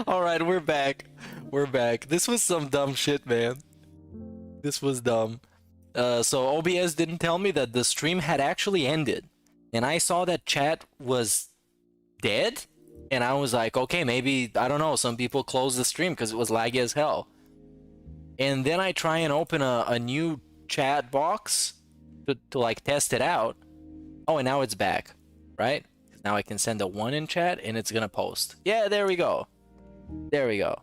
Alright, we're back. We're back. This was some dumb shit, man. This was dumb. So OBS didn't tell me that the stream had actually ended. And I saw that chat was dead. And I was like, okay, maybe, I don't know, some people closed the stream because it was laggy as hell. And then I try and open a new chat box to like test it out. Oh, and now it's back, right? Now I can send a 1 in chat and it's gonna post. Yeah, there we go. There we go.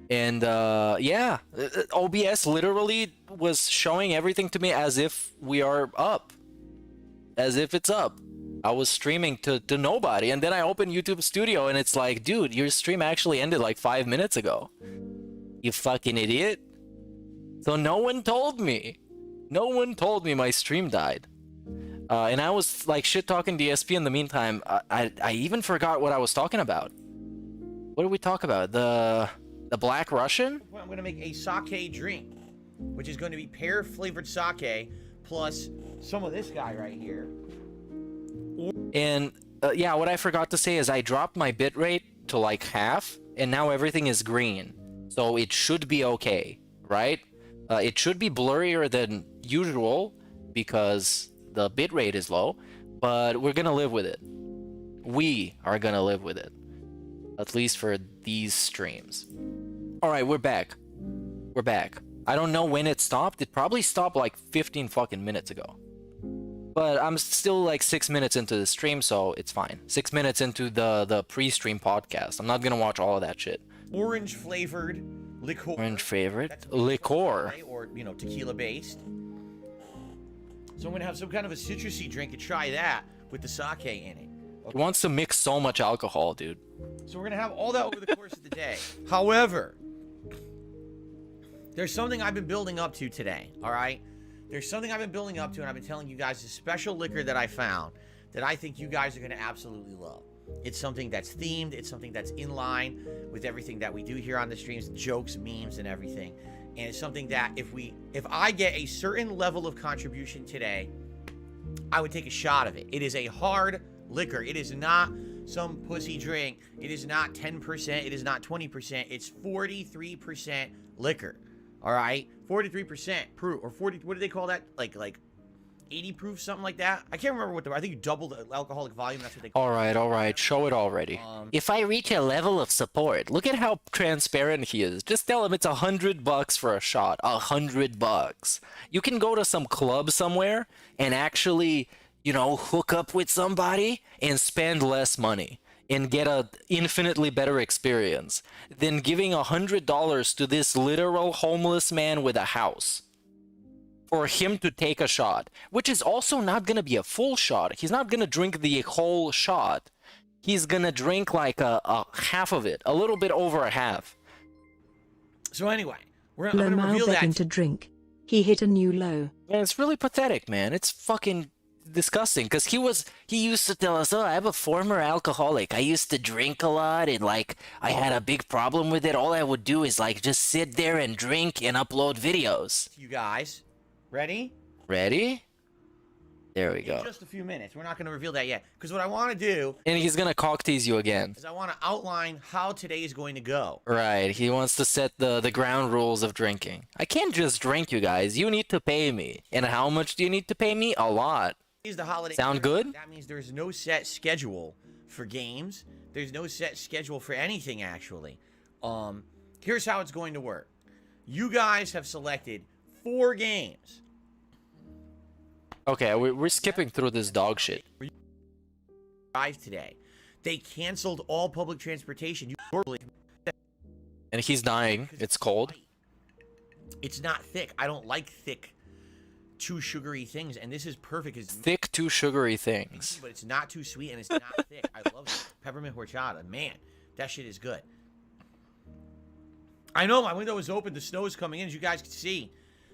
And yeah, OBS literally was showing everything to me as if we are up. As if it's up. I was streaming to nobody, and then I opened YouTube Studio and it's like, dude, your stream actually ended like 5 minutes ago. You fucking idiot. So no one told me. No one told me my stream died. And I was like shit talking DSP in the meantime. I even forgot what I was talking about. What did we talk about? The Black Russian? I'm going to make a sake drink, which is going to be pear flavored sake plus some of this guy right here. And yeah, what I forgot to say is I dropped my bitrate to like half, and now everything is green. So it should be okay, right? It should be blurrier than usual because the bitrate is low, but we're gonna live with it. We are gonna live with it. At least for these streams. Alright, we're back. We're back. I don't know when it stopped. It probably stopped like 15 fucking minutes ago. But I'm still like 6 minutes into the stream, so it's fine. 6 minutes into the pre-stream podcast. I'm not gonna watch all of that shit. Orange flavored liqueur. Orange favorite? Liqueur. Or, you know, tequila based. So I'm gonna have some kind of a citrusy drink and try that with the sake in it. Okay. He wants to mix so much alcohol, dude. So we're gonna have all that over the course of the day. However, there's something I've been building up to today, alright? There's something I've been building up to, and I've been telling you guys a special liquor that I found that I think you guys are going to absolutely love. It's something that's themed. It's something that's in line with everything that we do here on the streams, jokes, memes, and everything. And it's something that if I get a certain level of contribution today, I would take a shot of it. It is a hard liquor. It is not some pussy drink. It is not 10%. It is not 20%. It's 43% liquor. All right, 43% proof, or 40. What do they call that? Like 80 proof, something like that. I can't remember what I think you double the alcoholic volume. That's what they call it. All right, show it already. If I reach a level of support, look at how transparent he is. Just tell him it's $100 for a shot. $100. You can go to some club somewhere and actually, you know, hook up with somebody and spend less money and get a infinitely better experience than giving $100 to this literal homeless man with a house for him to take a shot, which is also not gonna be a full shot. He's not gonna drink the whole shot. He's gonna drink like a half of it, a little bit over a half. So anyway, I'm gonna reveal that. To drink. He hit a new low. And it's really pathetic, man. It's fucking disgusting, because he used to tell us, oh, I'm a former alcoholic. I used to drink a lot, and like I had a big problem with it. All I would do is like just sit there and drink and upload videos. You guys ready? There we go. In just a few minutes. We're not going to reveal that yet, because what I want to do, and he's gonna cock tease you again, is I want to outline how today is going to go. Right, he wants to set the ground rules of drinking. I can't just drink, you guys. You need to pay me. And how much do you need to pay me? A lot. The holiday sound good? That means there's no set schedule for games. There's no set schedule for anything, actually. Here's how it's going to work. You guys have selected 4 games. Okay, we're skipping through this dog shit. Today, they canceled all public transportation. And he's dying. It's cold. It's not thick. I don't like thick, too sugary things, and this is perfect. It's thick, too sugary things, but it's not too sweet, and it's not thick. I love it. Peppermint horchata, man, that shit is good. I know my window is open. The snow is coming in, as you guys can see.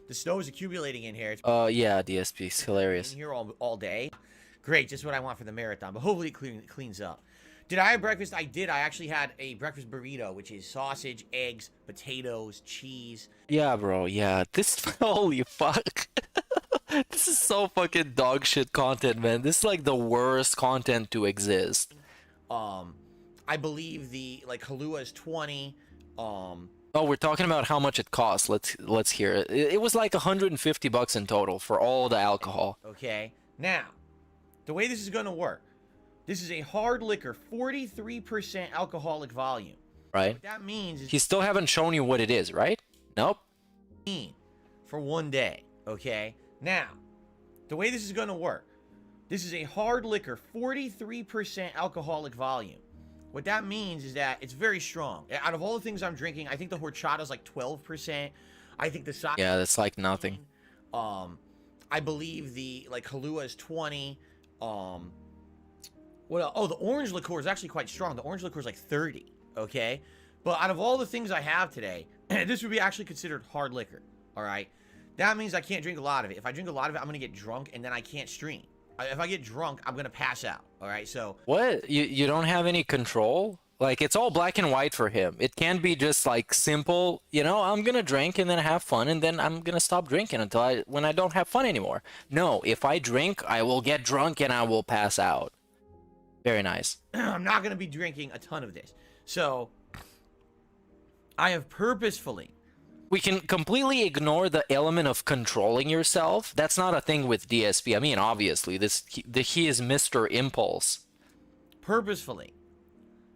The snow is accumulating in here. Yeah, DSP, it's hilarious. In here all day. Great, just what I want for the marathon. But hopefully it cleans up. Did I have breakfast? I did. I actually had a breakfast burrito, which is sausage, eggs, potatoes, cheese. Yeah, bro. Yeah. This. Holy fuck. This is so fucking dog shit content, man. This is like the worst content to exist. I I believe the like Kahlua is 20. Oh, we're talking about how much it costs. Let's hear it. It was like 150 bucks in total for all the alcohol. Okay. Now, the way this is going to work, this is a hard liquor, 43% alcoholic volume. Right? What that means is He still haven't shown you what it is, right? Nope. for one day. Okay. Now, the way this is going to work, this is a hard liquor, 43% alcoholic volume. What that means is that it's very strong. Out of all the things I'm drinking, I think the horchata is like 12%. I think the sake, Yeah, that's like nothing. I believe the like Kahlua is 20. What else? Oh, the orange liqueur is actually quite strong. The orange liqueur is like 30. Okay, but out of all the things I have today, this would be actually considered hard liquor. All right, that means I can't drink a lot of it. If I drink a lot of it, I'm gonna get drunk and then I can't stream. If I get drunk, I'm gonna pass out. All right, so What? You don't have any control? Like, it's all black and white for him. It can't be just like simple, you know, I'm gonna drink and then have fun and then I'm gonna stop drinking until when I don't have fun anymore. No, if I drink, I will get drunk and I will pass out. Very nice. I'm not gonna be drinking a ton of this. So I have purposefully. We can completely ignore the element of controlling yourself. That's not a thing with DSP. I mean, obviously, he is Mr. Impulse. Purposefully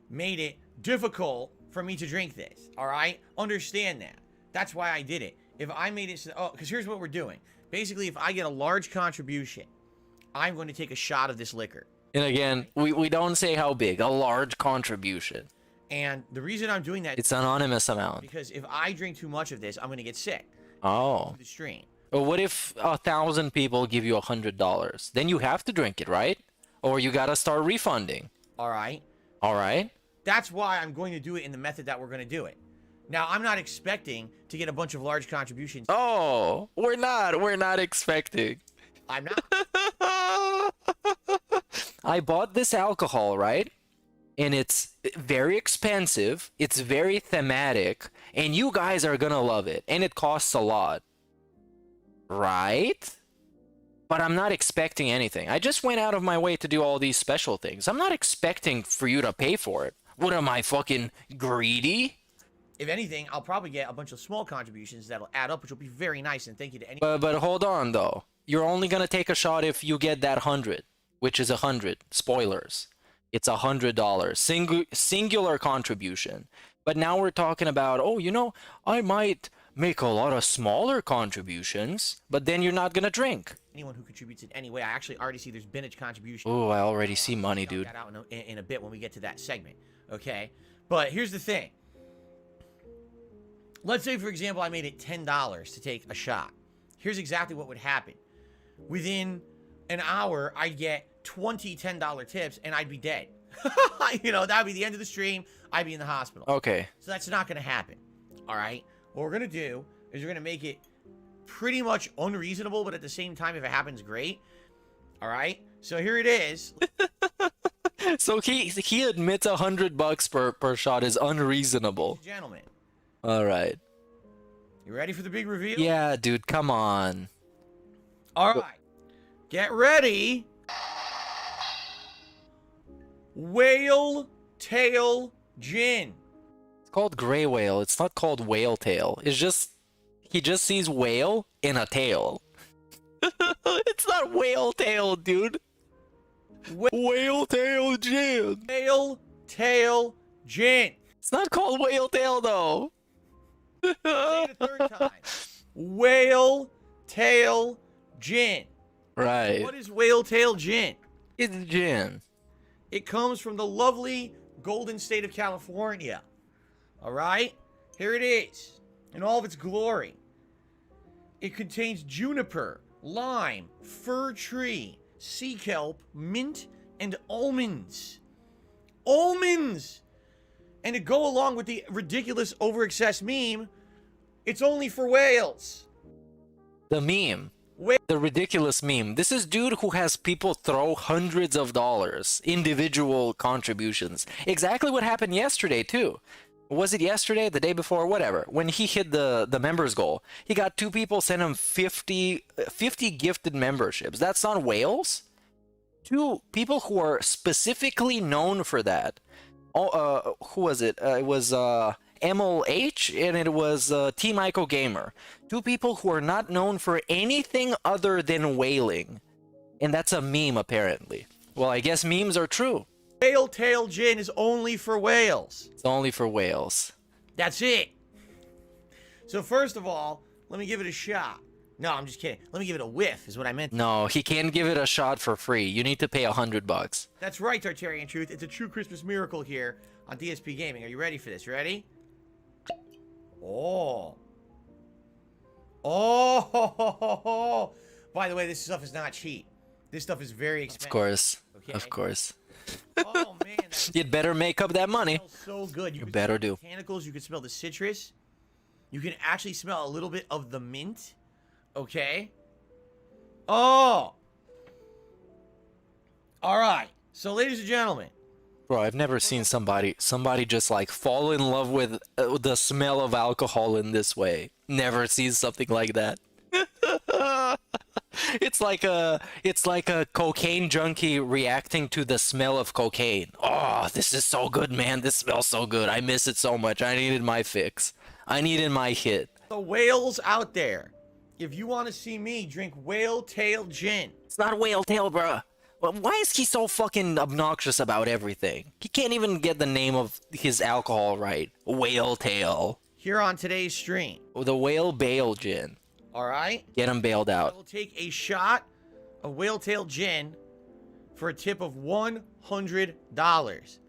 made it difficult for me to drink this. All right, understand that. That's why I did it. If I made it, because here's what we're doing. Basically, if I get a large contribution, I'm going to take a shot of this liquor. And again, we don't say how big. A large contribution. And the reason I'm doing that It's an anonymous amount. because if I drink too much of this, I'm going to get sick. Oh. The stream. But what if 1,000 people give you $100? Then you have to drink it, right? Or you gotta start refunding. All right. All right. That's why I'm going to do it in the method that we're going to do it. Now, I'm not expecting to get a bunch of large contributions. Oh, we're not expecting. I'm not. I bought this alcohol, right? And it's very expensive, it's very thematic, and you guys are gonna love it, and it costs a lot. Right? But I'm not expecting anything. I just went out of my way to do all these special things. I'm not expecting for you to pay for it. What am I, fucking greedy? If anything, I'll probably get a bunch of small contributions that'll add up, which will be very nice, and thank you to any. But hold on, though. You're only gonna take a shot if you get that 100, which is 100. Spoilers. It's $100. Singular contribution. But now we're talking about, oh, you know, I might make a lot of smaller contributions, but then you're not gonna drink. Anyone who contributes in any way, I actually already see there's been a contribution. Oh, I already see money, Shout dude. that out in a bit when we get to that segment, okay? But here's the thing. Let's say, for example, I made it $10 to take a shot. Here's exactly what would happen. Within an hour, I'd get 20 $10 tips, and I'd be dead. You know, that'd be the end of the stream. I'd be in the hospital. Okay. So that's not going to happen, all right? What we're going to do is we're going to make it pretty much unreasonable, but at the same time, if it happens, great. All right? So here it is. So he admits $100 per shot is unreasonable. Gentlemen, All right. you ready for the big reveal? Yeah, dude, come on. All right. Get ready. Whale Tail Gin. It's called gray whale. It's not called whale tail. It's just he just sees whale in a tail. It's not whale tail, dude. Whale tail gin. Whale Tail Gin. It's not called whale tail though. Say it a third time. Whale Tail Gin. Right. What is Whale Tail Gin? It's gin. It comes from the lovely golden state of California. All right? Here it is in all of its glory. It contains juniper, lime, fir tree, sea kelp, mint, and almonds. Almonds! And to go along with the ridiculous overexcess meme, it's only for whales. The meme. The ridiculous meme. This is dude who has people throw hundreds of dollars, individual contributions. Exactly what happened yesterday too. Was it yesterday, the day before, whatever? When he hit the members goal, he got 2 people send him 50 gifted memberships. That's not whales. 2 people who are specifically known for that who was it? It was MLH and it was T Michael Gamer. Two people who are not known for anything other than whaling. And that's a meme, apparently. Well, I guess memes are true. Whale tail gin is only for whales. It's only for whales. That's it. So first of all, let me give it a shot. No, I'm just kidding. Let me give it a whiff, is what I meant. No, he can't give it a shot for free. You need to pay $100. That's right, Tartarian Truth. It's a true Christmas miracle here on DSP Gaming. Are you ready for this? You ready? Oh. Oh. By the way, this stuff is not cheap. This stuff is very expensive. Of course. Okay? Of course. Oh, man. You'd better make up that money. Smells so good. You better do. Botanicals. You can smell the citrus. You can actually smell a little bit of the mint. Okay. Oh. All right. So, ladies and gentlemen. Bro, I've never seen somebody just like fall in love with the smell of alcohol in this way. Never seen something like that. It's like a cocaine junkie reacting to the smell of cocaine. Oh, this is so good, man. This smells so good. I miss it so much. I needed my fix. I needed my hit. The whales out there. If you want to see me drink whale tail gin. It's not whale tail, bruh. Why is he so fucking obnoxious about everything? He can't even get the name of his alcohol right. Whale tail. Here on today's stream. The whale bail gin. All right? Get him bailed I out. will take a shot of whale tail gin for a tip of $100.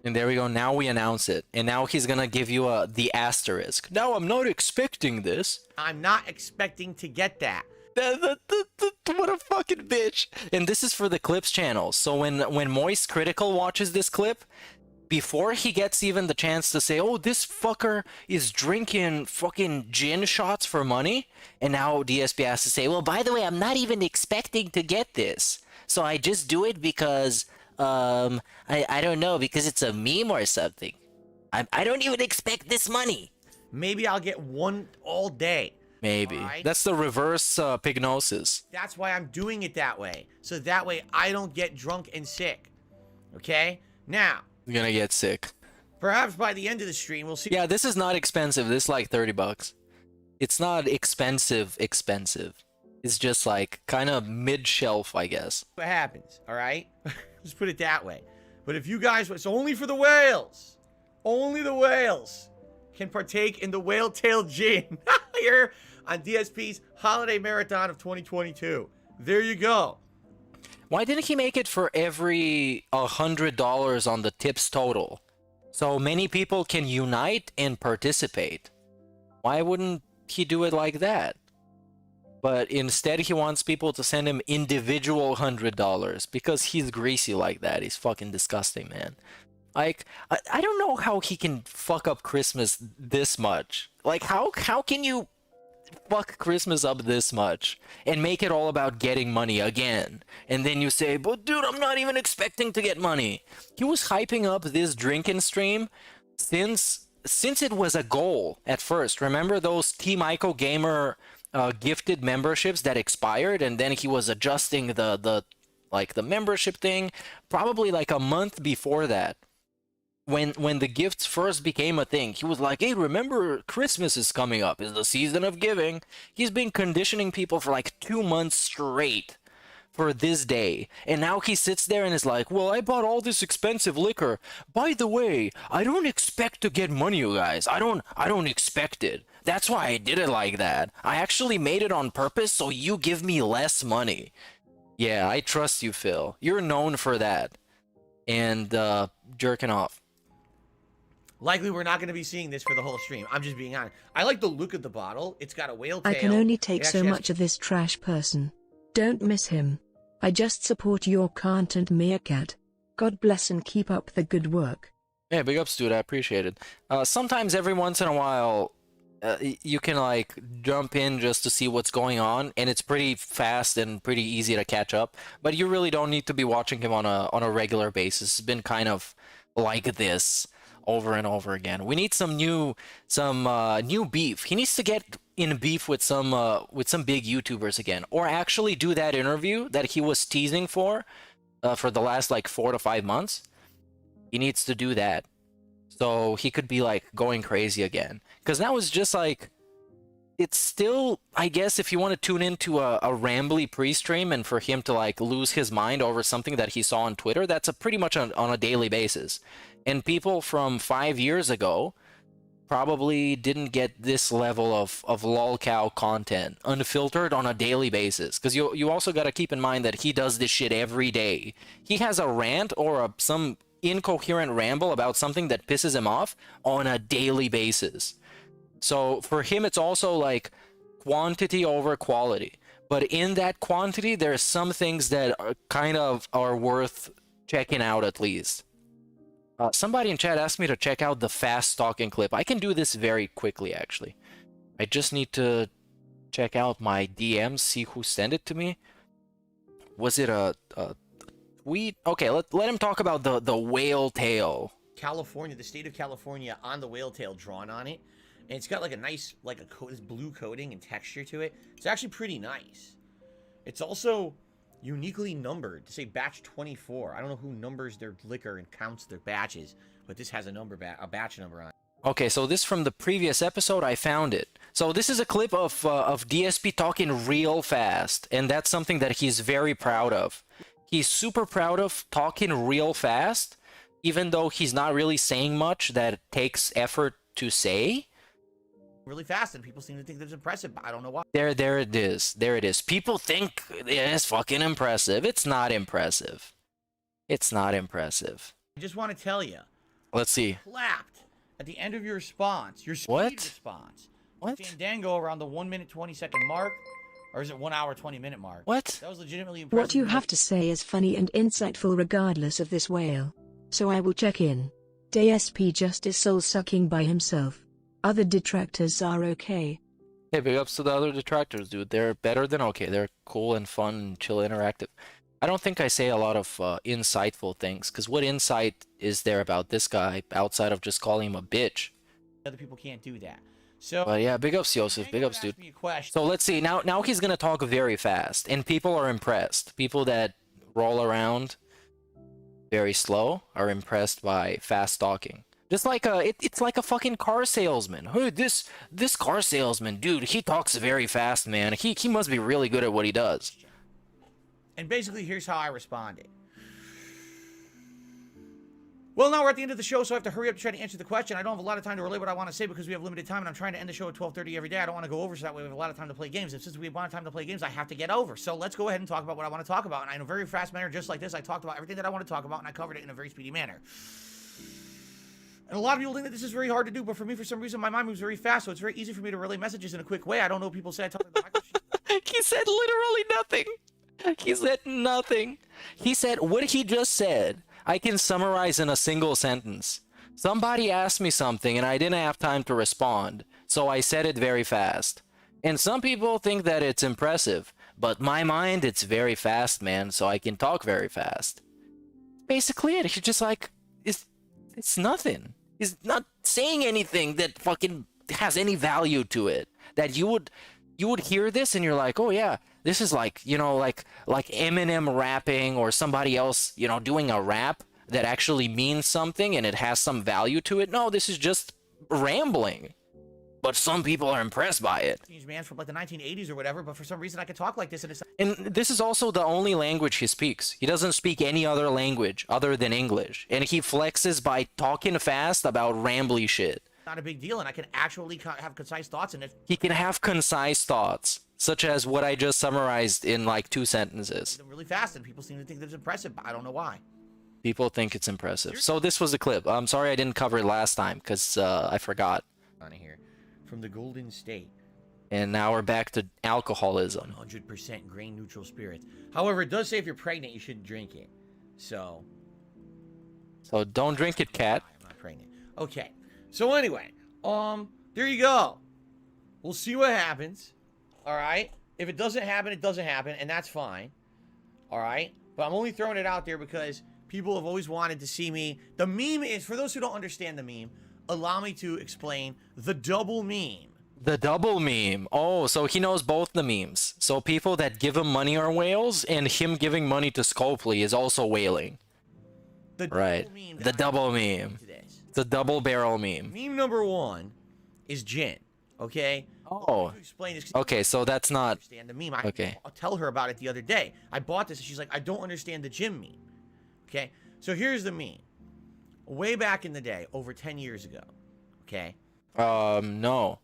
And there we go. Now we announce it. And now he's gonna give you the asterisk. Now I'm not expecting this. I'm not expecting to get that. What a fucking bitch. And this is for the clips channel. So when Moist Critical watches this clip, before he gets even the chance to say, oh, this fucker is drinking fucking gin shots for money, and now DSP has to say, well, by the way, I'm not even expecting to get this. So I just do it because, I don't know, because it's a meme or something. I don't even expect this money. Maybe I'll get one all day. Maybe. Alright. That's the reverse pignosis. That's why I'm doing it that way. So that way I don't get drunk and sick. Okay? Now, You're gonna get sick. perhaps by the end of the stream, we'll see Yeah, this is not expensive. This is like $30. It's not expensive. It's just like kind of mid-shelf, I guess. what happens. All right? Let's put it that way. But if you guys, it's only for the whales. Only the whales can partake in the whale tail gin here on DSP's Holiday Marathon of 2022. There you go. Why didn't he make it for every $100 on the tips total? So many people can unite and participate. Why wouldn't he do it like that? But instead he wants people to send him individual $100 because he's greasy like that. He's fucking disgusting, man. Like, I don't know how he can fuck up Christmas this much. Like, how can you fuck Christmas up this much and make it all about getting money again? And then you say, but dude, I'm not even expecting to get money. He was hyping up this drinking stream since it was a goal at first. Remember those T Michael Gamer gifted memberships that expired, and then he was adjusting the membership thing probably like a month before that. When the gifts first became a thing, he was like, hey, remember Christmas is coming up, is the season of giving. He's been conditioning people for like 2 months straight for this day, and now he sits there and is like, well, I bought all this expensive liquor. By the way, I don't expect to get money, you guys. I don't expect it. That's why I did it like that. I actually made it on purpose so you give me less money. Yeah, I trust you, Phil. You're known for that. And jerking off. Likely we're not going to be seeing this for the whole stream. I'm just being honest. I like the look of the bottle. It's got a whale tail. I can only take It so actually has- much of this trash person. Don't miss him. I just support your content, Meerkat. God bless and keep up the good work. Yeah, big ups, dude. I appreciate it. Sometimes every once in a while, you can like jump in just to see what's going on, and it's pretty fast and pretty easy to catch up. But you really don't need to be watching him on a regular basis. It's been kind of like this over and over again. We need some new beef. He needs to get in beef with some big YouTubers again, or actually do that interview that he was teasing for the last like 4 to 5 months. He needs to do that. So he could be like going crazy again. Because that was just like, it's still, I guess, if you want to tune into a rambly pre-stream and for him to like lose his mind over something that he saw on Twitter, that's a pretty much on a daily basis. And people from 5 years ago probably didn't get this level of lolcow content unfiltered on a daily basis. Because you also got to keep in mind that he does this shit every day. He has a rant or some incoherent ramble about something that pisses him off on a daily basis. So for him, it's also like quantity over quality. But in that quantity, there are some things that are worth checking out at least. Somebody in chat asked me to check out the fast stalking clip. I can do this very quickly, actually. I just need to check out my DMs, see who sent it to me. Was it a tweet? Okay, let him talk about the whale tail. California, the state of California, on the whale tail drawn on it. And it's got like a nice, like this blue coating and texture to it. It's actually pretty nice. It's also uniquely numbered to say batch 24. I don't know who numbers their liquor and counts their batches, but this has a number, a batch number on it. Okay, so this from the previous episode, I found it. So this is a clip of DSP talking real fast, and that's something that he's very proud of. He's super proud of talking real fast, even though he's not really saying much that takes effort to say. Really fast, and people seem to think that's impressive, but I don't know why. There it is. There it is. People think it's fucking impressive. It's not impressive. It's not impressive. I just want to tell you. Let's see. Clapped at the end of your response, your speed What? response. What? Fandango around the 1 minute 20-second mark, or is it 1 hour 20 minute mark? What? That was legitimately impressive. What you have to say is funny and insightful regardless of this whale. So I will check in. DSP just is soul sucking by himself. Other detractors are okay. Hey, big ups to the other detractors, dude. They're better than okay. They're cool and fun and chill, interactive. I don't think I say a lot of insightful things, because what insight is there about this guy outside of just calling him a bitch? Other people can't do that. So, But yeah, big ups, Yosef. Big ups, dude. So let's see. Now he's gonna talk very fast, and people are impressed. People that roll around very slow are impressed by fast talking. Just like it's like a fucking car salesman. Hey, this car salesman, dude, he talks very fast, man. He must be really good at what he does. And basically, here's how I responded. Well, now we're at the end of the show, so I have to hurry up to try to answer the question. I don't have a lot of time to relay what I want to say because we have limited time, and I'm trying to end the show at 12:30 every day. I don't want to go over, so that way we have a lot of time to play games. And since we have a lot of time to play games, I have to get over. So let's go ahead and talk about what I want to talk about. And in a very fast manner, just like this, I talked about everything that I want to talk about, and I covered it in a very speedy manner. And a lot of people think that this is very hard to do, but for me, for some reason, my mind moves very fast, so it's very easy for me to relay messages in a quick way. I don't know what people say. I talk about He said literally nothing. He said nothing. He said what he just said. I can summarize in a single sentence. Somebody asked me something and I didn't have time to respond, so I said it very fast. And some people think that it's impressive, but my mind, it's very fast, man, so I can talk very fast. Basically it. He's just like, it's nothing. He's not saying anything that fucking has any value to it. That you would hear this and you're like, oh yeah, this is like, you know, like Eminem rapping or somebody else, you know, doing a rap that actually means something and it has some value to it. No, this is just rambling. But some people are impressed by it. Man from like the 1980s or whatever, but for some reason I can talk like this and this is also the only language he speaks. He doesn't speak any other language other than English. And he flexes by talking fast about rambly shit. Not a big deal, and I can actually have concise thoughts in it. He can have concise thoughts, such as what I just summarized in like 2 sentences. Really fast, and people seem to think that's impressive, but I don't know why. People think it's impressive. So this was the clip. I'm sorry I didn't cover it last time, because I forgot. On here. From the Golden State. And now we're back to alcoholism. 100% grain neutral spirits. However, it does say if you're pregnant, you shouldn't drink it. So don't drink it, cat. I'm not pregnant. Okay. So anyway, there you go. We'll see what happens. All right. If it doesn't happen, it doesn't happen, and that's fine. All right. But I'm only throwing it out there because people have always wanted to see me. The meme is, for those who don't understand the meme, allow me to explain the double meme. The double meme. Oh, so he knows both the memes. So people that give him money are whales, and him giving money to Scopely is also whaling. The right. Double meme the double meme. It's a double barrel meme. Meme number one is gin. Okay. Oh. To explain this. Okay, so that's not. Understand the meme. Okay. I'll tell her about it the other day. I bought this and she's like, I don't understand the gin meme. Okay. So here's the meme. Way back in the day, over 10 years ago. Okay. No.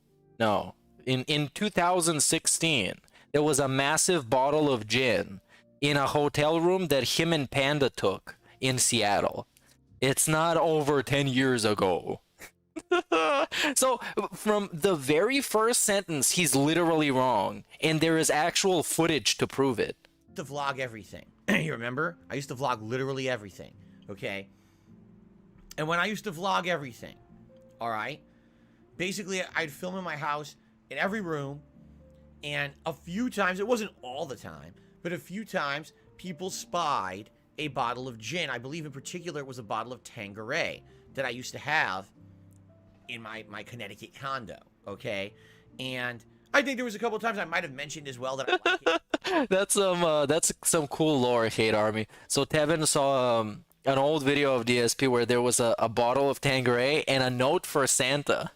In 2016, there was a massive bottle of gin in a hotel room that him and Panda took in Seattle. It's not over 10 years ago. So from the very first sentence, he's literally wrong, and there is actual footage to prove it. To vlog everything. You remember? I used to vlog literally everything. Okay. And when I used to vlog everything, all right, basically I'd film in my house in every room, and a few times, it wasn't all the time, but a few times people spied a bottle of gin. I believe in particular it was a bottle of Tanqueray that I used to have in my Connecticut condo, okay? And I think there was a couple of times I might have mentioned as well that I like it. That's some cool lore, Hate Army. So Tevin saw an old video of DSP where there was a bottle of Tanqueray and a note for Santa.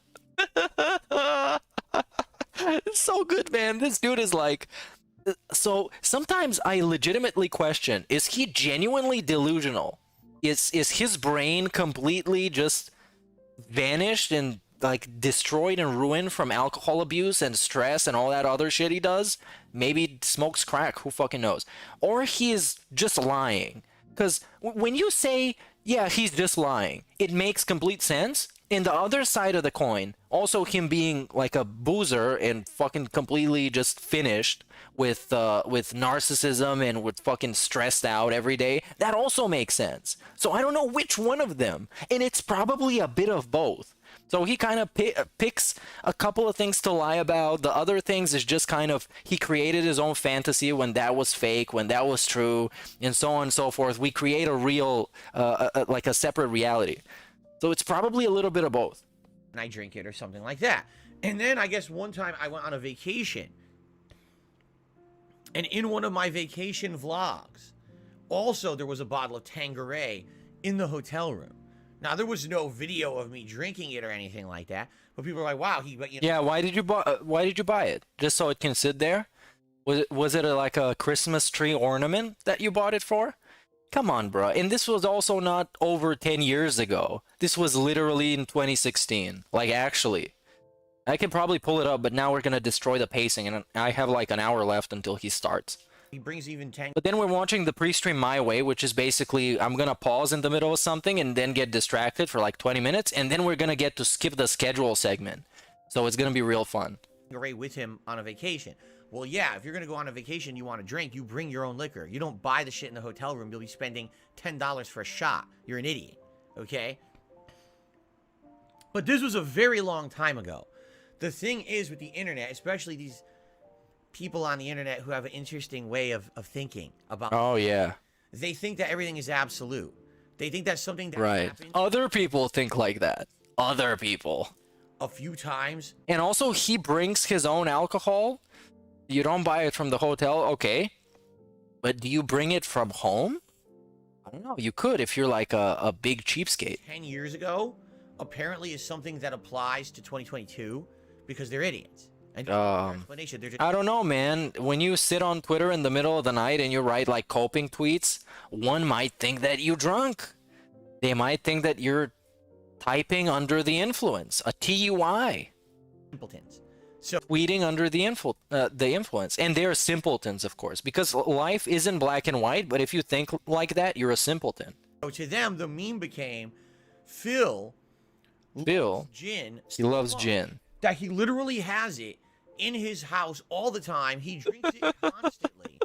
It's so good, man. This dude is like... So sometimes I legitimately question, is he genuinely delusional? Is his brain completely just vanished and like destroyed and ruined from alcohol abuse and stress and all that other shit he does? Maybe smokes crack, who fucking knows? Or he is just lying. Because when you say, yeah, he's just lying, it makes complete sense. In the other side of the coin, also him being like a boozer and fucking completely just finished with narcissism and with fucking stressed out every day, that also makes sense. So I don't know which one of them, and it's probably a bit of both. So he kind of picks a couple of things to lie about. The other things is just kind of, he created his own fantasy when that was fake, when that was true, and so on and so forth. We create a real, like a separate reality. So it's probably a little bit of both. And I drink it or something like that. And then I guess one time I went on a vacation. And in one of my vacation vlogs, also there was a bottle of Tanqueray in the hotel room. Now, there was no video of me drinking it or anything like that. But people were like, wow, you know. Yeah, why did you buy it? Just so it can sit there? Was it like a Christmas tree ornament that you bought it for? Come on, bro. And this was also not over 10 years ago. This was literally in 2016. Like, actually. I can probably pull it up, but now we're gonna destroy the pacing, and I have like an hour left until he starts. He brings even 10. But then we're watching the pre-stream my way, which is basically I'm gonna pause in the middle of something and then get distracted for like 20 minutes, and then we're gonna get to skip the schedule segment. So it's gonna be real fun. With him on a vacation. Well, yeah, if you're gonna go on a vacation, you want to drink, you bring your own liquor. You don't buy the shit in the hotel room. You'll be spending $10 for a shot. You're an idiot, okay? But this was a very long time ago. The thing is with the internet, especially these people on the internet who have an interesting way of thinking about. Oh yeah. They think that everything is absolute. They think that's something that happens Other people think like that. Other people. a few times. And also, he brings his own alcohol. You don't buy it from the hotel, okay. But do you bring it from home? I don't know. You could if you're like a big cheapskate. 10 years ago, apparently is something that applies to 2022 because they're idiots. And explanation, they're just... I don't know, man. When you sit on Twitter in the middle of the night and you write like coping tweets, one might think that you're drunk. They might think that you're typing under the influence, a TUI. simpletons. So Tweeting under the influence. And they're simpletons, of course, because life isn't black and white, but if you think like that, you're a simpleton. to them, the meme became Phil Phil, gin. he loves so much gin. that he literally has it in his house all the time. He drinks it constantly.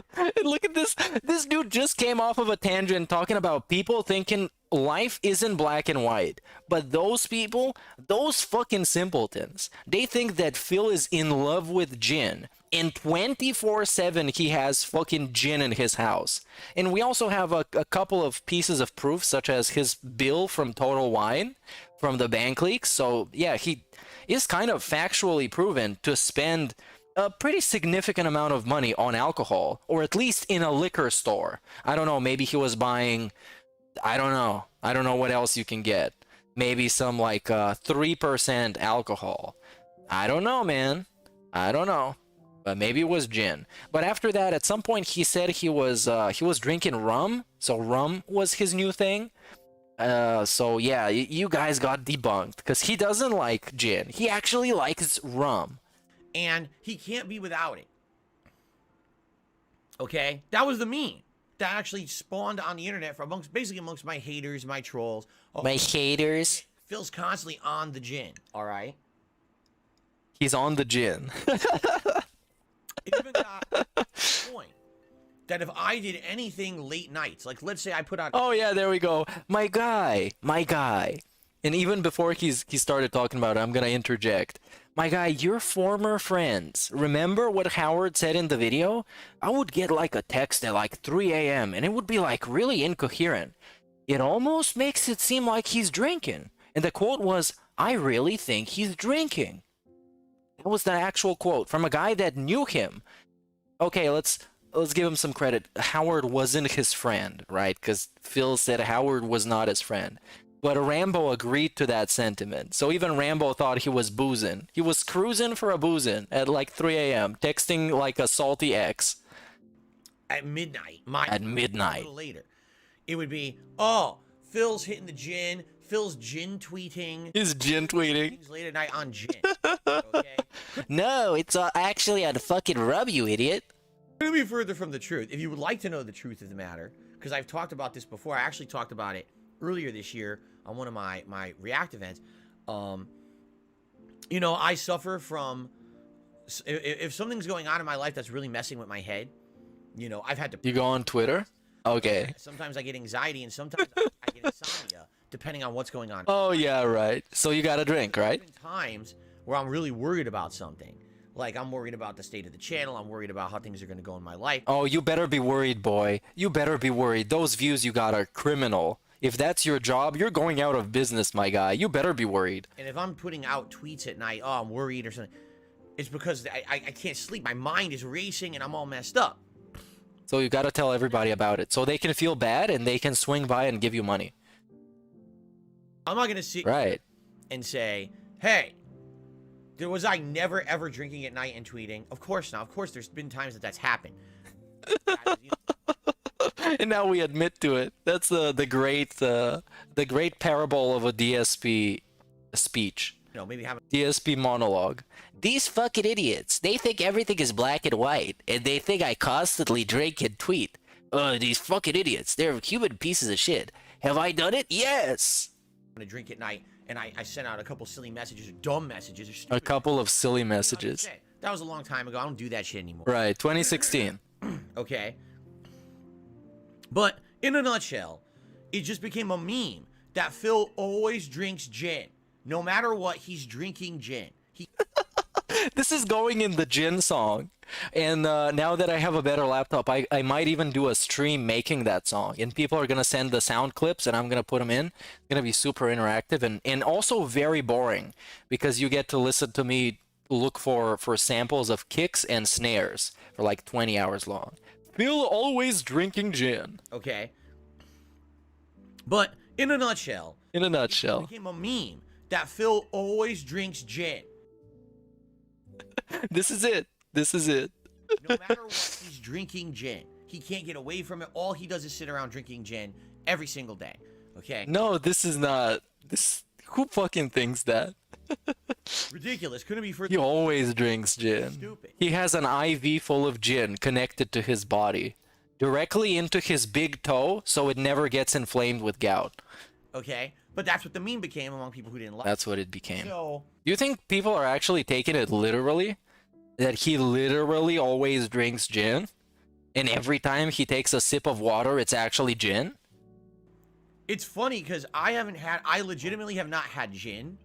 Look at this. This dude just came off of a tangent talking about people thinking life isn't black and white. But those people, those fucking simpletons, they think that Phil is in love with gin. And 24/7 he has fucking gin in his house. And we also have a couple of pieces of proof, such as his bill from Total Wine, from the bank leaks. So yeah, he is kind of factually proven to spend a pretty significant amount of money on alcohol, or at least in a liquor store. I don't know, maybe he was buying, I don't know what else you can get. maybe some like 3% alcohol. I don't know, man. I don't know. But maybe it was gin. But after that, at some point, he said he was drinking rum. So rum was his new thing. So yeah, you guys got debunked because he doesn't like gin. He actually likes rum. And he can't be without it. Okay? That was the meme that actually spawned on the internet for basically amongst my haters, my trolls. Oh, My haters. Phil's constantly on the gin, all right? He's on the gin. It even got to the point that if I did anything late nights, like let's say I put out... Oh yeah, there we go. My guy. And even before he started talking about it, I'm gonna interject. My guy, your former friends. Remember what Howard said in the video? I would get like a text at like 3 a.m. and it would be like really incoherent. It almost makes it seem like he's drinking. And the quote was, I really think he's drinking. That was the actual quote from a guy that knew him. Okay, let's give him some credit. Howard wasn't his friend, right? Because Phil said Howard was not his friend. But Rambo agreed to that sentiment. So even Rambo thought he was boozing. He was cruising for a boozing at like 3 a.m., texting like a salty ex. At midnight. At midnight. A little later. It would be, oh, Phil's hitting the gin. Phil's gin tweeting. He's gin tweeting. Late at night on gin. Okay? No, it's actually on fucking rum, you idiot. Couldn't be further from the truth. If you would like to know the truth of the matter, because I've talked about this before. I actually talked about it earlier this year on one of my React events. You know, I suffer from... If something's going on in my life that's really messing with my head, you know, I've had to... You go on Twitter? Okay. Sometimes I get anxiety and sometimes I get insomnia, depending on what's going on. Oh, yeah, right. So you gotta drink, right? There's been times where I'm really worried about something. Like, I'm worried about the state of the channel. I'm worried about how things are going to go in my life. Oh, you better be worried, boy. You better be worried. Those views you got are criminal. If that's your job, you're going out of business, my guy. You better be worried. And if I'm putting out tweets at night, oh, I'm worried or something, it's because I can't sleep. My mind is racing and I'm all messed up. So you gotta tell everybody about it. So they can feel bad and they can swing by and give you money. I'm not going to sit Right. and say, hey, was I never ever drinking at night and tweeting? Of course not. Of course, there's been times that's happened. And now we admit to it. That's the great parable of a DSP speech. You know, maybe having DSP monologue. These fucking idiots. They think everything is black and white, and they think I constantly drink and tweet. These fucking idiots. They're human pieces of shit. Have I done it? Yes. to drink at night, and I sent out a couple silly messages, or dumb messages, or stupid. A couple of silly messages. That was a long time ago. I don't do that shit anymore. Right, 2016. Okay. But in a nutshell, it just became a meme that Phil always drinks gin. No matter what, he's drinking gin. This is going in the gin song. And now that I have a better laptop, I might even do a stream making that song. And people are going to send the sound clips and I'm going to put them in. It's going to be super interactive and also very boring because you get to listen to me look for samples of kicks and snares for like 20 hours long. Phil always drinking gin. Okay. But in a nutshell. In a nutshell. It became a meme that Phil always drinks gin. This is it. This is it. No matter what, he's drinking gin. He can't get away from it. All he does is sit around drinking gin every single day. Okay? No, this is not. This. Who fucking thinks that? Ridiculous. Couldn't be further. He always drinks gin. Stupid. He has an IV full of gin connected to his body. Directly into his big toe, so it never gets inflamed with gout. Okay? But that's what the meme became among people who didn't like it. That's what it became. So, Do you think people are actually taking it literally? That he literally always drinks gin? And every time he takes a sip of water, it's actually gin? it's funny because I legitimately have not had gin.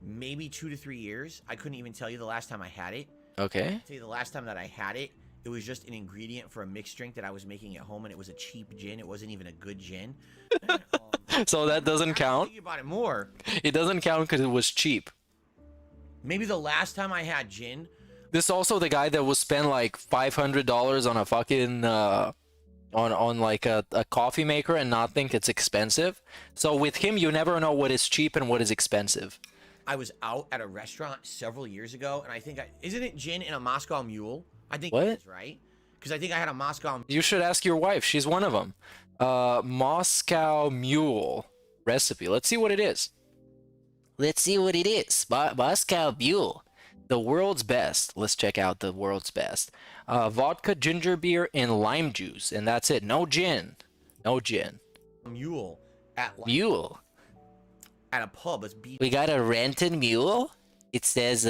Maybe 2 to 3 years. I couldn't even tell you the last time I had it. Okay. I'll tell you the last time that I had it, it was just an ingredient for a mixed drink that I was making at home, and it was a cheap gin. It wasn't even a good gin. So that doesn't count? Thinking about it more, It doesn't count because it was cheap. maybe the last time I had gin, This also the guy that will spend like $500 on a fucking on like a coffee maker and not think it's expensive. So with him, you never know what is cheap and what is expensive. I was out at a restaurant several years ago, and I think isn't it gin in a Moscow Mule? I think What? it is, right? Because I think I had a Moscow. You should ask your wife. She's one of them. Moscow Mule recipe. Let's see what it is. Let's see what it is. Moscow Mule. The world's best. Let's check out the world's best. Vodka, ginger beer, and lime juice. And that's it. No gin. No gin. Mule at Mule. at a pub. It's beef. We got a rented mule. It says,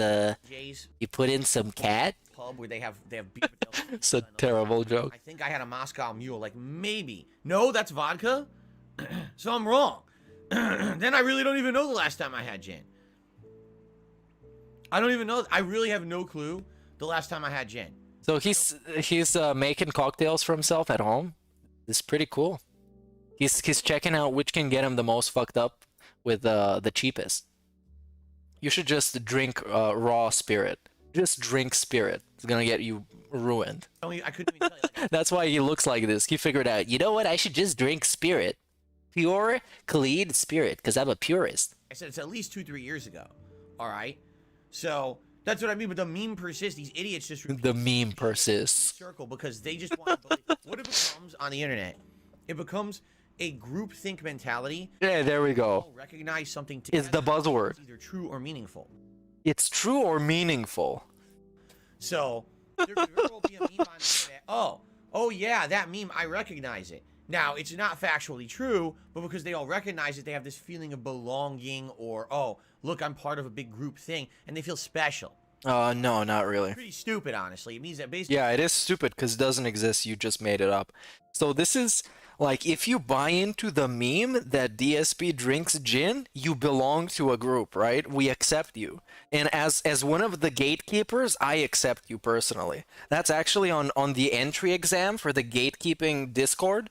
Jay's you put in some cat. pub where they have beef. It's a terrible joke. I think I had a Moscow Mule. Like maybe. No, that's vodka. So I'm wrong. Then I really don't even know the last time I had gin. I don't even know. I really have no clue the last time I had gin. So he's making cocktails for himself at home. It's pretty cool. He's checking out which can get him the most fucked up with the cheapest. You should just drink raw spirit. Just drink spirit. It's gonna get you ruined. I couldn't even tell you. Like, That's why he looks like this. He figured out, you know what? I should just drink spirit. Pure, clean spirit, because I'm a purist. I said it's at least 2-3 years ago. All right. So that's what I mean. But the meme persists. These idiots just repeat The meme in a persists. circle because they just want to believe. What it becomes on the internet, it becomes a groupthink mentality. Yeah, there we go. All recognize something together. It's the buzzword. It's either true or meaningful. It's true or meaningful. So there will be a meme on the internet. Oh yeah, that meme. I recognize it. Now, it's not factually true, but because they all recognize it, they have this feeling of belonging or, oh, look, I'm part of a big group thing, and they feel special. No, not really. Pretty stupid, honestly. It means that basically... Yeah, it is stupid because it doesn't exist. You just made it up. So this is like if you buy into the meme that DSP drinks gin, you belong to a group, right? We accept you. And as one of the gatekeepers, I accept you personally. That's actually on the entry exam for the gatekeeping Discord.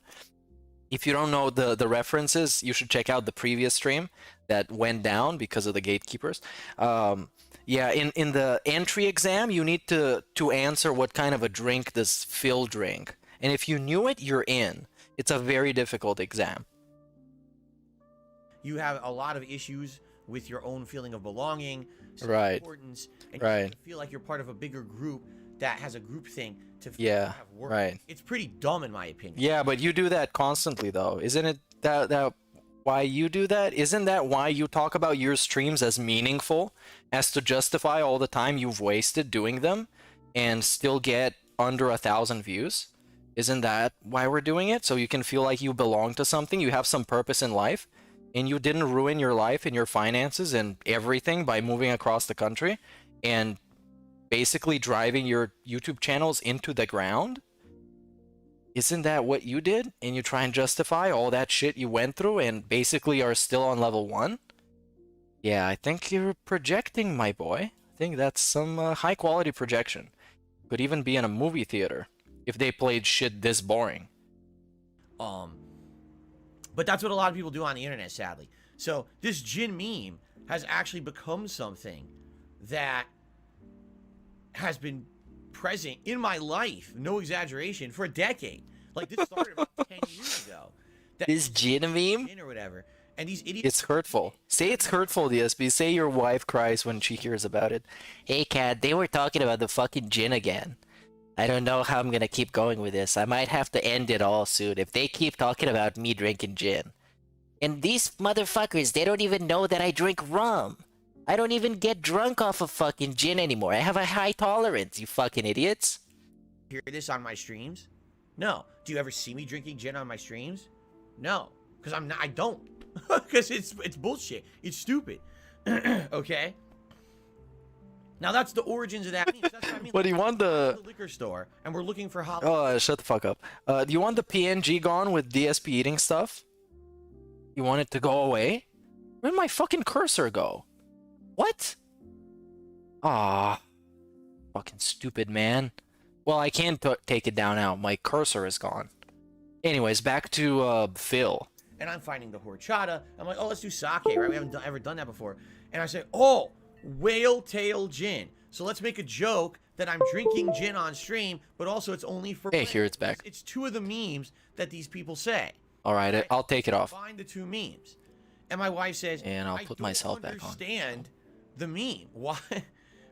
If you don't know the references, you should check out the previous stream that went down because of the gatekeepers. Yeah, in the entry exam, you need to answer what kind of a drink does Phil drink. And if you knew it, you're in. It's a very difficult exam. You have a lot of issues with your own feeling of belonging, Right. importance, and Right. you feel like you're part of a bigger group that has a group thing to Yeah, have work. right. It's pretty dumb, in my opinion. Yeah, but you do that constantly, though. Isn't it that why you do that? Isn't that why you talk about your streams as meaningful, as to justify all the time you've wasted doing them and still get under 1,000 views? Isn't that why we're doing it? So you can feel like you belong to something, you have some purpose in life, and you didn't ruin your life and your finances and everything by moving across the country and basically driving your YouTube channels into the ground? Isn't that what you did? And you try and justify all that shit you went through and basically are still on level 1? Yeah, I think you're projecting, my boy. I think that's some high quality projection. Could even be in a movie theater if they played shit this boring. But that's what a lot of people do on the internet, sadly. So this gin meme has actually become something that has been present in my life, no exaggeration, for a decade. Like this started about 10 years ago. This gin meme? Gin or whatever. And these idiots... It's hurtful. Say it's hurtful, DSP. Say your wife cries when she hears about it. Hey, Kat, they were talking about the fucking gin again. I don't know how I'm gonna keep going with this. I might have to end it all soon if they keep talking about me drinking gin. And these motherfuckers, they don't even know that I drink rum. I don't even get drunk off of fucking gin anymore. I have a high tolerance, you fucking idiots. Hear this on my streams? No. Do you ever see me drinking gin on my streams? No. Because I don't. Because it's bullshit. It's stupid. Okay? Now that's the origins of that meme. That's what I mean. What do you want the liquor store and we're looking for Halloween. Oh, shut the fuck up. Do you want the PNG gone with DSP eating stuff? You want it to go away? Where'd my fucking cursor go? What? Ah, fucking stupid, man. Well, I can't take it down now. My cursor is gone. Anyways, back to Phil. And I'm finding the horchata. I'm like, oh, let's do sake, right? We haven't ever done that before. And I say, oh, whale tail gin. So let's make a joke that I'm drinking gin on stream, but also it's only for Hey, here it's back. It's two of the memes that these people say. All right, I'll take it off. Find the two memes. And my wife says, And I'll put myself back on. I don't understand the meme. Why?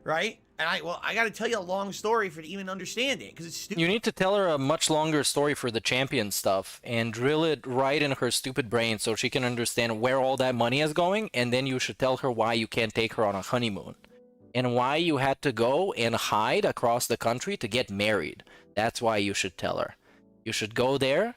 Right? And I got to tell you a long story for to even understand it, because it's stupid. You need to tell her a much longer story for the champion stuff and drill it right in her stupid brain so she can understand where all that money is going, and then you should tell her why you can't take her on a honeymoon. And why you had to go and hide across the country to get married. That's why you should tell her. You should go there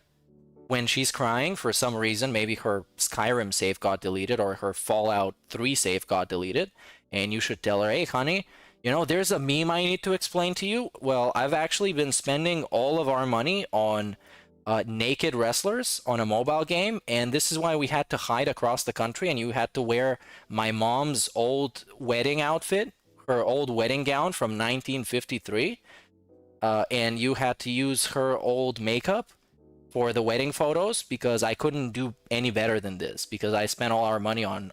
when she's crying for some reason. Maybe her Skyrim save got deleted or her Fallout 3 save got deleted. And you should tell her, hey, honey, you know, there's a meme I need to explain to you. Well, I've actually been spending all of our money on naked wrestlers on a mobile game, and this is why we had to hide across the country, and you had to wear my mom's old wedding outfit, her old wedding gown from 1953, and you had to use her old makeup for the wedding photos, because I couldn't do any better than this, because I spent all our money on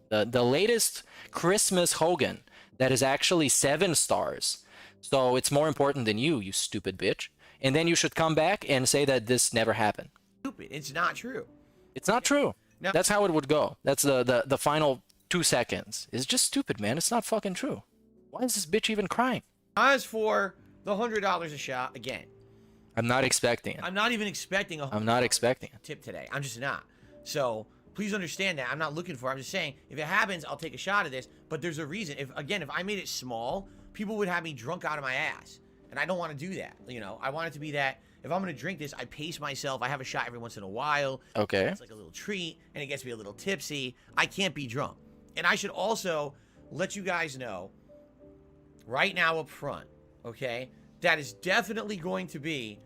the latest Christmas Hogan that is actually 7 stars. So it's more important than you stupid bitch. And then you should come back and say that this never happened. Stupid. It's not true. It's not true. No. That's how it would go. That's the final 2 seconds. It's just stupid, man. It's not fucking true. Why is this bitch even crying? As for the $100 a shot, again, I'm not expecting it. I'm not even expecting a I'm not expecting it. tip today. I'm just not. So please understand that. I'm not looking for it. I'm just saying, if it happens, I'll take a shot of this. But there's a reason. If I made it small, people would have me drunk out of my ass. And I don't want to do that. You know, I want it to be that if I'm going to drink this, I pace myself. I have a shot every once in a while. Okay. It's like a little treat, and it gets me a little tipsy. I can't be drunk. And I should also let you guys know right now up front, okay, that is definitely going to be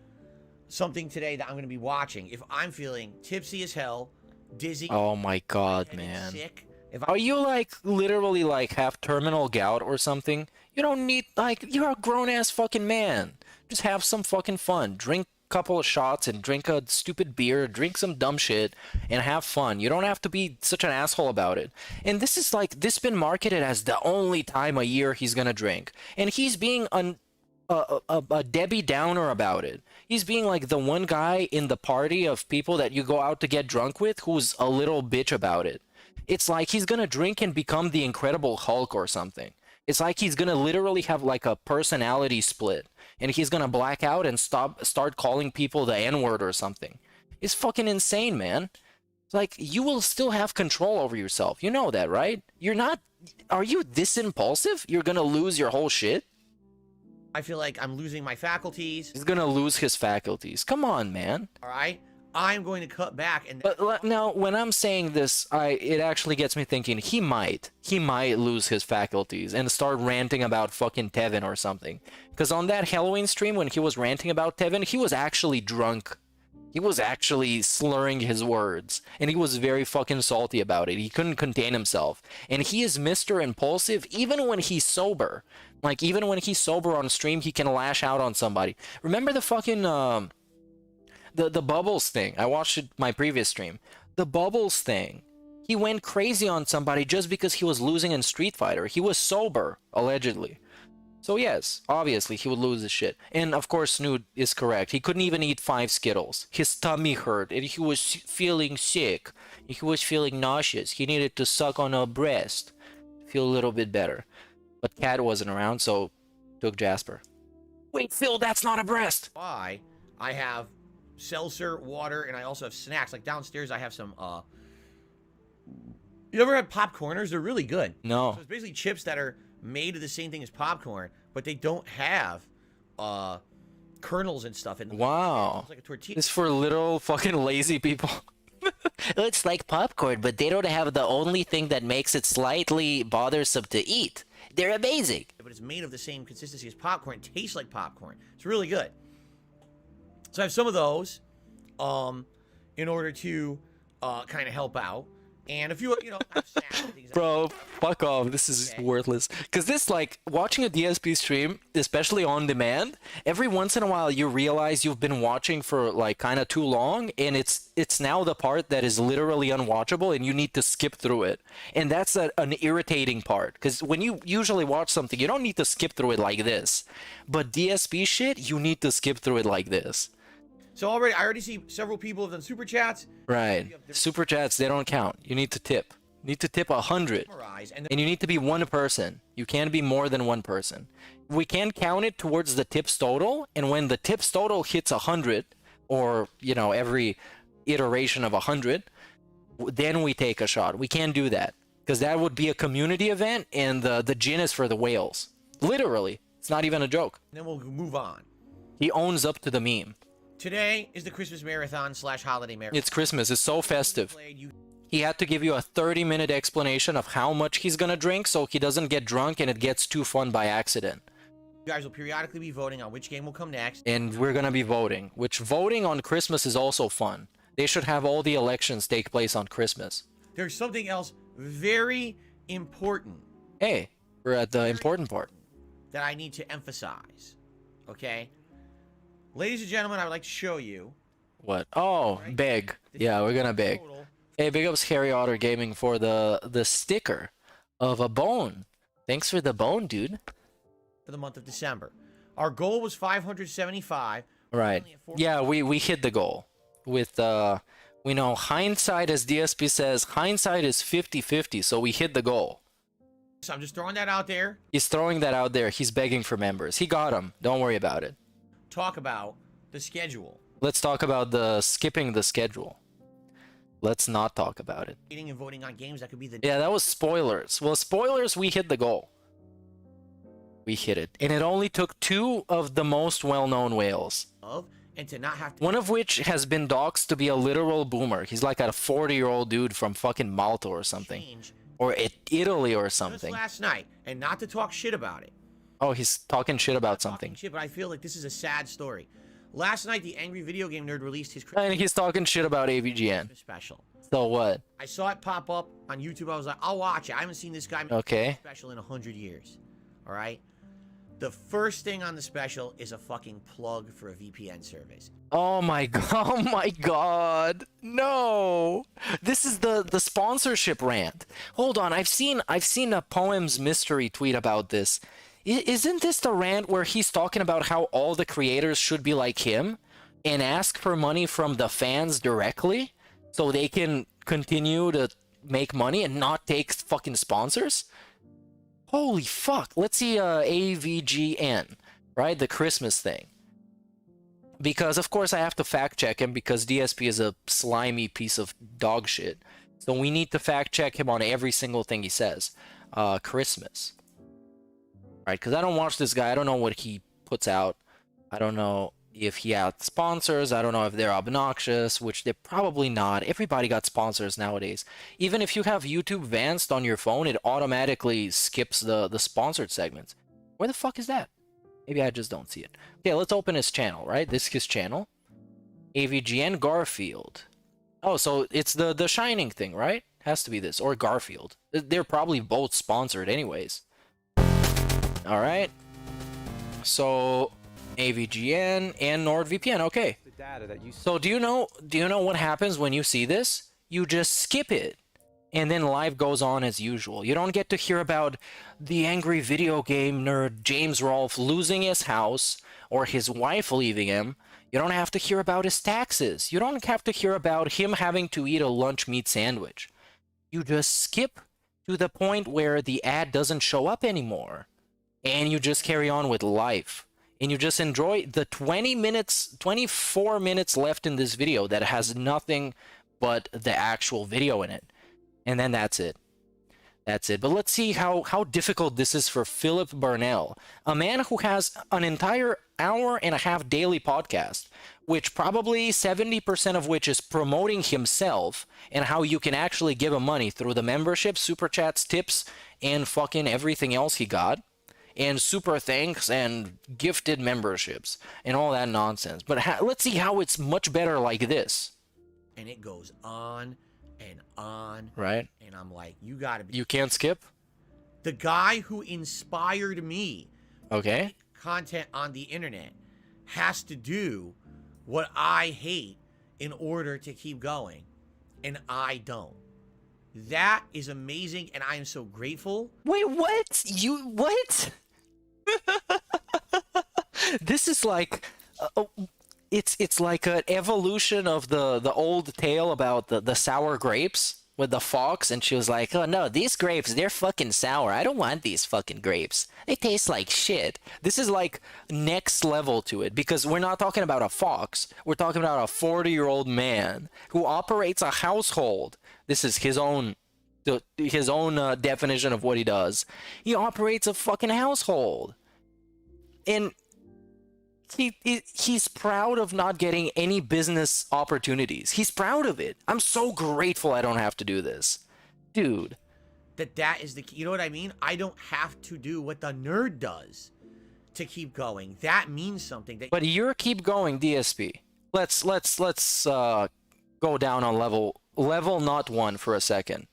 something today that I'm going to be watching. If I'm feeling tipsy as hell, dizzy. Oh my god, man. Sick. Are you like literally like have terminal gout or something? You don't need, like, you're a grown-ass fucking man. Just have some fucking fun. Drink a couple of shots and drink a stupid beer, drink some dumb shit, and have fun. You don't have to be such an asshole about it. And this is like, this been marketed as the only time a year he's gonna drink. And he's being a Debbie Downer about it. He's being like the one guy in the party of people that you go out to get drunk with who's a little bitch about it. It's like he's gonna drink and become the Incredible Hulk or something. It's like he's gonna literally have like a personality split, and he's gonna black out and start calling people the N-word or something. It's fucking insane, man. It's like, you will still have control over yourself. You know that, right? You're not. Are you this impulsive? You're gonna lose your whole shit? I feel like I'm losing my faculties. He's gonna lose his faculties. Come on, man. All right, I'm going to cut back. And But now, when I'm saying this, it actually gets me thinking he might lose his faculties and start ranting about fucking Tevin or something. Because on that Halloween stream, when he was ranting about Tevin, he was actually drunk. He was actually slurring his words, and he was very fucking salty about it. He couldn't contain himself, and he is Mr. Impulsive even when he's sober. Like, even when he's sober on stream, he can lash out on somebody. Remember the fucking the Bubbles thing? I watched it my previous stream. The Bubbles thing. He went crazy on somebody just because he was losing in Street Fighter. He was sober, allegedly. So yes, obviously he would lose his shit. And of course Snood is correct. He couldn't even eat 5 Skittles. His tummy hurt and he was feeling sick. He was feeling nauseous. He needed to suck on a breast to feel a little bit better. But Cat wasn't around, so took Jasper. Wait, Phil, that's not a breast! why I have seltzer, water, and I also have snacks. Like downstairs I have some, you ever had popcorners? They're really good. No. So it's basically chips that are made of the same thing as popcorn, but they don't have kernels and stuff in them. Wow. It's like a tortilla. It's for little fucking lazy people. It's like popcorn, but they don't have the only thing that makes it slightly bothersome to eat. They're amazing. But it's made of the same consistency as popcorn. It tastes like popcorn. It's really good. So I have some of those in order to kind of help out. and a few, have snacks and things. Bro, fuck off. This is Okay. worthless. Because this, like, watching a DSP stream, especially on demand, every once in a while you realize you've been watching for, like, kind of too long, and it's now the part that is literally unwatchable, and you need to skip through it. And that's an irritating part. Because when you usually watch something, you don't need to skip through it like this. But DSP shit, you need to skip through it like this. So I already see several people have done super chats. Right. Super chats, they don't count. You need to tip. You need to tip 100. And And you need to be one person. You can't be more than one person. We can count it towards the tips total, and when the tips total hits 100, or, every iteration of 100, then we take a shot. We can't do that, because that would be a community event, and the gin is for the whales. Literally. It's not even a joke. then we'll move on. He owns up to the meme. Today is the Christmas marathon / holiday marathon. It's Christmas. It's so festive. You He had to give you a 30-minute explanation of how much he's gonna drink so he doesn't get drunk and it gets too fun by accident. guys will periodically be voting on which game will come next. And we're gonna be voting, which voting on Christmas is also fun. They should have all the elections take place on Christmas. There's something else very important Hey, we're at the important part. that I need to emphasize. Okay? Ladies and gentlemen, I would like to show you. What? Oh, beg. Yeah, we're gonna beg. Total Hey, big ups Harry Otter Gaming for the sticker of a bone. Thanks for the bone, dude. for the month of December. Our goal was 575. Right. Yeah, we hit the goal. With we know hindsight, as DSP says, hindsight is 50-50, so we hit the goal. So I'm just throwing that out there. He's throwing that out there. He's begging for members. He got them. Don't worry about it. Talk about the schedule. Let's talk about the skipping the schedule. Let's not talk about it. Eating and voting on games that could be the Yeah, that was spoilers. Well, spoilers, we hit the goal. We hit it. And it only took 2 of the most well-known whales. of, and to not have to One of which has been doxxed to be a literal boomer. He's like a 40-year-old dude from fucking Malta or something. change Or Italy or just something. last night, and not to talk shit about it. Oh, he's talking shit about something. Shit, but I feel like this is a sad story. Last night, the Angry Video Game Nerd released his Christmas And he's talking shit about AVGN. special. So what? I saw it pop up on YouTube. I was like, I'll watch it. I haven't seen this guy make Okay. a special in 100 years. All right? The first thing on the special is a fucking plug for a VPN service. Oh my god. Oh my god. No. This is the sponsorship rant. Hold on. I've seen a Poems Mystery tweet about this. Isn't this the rant where he's talking about how all the creators should be like him and ask for money from the fans directly so they can continue to make money and not take fucking sponsors? Holy fuck. Let's see AVGN, right? The Christmas thing. Because, of course, I have to fact check him because DSP is a slimy piece of dog shit. So we need to fact check him on every single thing he says. Christmas. Right? Because I don't watch this guy. I don't know what he puts out. I don't know if he has sponsors. I don't know if they're obnoxious, which they're probably not. Everybody got sponsors nowadays. Even if you have YouTube Vanced on your phone, it automatically skips the sponsored segments. Where the fuck is that? Maybe I just don't see it. Okay, let's open his channel, right? This is his channel. AVGN Garfield. Oh, so it's the Shining thing, right? Has to be this. Or Garfield. They're probably both sponsored anyways. Alright. So, AVGN and NordVPN. Okay. So do you know what happens when you see this? You just skip it. And then life goes on as usual. You don't get to hear about the angry video game nerd James Rolfe losing his house or his wife leaving him. You don't have to hear about his taxes. You don't have to hear about him having to eat a lunch meat sandwich. You just skip to the point where the ad doesn't show up anymore. And you just carry on with life. And you just enjoy the 24 minutes left in this video that has nothing but the actual video in it. And then that's it. That's it. But let's see how difficult this is for Philip Burnell, a man who has an entire hour-and-a-half daily podcast, which probably 70% of which is promoting himself and how you can actually give him money through the membership, super chats, tips, and fucking everything else he got, and super thanks and gifted memberships and all that nonsense. But let's see how it's much better like this. And it goes on and on. Right. And I'm like, you gotta be. You can't skip? The guy who inspired me Okay. to make content on the internet has to do what I hate in order to keep going. And I don't. That is amazing, and I am so grateful. Wait, what? What? This is like, it's like an evolution of the old tale about the sour grapes with the fox, and she was like, oh no, these grapes, they're fucking sour. I don't want these fucking grapes. They taste like shit. This is like next level to it, because we're not talking about a fox. We're talking about a 40-year-old man who operates a household. This is his own definition of what he does. He operates a fucking household. And he's proud of not getting any business opportunities. He's proud of it. I'm so grateful I don't have to do this. Dude. That is the key. You know what I mean? I don't have to do what the nerd does to keep going. That means something. But you're keep going, DSP. Let's go down on level not 1 for a second.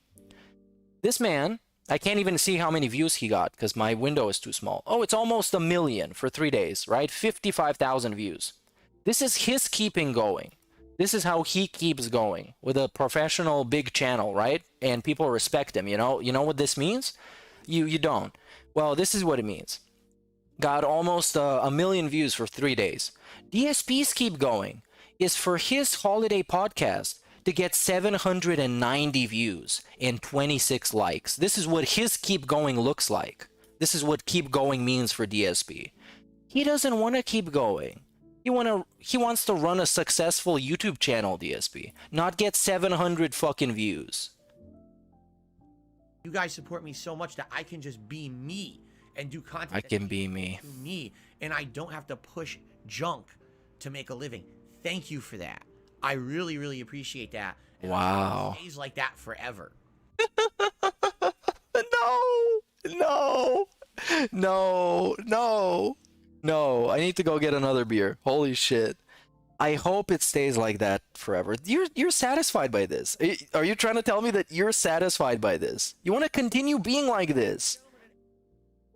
This man, I can't even see how many views he got because my window is too small. Oh, it's almost 1 million for 3 days, right? 55,000 views. This is his keeping going. This is how he keeps going with a professional big channel, right? And people respect him, you know? You know what this means? You don't. Well, this is what it means. Got almost 1 million views for 3 days. DSP's keep going is for his holiday podcast to get 790 views and 26 likes. This is what his keep going looks like. This is what keep going means for DSP. He doesn't want to keep going. He wants to run a successful YouTube channel, DSP, not get 700 fucking views. You guys support me so much that I can just be me and do content. I can be me. And I don't have to push junk to make a living. Thank you for that. I really, really appreciate that. And wow. It stays like that forever. No. I need to go get another beer. Holy shit. I hope it stays like that forever. You're satisfied by this. Are you trying to tell me that you're satisfied by this? You want to continue being like this?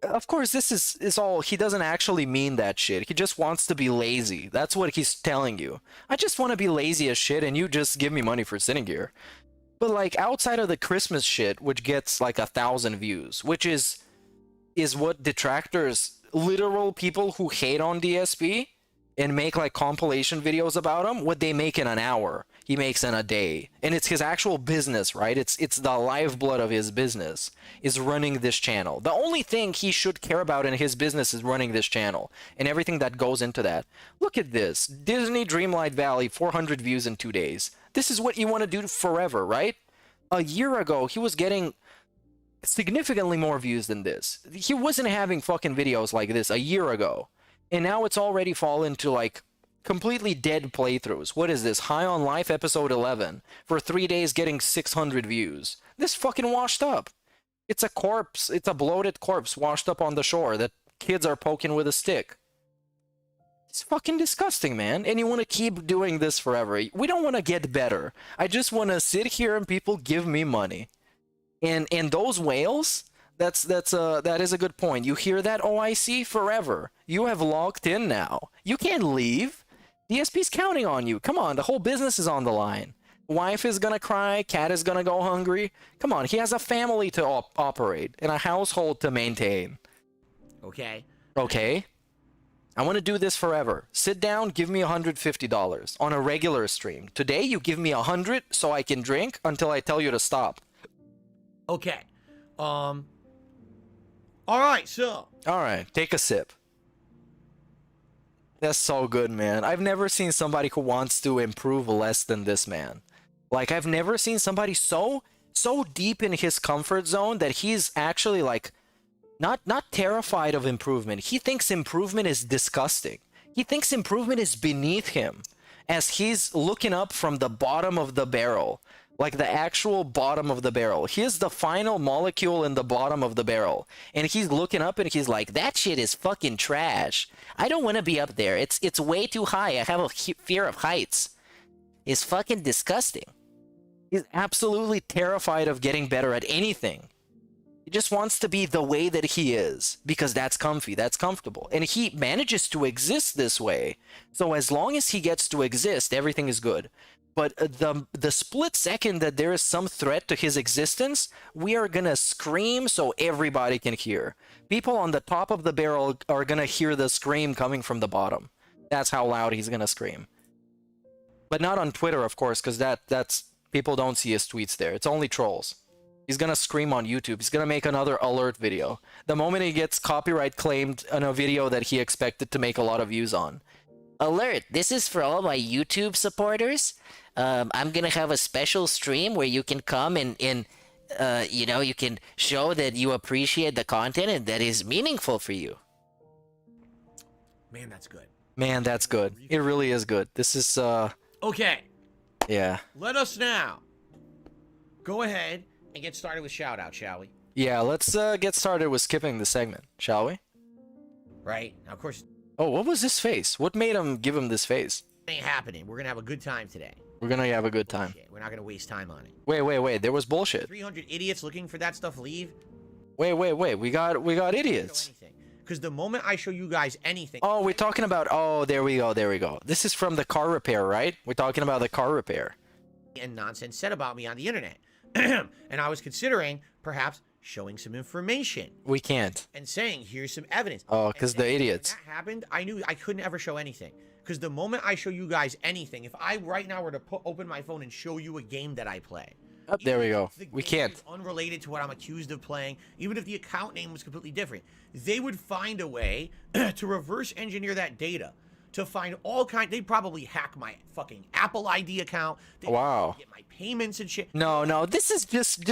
Of course, this is all, he doesn't actually mean that shit. He just wants to be lazy. That's what he's telling you. I just want to be lazy as shit and you just give me money for sitting here. But like outside of the Christmas shit, which gets like 1,000 views, which is what detractors, literal people who hate on DSP and make like compilation videos about him, what they make in an hour, he makes in a day. And it's his actual business, right? It's the lifeblood of his business is running this channel. The only thing he should care about in his business is running this channel and everything that goes into that. Look at this. Disney Dreamlight Valley, 400 views in 2 days. This is what you want to do forever, right? A year ago, he was getting significantly more views than this. He wasn't having fucking videos like this a year ago. And now it's already fallen to like completely dead playthroughs. What is this? High on Life episode 11 for 3 days getting 600 views. This fucking washed up. It's a corpse. It's a bloated corpse washed up on the shore that kids are poking with a stick. It's fucking disgusting, man. And you want to keep doing this forever. We don't want to get better. I just want to sit here and people give me money. And those whales, that is a good point. You hear that, OIC? Forever. You have logged in now. You can't leave. DSP's counting on you. Come on, the whole business is on the line. Wife is gonna cry, cat is gonna go hungry. Come on, he has a family to operate and a household to maintain. Okay. Okay. I want to do this forever. Sit down, give me $150 on a regular stream. Today you give me 100 so I can drink until I tell you to stop. Okay. All right, so. All right, take a sip. That's so good, man. I've never seen somebody who wants to improve less than this man. Like, I've never seen somebody so deep in his comfort zone that he's actually like not terrified of improvement. He thinks improvement is disgusting. He thinks improvement is beneath him as he's looking up from the bottom of the barrel. Like the actual bottom of the barrel. Here's the final molecule in the bottom of the barrel. And he's looking up and he's like, that shit is fucking trash. I don't want to be up there. It's way too high. I have a fear of heights. It's fucking disgusting. He's absolutely terrified of getting better at anything. He just wants to be the way that he is because that's comfy, that's comfortable. And he manages to exist this way. So as long as he gets to exist, everything is good. But the split second that there is some threat to his existence, we are gonna scream so everybody can hear. People on the top of the barrel are gonna hear the scream coming from the bottom. That's how loud he's gonna scream. But not on Twitter, of course, because that's people don't see his tweets there. It's only trolls. He's gonna scream on YouTube. He's gonna make another alert video. The moment he gets copyright claimed on a video that he expected to make a lot of views on. Alert! This is for all my YouTube supporters. I'm gonna have a special stream where you can come and you know, you can show that you appreciate the content and that is meaningful for you. Man, that's good. Man, that's good. It really is good. This is Okay. yeah. Let us now go ahead and get started with shout out, shall we? Yeah, let's get started with skipping the segment, shall we? Right. Now, of course, Oh, what was this face? What made him give him this face? it ain't happening. We're gonna have a good time today. We're gonna have a good time. Shit, we're not gonna waste time on it. Wait. There was bullshit. 300 idiots looking for that stuff. Leave. Wait. We got idiots. Because the moment I show you guys anything, Oh, we're talking about. Oh, there we go. This is from the car repair, right? We're talking about the car repair. and nonsense said about me on the internet, and I was considering perhaps showing some information We can't. and saying, here's some evidence. Oh, because And the then idiots. When that happened, I knew I couldn't ever show anything. Because the moment I show you guys anything, if I right now were to open my phone and show you a game that I play, Oh, there we go. if the We game can't. is unrelated to what I'm accused of playing, even if the account name was completely different, they would find a way to reverse engineer that data to find all kind. They'd probably hack my fucking Apple ID account. They'd Wow. get my payments and shit. No. This is just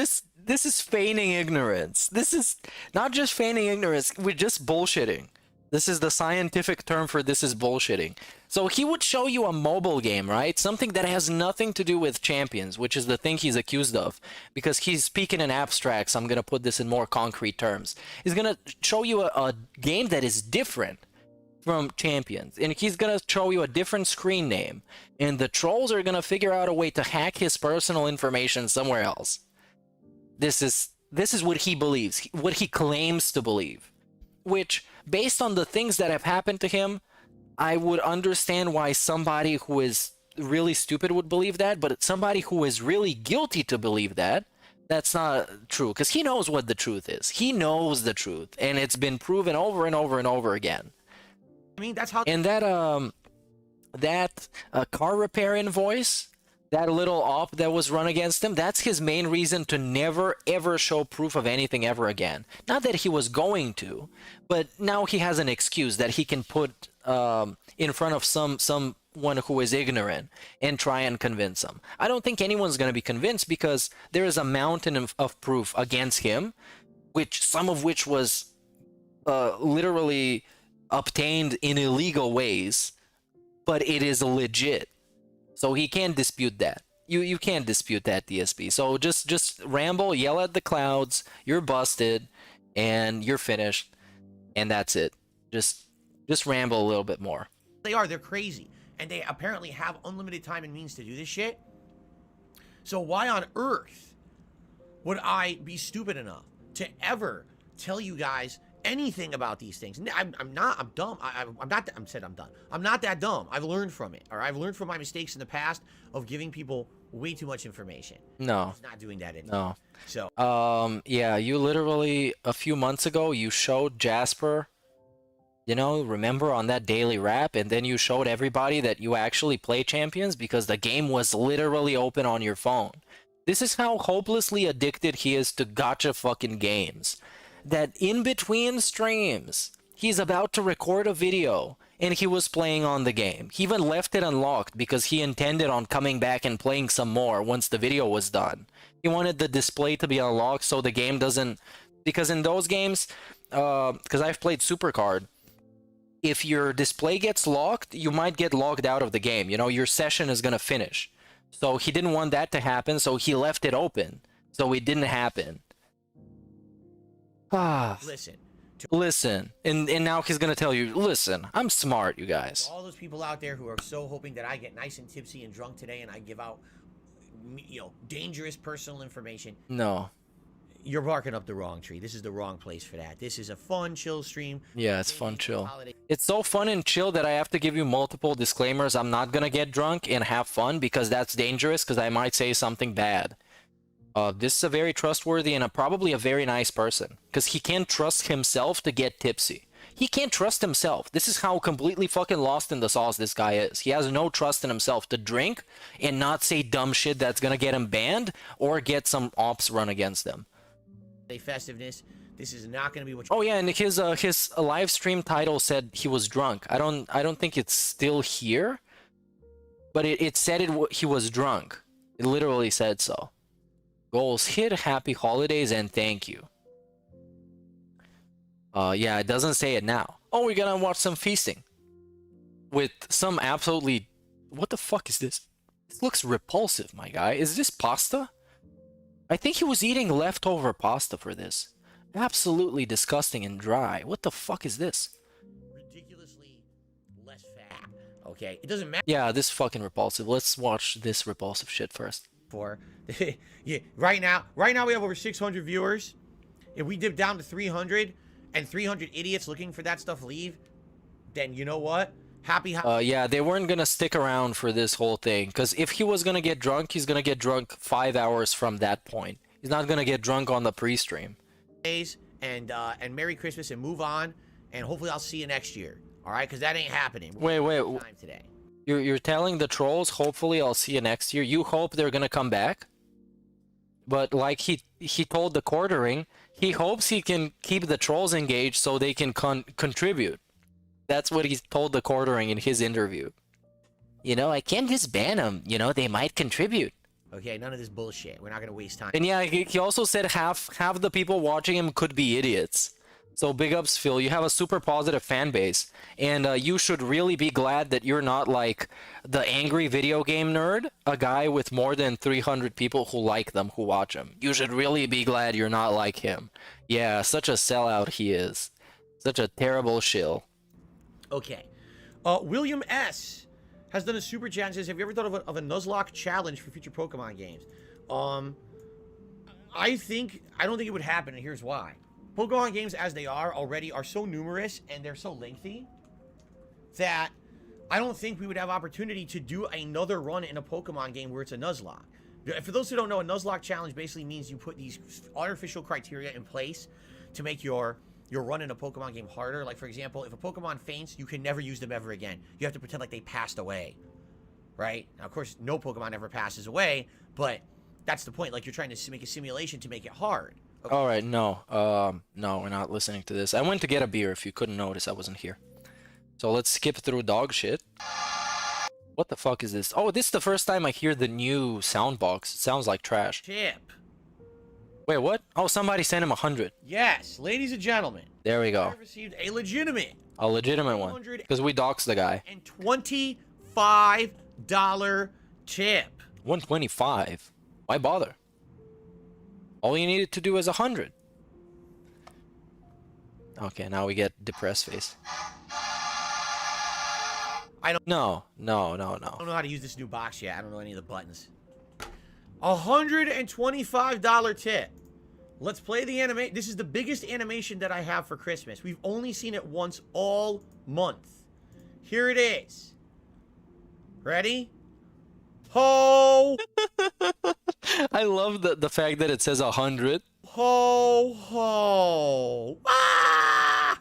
this is feigning ignorance. This is not just feigning ignorance. We're just bullshitting. This is the scientific term for this is bullshitting. So he would show you a mobile game, right? Something that has nothing to do with Champions, which is the thing he's accused of. Because he's speaking in abstracts, I'm going to put this in more concrete terms. He's going to show you a game that is different from Champions. And he's going to show you a different screen name. And the trolls are going to figure out a way to hack his personal information somewhere else. This is what he believes, what he claims to believe. Which, based on the things that have happened to him, I would understand why somebody who is really stupid would believe that, but somebody who is really guilty to believe that, that's not true. Because he knows what the truth is. He knows the truth, and it's been proven over and over and over again. I mean, that's how. And that car repair invoice, that little op that was run against him, that's his main reason to never ever show proof of anything ever again. Not that he was going to, but now he has an excuse that he can put in front of someone who is ignorant and try and convince them. I don't think anyone's going to be convinced because there is a mountain of proof against him, which some of which was literally obtained in illegal ways, but it is legit. So he can't dispute that. You can't dispute that, DSP. So just ramble, yell at the clouds, you're busted, and you're finished, and that's it. Just ramble a little bit more. They're crazy. And they apparently have unlimited time and means to do this shit. So why on earth would I be stupid enough to ever tell you guys anything about these things? I'm dumb. I'm done. I'm not that dumb. I've learned from it. Or I've learned from my mistakes in the past of giving people way too much information. No. It's not doing that anymore. No. So yeah, you literally a few months ago you showed Jasper, remember on that daily wrap, and then you showed everybody that you actually play Champions because the game was literally open on your phone. This is how hopelessly addicted he is to gotcha fucking games. That in between streams, he's about to record a video and he was playing on the game. He even left it unlocked because he intended on coming back and playing some more once the video was done. He wanted the display to be unlocked so the game doesn't... Because in those games, because I've played Supercard, if your display gets locked, you might get logged out of the game. Your session is going to finish. So he didn't want that to happen, so he left it open. So it didn't happen. Listen. And now he's gonna tell you, listen, I'm smart, you guys. all those people out there who are so hoping that I get nice and tipsy and drunk today and I give out dangerous personal information. No. You're barking up the wrong tree. This is the wrong place for that. This is a fun, chill stream. Yeah, it's fun, chill. Holiday. It's so fun and chill that I have to give you multiple disclaimers. I'm not gonna get drunk and have fun because that's dangerous, because I might say something bad. This is a very trustworthy and probably a very nice person, because he can't trust himself to get tipsy. He can't trust himself. This is how completely fucking lost in the sauce this guy is. He has no trust in himself to drink and not say dumb shit that's gonna get him banned or get some ops run against him. Festiveness. This is not going to be what. Oh yeah, and his live stream title said he was drunk. I don't think it's still here, but it said he was drunk. It literally said so. Goals hit, happy holidays, and thank you. Yeah, it doesn't say it now. Oh, we're gonna watch some feasting with some absolutely. What the fuck is this? This looks repulsive, my guy. Is this pasta? I think he was eating leftover pasta for this. Absolutely disgusting and dry. What the fuck is this? Ridiculously less fat. Okay, it doesn't matter. Yeah, this is fucking repulsive. Let's watch this repulsive shit first. Yeah, right now we have over 600 viewers. If we dip down to 300 and 300 idiots looking for that stuff leave, then you know what? Yeah, they weren't gonna stick around for this whole thing, because if he was gonna get drunk, he's gonna get drunk 5 hours from that point. He's not gonna get drunk on the pre-stream. And Merry Christmas and move on, and hopefully I'll see you next year. All right, because that ain't happening. Wait. Time today. You're telling the trolls, hopefully I'll see you next year. You hope they're gonna come back? But like he told the quartering, he hopes he can keep the trolls engaged so they can contribute. That's what he told the quartering in his interview. You know, I can't just ban them. You know, they might contribute. Okay, none of this bullshit. We're not gonna waste time. And yeah, he also said half the people watching him could be idiots. So big ups, Phil. You have a super positive fan base, and you should really be glad that you're not like the angry video game nerd, a guy with more than 300 people who like them, who watch him. You should really be glad you're not like him. Yeah, such a sellout he is. Such a terrible shill. Okay. William S. has done a super chat and says, have you ever thought of a Nuzlocke challenge for future Pokemon games? I don't think it would happen, and here's why. Pokemon games as they are already are so numerous and they're so lengthy that I don't think we would have opportunity to do another run in a Pokemon game where it's a Nuzlocke. For those who don't know, a Nuzlocke challenge basically means you put these artificial criteria in place to make your run in a Pokemon game harder. Like, for example, if a Pokemon faints, you can never use them ever again. You have to pretend like they passed away, right? Now, of course, no Pokemon ever passes away, but that's the point. Like, you're trying to make a simulation to make it hard. Okay. All right, no, we're not listening to this. I went to get a beer. If you couldn't notice, I wasn't here. So let's skip through dog shit. What the fuck is this? Oh, this is the first time I hear the new sound box. It sounds like trash. Tip. Wait, what? Oh, somebody sent him 100. Yes, ladies and gentlemen. There we go. I received a legitimate one. Because we doxed the guy. And $25 tip. 125. Why bother? All you needed to do is 100. Okay, now we get depressed face. I don't know how to use this new box yet. I don't know any of the buttons. $125 tip. Let's play the anime. This is the biggest animation that I have for Christmas. We've only seen it once all month. Here it is. Ready? Ho! I love the fact that it says 100. Ho, ho. Ah!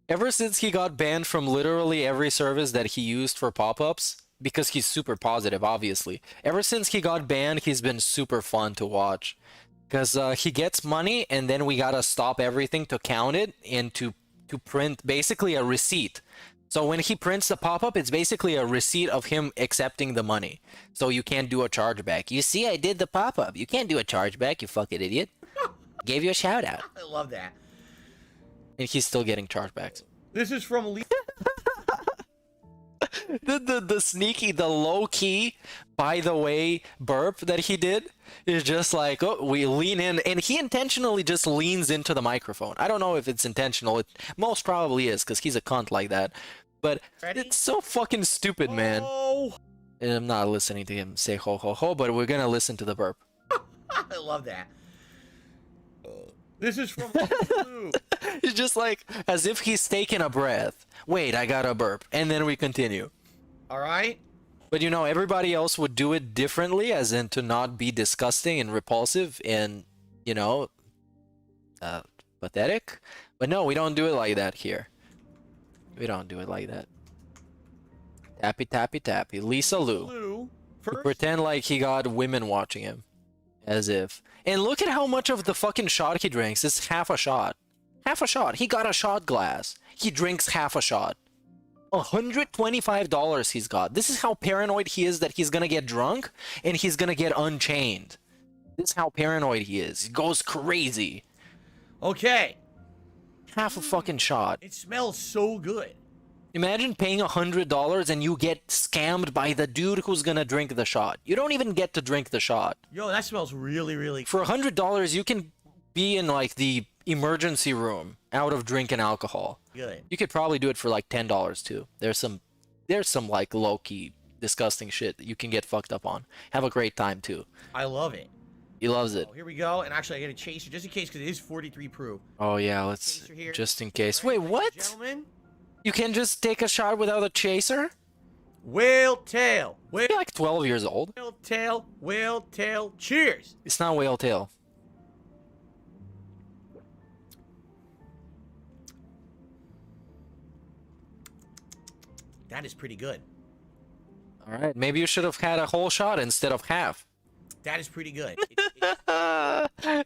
Ever since he got banned from literally every service that he used for pop-ups, because he's super positive, obviously. Ever since he got banned, he's been super fun to watch. Because he gets money, and then we gotta stop everything to count it and to print basically a receipt. So when he prints the pop-up, it's basically a receipt of him accepting the money. So you can't do a chargeback. You see, I did the pop-up. You can't do a chargeback, you fucking idiot. Gave you a shout-out. I love that. And he's still getting chargebacks. This is from the sneaky, the low-key, by the way, burp that he did is just like, oh, we lean in, and he intentionally just leans into the microphone. I don't know if it's intentional. It most probably is, because he's a cunt like that. But Ready? It's so fucking stupid, man. And I'm not listening to him say ho ho ho, but we're gonna listen to the burp. I love that. This is from Blue. It's just like as if he's taking a breath. Wait, I got a burp, and then we continue. All right. But you know, everybody else would do it differently, as in to not be disgusting and repulsive and, you know, pathetic. But no, we don't do it like that here. We don't do it like that. Tappy, tappy, tappy. Lisa Lou. Blue. To First. pretend like he got women watching him. As if. And look at how much of the fucking shot he drinks. It's half a shot. Half a shot. He got a shot glass. He drinks half a shot. $125 he's got. This is how paranoid he is that he's gonna get drunk and he's gonna get unchained. This is how paranoid he is. He goes crazy. Okay. Half a fucking shot. It smells so good. Imagine paying $100 and you get scammed by the dude who's gonna drink the shot. You don't even get to drink the shot. Yo, that smells really, really. For $100, you can be in like the emergency room out of drinking alcohol. Good. You could probably do it for like $10 too. There's some like low-key disgusting shit that you can get fucked up on. Have a great time too. I love it. He loves it. Oh, here we go. And actually, I get a chaser just in case because it is 43 proof. Oh yeah, let's Chaser here. just in case. All right, Wait, ladies and what? Gentlemen, You can just take a shot without a chaser? whale tail. Whale You're like 12 years old. tail. Whale tail. Cheers. It's not whale tail. That is pretty good. All right, maybe you should have had a whole shot instead of half. That is pretty good.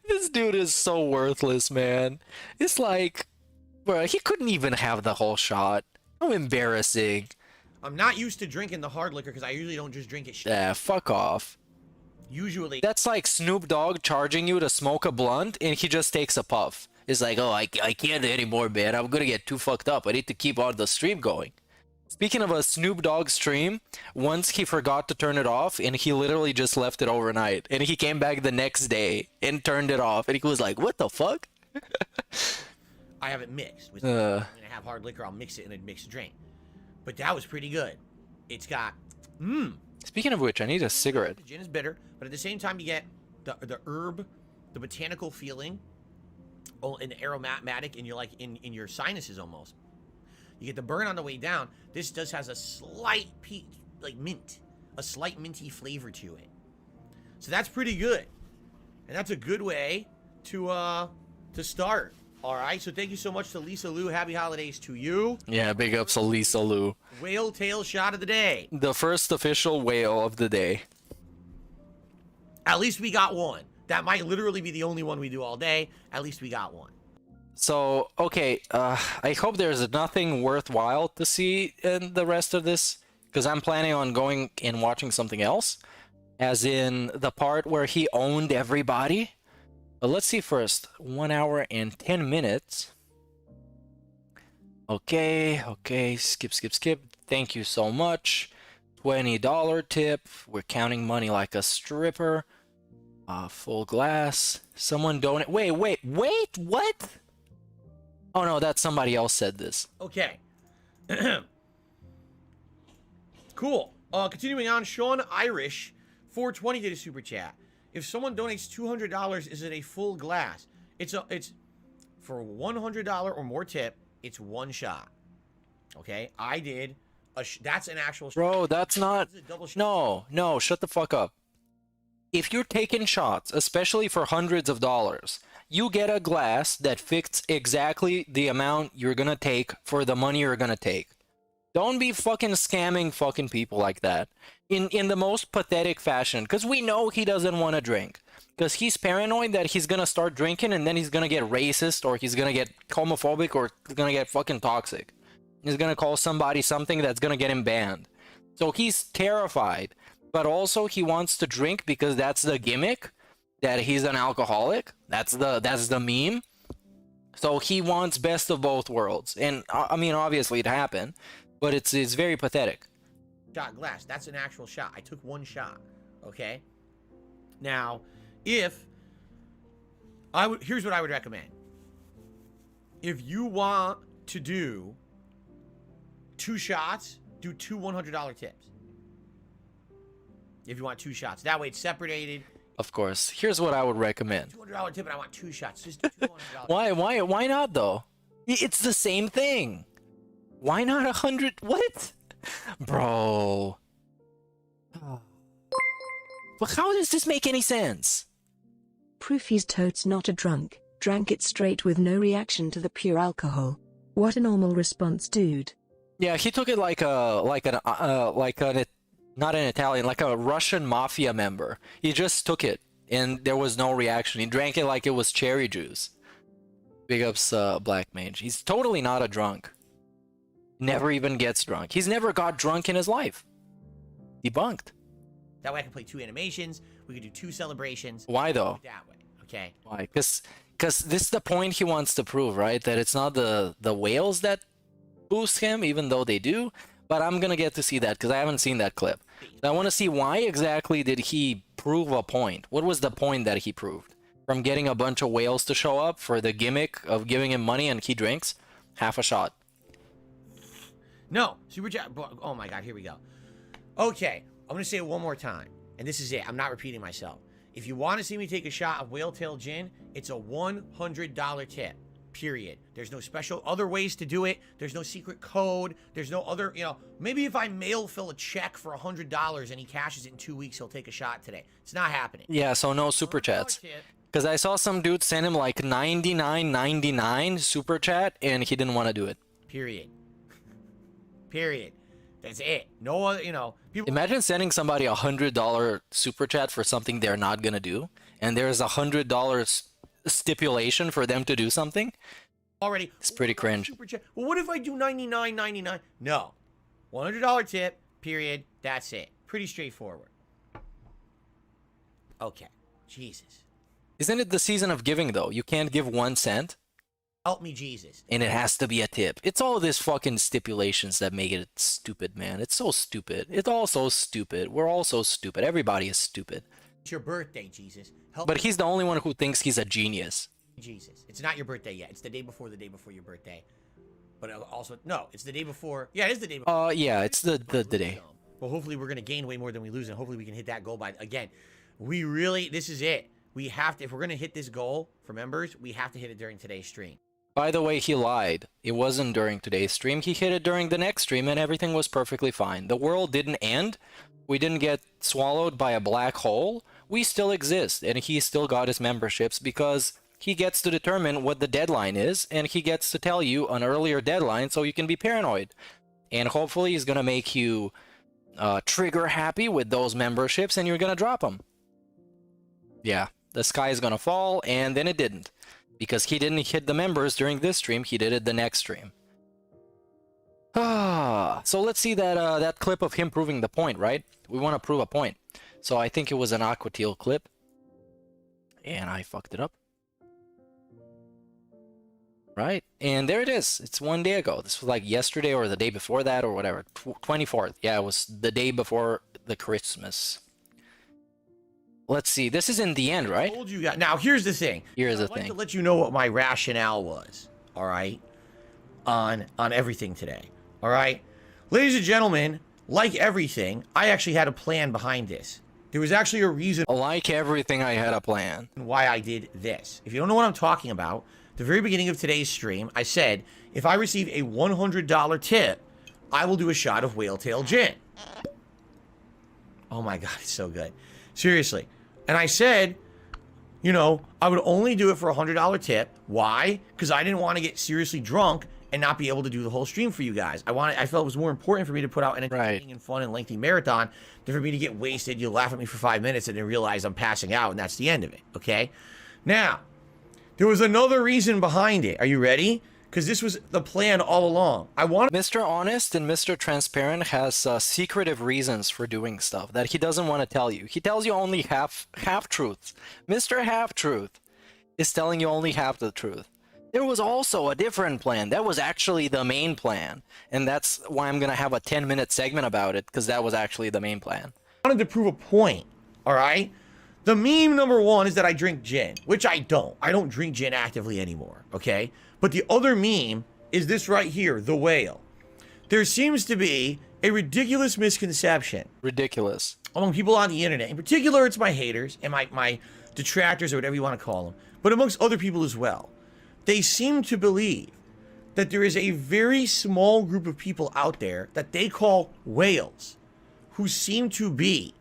This dude is so worthless, man. It's like, bro, he couldn't even have the whole shot. How embarrassing. I'm not used to drinking the hard liquor because I usually don't just drink it. Yeah, fuck off. Usually. That's like Snoop Dogg charging you to smoke a blunt and he just takes a puff. It's like, oh, I can't anymore, man. I'm gonna get too fucked up. I need to keep on the stream going. Speaking of a Snoop Dogg stream, once he forgot to turn it off and he literally just left it overnight. And he came back the next day and turned it off. And he was like, what the fuck? I have it mixed. With I'm gonna have hard liquor. I'll mix it in a mixed drink. But that was pretty good. It's got Speaking of which, I need a cigarette. the gin is bitter, but at the same time you get the herb, the botanical feeling, and aromatic, and you're like in your sinuses almost. You get the burn on the way down. This does has a slight like mint, a slight minty flavor to it. So that's pretty good, and that's a good way to start. All right. So thank you so much to Lisa Lou. Happy holidays to you. Yeah, big ups to Lisa Lou. Whale tail shot of the day. The first official whale of the day. At least we got one. That might literally be the only one we do all day. At least we got one. So, okay, I hope there's nothing worthwhile to see in the rest of this, because I'm planning on going and watching something else, as in the part where he owned everybody. But let's see first. 1 hour and 10 minutes. Okay, skip. Thank you so much. $20 tip. We're counting money like a stripper. Full glass. Someone donate. Wait, what? Oh no, that's somebody else said this. Okay. Cool. Continuing on, Sean Irish, 420 did a super chat. If someone donates $200, is it a full glass? It's for $100 or more tip. It's one shot. Okay, I did. That's an actual. Bro, that's not. It's a double shot. No, shut the fuck up. If you're taking shots, especially for hundreds of dollars, you get a glass that fits exactly the amount you're gonna take for the money you're gonna take. Don't be fucking scamming fucking people like that in the most pathetic fashion, because we know he doesn't want to drink, because he's paranoid that he's gonna start drinking and then he's gonna get racist, or he's gonna get homophobic, or he's gonna get fucking toxic. He's gonna call somebody something that's gonna get him banned. So he's terrified, but also he wants to drink because that's the gimmick, that he's an alcoholic. That's the meme. So he wants best of both worlds, and I mean, obviously it happened, but it's very pathetic. Shot glass. That's an actual shot. I took one shot. Okay. Now, if I would, here's what I would recommend. If you want to do 2 shots, do 2 $100 tips. if you want 2 shots. That way it's separated. Of course. Here's what I would recommend. $200 tip, and I want 2 shots. Just do $200. Why not though? It's the same thing. Why not 100? What? Bro. But how does this make any sense? Proof he's totes not a drunk. Drank it straight with no reaction to the pure alcohol. What a normal response, dude. Yeah, he took it like not an Italian, like a Russian mafia member. He just took it, and there was no reaction. He drank it like it was cherry juice. Big ups, Black Mage. He's totally not a drunk. Never even gets drunk. He's never got drunk in his life. Debunked. That way I can play 2 animations. We can do 2 celebrations. Why though? That way, okay? Why? Because this is the point he wants to prove, right? That it's not the whales that boost him, even though they do. But I'm gonna get to see that because I haven't seen that clip. I want to see why exactly did he prove a point? What was the point that he proved? From getting a bunch of whales to show up for the gimmick of giving him money and he drinks? Half a shot. No, super chat. Oh my god, here we go. Okay, I'm gonna say it one more time, and this is it. I'm not repeating myself. If you want to see me take a shot of Whale Tail Gin, it's a $100 tip. Period. There's no special other ways to do it. There's no secret code. There's no other, maybe if I mail Phil a check for $100 and he cashes it in 2 weeks, he'll take a shot today. It's not happening. Yeah, so no super chats. Because I saw some dude send him like $99.99 super chat and he didn't want to do it. Period. Period. That's it. No other, people. Imagine sending somebody $100 super chat for something they're not gonna do, and there's $100 stipulation for them to do something. Already. It's pretty cringe. Super chat. Well, what if I do $99.99? No. $100 tip. Period. That's it. Pretty straightforward. Okay. Jesus. Isn't it the season of giving though? You can't give 1 cent. Help me, Jesus. And it has to be a tip. It's all this fucking stipulations that make it stupid, man. It's so stupid. It's all so stupid. We're all so stupid. Everybody is stupid. It's your birthday, Jesus. Help But me. he's the only one who thinks he's a genius. Jesus. It's not your birthday yet. It's the day before your birthday. But also, no, it's the day before. Yeah, it is the day before. Yeah, it's the day. Well, hopefully we're going to gain way more than we lose, and hopefully we can hit that goal by, again, this is it. We have to, if we're going to hit this goal for members, we have to hit it during today's stream. By the way, he lied. It wasn't during today's stream. He hit it during the next stream and everything was perfectly fine. The world didn't end. We didn't get swallowed by a black hole. We still exist and he still got his memberships because he gets to determine what the deadline is and he gets to tell you an earlier deadline so you can be paranoid. And hopefully he's going to make you trigger happy with those memberships and you're going to drop them. Yeah, the sky is going to fall, and then it didn't. Because he didn't hit the members during this stream, he did it the next stream. So let's see that clip of him proving the point, right? We want to prove a point. So I think it was an Aqua Teal clip. And I fucked it up. Right? And there it is. It's 1 day ago. This was like yesterday or the day before that or whatever. 24th. Yeah, it was the day before the Christmas. Let's see. This is in the end, right? I told you guys. Now, here's the thing. Here's the I'd like thing. to let you know what my rationale was, all right, on everything today, all right? Ladies and gentlemen, like everything, I actually had a plan behind this. There was actually a reason Like everything, I had a plan. why I did this. If you don't know what I'm talking about, the very beginning of today's stream, I said, if I receive a $100 tip, I will do a shot of Whale Tail Gin. Oh my God, it's so good. Seriously. And I said, I would only do it for a $100 tip. Why? Because I didn't want to get seriously drunk and not be able to do the whole stream for you guys. I felt it was more important for me to put out an entertaining and fun and lengthy marathon than for me to get wasted. You laugh at me for 5 minutes and then realize I'm passing out, and that's the end of it. Okay? Now, there was another reason behind it. Are you ready? Because this was the plan all along. Mr. Honest and Mr. Transparent has secretive reasons for doing stuff that he doesn't want to tell you. He tells you only half truths. Mr. Half Truth is telling you only half the truth. There was also a different plan. That was actually the main plan. And that's why I'm going to have a 10-minute segment about it, because that was actually the main plan. I wanted to prove a point, all right? The meme number one is that I drink gin, which I don't. I don't drink gin actively anymore, okay? But the other meme is this right here, the whale. there seems to be a ridiculous misconception Ridiculous. among people on the internet. In particular, it's my haters and my detractors, or whatever you want to call them, but amongst other people as well. They seem to believe that there is a very small group of people out there that they call whales, who seem to be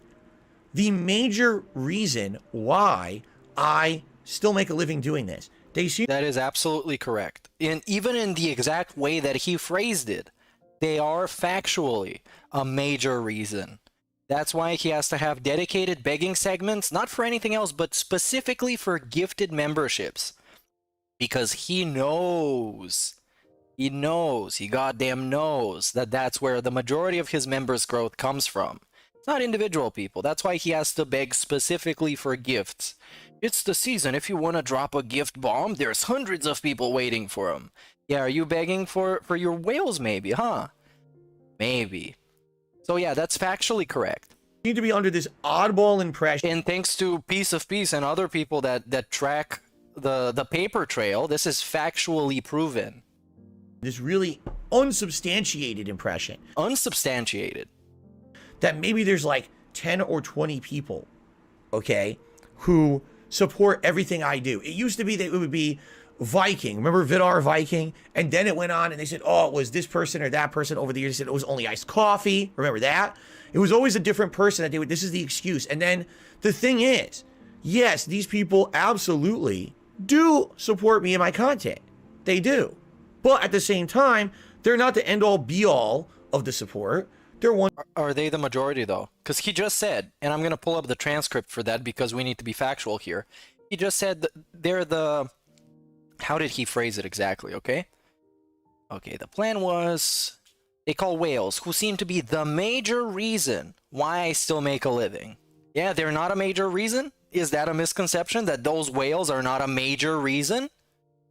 the major reason why I still make a living doing this. They seem That is absolutely correct. And even in the exact way that he phrased it, they are factually a major reason. That's why he has to have dedicated begging segments, not for anything else, but specifically for gifted memberships. Because he knows, he goddamn knows that that's where the majority of his members' growth comes from. It's not individual people. That's why he has to beg specifically for gifts. It's the season. If you want to drop a gift bomb, there's hundreds of people waiting for them. Yeah, are you begging for your whales maybe, huh? Maybe. So yeah, that's factually correct. seem to be under this oddball impression. And thanks to Piece of Peace and other people that track the paper trail, this is factually proven. This really unsubstantiated impression. Unsubstantiated. That maybe there's like 10 or 20 people, okay, who support everything I do. It used to be that it would be Viking. Remember Vidar Viking? And then it went on and they said, oh, it was this person or that person. Over the years, they said it was only iced coffee. Remember that? It was always a different person that they would, this is the excuse. And then the thing is, yes, these people absolutely do support me and my content. They do. But at the same time, they're not the end all be all of the support. They're one. Are they the majority though? Because he just said, and I'm going to pull up the transcript for that because we need to be factual here. He just said that they're the... How did he phrase it exactly, okay? Okay, the plan was... They call whales, who seem to be the major reason why I still make a living. Yeah, they're not a major reason? Is that a misconception, that those whales are not a major reason?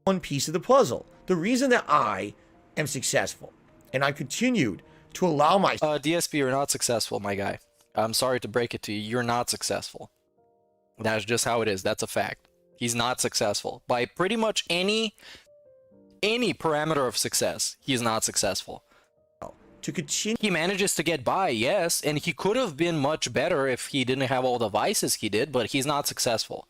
One piece of the puzzle. The reason that I am successful, and I continued to allow myself... DSP, you're not successful, my guy. I'm sorry to break it to you. You're not successful. That's just how it is. That's a fact. He's not successful. By pretty much any parameter of success, he's not successful. to continue. He manages to get by, yes, and he could have been much better if he didn't have all the vices he did, but he's not successful.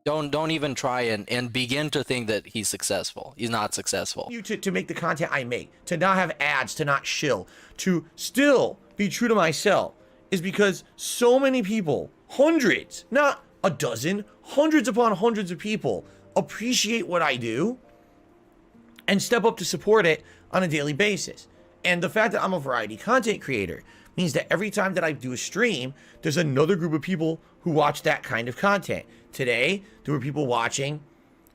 Don't even try and begin to think that he's successful. He's not successful. To make the content I make, to not have ads, to not shill, to still be true to myself, is because so many people, hundreds, not a dozen, hundreds upon hundreds of people appreciate what I do and step up to support it on a daily basis. And the fact that I'm a variety content creator means that every time that I do a stream, there's another group of people who watch that kind of content. Today, there were people watching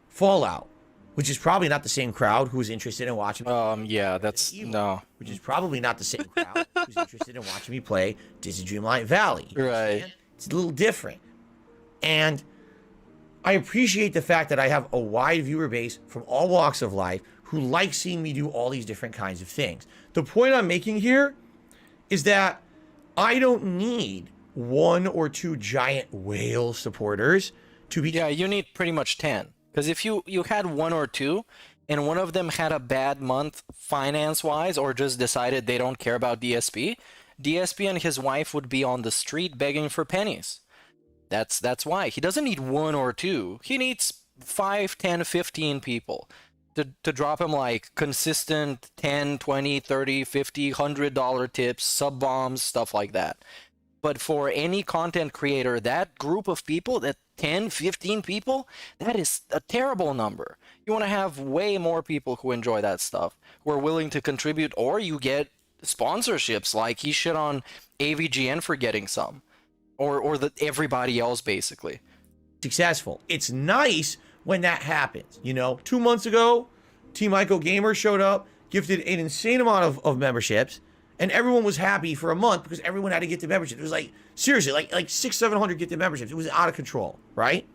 Fallout, which is probably not the same crowd who's interested in watching. Yeah, that's no. Which is probably not the same crowd who's interested in watching me play Disney Dreamlight Valley. Right. It's a little different. And I appreciate the fact that I have a wide viewer base from all walks of life who like seeing me do all these different kinds of things. The point I'm making here is that I don't need one or two giant whale supporters to be... Yeah, you need pretty much 10. Because if you had one or two, and one of them had a bad month finance-wise, or just decided they don't care about DSP, DSP and his wife would be on the street begging for pennies. That's why. He doesn't need one or two. He needs 5, 10, 15 people to drop him like consistent 10, 20, 30, 50, $100 tips, sub-bombs, stuff like that. But for any content creator, that group of people, that 10, 15 people, that is a terrible number. You want to have way more people who enjoy that stuff, who are willing to contribute, or you get sponsorships like he shit on AVGN for getting some. Or everybody else, basically. Successful. It's nice when that happens. You know, 2 months ago, Team Ico Gamer showed up, gifted an insane amount of memberships, and everyone was happy for a month because everyone had to get the membership. It was like, seriously, like 600, 700 get the memberships. It was out of control, right?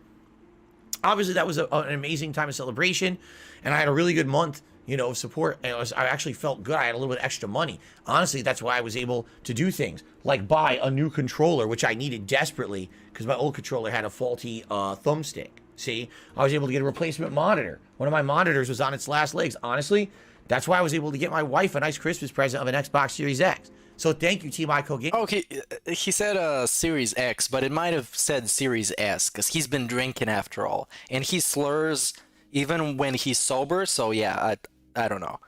Obviously, that was an amazing time of celebration, and I had a really good month, you know, of support. And I actually felt good. I had a little bit of extra money. Honestly, that's why I was able to do things like buy a new controller, which I needed desperately because my old controller had a faulty thumbstick. See, I was able to get a replacement monitor. One of my monitors was on its last legs. Honestly, That's why I was able to get my wife a nice Christmas present of an Xbox Series X. So thank you, Team ICO Game. Okay, he said Series X, but it might have said Series S, because he's been drinking after all. And he slurs even when he's sober, so yeah, I don't know.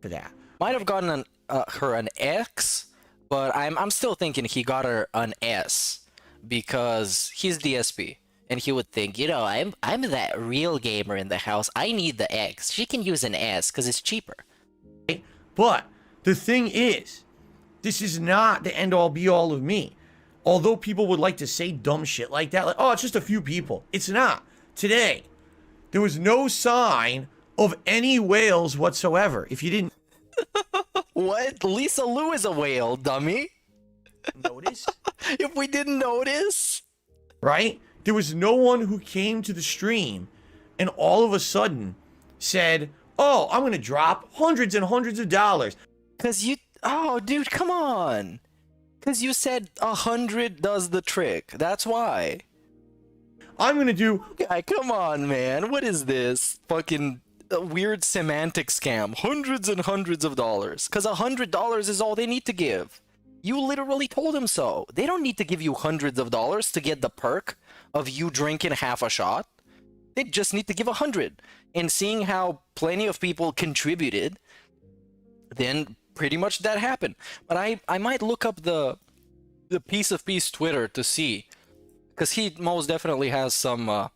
For that. Might have gotten her an X, but I'm still thinking he got her an S, because he's DSP. And he would think, you know, I'm that real gamer in the house. I need the X. She can use an S because it's cheaper. But the thing is, this is not the end-all be-all of me. Although people would like to say dumb shit like that, like, oh, it's just a few people. It's not. Today, there was no sign of any whales whatsoever. If you didn't What? Lisa Lou is a whale, dummy. notice, If we didn't notice. right? There was no one who came to the stream and all of a sudden said, oh, I'm going to drop hundreds and hundreds of dollars. Cause you, oh dude, come on. Cause you said 100 does the trick. That's why. I'm going to do Guy, come on, man. What is this? Fucking weird semantic scam. Hundreds and hundreds of dollars. Cause $100 is all they need to give. You literally told him so. They don't need to give you hundreds of dollars to get the perk of you drinking half a shot. They just need to give 100. And seeing how plenty of people contributed, then pretty much that happened. But I might look up the Piece of Peace Twitter to see, because he most definitely has some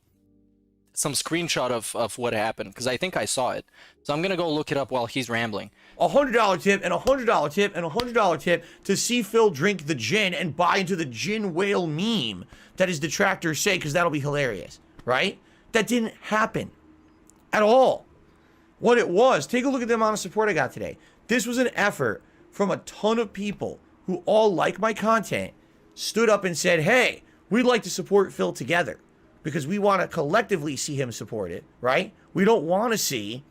screenshot of what happened, because I think I saw it. So I'm gonna go look it up while he's rambling. $100 tip and $100 tip and $100 tip to see Phil drink the gin and buy into the gin whale meme that his detractors say, because that'll be hilarious, right? That didn't happen at all. What it was, take a look at the amount of support I got today. This was an effort from a ton of people who all like my content, stood up and said, hey, we'd like to support Phil together because we want to collectively see him supported, right? We don't want to see...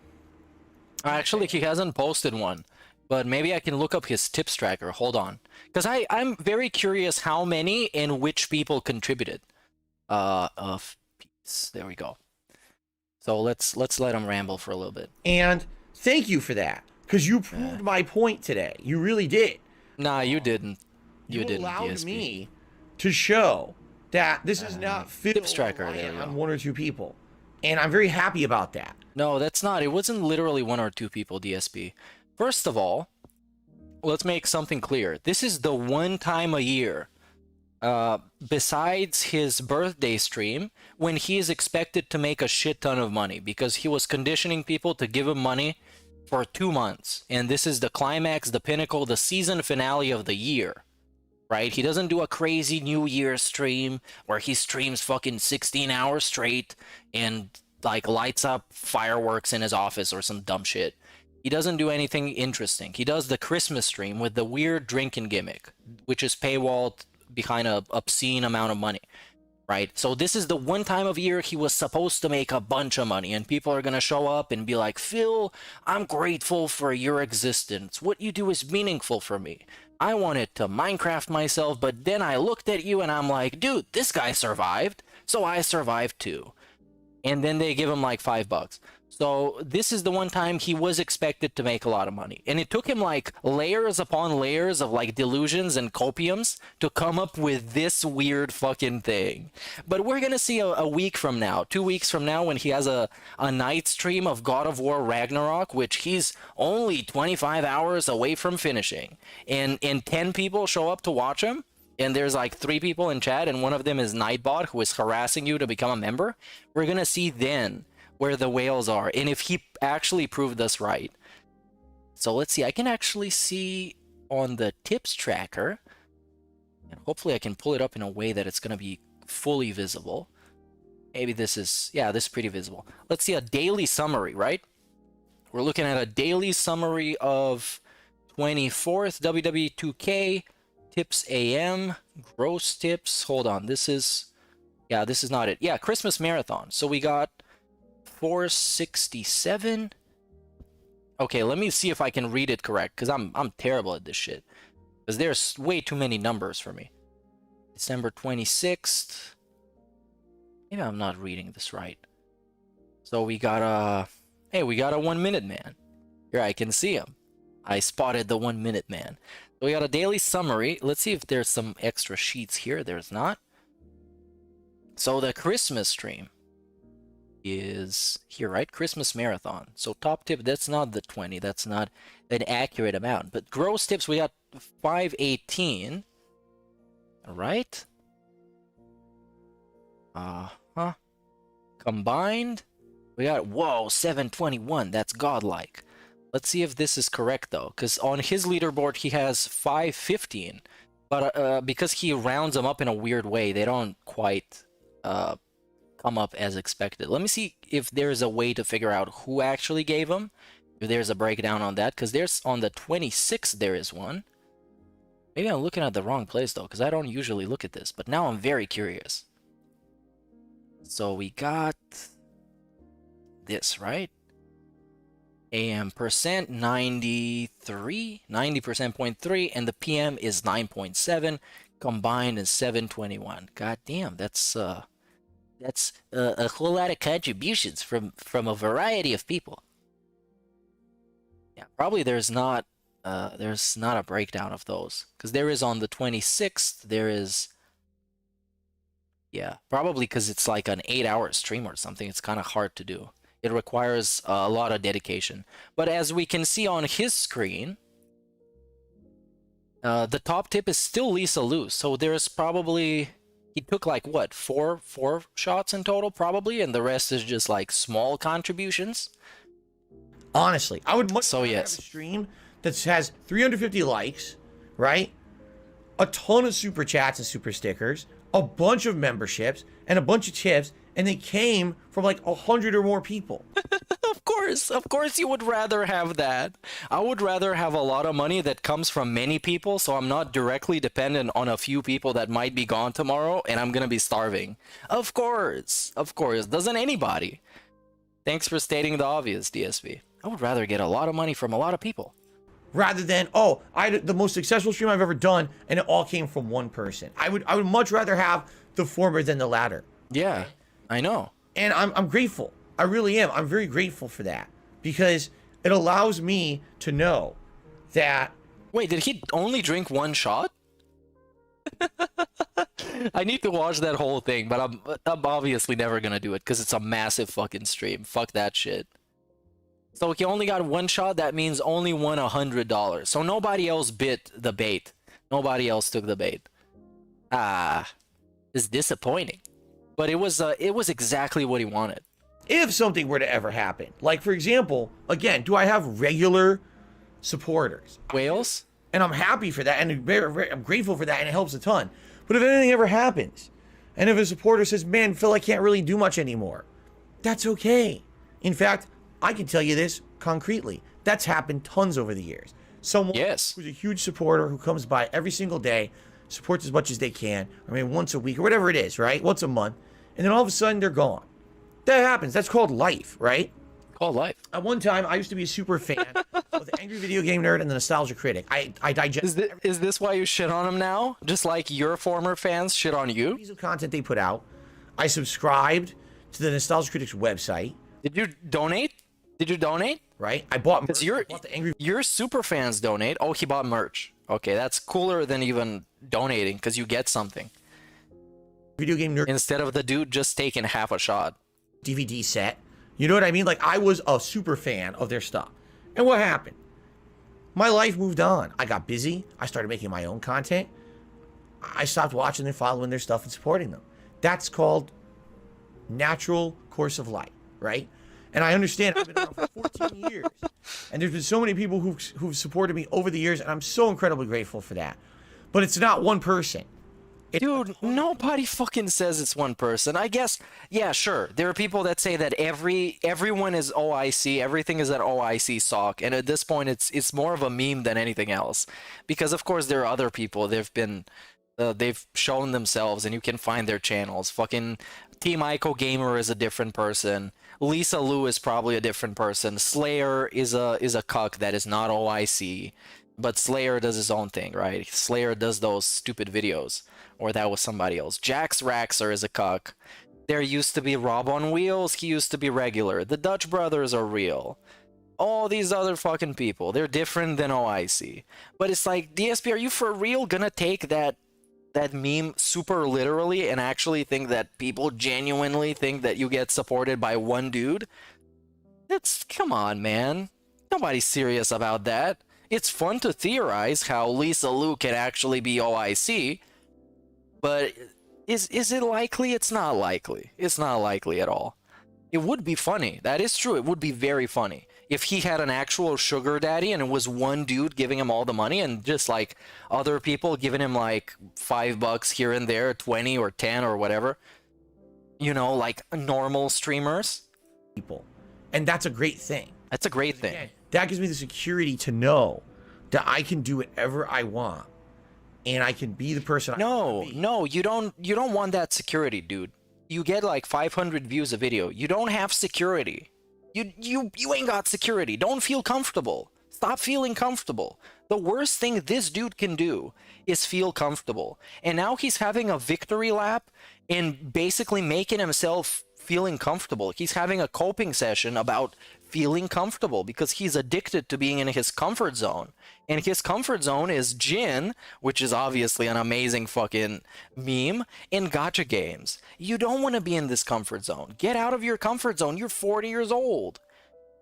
Actually, he hasn't posted one, but maybe I can look up his tips tracker. Hold on, because I'm very curious how many and which people contributed. Of peace. There we go. So let's let him ramble for a little bit. And thank you for that, because you proved my point today. You really did. Nah, you didn't. You didn't. Allowed DSP. me to show that this is not Phil tips tracker, there reliant we go. on one or two people, and I'm very happy about that. No, that's not. It wasn't literally one or two people, DSP. First of all, let's make something clear. This is the one time a year, besides his birthday stream, when he is expected to make a shit ton of money, because he was conditioning people to give him money for 2 months. And this is the climax, the pinnacle, the season finale of the year, right? He doesn't do a crazy New Year's stream where he streams fucking 16 hours straight and like lights up fireworks in his office or some dumb shit. He doesn't do anything interesting. He does the Christmas stream with the weird drinking gimmick, which is paywalled behind a obscene amount of money, right? So this is the one time of year he was supposed to make a bunch of money, and people are gonna show up and be like, Phil, I'm grateful for your existence. What you do is meaningful for me. I wanted to Minecraft myself, but then I looked at you and I'm like, dude, this guy survived, so I survived too. And then they give him like $5. So this is the one time he was expected to make a lot of money. And it took him like layers upon layers of like delusions and copiums to come up with this weird fucking thing. But we're gonna see a week from now, 2 weeks from now, when he has a night stream of God of War Ragnarok, which he's only 25 hours away from finishing. And 10 people show up to watch him. And there's like 3 people in chat, and one of them is Nightbot, who is harassing you to become a member. We're gonna see then where the whales are, and if he actually proved us right. So let's see, I can actually see on the tips tracker, and hopefully I can pull it up in a way that it's gonna be fully visible. Maybe this is, yeah, this is pretty visible. Let's see a daily summary, right? We're looking at a daily summary of 24th WWE 2K, Tips AM, gross tips. Hold on, this is, yeah, this is not it. Yeah, Christmas marathon. So we got 467. Okay, let me see if I can read it correct, because I'm terrible at this shit. Because there's way too many numbers for me. December 26th. Maybe I'm not reading this right. So we got a, hey, we got a 1 minute man. Here, I can see him. I spotted the 1 minute man. So we got a daily summary. Let's see if there's some extra sheets here. There's not. So the Christmas stream is here, right? Christmas marathon. So top tip, that's not the 20. That's not an accurate amount. But gross tips, we got 518. All right. Uh-huh. Combined, we got, whoa, 721. That's godlike. Let's see if this is correct, though. Because on his leaderboard, he has 515. But because he rounds them up in a weird way, they don't quite come up as expected. Let me see if there's a way to figure out who actually gave them. If there's a breakdown on that. Because there's on the 26th, there is one. Maybe I'm looking at the wrong place, though. Because I don't usually look at this. But now I'm very curious. So we got this, right? AM percent 93, 90% 0.3, and the PM is 9.7. Combined is 721. God damn, that's a whole lot of contributions from a variety of people. Yeah, probably there's not a breakdown of those, because there is on the 26th. There is. Yeah, probably because it's like an 8-hour stream or something. It's kind of hard to do. It requires a lot of dedication. But as we can see on his screen, the top tip is still Lisa Lu. So there's probably, he took like what, four shots in total probably, and the rest is just like small contributions. Honestly, I would much rather have a yes, stream that has 350 likes, right? A ton of super chats and super stickers, a bunch of memberships, and a bunch of tips, and they came from like 100 or more people. Of course you would rather have that. I would rather have a lot of money that comes from many people, so I'm not directly dependent on a few people that might be gone tomorrow and I'm gonna be starving. Of course, doesn't anybody? Thanks for stating the obvious, DSP. I would rather get a lot of money from a lot of people. Rather than, oh, I had the most successful stream I've ever done, and it all came from one person. I would much rather have the former than the latter. Yeah, I know. And I'm grateful. I really am. I'm very grateful for that, because it allows me to know that. Wait, did he only drink one shot? I need to watch that whole thing, but I'm obviously never gonna do it because it's a massive fucking stream. Fuck that shit. So he only got one shot. That means only won $100. So nobody else bit the bait. Nobody else took the bait. It's disappointing. But it was exactly what he wanted. If something were to ever happen, like for example, again, do I have regular supporters? Whales? And I'm happy for that, and I'm grateful for that, and it helps a ton. But if anything ever happens, and if a supporter says, man, Phil, I can't really do much anymore, that's okay. In fact, I can tell you this concretely. That's happened tons over the years. Someone who's a huge supporter who comes by every single day, supports as much as they can, I mean, once a week or whatever it is, right? Once a month. And then all of a sudden they're gone. That happens. That's called life, right? Called life. At one time, I used to be a super fan of the Angry Video Game Nerd and the Nostalgia Critic. I digest. Is this why you shit on him now? Just like your former fans shit on you? Piece of content they put out. I subscribed to the Nostalgia Critic's website. Did you donate? Right. I bought merch. Your super fans donate. Oh, he bought merch. Okay, that's cooler than even donating because you get something. Video Game Nerd. Instead of the dude just taking half a shot. DVD set. You know what I mean? Like, I was a super fan of their stuff. And what happened? My life moved on. I got busy. I started making my own content. I stopped watching and following their stuff and supporting them. That's called natural course of life, right? And I understand. I've been around for 14 years. And there's been so many people who've supported me over the years, and I'm so incredibly grateful for that. But it's not one person. Dude, nobody fucking says it's one person. I guess, yeah, sure. There are people that say that everyone is OIC, everything is at OIC sock, and at this point, it's more of a meme than anything else. Because of course there are other people. They've shown themselves, and you can find their channels. Fucking Team Ico Gamer is a different person. Lisa Lu is probably a different person. Slayer is a cuck that is not OIC, but Slayer does his own thing, right? Slayer does those stupid videos. Or that was somebody else. Jax Raxer is a cuck. There used to be Rob on Wheels. He used to be regular. The Dutch Brothers are real. all these other fucking people. They're different than OIC. But it's like, DSP, are you for real gonna take that meme super literally and actually think that people genuinely think that you get supported by one dude? Come on, man. Nobody's serious about that. It's fun to theorize how Lisa Lu can actually be OIC, but is it likely? It's not likely. It's not likely at all. It would be funny. That is true. It would be very funny if he had an actual sugar daddy and it was one dude giving him all the money and just like other people giving him like $5 here and there, 20 or 10 or whatever. You know, like normal streamers. People. And that's a great thing. That's a great thing. Again, that gives me the security to know that I can do whatever I want and I can be the person I want to be. No, you don't want that security, dude. You get like 500 views a video. You don't have security. You ain't got security. Don't feel comfortable. Stop feeling comfortable. The worst thing this dude can do is feel comfortable. And now he's having a victory lap and basically making himself feeling comfortable. He's having a coping session about feeling comfortable because he's addicted to being in his comfort zone. And his comfort zone is Jin, which is obviously an amazing fucking meme, in gacha games. You don't want to be in this comfort zone. Get out of your comfort zone. You're 40 years old.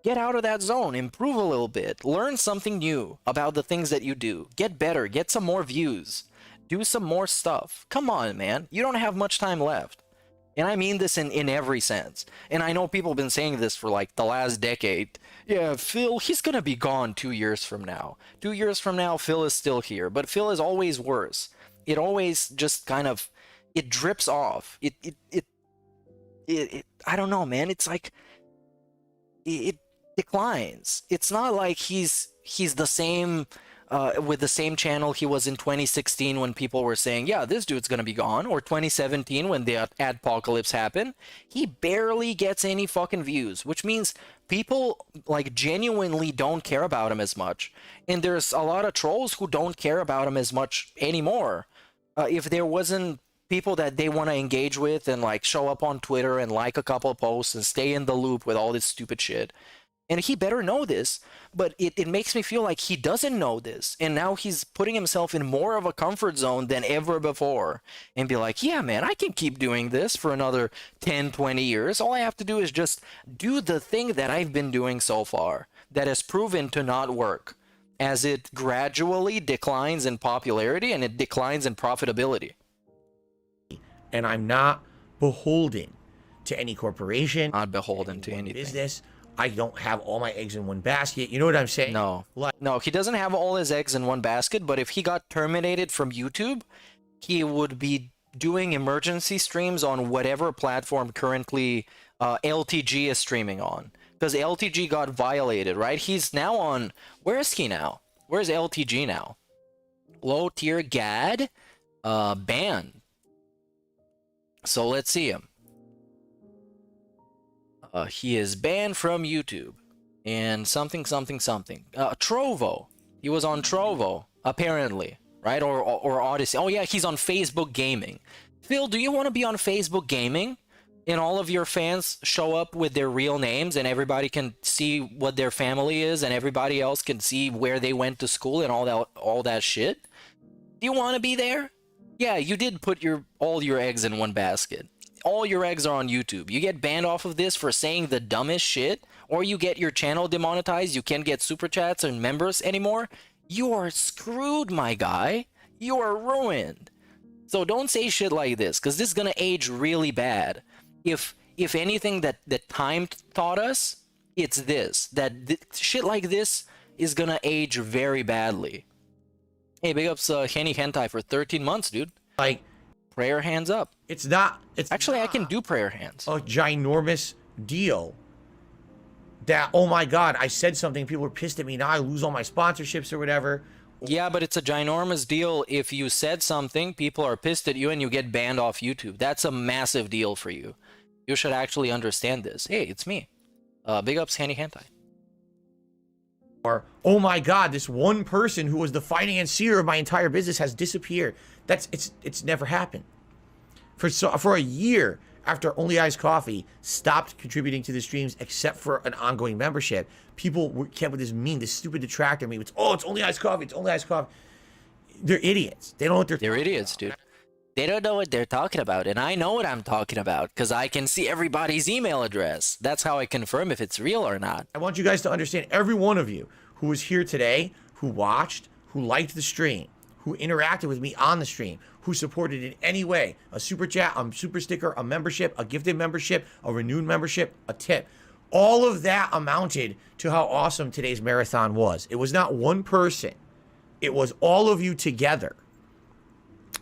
Get out of that zone. Improve a little bit. Learn something new about the things that you do. Get better. Get some more views. Do some more stuff. Come on, man. You don't have much time left. And I mean this in every sense. And I know people have been saying this for like the last decade. Yeah, Phil, he's gonna be gone 2 years from now. 2 years from now, Phil is still here. But Phil is always worse. It always just kind of, it drips off. It I don't know, man. It's like, it declines. It's not like he's the same, with the same channel he was in 2016 when people were saying, yeah, this dude's gonna be gone, or 2017 when the adpocalypse happened. He barely gets any fucking views, which means people like genuinely don't care about him as much. And there's a lot of trolls who don't care about him as much anymore. If there wasn't people that they want to engage with and like show up on Twitter and like a couple posts and stay in the loop with all this stupid shit. And he better know this, but it makes me feel like he doesn't know this. And now he's putting himself in more of a comfort zone than ever before. And be like, yeah, man, I can keep doing this for another 10, 20 years. All I have to do is just do the thing that I've been doing so far that has proven to not work, as it gradually declines in popularity and it declines in profitability. And I'm not beholden to any corporation. Not beholden to anything. Business. I don't have all my eggs in one basket. You know what I'm saying? No. Like, no, he doesn't have all his eggs in one basket, but if he got terminated from YouTube, he would be doing emergency streams on whatever platform currently LTG is streaming on. Because LTG got violated, right? He's now on... Where is he now? Where's LTG now? Low tier GAD ban. So let's see him. He is banned from YouTube and something. Trovo. He was on Trovo, apparently, right? Or Odyssey. Oh yeah, he's on Facebook Gaming. Phil, do you want to be on Facebook Gaming and all of your fans show up with their real names and everybody can see what their family is and everybody else can see where they went to school and all that shit? Do you want to be there? Yeah, you did put all your eggs in one basket. All your eggs are on YouTube. You get banned off of this for saying the dumbest shit, or you get your channel demonetized, you can't get super chats and members anymore. You are screwed, my guy. You are ruined. So don't say shit like this, because this is gonna age really bad. If anything that time taught us, it's this. Shit like this is gonna age very badly. Hey, big ups Henny Hentai for 13 months, dude. like, Prayer hands up. it's Actually, not I can do prayer hands. a ginormous deal that, oh my God, I said something, people are pissed at me, now I lose all my sponsorships or whatever. Yeah, but it's a ginormous deal if you said something, people are pissed at you, and you get banned off YouTube. That's a massive deal for you. You should actually understand this. Hey, it's me. Big ups, Handy Hentai. Or, oh my God, this one person who was the financier of my entire business has disappeared. It's never happened. For a year, after Only Iced Coffee stopped contributing to the streams except for an ongoing membership, people kept with this meme, this stupid detractor meme. It's Only Iced Coffee. It's Only Iced Coffee. They're idiots. They don't know what they're idiots, dude. They don't know what they're talking about, and I know what I'm talking about because I can see everybody's email address. That's how I confirm if it's real or not. I want you guys to understand, every one of you who was here today, who watched, who liked the stream, who interacted with me on the stream, who supported in any way, a super chat, a super sticker, a membership, a gifted membership, a renewed membership, a tip. All of that amounted to how awesome today's marathon was. It was not one person. It was all of you together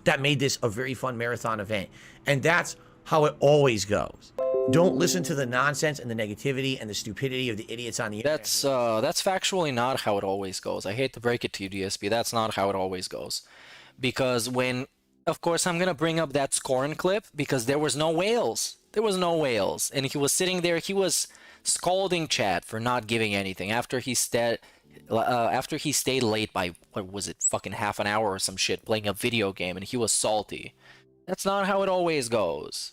that made this a very fun marathon event. And that's how it always goes. Don't listen to the nonsense and the negativity and the stupidity of the idiots on the internet. That's factually not how it always goes. I hate to break it to you, DSP. That's not how it always goes. Because of course, I'm going to bring up that Scorn clip because there was no whales. There was no whales. And he was sitting there, he was scolding chat for not giving anything after he stayed late by, what was it, fucking half an hour or some shit playing a video game, and he was salty. That's not how it always goes.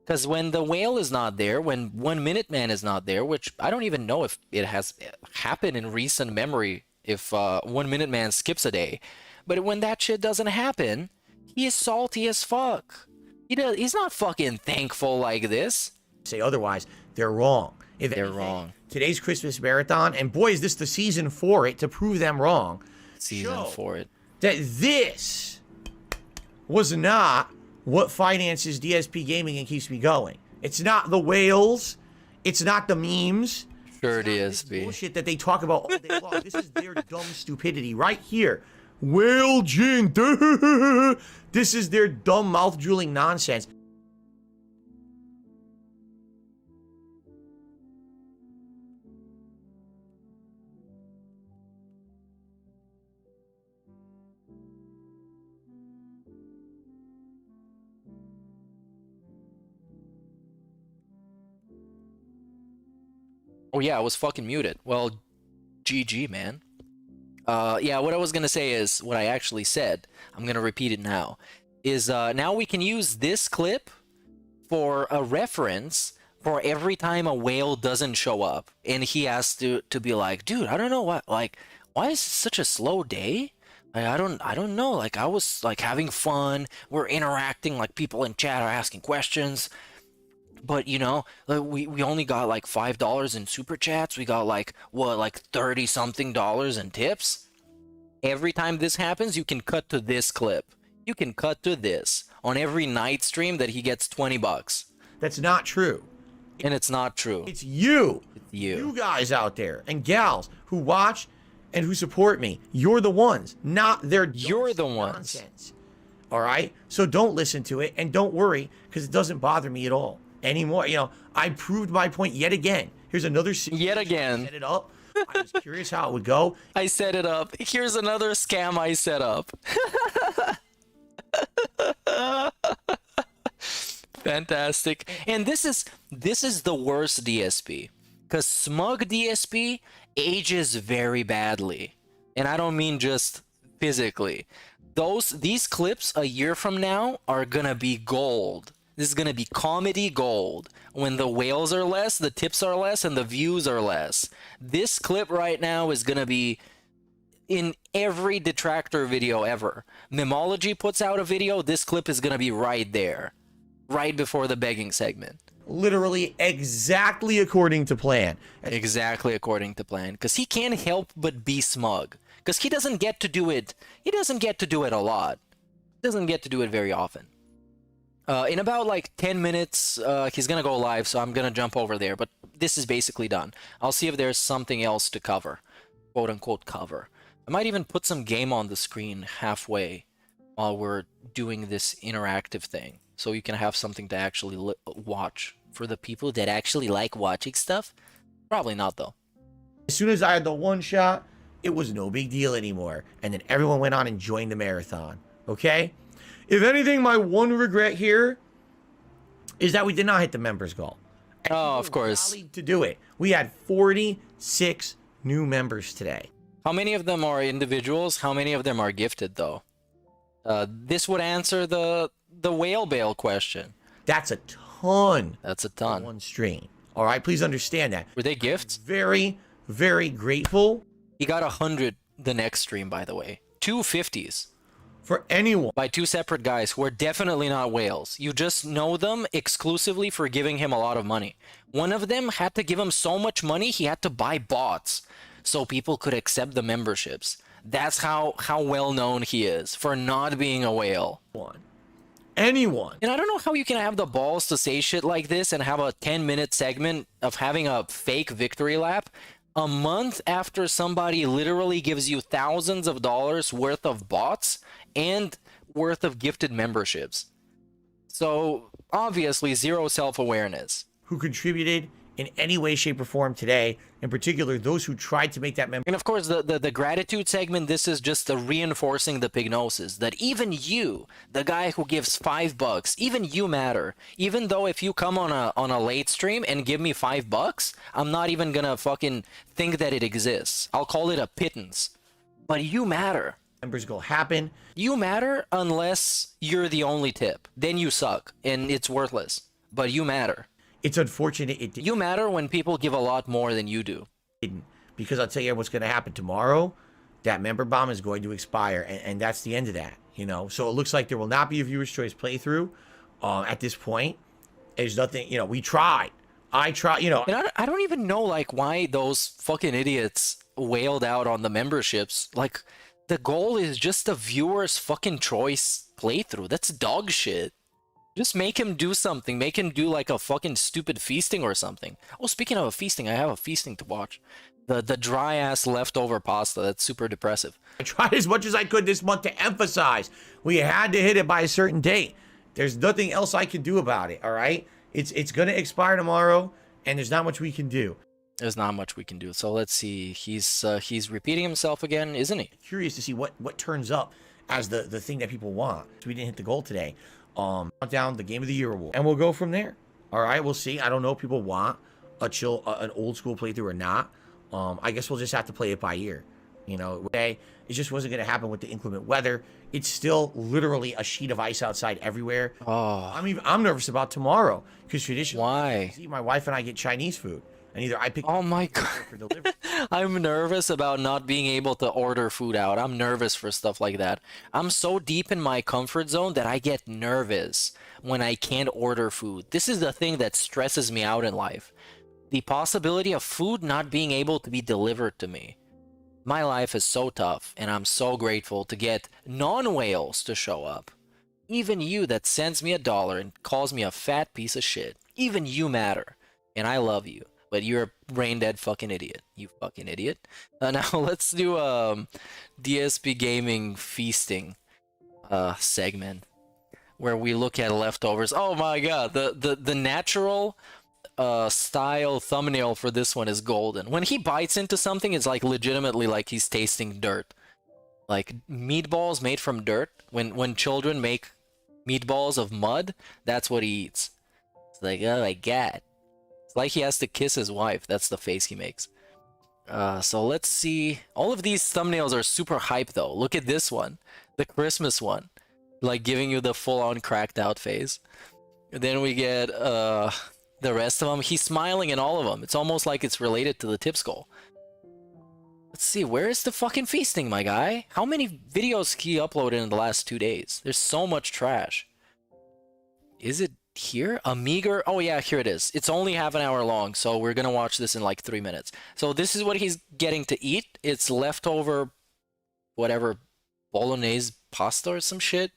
Because when the whale is not there, when 1 Minute Man is not there, which I don't even know if it has happened in recent memory, if 1 Minute Man skips a day, but when that shit doesn't happen, he is salty as fuck. He's not fucking thankful like this. Say otherwise, they're wrong. If they're anything, wrong. Today's Christmas marathon, and boy, is this the season for it to prove them wrong. Season for it. That this was not what finances DSP Gaming and keeps me going. It's not the whales. It's not the memes. Sure it is, B. Bullshit that they talk about all day long. This is their dumb stupidity right here. Whale gin. This is their dumb mouth drooling nonsense. Oh yeah, I was fucking muted. Well, GG, man. Yeah, what I was gonna say is, what I actually said, I'm gonna repeat it now, is now we can use this clip for a reference for every time a whale doesn't show up. And he has to be like, dude, I don't know what, like, why is it such a slow day? I don't know, like, I was, like, having fun, we're interacting, like, people in chat are asking questions. But, you know, we only got like $5 in super chats. We got like, what, like 30 something dollars in tips. Every time this happens, you can cut to this clip. You can cut to this on every night stream that he gets 20 bucks. That's not true. And it's not true. It's you. It's you. You guys out there and gals who watch and who support me. You're the ones, not their You're the ones. Nonsense. All right? So don't listen to it and don't worry because it doesn't bother me at all anymore. You know, I proved my point yet again. Here's another yet again. I set it up. I was curious how it would go. I set it up. Here's another scam I set up. Fantastic. And this is the worst DSP, because smug DSP ages very badly, and I don't mean just physically. These clips a year from now are gonna be gold. This is gonna be comedy gold. When the whales are less, the tips are less, and the views are less. This clip right now is gonna be in every detractor video ever. Memology puts out a video, this clip is gonna be right there, right before the begging segment. Literally exactly according to plan. Exactly according to plan, because he can't help but be smug, because he doesn't get to do it. He doesn't get to do it a lot. He doesn't get to do it very often. In about like 10 minutes, he's gonna go live, so I'm gonna jump over there, but this is basically done. I'll see if there's something else to cover, quote unquote cover. I might even put some game on the screen halfway while we're doing this interactive thing, so you can have something to actually watch for the people that actually like watching stuff. Probably not though. As soon as I had the one shot, it was no big deal anymore, and then everyone went on and joined the marathon. Okay? If anything, my one regret here is that we did not hit the members goal. Oh, of course. To do it. We had 46 new members today. How many of them are individuals? How many of them are gifted, though? This would answer the whale bail question. That's a ton. That's a For ton. one stream. All right, please understand that. Were they gifts? Very, very grateful He got 100 the next stream, by the way. 250s for anyone. by two separate guys who are definitely not whales. You just know them exclusively for giving him a lot of money. One of them had to give him so much money, he had to buy bots so people could accept the memberships. That's how well known he is for not being a whale. Anyone. And I don't know how you can have the balls to say shit like this and have a 10-minute segment of having a fake victory lap a month after somebody literally gives you thousands of dollars worth of bots and worth of gifted memberships. So obviously zero self-awareness. Who contributed in any way, shape, or form today, in particular those who tried to make that member. And of course, the gratitude segment, this is just reinforcing the pignosis that even you, the guy who gives $5, even you matter. Even though if you come on a late stream and give me $5, I'm not even gonna fucking think that it exists. I'll call it a pittance. But you matter. Members go happen. You matter unless you're the only tip. Then you suck and it's worthless. But you matter. It's unfortunate it You matter when people give a lot more than you do. didn't, because I'll tell you what's going to happen tomorrow. That member bomb is going to expire, and that's the end of that. You know, so it looks like there will not be a viewer's choice playthrough at this point. There's nothing. You know, we tried. I tried. You know, And I don't even know like why those fucking idiots wailed out on the memberships. Like the goal is just a viewer's fucking choice playthrough. That's dog shit. Just make him do something. Make him do like a fucking stupid feasting or something. Oh, speaking of a feasting, I have a feasting to watch. The dry ass leftover pasta. That's super depressive. I tried as much as I could this month to emphasize we had to hit it by a certain date. There's nothing else I can do about it. All right, it's gonna expire tomorrow, and there's not much we can do. There's not much we can do. So let's see. He's repeating himself again, isn't he? Curious to see what turns up as the thing that people want. So we didn't hit the goal today. Count down the Game of the Year award, and we'll go from there. All right, we'll see. I don't know if people want an old school playthrough or not. I guess we'll just have to play it by ear. You know, today it just wasn't going to happen with the inclement weather. It's still literally a sheet of ice outside everywhere. Oh, I'm nervous about tomorrow because traditionally, why? see, my wife and I get Chinese food, and either I pick Oh my god. for delivery. I'm nervous about not being able to order food out. I'm nervous for stuff like that. I'm so deep in my comfort zone that I get nervous when I can't order food. This is the thing that stresses me out in life. The possibility of food not being able to be delivered to me. My life is so tough, and I'm so grateful to get non-whales to show up. Even you that sends me $1 and calls me a fat piece of shit. Even you matter, and I love you. But you're a brain dead fucking idiot. You fucking idiot. Now let's do DSP gaming feasting segment where we look at leftovers. Oh my god, the natural style thumbnail for this one is golden. When he bites into something, it's like legitimately like he's tasting dirt. Like meatballs made from dirt. When children make meatballs of mud, that's what he eats. It's like, oh my god. It's like he has to kiss his wife. That's the face he makes. So let's see. All of these thumbnails are super hype though. Look at this one. The Christmas one. Like giving you the full-on cracked out face. And then we get the rest of them. He's smiling in all of them. It's almost like it's related to the tip skull. Let's see. Where is the fucking feasting, my guy? How many videos he uploaded in the last 2 days? There's so much trash. Is it here? A meager... Oh yeah, here it is. It's only half an hour long, so we're gonna watch this in like 3 minutes. So this is what he's getting to eat. It's leftover, whatever, bolognese pasta or some shit.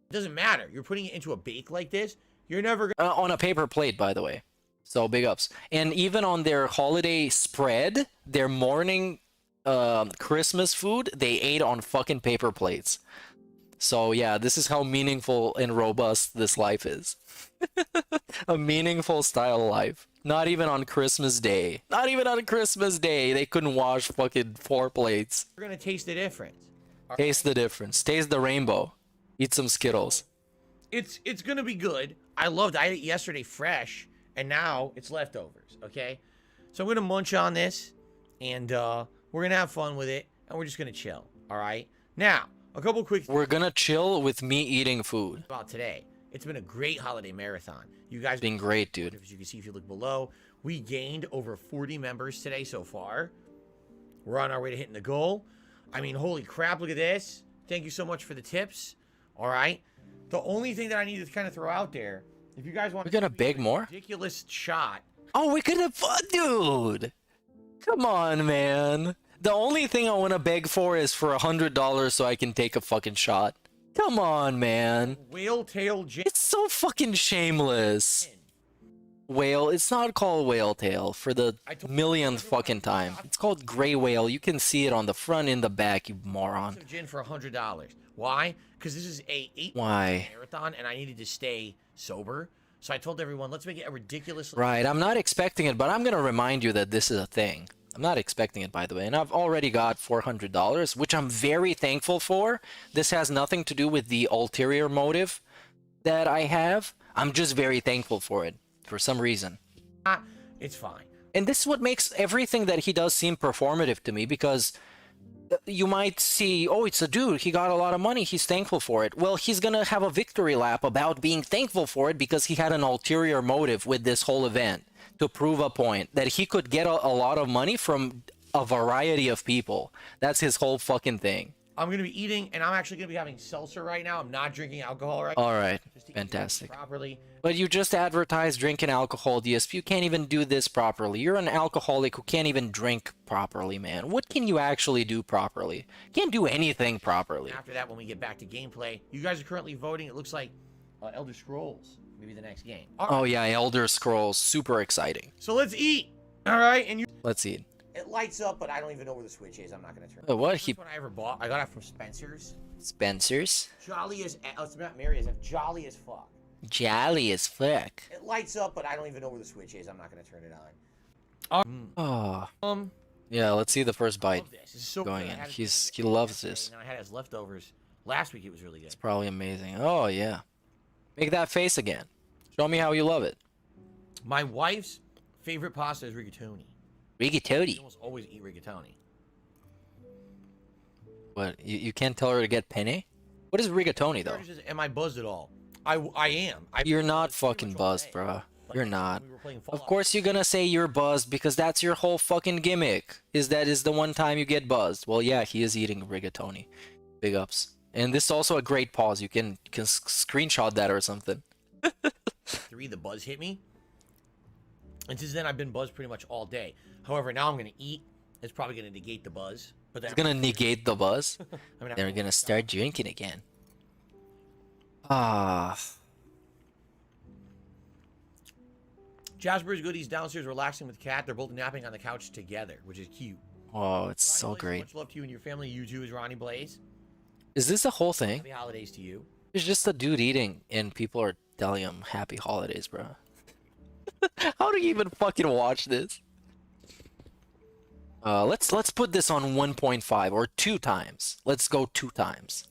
It doesn't matter. You're putting it into a bake like this. You're never gonna. On a paper plate, by the way. So big ups. And even on their holiday spread, their morning Christmas food, they ate on fucking paper plates. So yeah, this is how meaningful and robust this life is. A meaningful style life. Not even on Christmas Day. Not even on Christmas Day. They couldn't wash fucking 4 plates. You're gonna taste the difference. Taste the difference. Taste the rainbow. Eat some Skittles. It's gonna be good. I ate it yesterday fresh, and now it's leftovers. Okay, so I'm gonna munch on this, and we're gonna have fun with it, and we're just gonna chill. All right. Now, a couple quick We're gonna chill with me eating food. about today. It's been a great holiday marathon. You guys Been great, dude. As you can see, if you look below, we gained over 40 members today so far. We're on our way to hitting the goal. I mean, holy crap, look at this. Thank you so much for the tips. All right. The only thing that I need to kind of throw out there, if you guys want We're gonna beg more? ridiculous shot. Oh, we're gonna dude. Come on, man. The only thing I want to beg for is for $100 so I can take a fucking shot. Come on, man. Whale tail gin. It's so fucking shameless. Whale. It's not called whale tail for the millionth fucking time. It's called gray whale. You can see it on the front and the back, you moron. Gin for $100. Why? Because this is a 8 Why? marathon and I needed to stay sober. So I told everyone, let's make it a ridiculous. Right. I'm not expecting it, but I'm gonna remind you that this is a thing. I'm not expecting it, by the way, and I've already got $400, which I'm very thankful for. This has nothing to do with the ulterior motive that I have. I'm just very thankful for it, for some reason. It's fine. And this is what makes everything that he does seem performative to me, because you might see, oh, it's a dude, he got a lot of money, he's thankful for it. Well, he's gonna have a victory lap about being thankful for it because he had an ulterior motive with this whole event to prove a point that he could get a lot of money from a variety of people. That's his whole fucking thing. I'm going to be eating, and I'm actually going to be having seltzer right now. I'm not drinking alcohol right now. All right, Just to eat fantastic. properly. But you just advertised drinking alcohol, DSP. You can't even do this properly. You're an alcoholic who can't even drink properly, man. What can you actually do properly? Can't do anything properly. After that, when we get back to gameplay, you guys are currently voting. It looks like Elder Scrolls, maybe the next game. All right. Oh yeah, Elder Scrolls, super exciting. So let's eat. All right, and Let's eat. it lights up, but I don't even know where the switch is. I'm not going to turn it. Oh, what? First one I ever bought, I got it from Spencer's. Spencer's? Jolly as, it's not Mary, it's jolly as fuck. Jolly as fuck. It lights up, but I don't even know where the switch is. I'm not going to turn it on. Oh. Yeah, let's see the first bite Love this. This is so going good. in. I had it He loves yesterday, this. and then I had it as leftovers last week. It was really good. It's probably amazing. Oh yeah. Make that face again. Show me how you love it. My wife's favorite pasta is rigatoni. I Rigatoni. almost always eat rigatoni. What? You can't tell her to get penne? What is rigatoni though? She says, am I buzzed at all? I am. You're not buzzed pretty fucking much all buzzed, day. bro. Like, You're not. we were playing Of Fallout. course you're gonna say you're buzzed because that's your whole fucking gimmick. Is the one time you get buzzed. Well, yeah, he is eating rigatoni. Big ups. And this is also a great pause. You can screenshot that or something. 3, the buzz hit me. And since then, I've been buzzed pretty much all day. However, now I'm going to eat. It's probably going to negate the buzz. But then It's gonna negate the buzz. I mean, Then we're gonna start drinking again. Ah. Jasper's good. He's downstairs relaxing with Kat. They're both napping on the couch together, which is cute. Oh, it's so Ronnie Blaze, great. Much love to you and your family. You too is Ronnie Blaze. Is this a whole thing? Happy holidays to you. It's just a dude eating and people are telling him happy holidays, bro. How do you even fucking watch this? Let's put this on 1.5 or 2 times. Let's go 2 times.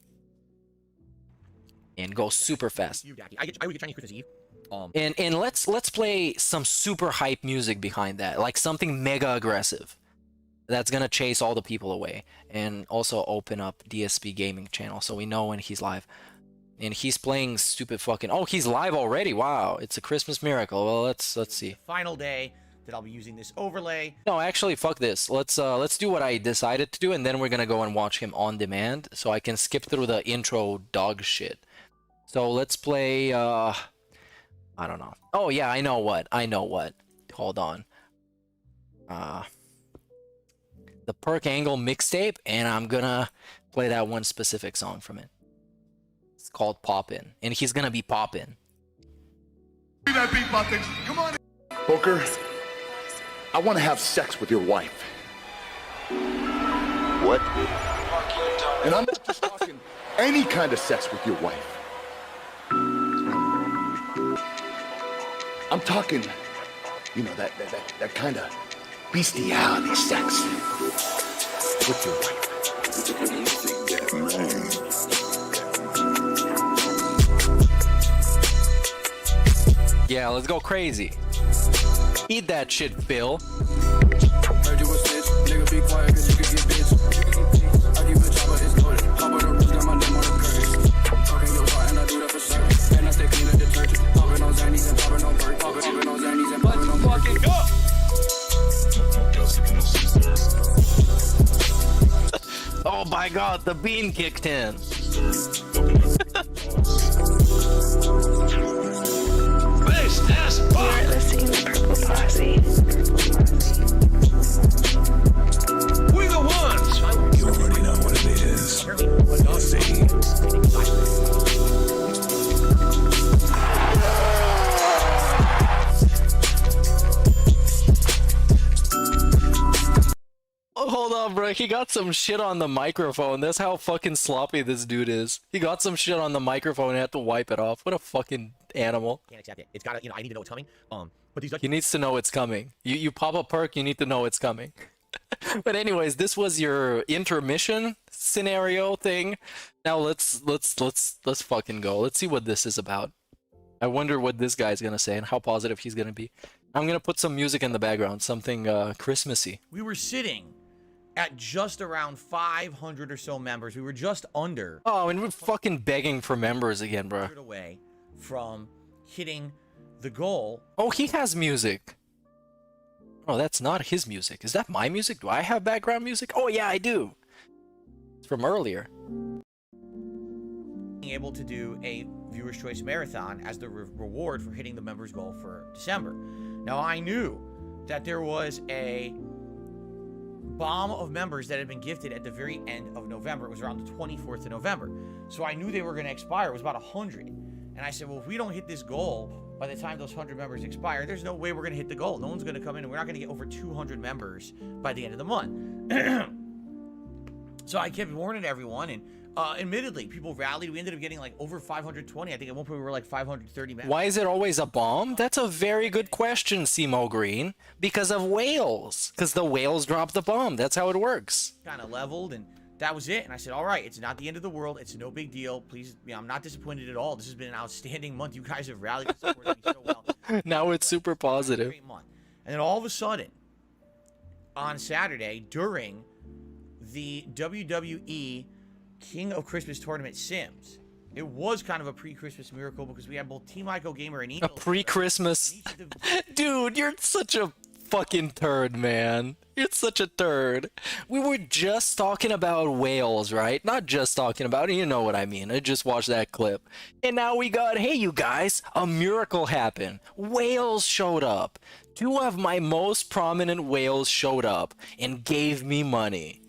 And go super fast. I would get Chinese Christmas Eve. And let's play some super hype music behind that, like something mega aggressive. That's gonna chase all the people away, and also open up DSP gaming channel so we know when he's live. And he's playing stupid fucking. Oh, he's live already! Wow, it's a Christmas miracle. Well, let's see. Final day that I'll be using this overlay. No, actually, fuck this. Let's do what I decided to do, and then we're gonna go and watch him on demand, so I can skip through the intro dog shit. So let's play. I don't know. Oh yeah, I know what. Hold on. The Perk Angle mixtape, and I'm gonna play that one specific song from it. It's called Poppin', and he's gonna be poppin'. That beat boxing. Come on. Booker, I want to have sex with your wife. What? And I'm not just talking any kind of sex with your wife. I'm talking, you know, that kind of bestiality sex with your wife. Yeah, let's go crazy. Eat that shit, Phil. Heard you a snitch, nigga be quiet cause you can get bitch. I keep a chopper, it's loaded. Hop on the roof, got my name on the curtains. Talking your heart and I do that for certain. And I stay clean Oh my god, the bean kicked in. You're listening to Purple Posse. We the ones. You already know what it is. Let's see. Oh, hold on, bro. He got some shit on the microphone. That's how fucking sloppy this dude is. He got some shit on the microphone and had to wipe it off. What a fucking animal. Can't accept it. It's gotta, I need to know it's coming. But these He needs to know it's coming. You pop a perk, you need to know it's coming. But anyways, this was your intermission scenario thing. Now let's fucking go. Let's see what this is about. I wonder what this guy's gonna say and how positive he's gonna be. I'm gonna put some music in the background, something Christmassy. We were sitting at just around 500 or so members. We were just under. Oh, and we're fucking begging for members again, bro. Away from hitting the goal. Oh, he has music. Oh, that's not his music. Is that my music? Do I have background music? Oh yeah, I do. It's from earlier. Being able to do a Viewer's Choice Marathon as the reward for hitting the members goal for December. Now I knew that there was a bomb of members that had been gifted at the very end of November. It was around the 24th of November. So I knew they were going to expire. It was about 100. And I said, well, if we don't hit this goal by the time those 100 members expire, there's no way we're going to hit the goal. No one's going to come in, and we're not going to get over 200 members by the end of the month. So I kept warning everyone, and admittedly, people rallied. We ended up getting like over 520. I think at one point we were like 530 members. Why is it always a bomb? That's a very good question, Simo Green. Because of whales. Because the whales drop the bomb. That's how it works. Kind of leveled, and that was it. And I said, all right, it's not the end of the world. It's no big deal. Please, I'm not disappointed at all. This has been an outstanding month. You guys have rallied and supported me so well. Now it's super positive. Great month. And then all of a sudden, on Saturday, during the WWE King of Christmas Tournament Sims, it was kind of a pre-Christmas miracle because we had both Team Ico Gamer and Eagle. A pre-Christmas. Dude, you're such a fucking turd, man. You're such a turd. We were just talking about whales, right? Not just talking about it, you know what I mean. I just watched that clip. And now we got, hey, you guys, a miracle happened. Whales showed up. Two of my most prominent whales showed up and gave me money.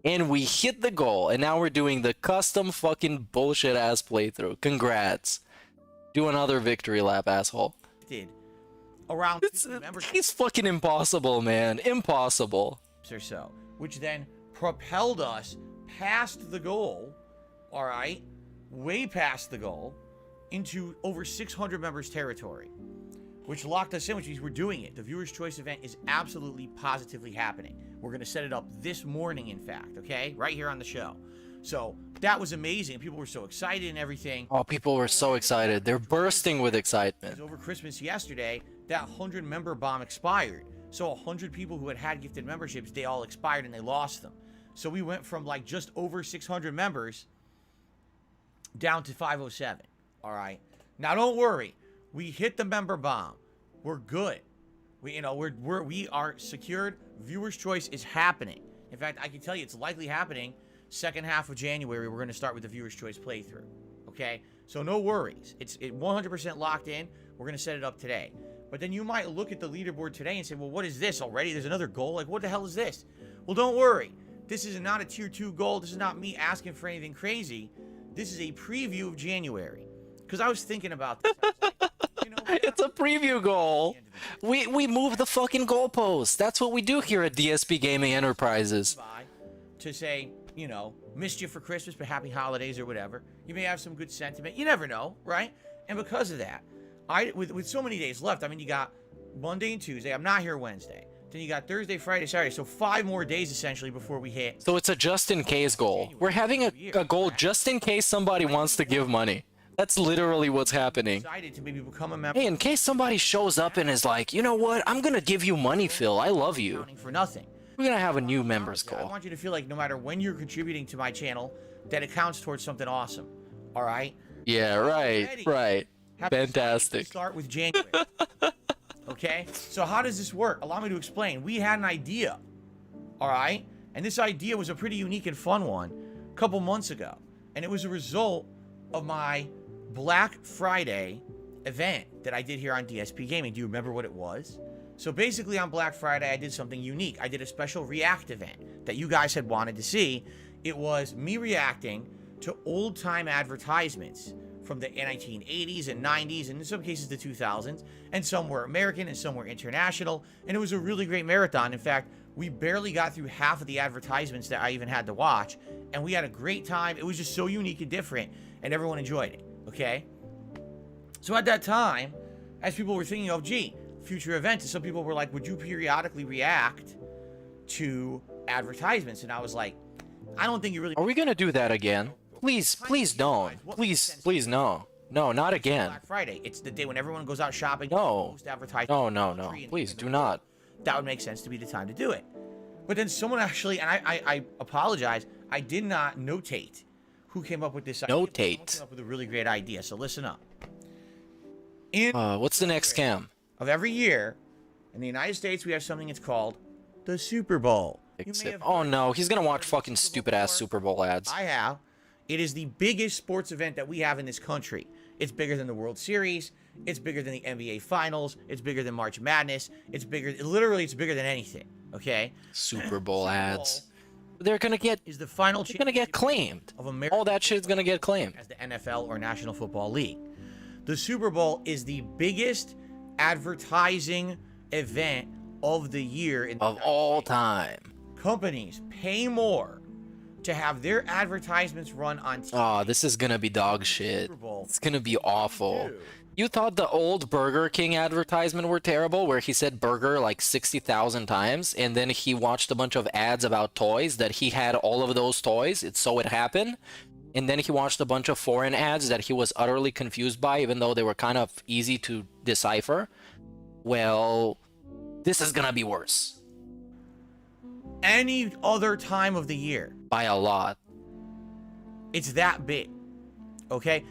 And we hit the goal, and now we're doing the custom fucking bullshit ass playthrough. Congrats. Do another victory lap, asshole. Did around 50 members. He's fucking impossible, man. Impossible. Or so, which then propelled us past the goal, all right, way past the goal, into over 600 members territory, which locked us in, which means we're doing it. The Viewer's Choice event is absolutely positively happening. We're going to set it up this morning, in fact, okay? Right here on the show. So that was amazing. People were so excited and everything. Oh, people were so excited. They're bursting with excitement. Over Christmas yesterday, that 100-member bomb expired. So 100 people who had gifted memberships, they all expired and they lost them. So we went from like just over 600 members down to 507, all right? Now don't worry. We hit the member bomb. We're good. We are secured. Viewer's Choice is happening. In fact, I can tell you it's likely happening second half of January. We're going to start with the Viewer's Choice playthrough. Okay? So no worries. It's 100% locked in. We're going to set it up today. But then you might look at the leaderboard today and say, well, what is this already? There's another goal. Like, what the hell is this? Well, don't worry. This is not a tier 2 goal. This is not me asking for anything crazy. This is a preview of January. Because I was thinking about this. It's a preview goal. We move the fucking goalposts. That's what we do here at DSP Gaming Enterprises. To say, missed you for Christmas, but happy holidays or whatever. You may have some good sentiment. You never know, right? And because of that, with so many days left, I mean, you got Monday and Tuesday. I'm not here Wednesday. Then you got Thursday, Friday, Saturday. So 5 more days essentially before we hit. So it's a just in case goal. We're having a goal just in case somebody wants to give money. That's literally what's happening. To maybe become a member. Hey, in case somebody shows up and is like, you know what? I'm gonna give you money, Phil. I love you. For nothing. We're gonna have a new members I goal. want you to feel like no matter when you're contributing to my channel, that it counts towards something awesome. All right? Yeah, right, right. Fantastic. Start with January. Okay? So how does this work? Allow me to explain. We had an idea. All right? And this idea was a pretty unique and fun one a couple months ago. And it was a result of my Black Friday event that I did here on DSP Gaming. Do you remember what it was? So basically on Black Friday, I did something unique. I did a special react event that you guys had wanted to see. It was me reacting to old-time advertisements from the 1980s and 90s, and in some cases the 2000s, and some were American and some were international, and it was a really great marathon. In fact, we barely got through half of the advertisements that I even had to watch, and we had a great time. It was just so unique and different, and everyone enjoyed it, okay? So at that time, as people were thinking of, gee, future events, and some people were like, would you periodically react to advertisements? And I was like, I don't think you really... Are we gonna do that again? Please, please don't. Please, no. No, not again. Black Friday. It's the day when everyone goes out shopping. No. No. Please, do not. That would make sense to be the time to do it. But then someone actually, and I apologize, I did not notate who came up with this idea. Someone came up with a really great idea, so listen up. What's the next scam? Of every year, in the United States, we have something that's called the Super Bowl. Oh no, he's gonna watch fucking stupid-ass Super Bowl ads. I have. It is the biggest sports event that we have in this country. It's bigger than the World Series. It's bigger than the NBA Finals. It's bigger than March Madness. It's bigger, literally, it's bigger than anything, okay? Super Bowl ads. They're gonna get, is the final they're gonna get claimed. Of America. All that shit's gonna get claimed. As the NFL or National Football League. The Super Bowl is the biggest advertising event of the year. Of all time. Companies pay more to have their advertisements run on TV. Oh, this is gonna be dog shit. It's gonna be awful. You thought the old Burger King advertisement were terrible, where he said burger like 60,000 times, and then he watched a bunch of ads about toys that he had all of those toys. It's so it happened. And then he watched a bunch of foreign ads that he was utterly confused by, even though they were kind of easy to decipher. Well, this is gonna be worse. Any other time of the year. By a lot. It's that big. Okay?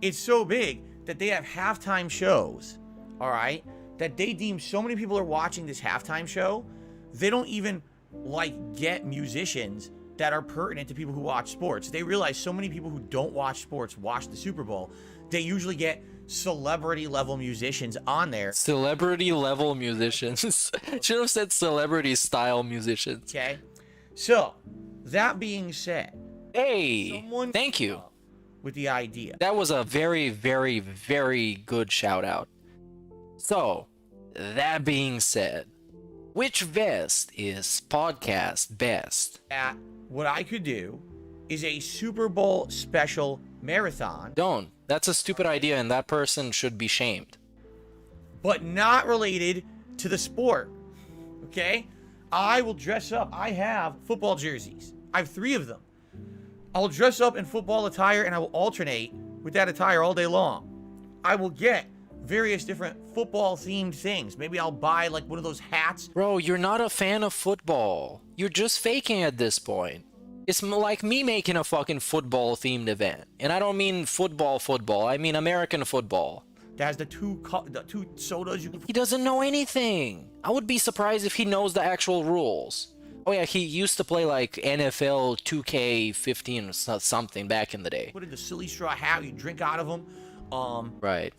It's so big that they have halftime shows, all right, that they deem so many people are watching this halftime show, they don't even, like, get musicians that are pertinent to people who watch sports. They realize so many people who don't watch sports watch the Super Bowl. They usually get celebrity-level musicians on there. Celebrity-level musicians. Should have said celebrity-style musicians. Okay? So, that being said... Hey! Thank you. With the idea. That was a very, very, very good shout-out. So, that being said, which vest is podcast best? What I could do is a Super Bowl special marathon. Don't. That's a stupid idea, and that person should be shamed. But not related to the sport. Okay? I will dress up. I have football jerseys. I have 3 of them. I'll dress up in football attire, and I will alternate with that attire all day long. I will get various different football-themed things. Maybe I'll buy, like, one of those hats. Bro, you're not a fan of football. You're just faking at this point. It's like me making a fucking football-themed event. And I don't mean football, I mean American football. That has the two sodas you can... He doesn't know anything. I would be surprised if he knows the actual rules. Oh yeah, he used to play like NFL 2K15 or something back in the day. Put in the silly straw hat, you drink out of them. Right.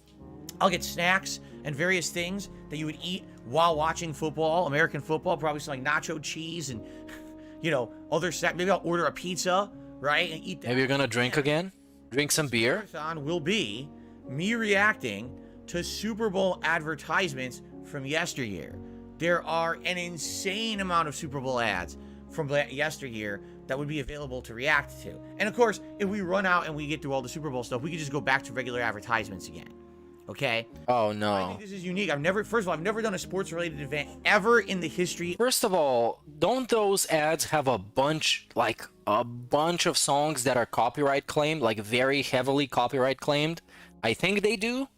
I'll get snacks and various things that you would eat while watching football, American football, probably some like nacho cheese and, you know, other snacks. Maybe I'll order a pizza, right, and eat that. Maybe you're gonna drink again? Drink some beer? Marathon will be me reacting to Super Bowl advertisements from yesteryear. There are an insane amount of Super Bowl ads from yesteryear that would be available to react to. And of course, if we run out and we get through all the Super Bowl stuff, we could just go back to regular advertisements again. Okay? Oh no. I think this is unique. First of all, I've never done a sports related event ever in the history. First of all, don't those ads have a bunch of songs that are copyright claimed, like very heavily copyright claimed? I think they do,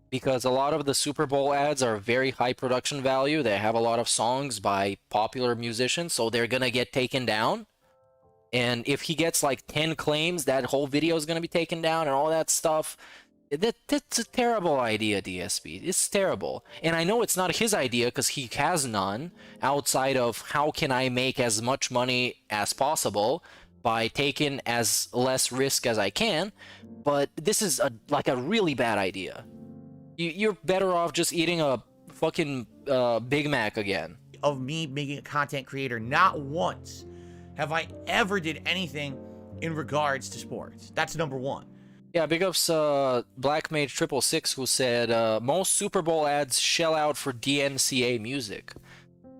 because a lot of the Super Bowl ads are very high production value. They have a lot of songs by popular musicians, so they're gonna get taken down. And if he gets like 10 claims, that whole video is gonna be taken down and all that stuff. That's a terrible idea, DSP. It's terrible. And I know it's not his idea because he has none outside of how can I make as much money as possible by taking as less risk as I can. But this is like a really bad idea. You're better off just eating a fucking Big Mac again. Of me being a content creator, not once have I ever did anything in regards to sports. That's number one. Yeah, big ups Black Mage 666 who said most Super Bowl ads shell out for DMCA music.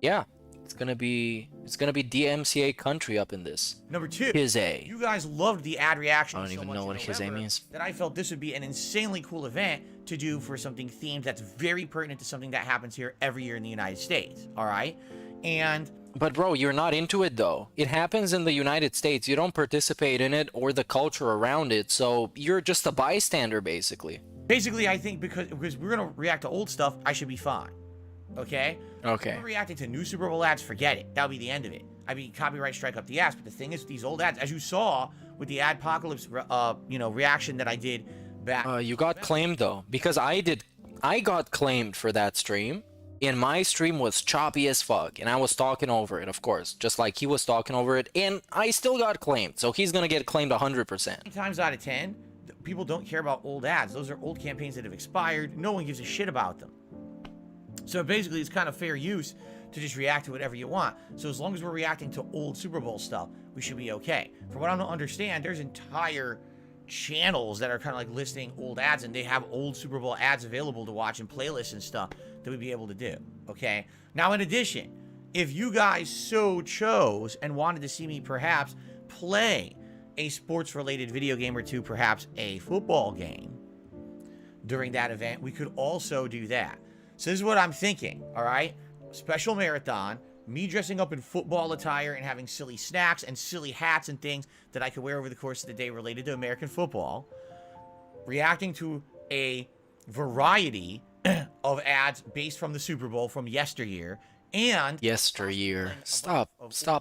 Yeah, it's gonna be DMCA country up in this. Number two, His A. you guys loved the ad reaction. I don't even know what His A means. That I felt this would be an insanely cool event to do for something themed that's very pertinent to something that happens here every year in the United States. All right, and. But bro, you're not into it though. It happens in the United States. You don't participate in it or the culture around it, so you're just a bystander basically. Basically, I think because we're gonna react to old stuff, I should be fine. Okay? Okay. If we're reacting to new Super Bowl ads, forget it. That'll be the end of it. I mean, copyright strike up the ass. But the thing is, these old ads, as you saw with the Adpocalypse, reaction that I did back. You got claimed though, because I got claimed for that stream. And my stream was choppy as fuck, and I was talking over it, of course, just like he was talking over it, and I still got claimed, so he's gonna get claimed 100%. 9 times out of 10, people don't care about old ads. Those are old campaigns that have expired. No one gives a shit about them. So basically, it's kind of fair use to just react to whatever you want. So as long as we're reacting to old Super Bowl stuff, we should be okay. From what I don't understand, there's entire channels that are kind of like listing old ads, and they have old Super Bowl ads available to watch in playlists and stuff that we'd be able to do. Okay, now in addition, if you guys so chose and wanted to see me perhaps play a sports related video game or two, perhaps a football game during that event, we could also do that. So this is what I'm thinking. All right, special marathon, me dressing up in football attire and having silly snacks and silly hats and things that I could wear over the course of the day related to American football, reacting to a variety of ads based from the Super Bowl from yesteryear, and Yesteryear. Stop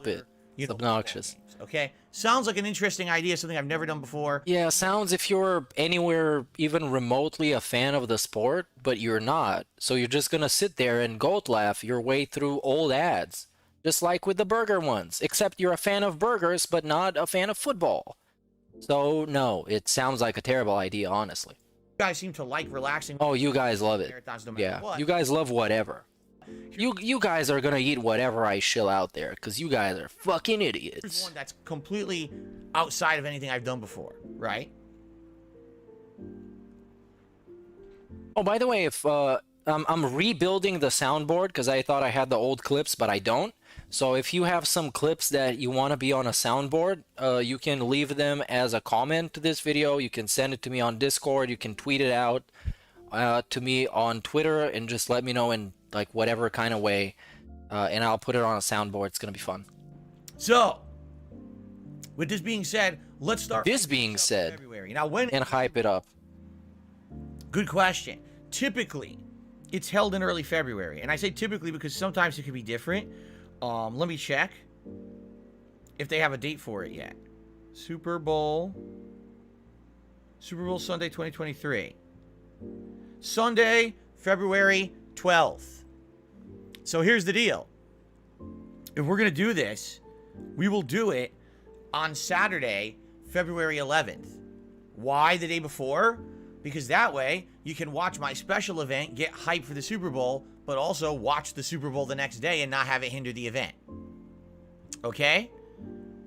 it. It's obnoxious. Okay, sounds like an interesting idea, something I've never done before. Yeah, sounds if you're anywhere even remotely a fan of the sport, but you're not. So you're just gonna sit there and goat laugh your way through old ads. Just like with the burger ones, except you're a fan of burgers, but not a fan of football. So no, it sounds like a terrible idea, honestly. You guys seem to like relaxing. Oh, you guys love it. Marathons no matter Yeah, what. you guys love whatever. You guys are gonna eat whatever I shill out there, because you guys are fucking Here's idiots. one that's completely outside of anything I've done before, right? Oh, by the way, if I'm rebuilding the soundboard because I thought I had the old clips, but I don't. So if you have some clips that you want to be on a soundboard, you can leave them as a comment to this video. You can send it to me on Discord. You can tweet it out to me on Twitter and just let me know in like whatever kind of way, and I'll put it on a soundboard. It's gonna be fun. So, with this being said, let's start. This being said, February. Now, when and hype it up. Good question. Typically, it's held in early February, and I say typically because sometimes it can be different. Let me check if they have a date for it yet. Super Bowl Sunday 2023. Sunday, February 12th. So here's the deal. If we're going to do this, we will do it on Saturday, February 11th. Why the day before? Because that way you can watch my special event, get hyped for the Super Bowl, but also watch the Super Bowl the next day and not have it hinder the event. Okay?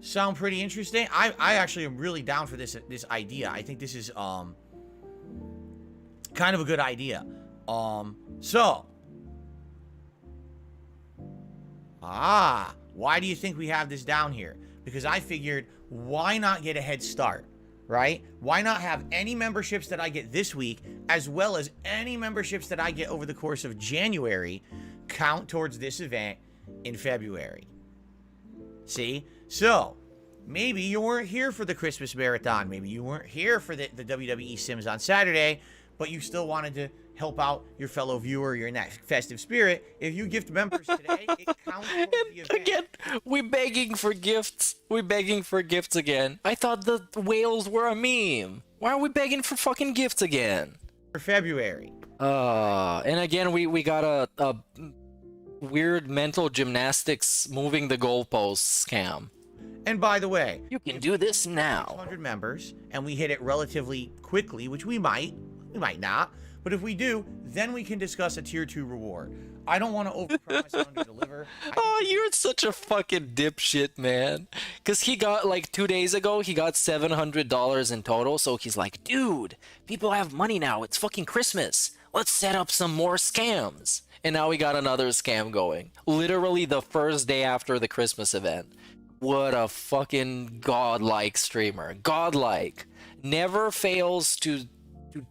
Sound pretty interesting? I actually am really down for this idea. I think this is kind of a good idea. Why do you think we have this down here? Because I figured, why not get a head start, right? Why not have any memberships that I get this week, as well as any memberships that I get over the course of January, count towards this event in February? See? So, maybe you weren't here for the Christmas marathon. Maybe you weren't here for the WWE Sims on Saturday, but you still wanted to help out your fellow viewer, your next festive spirit. If you gift members today, it counts towards the event. Again, we begging for gifts. We begging for gifts again. I thought the whales were a meme. Why are we begging for fucking gifts again? For February. And again, we got a weird mental gymnastics moving the goalposts scam. And by the way, You can do this now. 100 members, and we hit it relatively quickly, which we might not. But if we do, then we can discuss a tier 2 reward. I don't want to overpromise and underdeliver. Oh, you're such a fucking dipshit, man. Because he got, like, 2 days ago, he got $700 in total. So he's like, dude, people have money now. It's fucking Christmas. Let's set up some more scams. And now we got another scam going. Literally the first day after the Christmas event. What a fucking godlike streamer. Godlike. Never fails to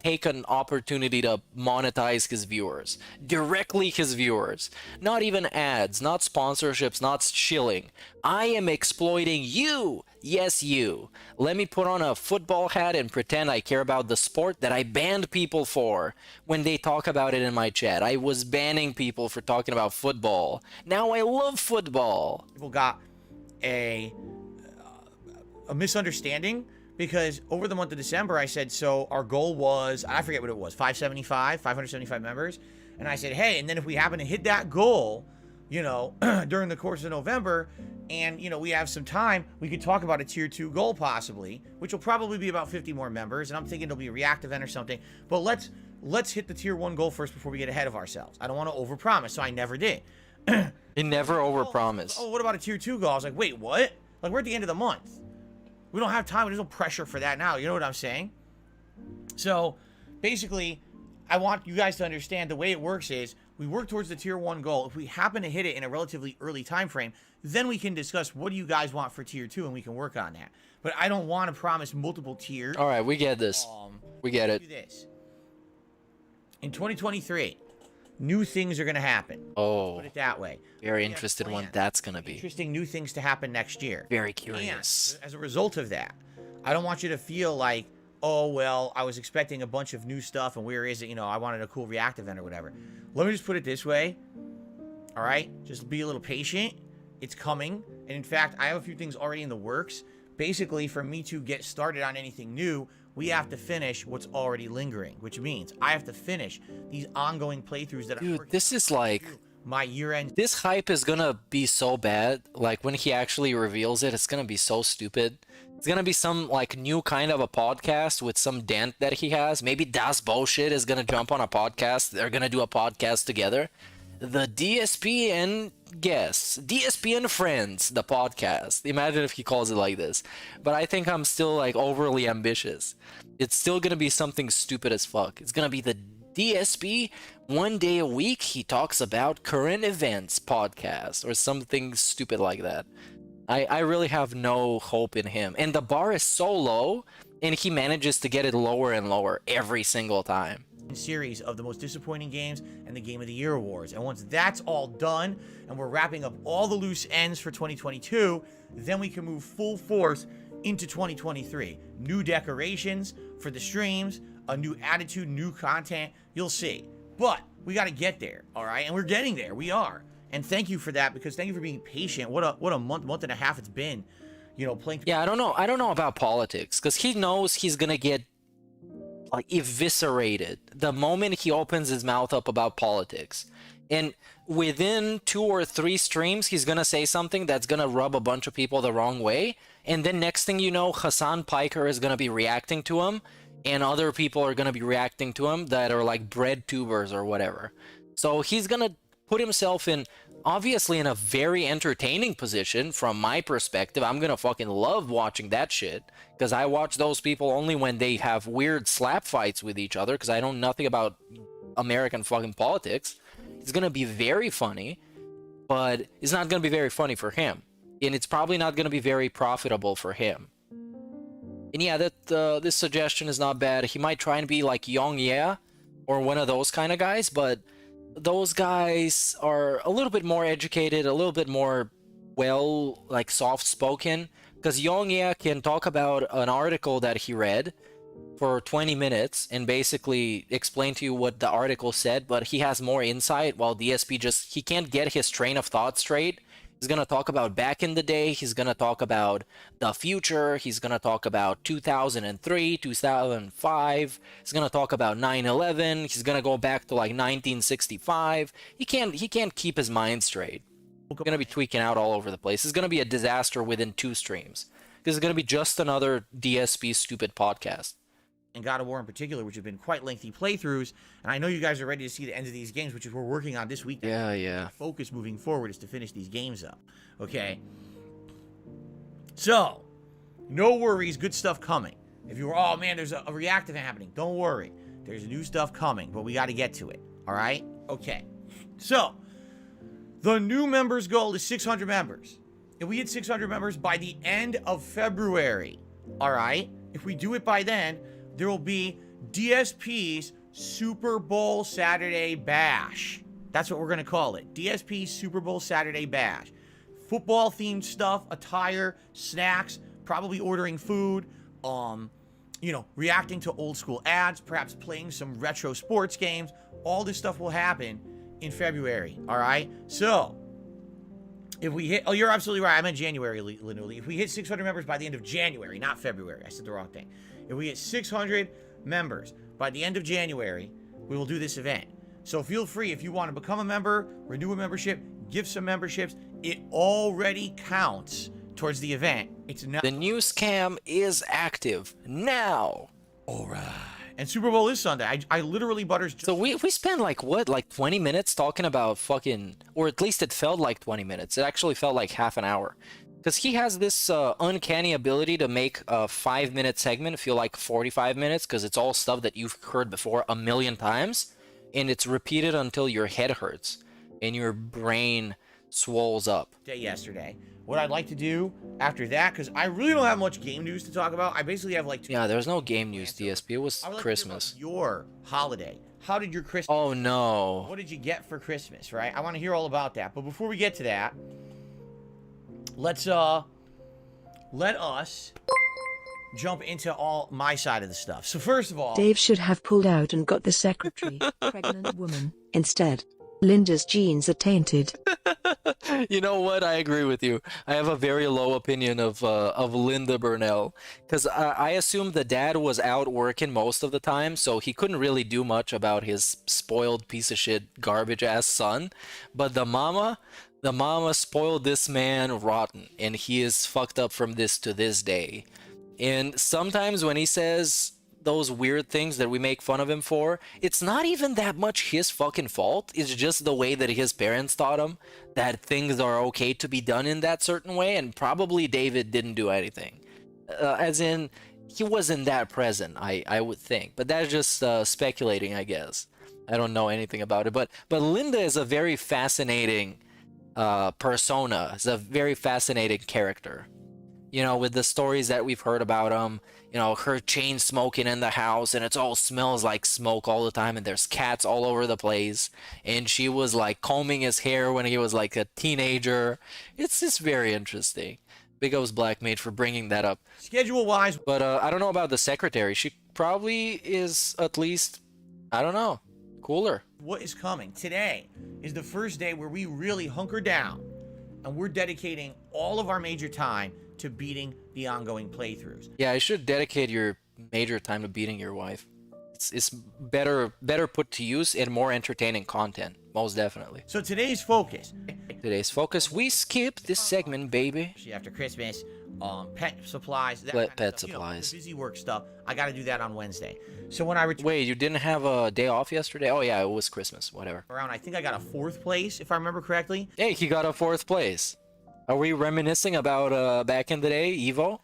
take an opportunity to monetize his viewers. Directly his viewers. Not even ads, not sponsorships, not shilling. I am exploiting you. Yes, you. Let me put on a football hat and pretend I care about the sport that I banned people for when they talk about it in my chat. I was banning people for talking about football. Now I love football. People got a misunderstanding, because over the month of December I said, so our goal was, I forget what it was, 575 members, and I said, hey, and then if we happen to hit that goal, you know, during the course of November, and you know, we have some time, we could talk about a tier 2 goal possibly, which will probably be about 50 more members, and I'm thinking it'll be a react event or something. But let's hit the tier 1 goal first before we get ahead of ourselves. I don't want to overpromise, so I never did. He never overpromised. Oh, what about a tier 2 goal? I was like, wait, what? Like, we're at the end of the month. We don't have time. There's no pressure for that now. You know what I'm saying? So, basically, I want you guys to understand the way it works is we work towards the tier 1 goal. If we happen to hit it in a relatively early time frame, then we can discuss what do you guys want for tier 2, and we can work on that. But I don't want to promise multiple tiers. All right, we get this. We get it. Do this. In 2023, new things are going to happen. Oh, Put it that way. very We have interested when plans. that's gonna be. Interesting new things to happen next year. Very curious. And as a result of that, I don't want you to feel like, oh, well, I was expecting a bunch of new stuff, and where is it? You know, I wanted a cool react event or whatever. Let me just put it this way. All right? Just be a little patient. It's coming. And in fact, I have a few things already in the works. Basically, for me to get started on anything new, we have to finish what's already lingering, which means I have to finish these ongoing playthroughs that I'm Dude, working this is like, my year-end. this hype is gonna be so bad. Like when he actually reveals it, it's gonna be so stupid. It's gonna be some like new kind of a podcast with some dent that he has. Maybe Das Bullshit is gonna jump on a podcast. They're gonna do a podcast together. The DSP and guests, DSP and friends, the podcast. Imagine if he calls it like this. But I think I'm still like overly ambitious. It's still gonna be something stupid as fuck. It's gonna be the DSP, one day a week he talks about current events podcast or something stupid like that. I really have no hope in him. And the bar is so low, and he manages to get it lower and lower every single time. Series of the most disappointing games and the Game of the Year awards. And once that's all done and we're wrapping up all the loose ends for 2022, then we can move full force into 2023. New decorations for the streams, a new attitude, new content. You'll see. But we got to get there, all right? And we're getting there. We are. And thank you for that, because thank you for being patient. What a month and a half it's been, you know, playing. Yeah, I don't know about politics, because he knows he's gonna get like eviscerated the moment he opens his mouth up about politics. And within 2 or 3 streams, he's gonna say something that's gonna rub a bunch of people the wrong way. And then next thing you know, Hassan Piker is gonna be reacting to him, and other people are gonna be reacting to him that are like bread tubers or whatever. So he's gonna put himself in, obviously, in a very entertaining position from my perspective. I'm gonna fucking love watching that shit, because I watch those people only when they have weird slap fights with each other, because I know nothing about American fucking politics. It's gonna be very funny, but it's not gonna be very funny for him, and it's probably not gonna be very profitable for him. And yeah, this suggestion is not bad. He might try and be like Young Yeah or one of those kind of guys, but those guys are a little bit more educated, a little bit more, well, like soft-spoken, because Young Yeah can talk about an article that he read, for 20 minutes and basically explain to you what the article said, but he has more insight, while DSP he can't get his train of thought straight. He's going to talk about back in the day, he's going to talk about the future, he's going to talk about 2003, 2005, he's going to talk about 9/11, he's going to go back to like 1965. He can't keep his mind straight. He's going to be tweaking out all over the place. It's going to be a disaster within 2 streams. This is going to be just another DSP stupid podcast. And God of War in particular, which have been quite lengthy playthroughs. And I know you guys are ready to see the end of these games, which is we're working on this week. Yeah. Focus moving forward is to finish these games up. Okay? So, no worries, good stuff coming. If you were, oh man, there's a reactive happening, don't worry. There's new stuff coming, but we got to get to it. All right? Okay. So, the new members goal is 600 members. If we hit 600 members by the end of February, all right? If we do it by then, there will be DSP's Super Bowl Saturday Bash. That's what we're going to call it. DSP's Super Bowl Saturday Bash. Football-themed stuff, attire, snacks, probably ordering food, reacting to old school ads, perhaps playing some retro sports games. All this stuff will happen in February, all right? So, if we hit, oh, you're absolutely right. I meant January, literally. If we hit 600 members by the end of January, not February. I said the wrong thing. If we hit 600 members by the end of January, we will do this event. So feel free, if you want to become a member, renew a membership, give some memberships. It already counts towards the event. It's not. The new scam is active now. All right. And Super Bowl is Sunday. I literally butters. So we spent like 20 minutes talking about fucking, or at least it felt like 20 minutes. It actually felt like half an hour. Because he has this uncanny ability to make a 5-minute segment feel like 45 minutes, because it's all stuff that you've heard before a million times, and it's repeated until your head hurts and your brain swells up. Yesterday. What I'd like to do after that, because I really don't have much game news to talk about. I basically have like Yeah, there's no game news, DSP. It was Christmas. Your holiday. How did your Christmas? Oh no. What did you get for Christmas, right? I want to hear all about that. But before we get to that, let us jump into all my side of the stuff. So first of all, Dave should have pulled out and got the secretary, pregnant woman, instead. Linda's genes are tainted. You know what? I agree with you. I have a very low opinion of Linda Burnell, because I assume the dad was out working most of the time, so he couldn't really do much about his spoiled piece of shit, garbage ass son. But the mama spoiled this man rotten, and he is fucked up from this to this day. And sometimes when he says those weird things that we make fun of him for, it's not even that much his fucking fault. It's just the way that his parents taught him that things are okay to be done in that certain way, and probably David didn't do anything. As in, he wasn't that present, I would think. But that's just speculating, I guess. I don't know anything about it. But Linda is a very fascinating persona. It's a very fascinating character. You know, with the stories that we've heard about him, you know, her chain smoking in the house, and it all smells like smoke all the time, and there's cats all over the place, and she was like combing his hair when he was like a teenager. It's just very interesting. Big O's Blackmage for bringing that up. Schedule-wise, but I don't know about the secretary. She probably is at least, I don't know, cooler. What is coming? Today is the first day where we really hunker down, and we're dedicating all of our major time to beating the ongoing playthroughs. Yeah, I should dedicate your major time to beating your wife. It's better put to use and more entertaining content, most definitely. So today's focus, we skip this segment, baby. After Christmas, pet supplies, Pet supplies. The busy work stuff. I got to do that on Wednesday. So when I return, wait, you didn't have a day off yesterday? Oh yeah, it was Christmas. Whatever. Around, I think I got a 4th place if I remember correctly. Hey, he got a 4th place. Are we reminiscing about back in the day, Evo?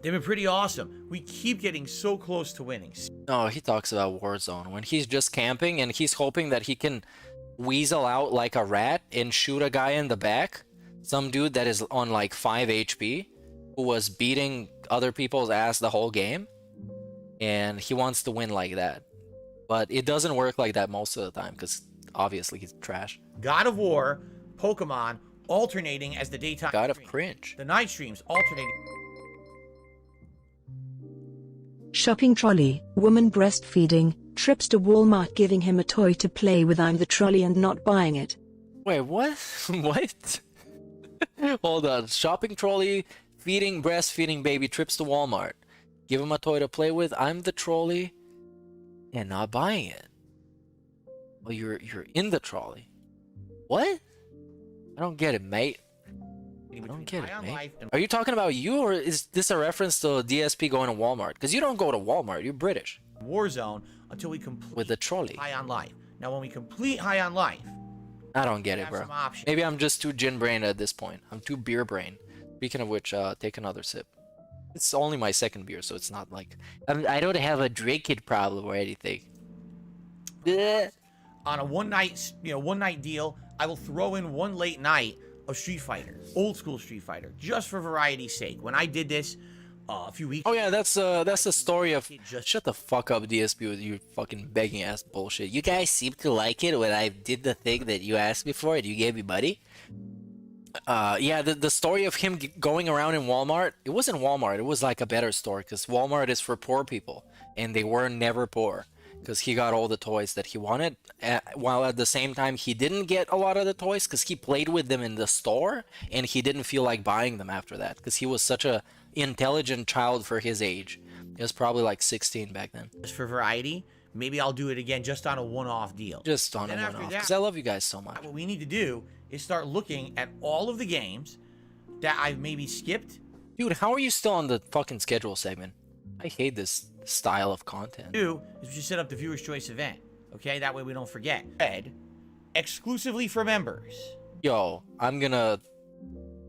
They've been pretty awesome. We keep getting so close to winning. Oh, he talks about Warzone when he's just camping and he's hoping that he can weasel out like a rat and shoot a guy in the back. Some dude that is on like 5 HP who was beating other people's ass the whole game. And he wants to win like that. But it doesn't work like that most of the time because obviously he's trash. God of War, Pokemon alternating as the daytime God of stream. cringe. The night streams alternating. Shopping trolley, woman breastfeeding, trips to Walmart giving him a toy to play with. I'm the trolley and not buying it. Wait, what? What? Hold on. Shopping trolley, feeding, breastfeeding baby, trips to Walmart. Give him a toy to play with. I'm the trolley and not buying it. Well, you're in the trolley. What? I don't get it, mate. I don't get it, mate. Are you talking about you, or is this a reference to DSP going to Walmart? Because you don't go to Walmart. You're British. Warzone until we complete With the trolley. High on Life. Now, when we complete High on Life, I don't get it, have bro. some options. Maybe I'm just too gin-brained at this point. I'm too beer-brained. Speaking of which, take another sip. It's only my second beer, so it's not like... I don't have a drinking problem or anything. Bleh. On a one night deal, I will throw in one late night of Street Fighter, old school Street Fighter, just for variety's sake. When I did this a few weeks Oh yeah, that's the story of... Just- Shut the fuck up, DSP, with your fucking begging ass bullshit. You guys seem to like it when I did the thing that you asked me for and you gave me money. Yeah, the story of him going around in Walmart, it wasn't Walmart, it was like a better store, because Walmart is for poor people, and they were never poor, because he got all the toys that he wanted, while at the same time he didn't get a lot of the toys, because he played with them in the store, and he didn't feel like buying them after that, because he was such a intelligent child for his age. He was probably like 16 back then. just for variety. Maybe I'll do it again just on a one-off deal. Just on a Then after one-off, that- because I love you guys so much. What we need to do is start looking at all of the games that I've maybe skipped. Dude, how are you still on the fucking schedule segment? I hate this style of content. Do is we should set up the viewer's choice event. Okay, that way we don't forget. Ed, exclusively for members. Yo, I'm gonna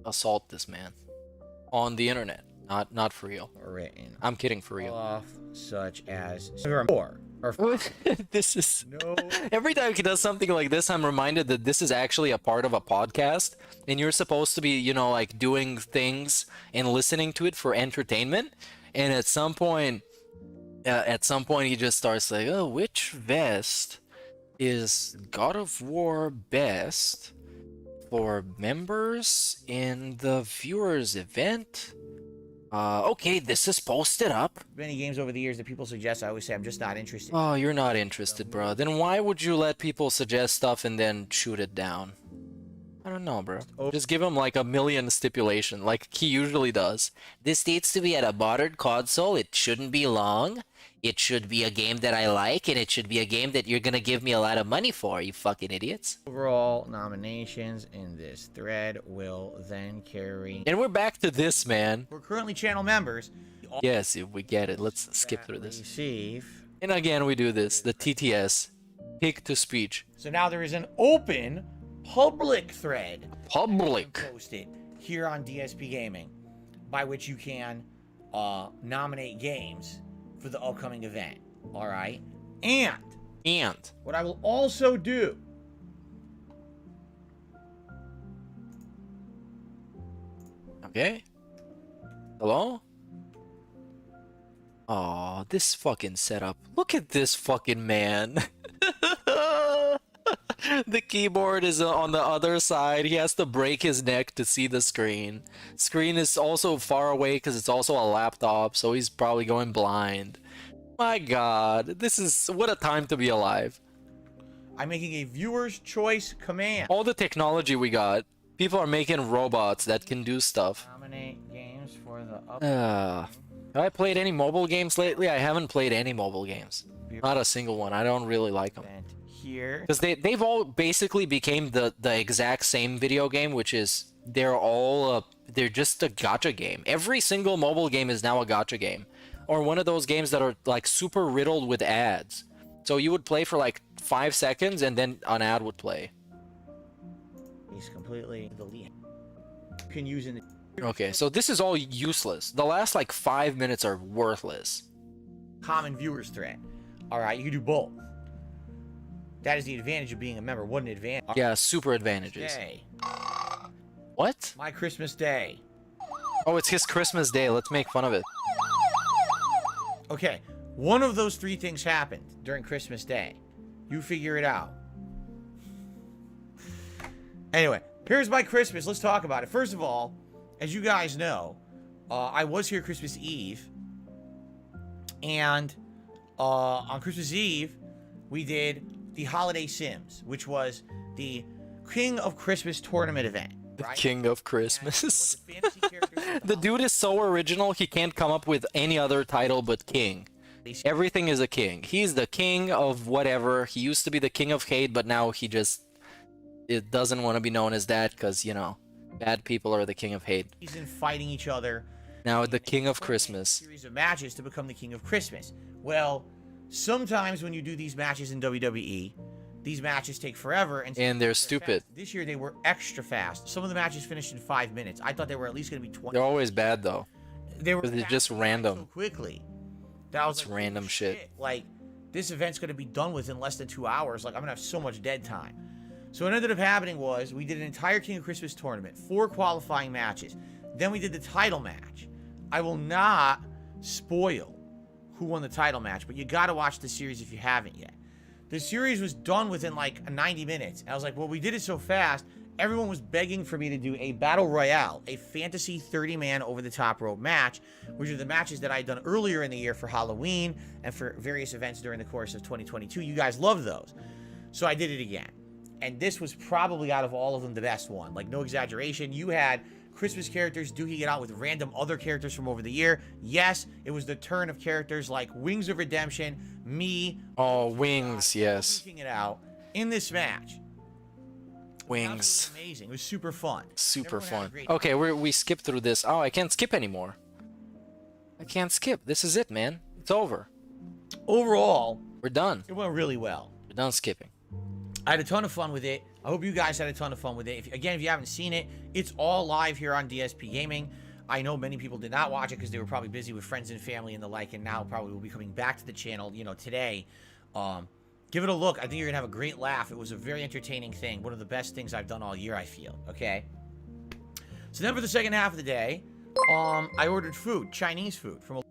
assault this man on the internet. Not for real. Written I'm kidding, for real. off such as or This is no. every time he does something like this, I'm reminded that this is actually a part of a podcast, and you're supposed to be, you know, like doing things and listening to it for entertainment. And at some point he just starts like, oh, which vest is God of War best for members in the viewers event? Okay, this is posted up. Many games over the years that people suggest, I always say I'm just not interested. Oh, you're not interested, bro. Then why would you let people suggest stuff and then shoot it down? I don't know, bro. Just give him like a million stipulation, like he usually does. This needs to be at a modern console. It shouldn't be long. It should be a game that I like, and it should be a game that you're gonna give me a lot of money for, you fucking idiots. Overall nominations in this thread will then carry. And we're back to this, man. We're currently channel members. Yes, we get it. Let's skip through this. Receive. And again, we do this. The TTS. Pick to speech. So now there is an open public thread Public. posted here on DSP Gaming, by which you can nominate games for the upcoming event. All right, and what I will also do. Okay. Hello? Oh, this fucking setup. Look at this fucking man. The keyboard is on the other side. He has to break his neck to see the screen. Screen is also far away because it's also a laptop, so he's probably going blind. My god, this is... what a time to be alive. I'm making a viewer's choice command. All the technology we got. People are making robots that can do stuff. Nominate games for the Have I played any mobile games lately? I haven't played any mobile games. Not a single one. I don't really like them. event here. Because they've all basically became the exact same video game, which is they're just a gacha game. Every single mobile game is now a gacha game. Or one of those games that are like super riddled with ads. So you would play for like 5 seconds and then an ad would play. He's completely the lead. You can use in the Okay, so this is all useless. The last like 5 minutes are worthless. common viewers thread. All right, you can do both. That is the advantage of being a member. What an advantage. Yeah, super advantages. Day. What? My Christmas day. Oh, it's his Christmas day. Let's make fun of it. Okay, one of those 3 things happened during Christmas Day. You figure it out. Anyway, here's my Christmas. Let's talk about it. First of all, as you guys know, I was here Christmas Eve. And on Christmas Eve, we did the Holiday Sims, which was the King of Christmas tournament event. The right? King of And Christmas. the fantasy characters of The dude is so original, he can't come up with any other title but King. Everything is a king. He's the king of whatever. He used to be the king of hate, but now he just it doesn't want to be known as that because, you know, bad people are the king of hate. He's in fighting each other. Now the king of A Christmas. series of matches to become the King of Christmas. Well, sometimes when you do these matches in WWE, these matches take forever and they're stupid. fast. This year they were extra fast. Some of the matches finished in 5 minutes. I thought they were at least going to be 20. They're always bad though. They were 'cause they're fast just so random. quickly. That was It's like, random holy shit. Like, this event's going to be done within less than 2 hours. Like, I'm going to have so much dead time. So what ended up happening was we did an entire King of Christmas tournament, 4 qualifying matches. Then we did the title match. I will not spoil who won the title match, but you got to watch the series if you haven't yet. The series was done within like 90 minutes. And I was like, well, we did it so fast. Everyone was begging for me to do a battle royale, a fantasy 30-man over-the-top rope match, which are the matches that I had done earlier in the year for Halloween and for various events during the course of 2022. You guys loved those. So I did it again. And this was probably out of all of them the best one. Like, no exaggeration. You had Christmas characters duking it out with random other characters from over the year. Yes, it was the turn of characters like Wings of Redemption, me. Oh, Wings, yes. Duking it out in this match. Wings. Absolutely amazing. It was super fun. Super Everyone had a fun. great Okay, we skipped through this. Oh, I can't skip anymore. I can't skip. This is it, man. It's over. Overall, We're done. it went really well. We're done skipping. I had a ton of fun with it. I hope you guys had a ton of fun with it. If you haven't seen it, it's all live here on DSP Gaming. I know many people did not watch it because they were probably busy with friends and family and the like, and now probably will be coming back to the channel, you know, today. Give it a look. I think you're going to have a great laugh. It was a very entertaining thing. One of the best things I've done all year, I feel. Okay? So then for the second half of the day, I ordered food, Chinese food from a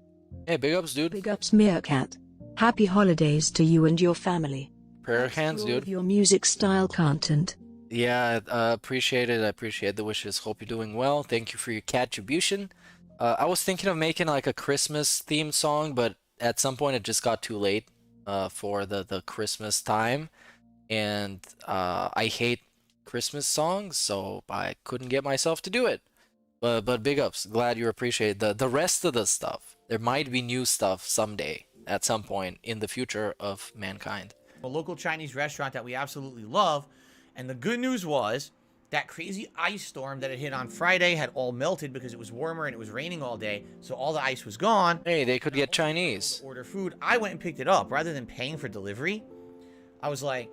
Hey, big ups, dude. Big ups Meerkat. Happy holidays to you and your family. Prayer hands, For all dude. of your music style content. Yeah, appreciate it. I appreciate the wishes. Hope you're doing well. Thank you for your contribution. I was thinking of making like a Christmas themed song, but at some point it just got too late for the Christmas time, and I hate Christmas songs, so I couldn't get myself to do it. But big ups. Glad you appreciate the rest of the stuff. There might be new stuff someday at some point in the future of mankind. local Chinese restaurant that we absolutely love. And the good news was that crazy ice storm that had hit on Friday had all melted because it was warmer and it was raining all day. So all the ice was gone. Hey, they could get Chinese. Order food. I went and picked it up rather than paying for delivery. I was like,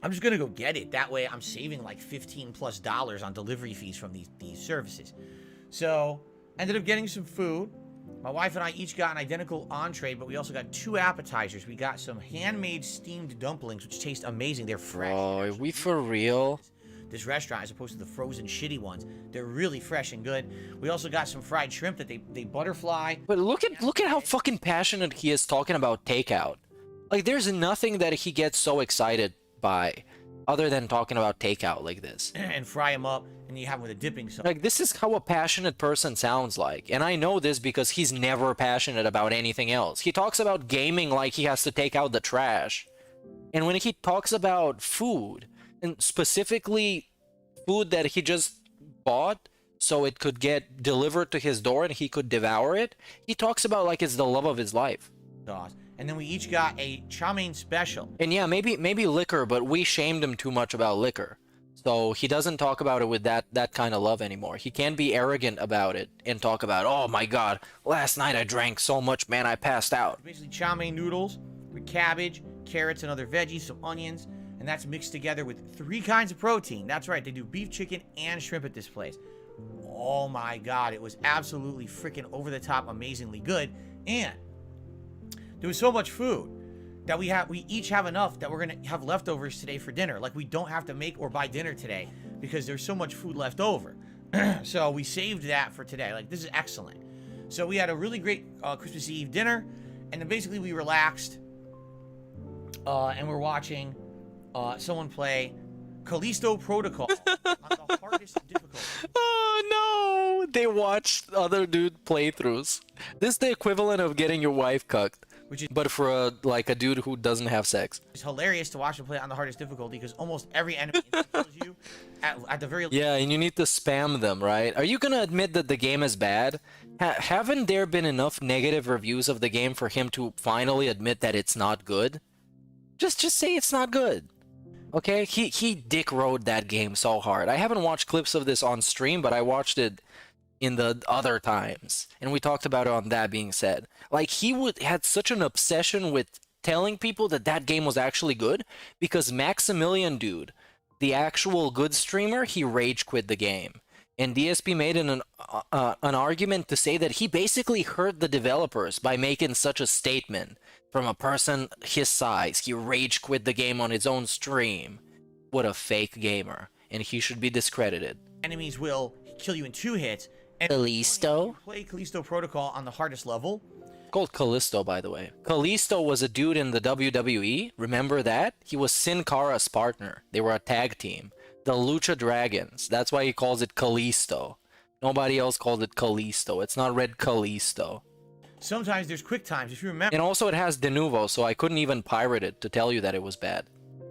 I'm just gonna go get it. That way I'm saving like $15+ on delivery fees from these services. So ended up getting some food. My wife and I each got an identical entree, but we also got 2 appetizers. We got some handmade steamed dumplings, which taste amazing. They're fresh. Oh, are we for real? This restaurant, as opposed to the frozen shitty ones, they're really fresh and good. We also got some fried shrimp that they butterfly. But look at how fucking passionate he is talking about takeout. Like, there's nothing that he gets so excited by other than talking about takeout like this. And fry them up, and you have them with a dipping sauce. Like, this is how a passionate person sounds like. And I know this because he's never passionate about anything else. He talks about gaming like he has to take out the trash. And when he talks about food, and specifically food that he just bought so it could get delivered to his door and he could devour it, he talks about like it's the love of his life. And then we each got a chow mein special. And yeah, maybe liquor, but we shamed him too much about liquor. So he doesn't talk about it with that kind of love anymore. He can't be arrogant about it and talk about, oh my god, last night I drank so much, man, I passed out. Basically chow mein noodles with cabbage, carrots, and other veggies, some onions, and that's mixed together with 3 kinds of protein. That's right, they do beef, chicken, and shrimp at this place. Oh my god, it was absolutely freaking over the top, amazingly good. And there was so much food that we each have enough that we're gonna have leftovers today for dinner. Like, we don't have to make or buy dinner today because there's so much food left over. So we saved that for today. Like, this is excellent. So we had a really great Christmas Eve dinner, and then basically we relaxed and we're watching someone play Callisto Protocol on the hardest difficulty. Oh no, They watch other dude playthroughs. This is the equivalent of getting your wife cucked, which is but for a dude who doesn't have sex. hilarious to watch him play on the hardest difficulty because almost every enemy kills you at the very least. Yeah, and you need to spam them, right? Are you gonna admit that the game is bad? Haven't there been enough negative reviews of the game for him to finally admit that it's not good? Just say it's not good. Okay? He dick rode that game so hard. I haven't watched clips of this on stream, but I watched it in the other times, and we talked about it on That Being Said. Like, had such an obsession with telling people that that game was actually good, because Maximilian dude, the actual good streamer, he rage quit the game. And DSP made an argument to say that he basically hurt the developers by making such a statement from a person his size. He rage quit the game on his own stream. What a fake gamer. And he should be discredited. Enemies will kill you in 2 hits. And Callisto? you play Callisto Protocol on the hardest level. Called Callisto, by the way. Callisto was a dude in the WWE. Remember that? He was Sin Cara's partner. They were a tag team. The Lucha Dragons. That's why he calls it Callisto. Nobody else called it Callisto. It's not Red Callisto. Sometimes there's quick times. If you remember, And also it has de novo, so I couldn't even pirate it to tell you that it was bad.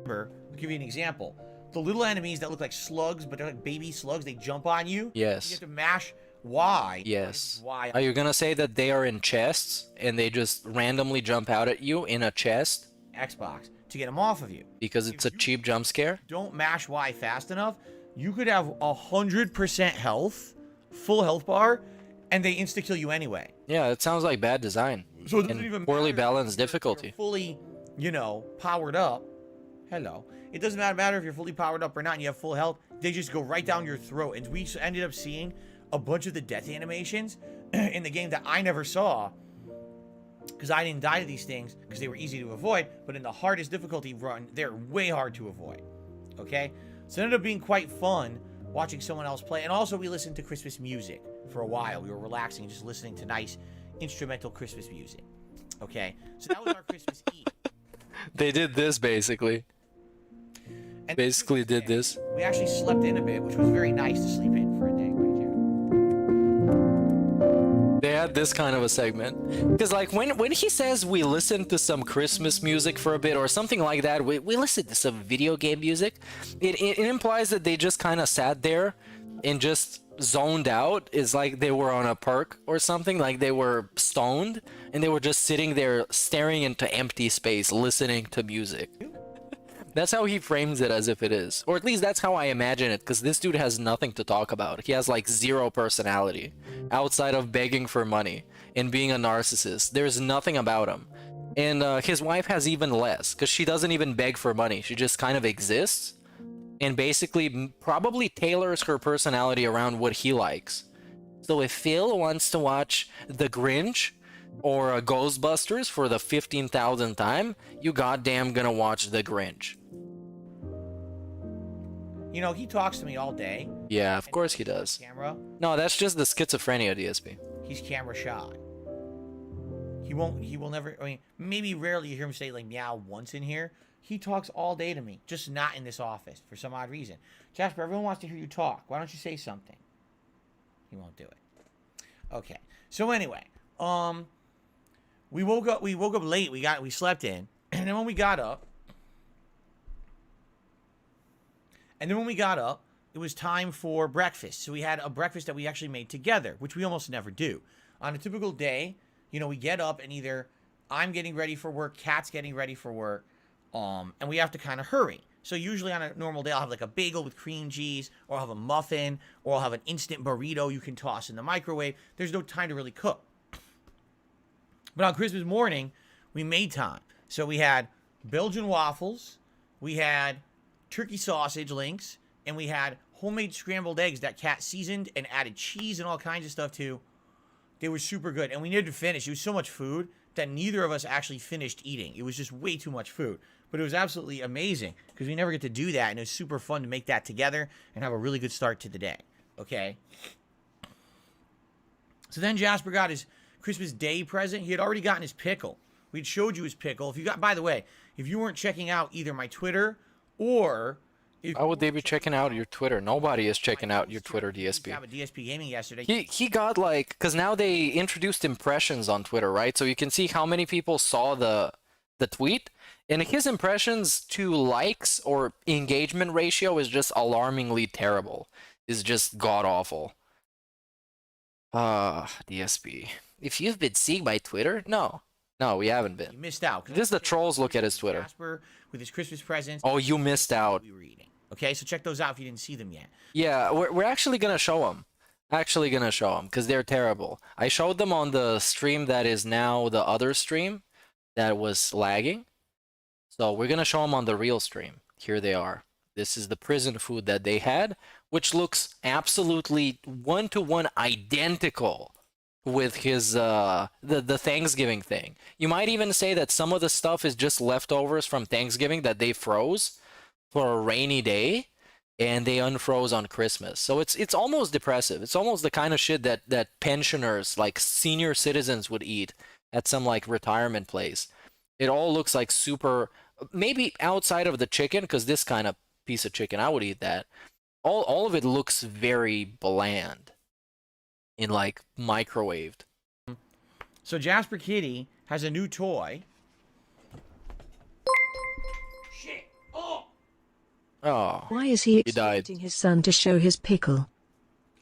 I'll give you an example. The little enemies that look like slugs, but they're like baby slugs, they jump on you. Yes. You have to mash Y. Yes. Y. Are you gonna say that they are in chests and they just randomly jump out at you in a chest Xbox to get them off of you. because it's a cheap jump scare? Don't mash Y fast enough, you could have 100% health, full health bar, and they insta kill you anyway. Yeah, it sounds like bad design. So it doesn't and even poorly matter balanced if you're difficulty. fully, powered up. Hello. It doesn't matter if you're fully powered up or not and you have full health. They just go right down your throat. And we ended up seeing a bunch of the death animations in the game that I never saw because I didn't die to these things because they were easy to avoid. But in the hardest difficulty run, they're way hard to avoid. Okay? So it ended up being quite fun watching someone else play. And also we listened to Christmas music for a while. We were relaxing, just listening to nice instrumental Christmas music. Okay? So that was our Christmas Eve. They did this basically. And Basically did this. we actually slept in a bit, which was very nice to sleep in for a day. Right, They had this kind of a segment. Because like when he says we listen to some Christmas music for a bit or something like that, we listen to some video game music, it implies that they just kind of sat there and just zoned out. It's like they were on a perk or something, like they were stoned and they were just sitting there staring into empty space listening to music. That's how he frames it, as if it is. Or at least that's how I imagine it, because this dude has nothing to talk about. He has like zero personality outside of begging for money and being a narcissist. There's nothing about him. And his wife has even less, because she doesn't even beg for money. She just kind of exists and basically probably tailors her personality around what he likes. So if Phil wants to watch The Grinch or Ghostbusters for the 15,000th time, you goddamn gonna watch The Grinch. he talks to me all day. Yeah, of course he does. Camera. No, that's just the schizophrenia, DSP. He's camera shy. He will never, maybe rarely you hear him say like meow once in here. He talks all day to me, just not in this office for some odd reason. Jasper, everyone wants to hear you talk. Why don't you say something? He won't do it. Okay. So anyway, we woke up late. We slept in. And then when we got up, it was time for breakfast. So we had a breakfast that we actually made together, which we almost never do. On a typical day, we get up and either I'm getting ready for work, Kat's getting ready for work, and we have to kind of hurry. So usually on a normal day, I'll have like a bagel with cream cheese, or I'll have a muffin, or I'll have an instant burrito you can toss in the microwave. There's no time to really cook. But on Christmas morning, we made time. So we had Belgian waffles, we had turkey sausage links, and we had homemade scrambled eggs that Kat seasoned and added cheese and all kinds of stuff to. They were super good, and we needed to finish. It was so much food that neither of us actually finished eating. It was just way too much food. But it was absolutely amazing because we never get to do that, and it was super fun to make that together and have a really good start to the day. Okay? So then Jasper got his Christmas Day present. He had already gotten his pickle. We'd showed you his pickle. By the way, if you weren't checking out either my Twitter or Why would they be checking out your Twitter? Nobody is checking out your Twitter, DSP. Have a DSP gaming yesterday. He got like, because now they introduced impressions on Twitter, right? So you can see how many people saw the tweet, and his impressions to likes or engagement ratio is just alarmingly terrible. Is just god awful. DSP. If you've been seen by Twitter, no, we haven't been. You missed out. This is the trolls look at his Twitter. Jasper with his Christmas presents. Oh, you missed out. We were eating. Okay, so check those out if you didn't see them yet. Yeah, we're actually gonna show them. Actually gonna show them because they're terrible. I showed them on the stream that is now the other stream that was lagging. So we're gonna show them on the real stream. Here they are. This is the prison food that they had, which looks absolutely one-to-one identical with his the Thanksgiving thing. You might even say that some of the stuff is just leftovers from Thanksgiving that they froze for a rainy day and they unfroze on Christmas. So it's almost depressive. It's almost the kind of shit that pensioners, like senior citizens, would eat at some like retirement place. It all looks like super, maybe outside of the chicken, because this kind of piece of chicken, I would eat that. All of it looks very bland in like microwaved. So Jasper Kitty has a new toy. Shit. Oh. Why is he died. expecting his son to show his pickle?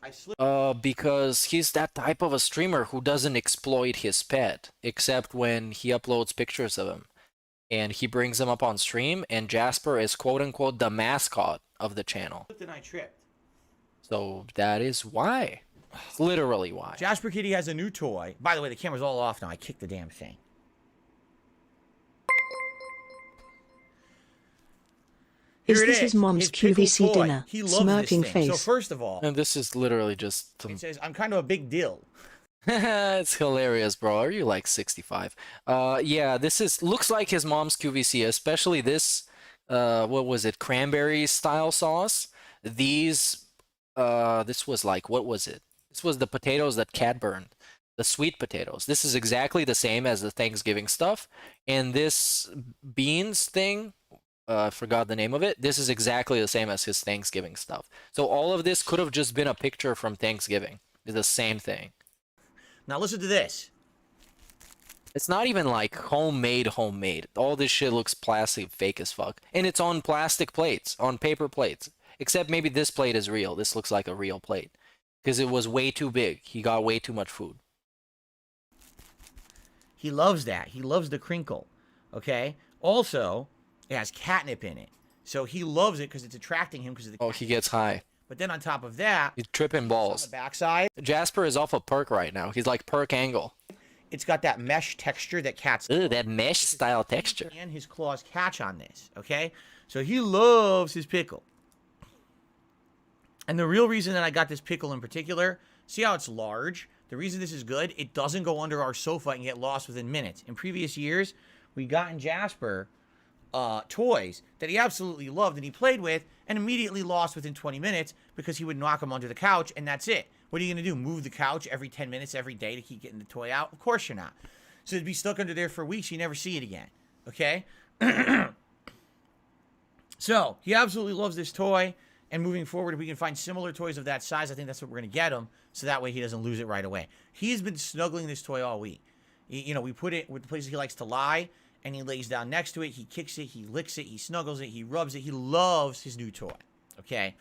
I slipped. Because he's that type of a streamer who doesn't exploit his pet, except when he uploads pictures of him. And he brings them up on stream, and Jasper is quote-unquote the mascot of the channel. And I tripped. So that is why. It's literally why. Jasper Kitty has a new toy. By the way, the camera's all off now. I kicked the damn thing. Is Here it this his mom's pickle QVC toy. dinner? He loves Smirking this thing. So face. first of all, And this is literally just some... it says, I'm kind of a big deal. It's hilarious, bro. Are you like 65? Yeah, this is looks like his mom's QVC, especially this what was it? Cranberry style sauce. These this was like, what was it? This was the potatoes that Cat burned. The sweet potatoes. This is exactly the same as the Thanksgiving stuff. And this beans thing, I forgot the name of it. This is exactly the same as his Thanksgiving stuff. So all of this could have just been a picture from Thanksgiving. It's the same thing. Now listen to this. It's not even like homemade. All this shit looks plastic, fake as fuck. And it's on plastic plates, on paper plates. Except maybe this plate is real. This looks like a real plate. Because it was way too big. He got way too much food. He loves that. He loves the crinkle. Okay? Also, it has catnip in it. So he loves it because it's attracting him because of the Oh, he gets high. But then on top of that, He's tripping on balls. the backside, Jasper is off a perk right now. He's like perk angle. it's got that mesh texture that cats Ooh, that mesh style texture. and his claws catch on this, okay? So he loves his pickle. And the real reason that I got this pickle in particular, see how it's large? The reason this is good, it doesn't go under our sofa and get lost within minutes. In previous years, we got in Jasper toys that he absolutely loved and he played with and immediately lost within 20 minutes because he would knock them under the couch and that's it. What are you going to do? Move the couch every 10 minutes every day to keep getting the toy out? Of course you're not. So it'd be stuck under there for weeks. You never see it again. Okay? So he absolutely loves this toy. And moving forward, if we can find similar toys of that size, I think that's what we're going to get him. So that way he doesn't lose it right away. He's been snuggling this toy all week. You know, we put it with the places he likes to lie. And he lays down next to it. He kicks it. He licks it. He snuggles it. He rubs it. He loves his new toy. Okay?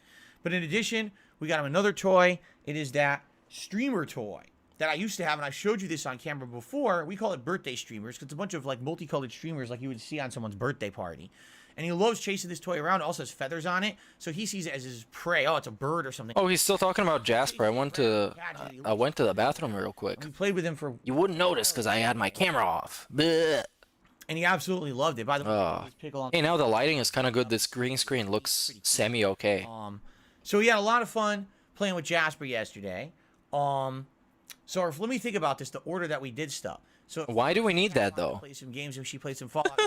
But in addition, we got him another toy. It is that streamer toy that I used to have. And I showed you this on camera before. We call it birthday streamers. Because it's a bunch of like multicolored streamers like you would see on someone's birthday party. And he loves chasing this toy around. It also has feathers on it. So he sees it as his prey. Oh, it's a bird or something. Oh, he's still talking about Jasper. I went to the bathroom real quick. We played with him for... You wouldn't notice because I had my camera off. Blech. And he absolutely loved it. By the way, his pickle on... Hey, now the lighting is kind of good. This green screen looks semi-okay. So we had a lot of fun playing with Jasper yesterday. So let me think about this, the order that we did stuff. So Why do we need that, though? Play some games and she played some Fallout.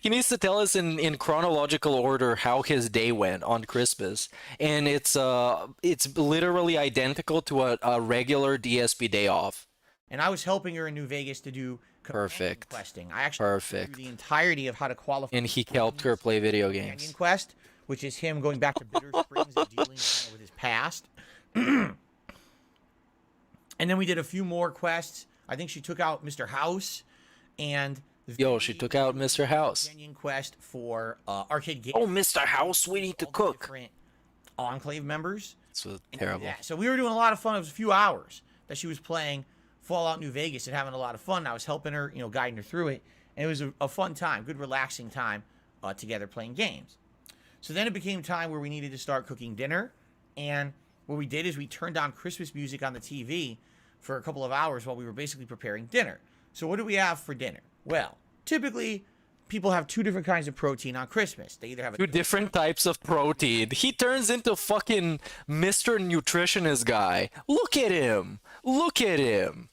He needs to tell us in chronological order how his day went on Christmas. And it's literally identical to a regular DSP day off. And I was helping her in New Vegas to do Perfect. questing. I actually went through the entirety of how to qualify. And he helped her play video games. Companion quest, which is him going back to Bitter Springs and dealing kind of with his past. And then we did a few more quests. I think she took out Mr. House, and she took out Mr. House. Companion quest for arcade game. Oh, Mr. House, we need to cook. Different Enclave members. This was terrible. Yeah, so we were doing a lot of fun. It was a few hours that she was playing Fallout New Vegas and having a lot of fun. I was helping her, guiding her through it, and it was a fun time, good relaxing time together playing games. So then it became time where we needed to start cooking dinner, and what we did is we turned on Christmas music on the TV for a couple of hours while we were basically preparing dinner. So what do we have for dinner? Well, typically, people have two different kinds of protein on Christmas. They either have two different types of protein. He turns into fucking Mr. Nutritionist guy. Look at him. Look at him.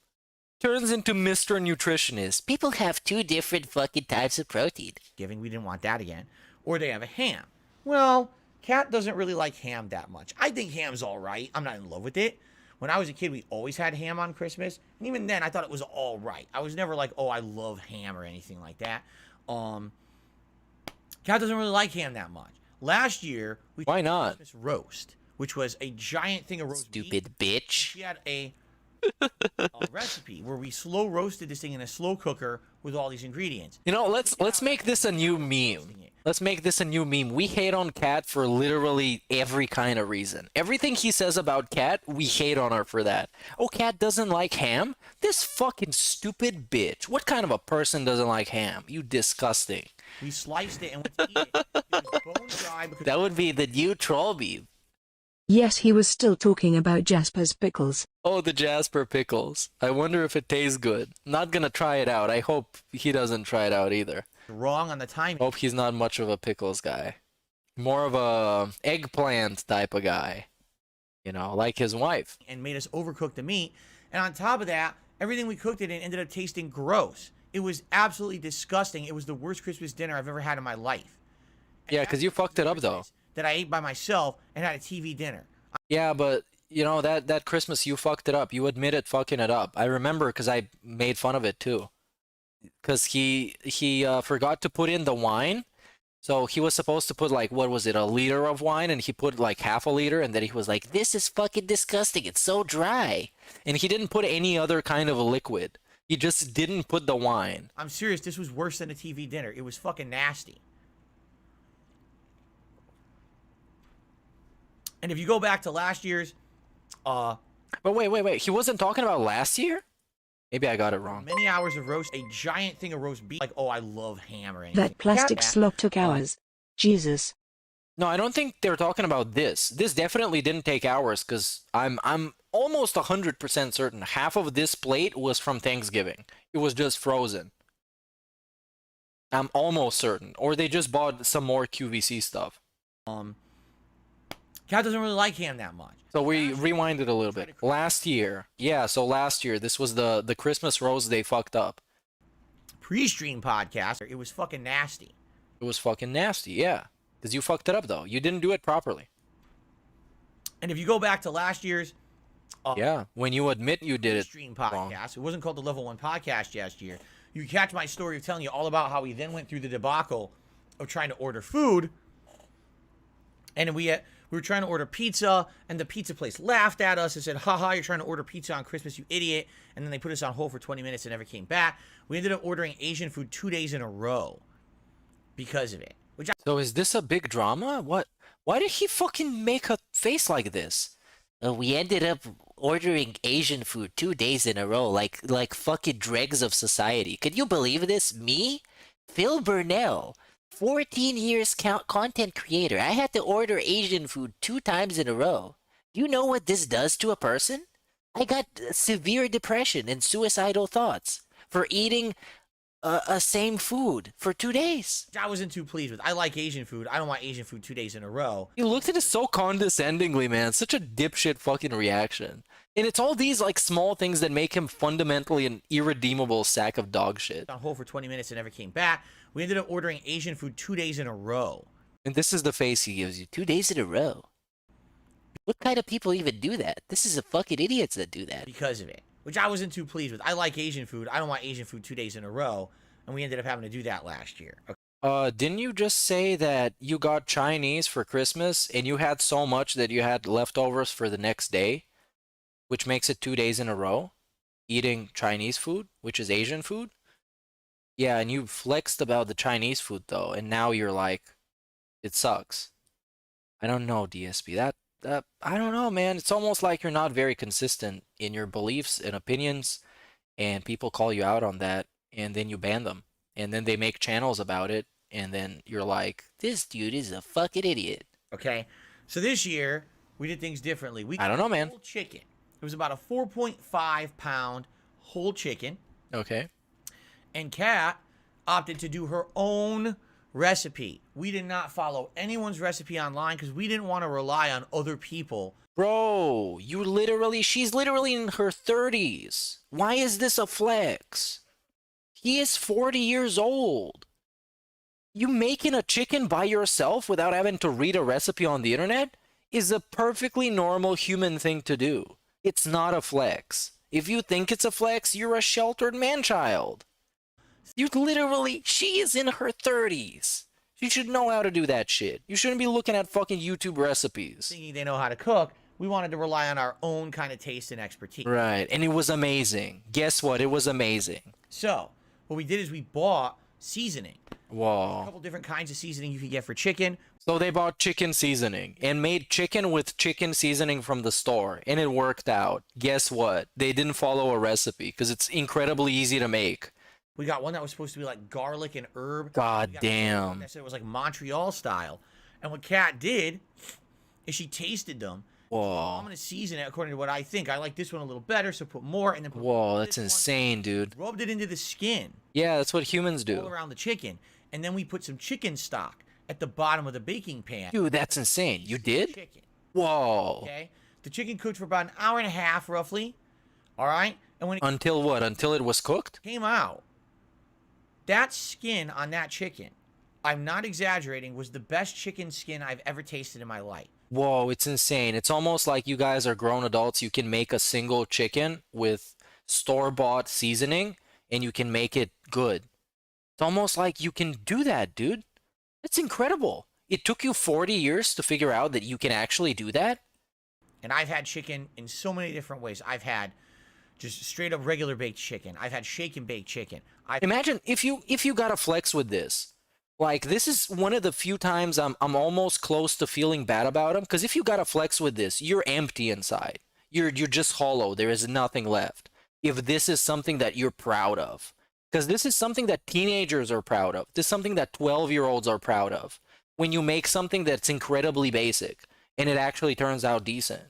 Turns into Mr. Nutritionist. People have two different fucking types of protein. Giving, we didn't want that again. Or they have a ham. Well, Kat doesn't really like ham that much. I think ham's all right. I'm not in love with it. When I was a kid, we always had ham on Christmas. And even then, I thought it was all right. I was never like, oh, I love ham or anything like that. Kat doesn't really like ham that much. Last year, we Why not? Christmas roast, which was a giant thing of roast Stupid beef. bitch. She had a recipe where we slow roasted this thing in a slow cooker with all these ingredients. Let's make this a new meme. Let's make this a new meme. We hate on Kat for literally every kind of reason. Everything he says about Kat, we hate on her for that. Oh, Kat doesn't like ham? This fucking stupid bitch. What kind of a person doesn't like ham? You disgusting. We sliced it and went to eat it. It was bone dry because That would be the new troll meme. Yes, he was still talking about Jasper's pickles. Oh, the Jasper pickles. I wonder if it tastes good. Not gonna try it out. I hope he doesn't try it out either. wrong on the timing. Hope he's not much of a pickles guy. More of a eggplant type of guy. Like his wife. And made us overcook the meat. And on top of that, everything we cooked it in ended up tasting gross. It was absolutely disgusting. It was the worst Christmas dinner I've ever had in my life. Yeah, because you fucked it up, though. That I ate by myself and had a TV dinner. Yeah, but, that Christmas you fucked it up. You admitted fucking it up. I remember because I made fun of it, too. Because he forgot to put in the wine. So he was supposed to put, like, what was it, a liter of wine? And he put, like, half a liter. And then he was like, this is fucking disgusting. It's so dry. And he didn't put any other kind of a liquid. He just didn't put the wine. I'm serious. This was worse than a TV dinner. It was fucking nasty. And if you go back to last year's, But wait. He wasn't talking about last year? Maybe I got it wrong. Many hours of roast, a giant thing of roast beef. Like, oh, I love ham or anything. That plastic slop took hours. Jesus. No, I don't think they're talking about this. This definitely didn't take hours because I'm almost 100% certain half of this plate was from Thanksgiving. It was just frozen. I'm almost certain. Or they just bought some more QVC stuff. Kat doesn't really like ham that much. So we rewinded a little bit. Last year, this was the Christmas roast they fucked up. Prestream podcast, it was fucking nasty. It was fucking nasty, yeah. Because you fucked it up, though. You didn't do it properly. And if you go back to last year's... yeah, when you admit you did it Prestream podcast, wrong. It wasn't called the Level 1 podcast last year. You catch my story of telling you all about how we then went through the debacle of trying to order food. And we were trying to order pizza, and the pizza place laughed at us and said, haha, you're trying to order pizza on Christmas, you idiot. And then they put us on hold for 20 minutes and never came back. We ended up ordering Asian food 2 days in a row because of it. So is this a big drama? What? Why did he fucking make a face like this? We ended up ordering Asian food 2 days in a row, like fucking dregs of society. Could you believe this? Me, Phil Burnell, 14 years content creator. I had to order Asian food 2 times in a row. Do you know what this does to a person? I got severe depression and suicidal thoughts for eating same food for 2 days. I wasn't too pleased with. I like Asian food. I don't want Asian food 2 days in a row. You looked at it so condescendingly, man. Such a dipshit fucking reaction. And it's all these like small things that make him fundamentally an irredeemable sack of dog shit. On hold for 20 minutes and never came back. We ended up ordering Asian food 2 days in a row. And this is the face he gives you. 2 days in a row. What kind of people even do that? This is a fucking idiots that do that. Because of it. Which I wasn't too pleased with. I like Asian food. I don't want Asian food 2 days in a row. And we ended up having to do that last year. Okay. Didn't you just say that you got Chinese for Christmas and you had so much that you had leftovers for the next day, which makes it 2 days in a row eating Chinese food, which is Asian food? Yeah, and you flexed about the Chinese food though, and now you're like, it sucks. I don't know, DSP. That I don't know, man. It's almost like you're not very consistent in your beliefs and opinions, and people call you out on that, and then you ban them, and then they make channels about it, and then you're like, this dude is a fucking idiot. Okay, so this year we did things differently. We I don't know, man. whole chicken. It was about a 4.5-pound whole chicken, Okay. and Kat opted to do her own recipe. We did not follow anyone's recipe online because we didn't want to rely on other people. Bro, she's literally in her 30s. Why is this a flex? He is 40 years old. You making a chicken by yourself without having to read a recipe on the internet is a perfectly normal human thing to do. It's not a flex. If you think it's a flex, you're a sheltered man-child. She is in her 30s. She should know how to do that shit. You shouldn't be looking at fucking YouTube recipes. Thinking they know how to cook, we wanted to rely on our own kind of taste and expertise. Right, and it was amazing. Guess what? It was amazing. So, what we did is we bought seasoning. A Whoa. couple different kinds of seasoning you can get for chicken. So they bought chicken seasoning and made chicken with chicken seasoning from the store, and it worked out. Guess what? They didn't follow a recipe because it's incredibly easy to make. We got one that was supposed to be like garlic and herb. God We got damn. one that said it was like Montreal style. And what Kat did is she tasted them. I'm Whoa. going to season it according to what I think. I like this one a little better, so put more and then put Whoa, this that's one. insane, dude. Rubbed it into the skin Yeah, that's what humans all do. around the chicken. And then we put some chicken stock at the bottom of the baking pan. Dude, that's insane. You did? Chicken. Whoa. Okay? The chicken cooked for about an hour and a half, roughly. All right? And when it Until what? Until it was cooked? came out, that skin on that chicken, I'm not exaggerating, was the best chicken skin I've ever tasted in my life. Whoa, it's insane. It's almost like you guys are grown adults. You can make a single chicken with store-bought seasoning, and you can make it good. It's almost like you can do that, dude. That's incredible. It took you 40 years to figure out that you can actually do that? And I've had chicken in so many different ways. I've had just straight up regular baked chicken. I've had shake and bake chicken. Imagine if you got a flex with this. Like, this is one of the few times I'm almost close to feeling bad about him, because if you got a flex with this, you're empty inside. You're just hollow. There is nothing left. If this is something that you're proud of. Because this is something that teenagers are proud of. This is something that 12-year-olds are proud of. When you make something that's incredibly basic, and it actually turns out decent.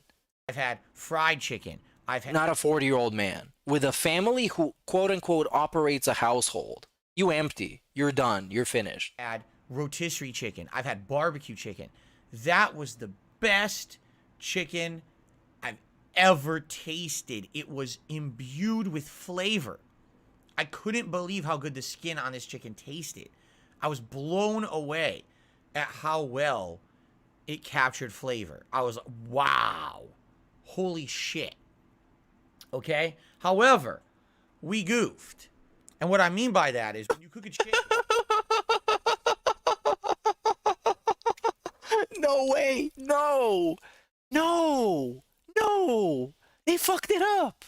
I've had fried chicken. I've had Not a 40-year-old man. With a family who, quote-unquote, operates a household. You empty. You're done. You're finished. had rotisserie chicken. I've had barbecue chicken. That was the best chicken I've ever tasted. It was imbued with flavor. I couldn't believe how good the skin on this chicken tasted. I was blown away at how well it captured flavor. I was like, wow. Holy shit. Okay? However, we goofed. And what I mean by that is when you cook a chicken... No way! No! No! No! They fucked it up!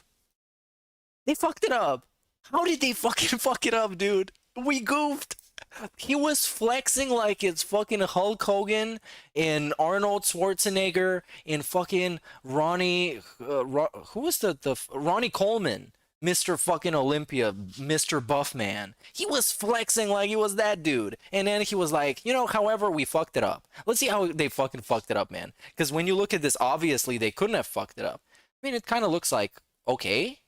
They fucked it up! How did they fucking fuck it up, dude? We goofed! He was flexing like it's fucking Hulk Hogan and Arnold Schwarzenegger and fucking Ronnie... who was the Ronnie Coleman. Mr. fucking Olympia, Mr. Buff Man. He was flexing like he was that dude. And then he was like, however, we fucked it up. Let's see how they fucking fucked it up, man. Because when you look at this, obviously, they couldn't have fucked it up. I mean, it kind of looks like, okay,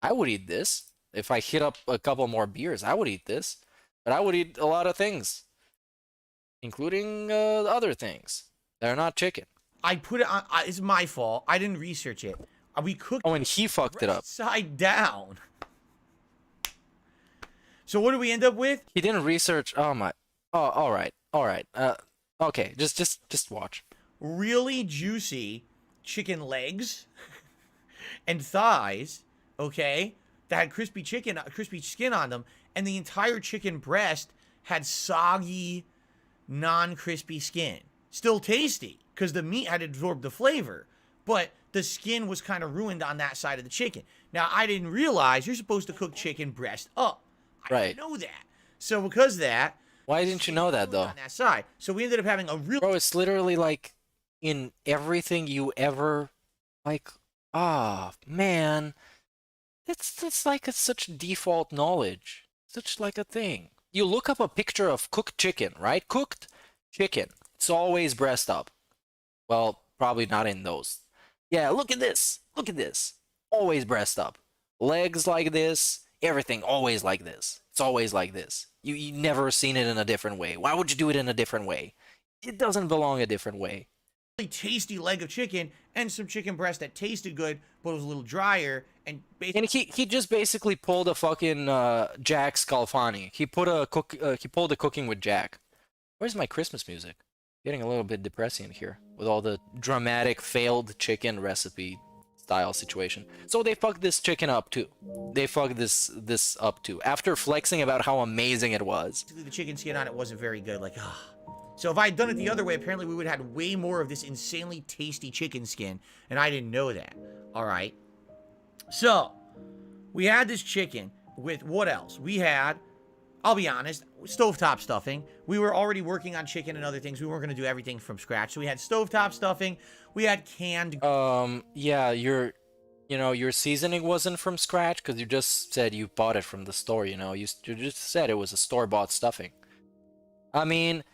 I would eat this. If I hit up a couple more beers, I would eat this. But I would eat a lot of things. Including other things that are not chicken. I put it on... it's my fault. I didn't research it. We cooked Oh, and he fucked it up. side down. So what do we end up with? He didn't research. Oh my. Oh, all right. Okay. Just watch. Really juicy chicken legs and thighs, okay, that had crispy skin on them, and the entire chicken breast had soggy, non-crispy skin. Still tasty, because the meat had absorbed the flavor, but the skin was kind of ruined on that side of the chicken. Now, I didn't realize you're supposed to cook chicken breast up. I Right. didn't know that. So because of that... Why didn't you know that, though? On that side. So we ended up having a real... Bro, it's literally like in everything you ever... Like, man. It's like it's such default knowledge. Such like a thing. You look up a picture of cooked chicken, right? Cooked chicken. It's always breast up. Well, probably not in those. Yeah, look at this. Look at this. Always breast up. Legs like this. Everything always like this. It's always like this. You never seen it in a different way. Why would you do it in a different way? It doesn't belong a different way. Tasty leg of chicken and some chicken breast that tasted good but was a little drier and And he just basically pulled a fucking Jack Scalfani. He pulled a cooking with Jack. Where's my Christmas music? Getting a little bit depressing here with all the dramatic failed chicken recipe style situation. So they fucked this chicken up too. They fucked this up too. After flexing about how amazing it was. the chicken skin on it wasn't very good. Like, So if I had done it the other way, apparently we would have had way more of this insanely tasty chicken skin, and I didn't know that. All right. So we had this chicken with what else? We had, I'll be honest, stovetop stuffing. We were already working on chicken and other things. We weren't going to do everything from scratch. So we had stovetop stuffing. We had canned. Yeah, your seasoning wasn't from scratch because you just said you bought it from the store. You just said it was a store-bought stuffing. I mean,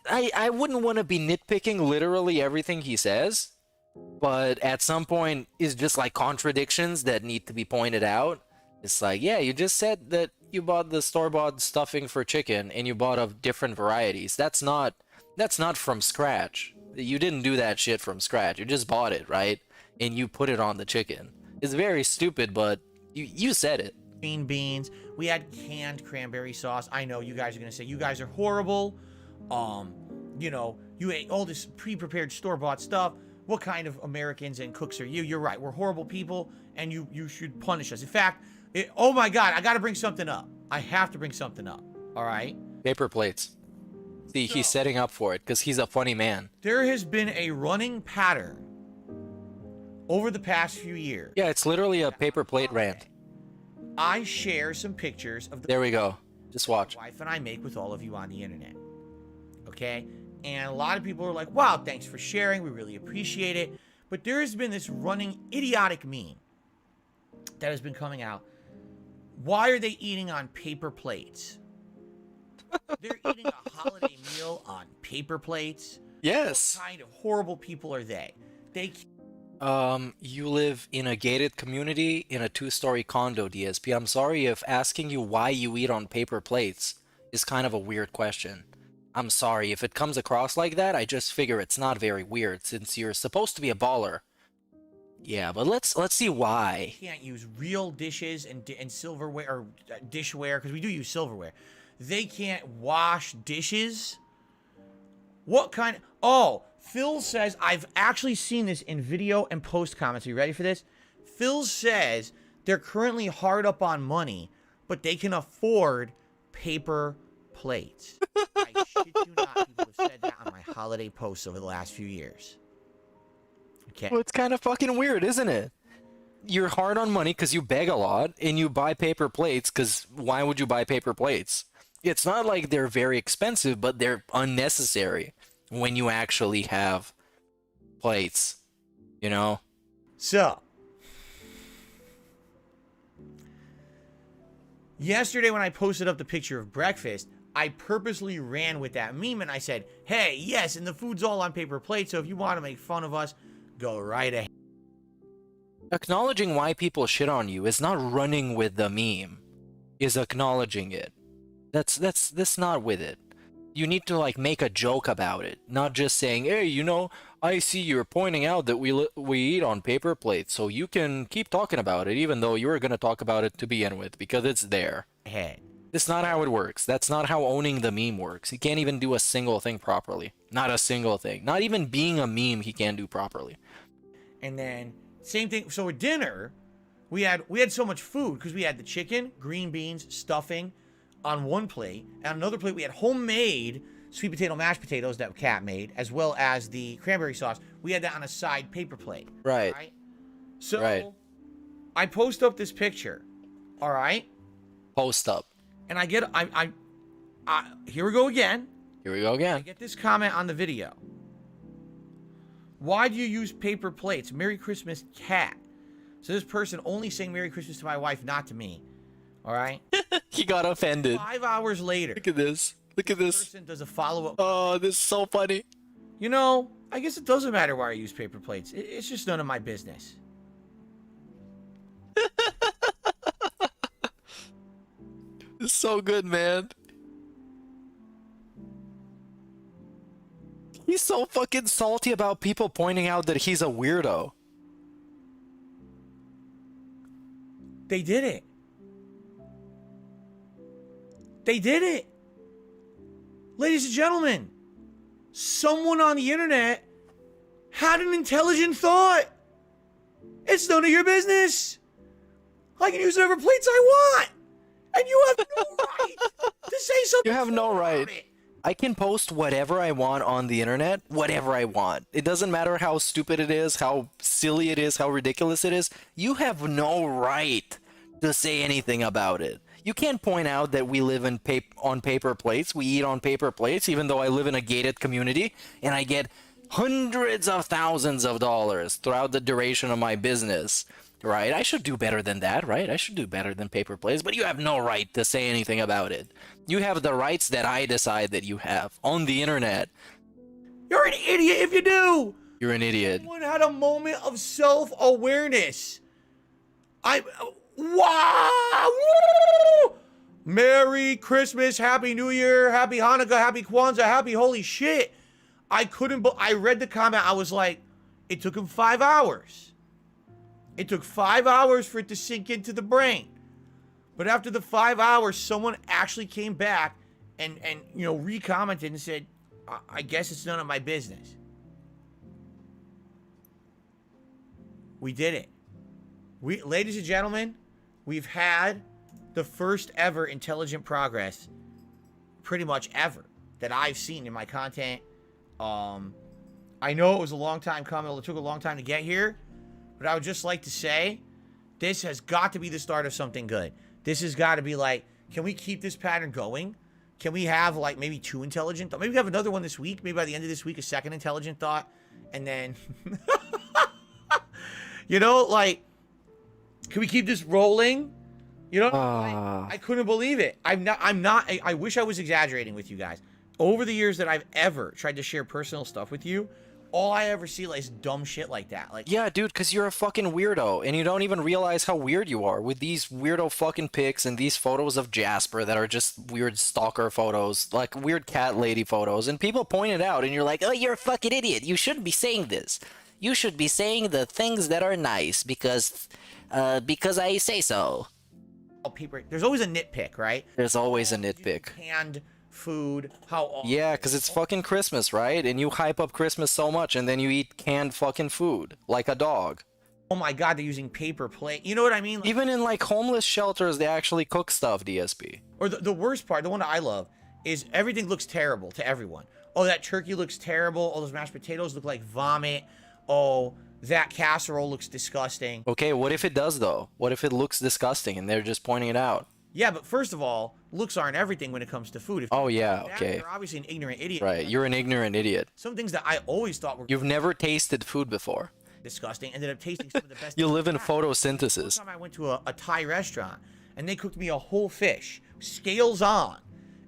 I wouldn't want to be nitpicking literally everything he says, but at some point, it's just like contradictions that need to be pointed out. It's like, yeah, you just said that you bought the store-bought stuffing for chicken and you bought of different varieties. That's not from scratch. You didn't do that shit from scratch. You just bought it, right? And you put it on the chicken. It's very stupid, but you said it. Green beans. We had canned cranberry sauce. I know you guys are going to say you guys are horrible. You ate all this pre-prepared store-bought stuff. What kind of Americans and cooks are you? You're right. We're horrible people, and you should punish us. In fact, oh my God, I got to bring something up. I have to bring something up. All right? Paper plates. See, he's setting up for it because he's a funny man. There has been a running pattern over the past few years. Yeah, it's literally a paper plate rant. I share some pictures of the There we go. Just watch. my wife and I make with all of you on the internet. Okay? And a lot of people are like, wow, thanks for sharing. We really appreciate it. But there has been this running idiotic meme that has been coming out. Why are they eating on paper plates? They're eating a holiday meal on paper plates. Yes. What kind of horrible people are they? You live in a gated community in a 2-story condo, DSP. I'm sorry if asking you why you eat on paper plates is kind of a weird question. I'm sorry if it comes across like that. I just figure it's not very weird since you're supposed to be a baller. Yeah, but let's see why. You can't use real dishes and silverware or dishware because we do use silverware. They can't wash dishes. What kind? Oh, Phil says, I've actually seen this in video and post comments. Are you ready for this? Phil says they're currently hard up on money, but they can afford paper plates. I shit you not, people have said that on my holiday posts over the last few years. Okay. Well, it's kind of fucking weird, isn't it? You're hard on money because you beg a lot, and you buy paper plates because why would you buy paper plates? It's not like they're very expensive, but they're unnecessary when you actually have plates, you know? So, yesterday when I posted up the picture of breakfast, I purposely ran with that meme and I said, hey, yes, and the food's all on paper plates, so if you want to make fun of us, go right ahead. Acknowledging why people shit on you is not running with the meme, is acknowledging it. That's not with it. You need to like make a joke about it, not just saying, hey, I see you're pointing out that we eat on paper plates, so you can keep talking about it even though you were going to talk about it to begin with because it's there. Hey. That's not how it works. That's not how owning the meme works. He can't even do a single thing properly. Not a single thing. Not even being a meme he can't do properly. And then same thing. So at dinner, we had so much food because we had the chicken, green beans, stuffing, on one plate. And on another plate, we had homemade sweet potato mashed potatoes that Kat made, as well as the cranberry sauce. We had that on a side paper plate. Right. Right? So Right. I post up this picture. All right. Post up. And I get, here we go again. Here we go I again. get this comment on the video. Why do you use paper plates? Merry Christmas, Cat. So this person only saying Merry Christmas to my wife, not to me. All right. He got offended. 5 hours later, Look at this. Look at this this. person does a follow-up. Oh, this is so funny. You know, I guess it doesn't matter why I use paper plates. It's just none of my business. It's so good, man. He's so fucking salty about people pointing out that he's a weirdo. They did it. They did it. Ladies and gentlemen, someone on the internet had an intelligent thought. It's none of your business. I can use whatever plates I want. And you have no right to say something. You have no about right. it. I can post whatever I want on the internet, whatever I want. It doesn't matter how stupid it is, how silly it is, how ridiculous it is. You have no right to say anything about it. You can't point out that we live in on paper plates, we eat on paper plates, even though I live in a gated community and I get hundreds of thousands of dollars throughout the duration of my business. Right? I should do better than that, right? I should do better than paper plates, but you have no right to say anything about it. You have the rights that I decide that you have on the internet. You're an idiot if you do. You're an idiot. Someone had a moment of self-awareness. Wow! Woo! Merry Christmas, Happy New Year, Happy Hanukkah, Happy Kwanzaa, Happy holy shit. I read the comment, I was like, it took him 5 hours. It took 5 hours for it to sink into the brain. But after the 5 hours, someone actually came back and you know, re-commented and said, I guess it's none of my business. We did it. Ladies and gentlemen, we've had the first ever intelligent progress pretty much ever that I've seen in my content. I know it was a long time coming. It took a long time to get here. But I would just like to say, this has got to be the start of something good. This has got to be like, can we keep this pattern going? Can we have like maybe 2 intelligent thoughts? Maybe we have another one this week. Maybe by the end of this week, a second intelligent thought. And then, you know, like, can we keep this rolling? You know, I couldn't believe it. I wish I was exaggerating with you guys. Over the years that I've ever tried to share personal stuff with you, all I ever see is dumb shit like that. Like, Yeah, dude, because you're a fucking weirdo, and you don't even realize how weird you are with these weirdo fucking pics and these photos of Jasper that are just weird stalker photos, like weird cat lady photos, and people point it out, and you're like, oh, you're a fucking idiot. You shouldn't be saying this. You should be saying the things that are nice because I say so. paper. There's always a nitpick, right? There's always a nitpick. Canned food, how Yeah, because it's fucking Christmas, right? And you hype up Christmas so much, and then you eat canned fucking food, like a dog. oh my god, they're using paper plate. You know what I mean? Like, Even in, like, homeless shelters, they actually cook stuff, DSP. or the worst part, the one that I love, is everything looks terrible to everyone. Oh, that turkey looks terrible. Oh, those mashed potatoes look like vomit. Oh, that casserole looks disgusting. Okay, what if it does, though? What if it looks disgusting, and they're just pointing it out? Yeah, but first of all, looks aren't everything when it comes to food. If Oh, yeah, that, okay. you're obviously an ignorant idiot. Right, you're an ignorant idiot. Some things that I always thought were You've never tasted food before. disgusting ended up tasting some of the best. You things live in I've had. One photosynthesis. time I went to a Thai restaurant, and they cooked me a whole fish, scales on.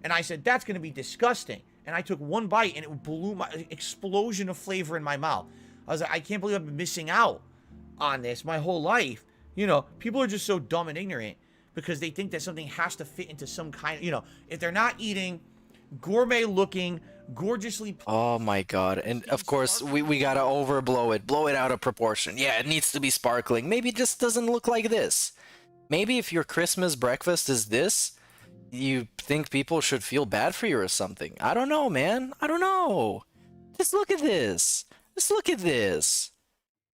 And I said, that's going to be disgusting. And I took one bite, and it blew my explosion of flavor in my mouth. I was like, I can't believe I've been missing out on this my whole life. You know, people are just so dumb and ignorant because they think that something has to fit into some kind of, you know, if they're not eating gourmet-looking, gorgeously... Oh my god. And of course, we gotta overblow it. Blow it out of proportion. Yeah, it needs to be sparkling. Maybe it just doesn't look like this. Maybe if your Christmas breakfast is this, you think people should feel bad for you or something. I don't know, man. I don't know. Just look at this. Just look at this.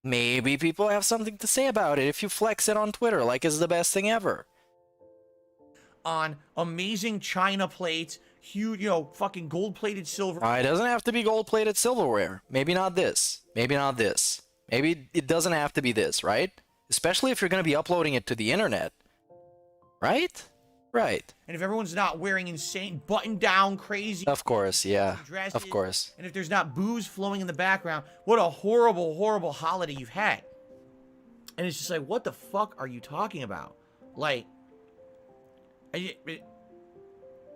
Maybe people have something to say about it if you flex it on Twitter like it's the best thing ever. on amazing china plates, huge, you know, fucking gold-plated silver. It doesn't have to be gold-plated silverware. Maybe not this. Maybe not this. Maybe it doesn't have to be this, right? Especially if you're going to be uploading it to the internet. Right? Right. And if everyone's not wearing insane button-down, crazy... Of course, yeah. Dresses, Of course. And if there's not booze flowing in the background, what a horrible, horrible holiday you've had. And it's just like, what the fuck are you talking about? Like, it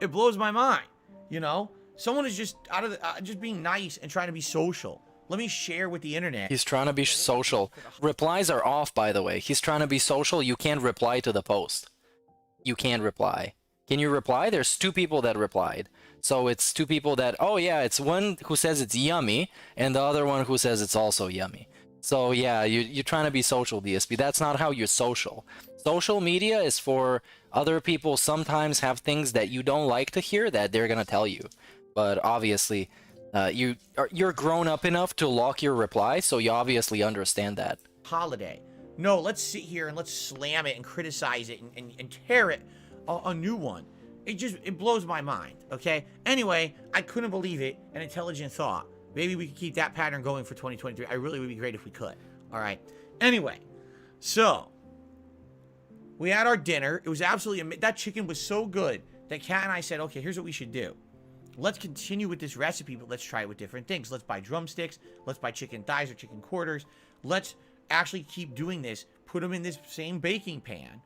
blows my mind, you know? Someone is just out of the, just being nice and trying to be social. Let me share with the internet. He's trying to be social. Replies are off, by the way. He's trying to be social. You can't reply to the post. You can't reply. Can you reply? There's 2 people that replied. So it's 2 people that, oh yeah, it's one who says it's yummy, and the other one who says it's also yummy. So yeah, you're trying to be social, DSP. That's not how you're social. Social media is for other people sometimes have things that you don't like to hear that they're gonna tell you. But obviously, you're grown up enough to lock your reply, so you obviously understand that. Holiday. No, let's sit here and let's slam it and criticize it and tear it a new one. It blows my mind, okay? Anyway, I couldn't believe it. An intelligent thought. Maybe we could keep that pattern going for 2023. I really would be great if we could. All right. Anyway, so we had our dinner. It was absolutely that chicken was so good that Kat and I said, okay, here's what we should do. Let's continue with this recipe, but let's try it with different things. Let's buy drumsticks. Let's buy chicken thighs or chicken quarters. Let's actually keep doing this. Put them in this same baking pan.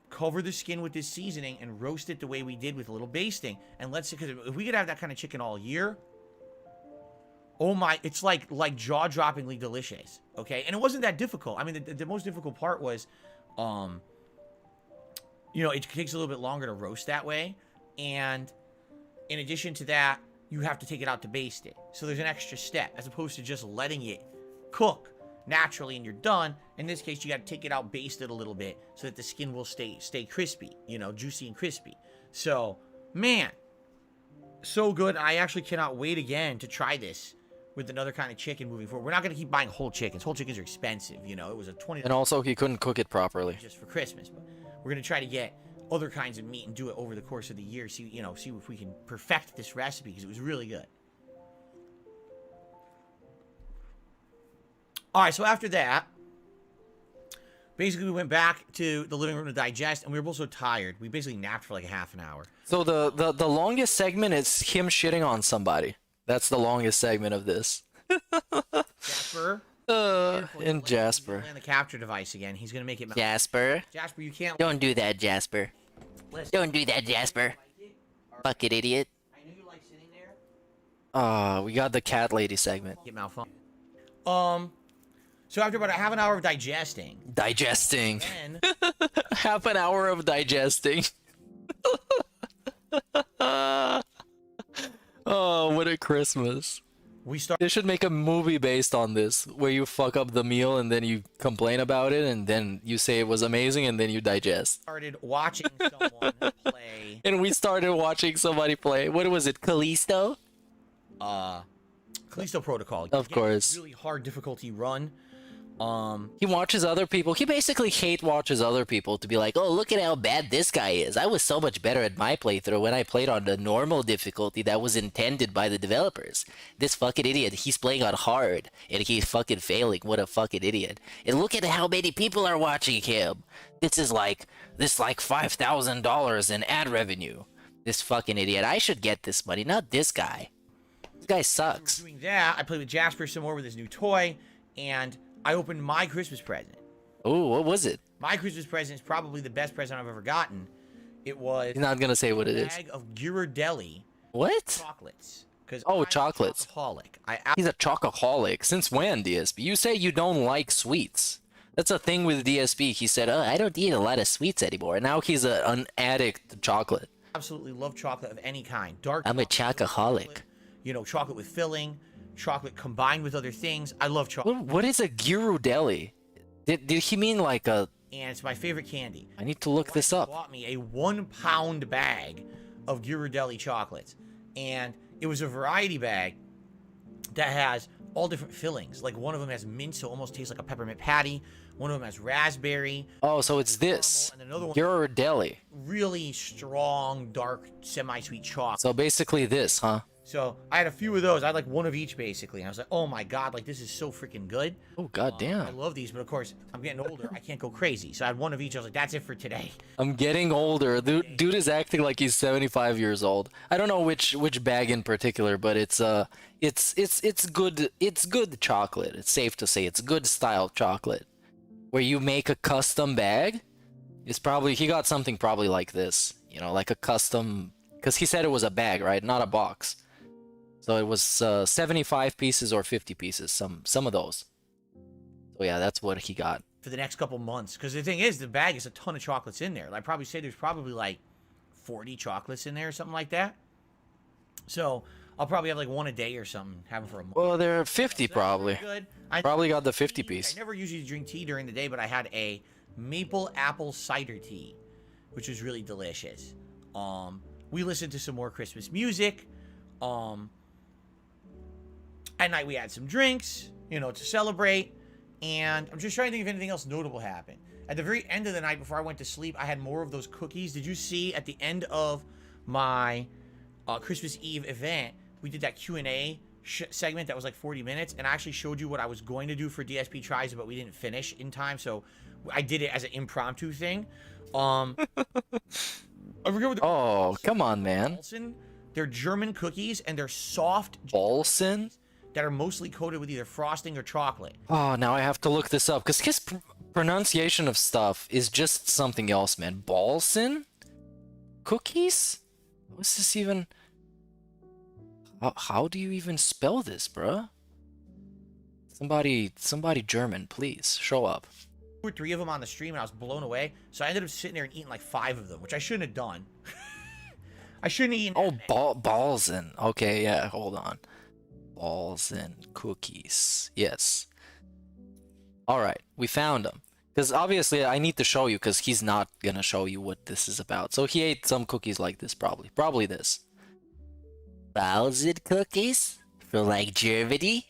Cover the skin with this seasoning and roast it the way we did with a little basting. And let's, because if we could have that kind of chicken all year, oh my, it's like jaw-droppingly delicious. Okay, and it wasn't that difficult. I mean, the most difficult part was, you know, it takes a little bit longer to roast that way, and in addition to that, you have to take it out to baste it. So there's an extra step as opposed to just letting it cook naturally and you're done. In this case, you got to take it out, baste it a little bit so that the skin will stay crispy, you know, juicy and crispy. So, man, so good. I actually cannot wait again to try this with another kind of chicken moving forward. We're not going to keep buying whole chickens. Whole chickens are expensive, you know. It was a $20 And also, he couldn't cook it properly. Just for Christmas, but we're going to try to get other kinds of meat and do it over the course of the year. See if we can perfect this recipe because it was really good. All right, so after that, basically we went back to the living room to digest, and we were both so tired. We basically napped for like a half an hour. So the longest segment is him shitting on somebody. That's the longest segment of this. Jasper. And Jasper. And the capture device again. He's gonna make it. Jasper. Jasper, you can't. Don't do that, Jasper. Listen. Don't do that, Jasper. Fucking idiot. I know you like sitting there. We got the cat lady segment. Get malfunction. So after about a half an hour of digesting. Digesting. Then, Half an hour of digesting. Oh, what a Christmas. we started. They should make a movie based on this, where you fuck up the meal and then you complain about it and then you say it was amazing and then you digest. Started watching someone play. And we started watching somebody play. What was it, Callisto? Callisto Protocol. Of course. Really hard difficulty run. He watches other people. He basically hate watches other people to be like, oh, look at how bad this guy is. I was so much better at my playthrough when I played on the normal difficulty that was intended by the developers. This fucking idiot, he's playing on hard and he's fucking failing. What a fucking idiot. And look at how many people are watching him. This is like $5,000 in ad revenue. This fucking idiot. I should get this money, not this guy. This guy sucks. Doing that, I played with Jasper some more with his new toy, and I opened my Christmas present. Oh, what was it? My Christmas present is probably the best present I've ever gotten. It was He's not gonna say what it a is. bag of Ghirardelli What? chocolates. Because Oh, chocolates. He's a chocoholic. Since when, DSP? You say you don't like sweets. That's a thing with DSP. He said, oh, I don't eat a lot of sweets anymore. And now he's an addict to chocolate. Absolutely love chocolate of any kind. Dark. I'm a chocolate, chocoholic. You know, chocolate with filling, chocolate combined with other things. I love chocolate. What is a Ghirardelli? Did he mean like a... And it's my favorite candy. I need to look this up. Bought me a 1 pound bag of Ghirardelli chocolates. And it was a variety bag that has all different fillings. Like one of them has mint, so it almost tastes like a peppermint patty. One of them has raspberry. Oh, so it's this. And another one, Your deli. really strong, dark, semi-sweet chocolate. So basically this, huh? So I had a few of those. I had like one of each basically. And I was like, oh my god, like this is so freaking good. Oh god I damn. love these, but of course I'm getting older. I can't go crazy. So I had one of each. I was like, that's it for today. I'm getting older. Dude is acting like he's 75 years old. I don't know which bag in particular, but it's good. It's good chocolate. It's safe to say it's good style chocolate. Where you make a custom bag. It's probably he got something probably like this, you know, like a custom, because he said it was a bag, right? Not a box. So it was 75 pieces or 50 pieces, some of those. So yeah, that's what he got. For the next couple months. Because the thing is, the bag is a ton of chocolates in there. I'd probably say there's probably like 40 chocolates in there or something like that. So I'll probably have like one a day or something, have them for a month. Well, there are 50 So that's probably. pretty good. Probably got the 50 piece. I never usually drink tea during the day, but I had a maple apple cider tea, which was really delicious. We listened to some more Christmas music. At night we had some drinks, you know, to celebrate. And I'm just trying to think if anything else notable happened. At the very end of the night before I went to sleep, I had more of those cookies. Did you see at the end of my Christmas Eve event, we did that Q&A segment that was like 40 minutes, and I actually showed you what I was going to do for DSP tries, but we didn't finish in time, so I did it as an impromptu thing. I forget what Oh, come on, man. Balsan. They're German cookies, and they're soft Balsan? that are mostly coated with either frosting or chocolate. Oh, now I have to look this up because his pronunciation of stuff is just something else, man. Balsan? Cookies? What's this even? How do you even spell this, bruh? Somebody German, please show up. 2 or 3 of them on the stream, and I was blown away. So I ended up sitting there and eating like 5 of them, which I shouldn't have done. I shouldn't have eaten. Oh, Balsan. Okay, yeah, hold on. Balsan cookies. Yes. All right, we found them. Because obviously I need to show you, because he's not gonna show you what this is about. So he ate some cookies like this, probably. Probably this. Balsan cookies? For like Germany?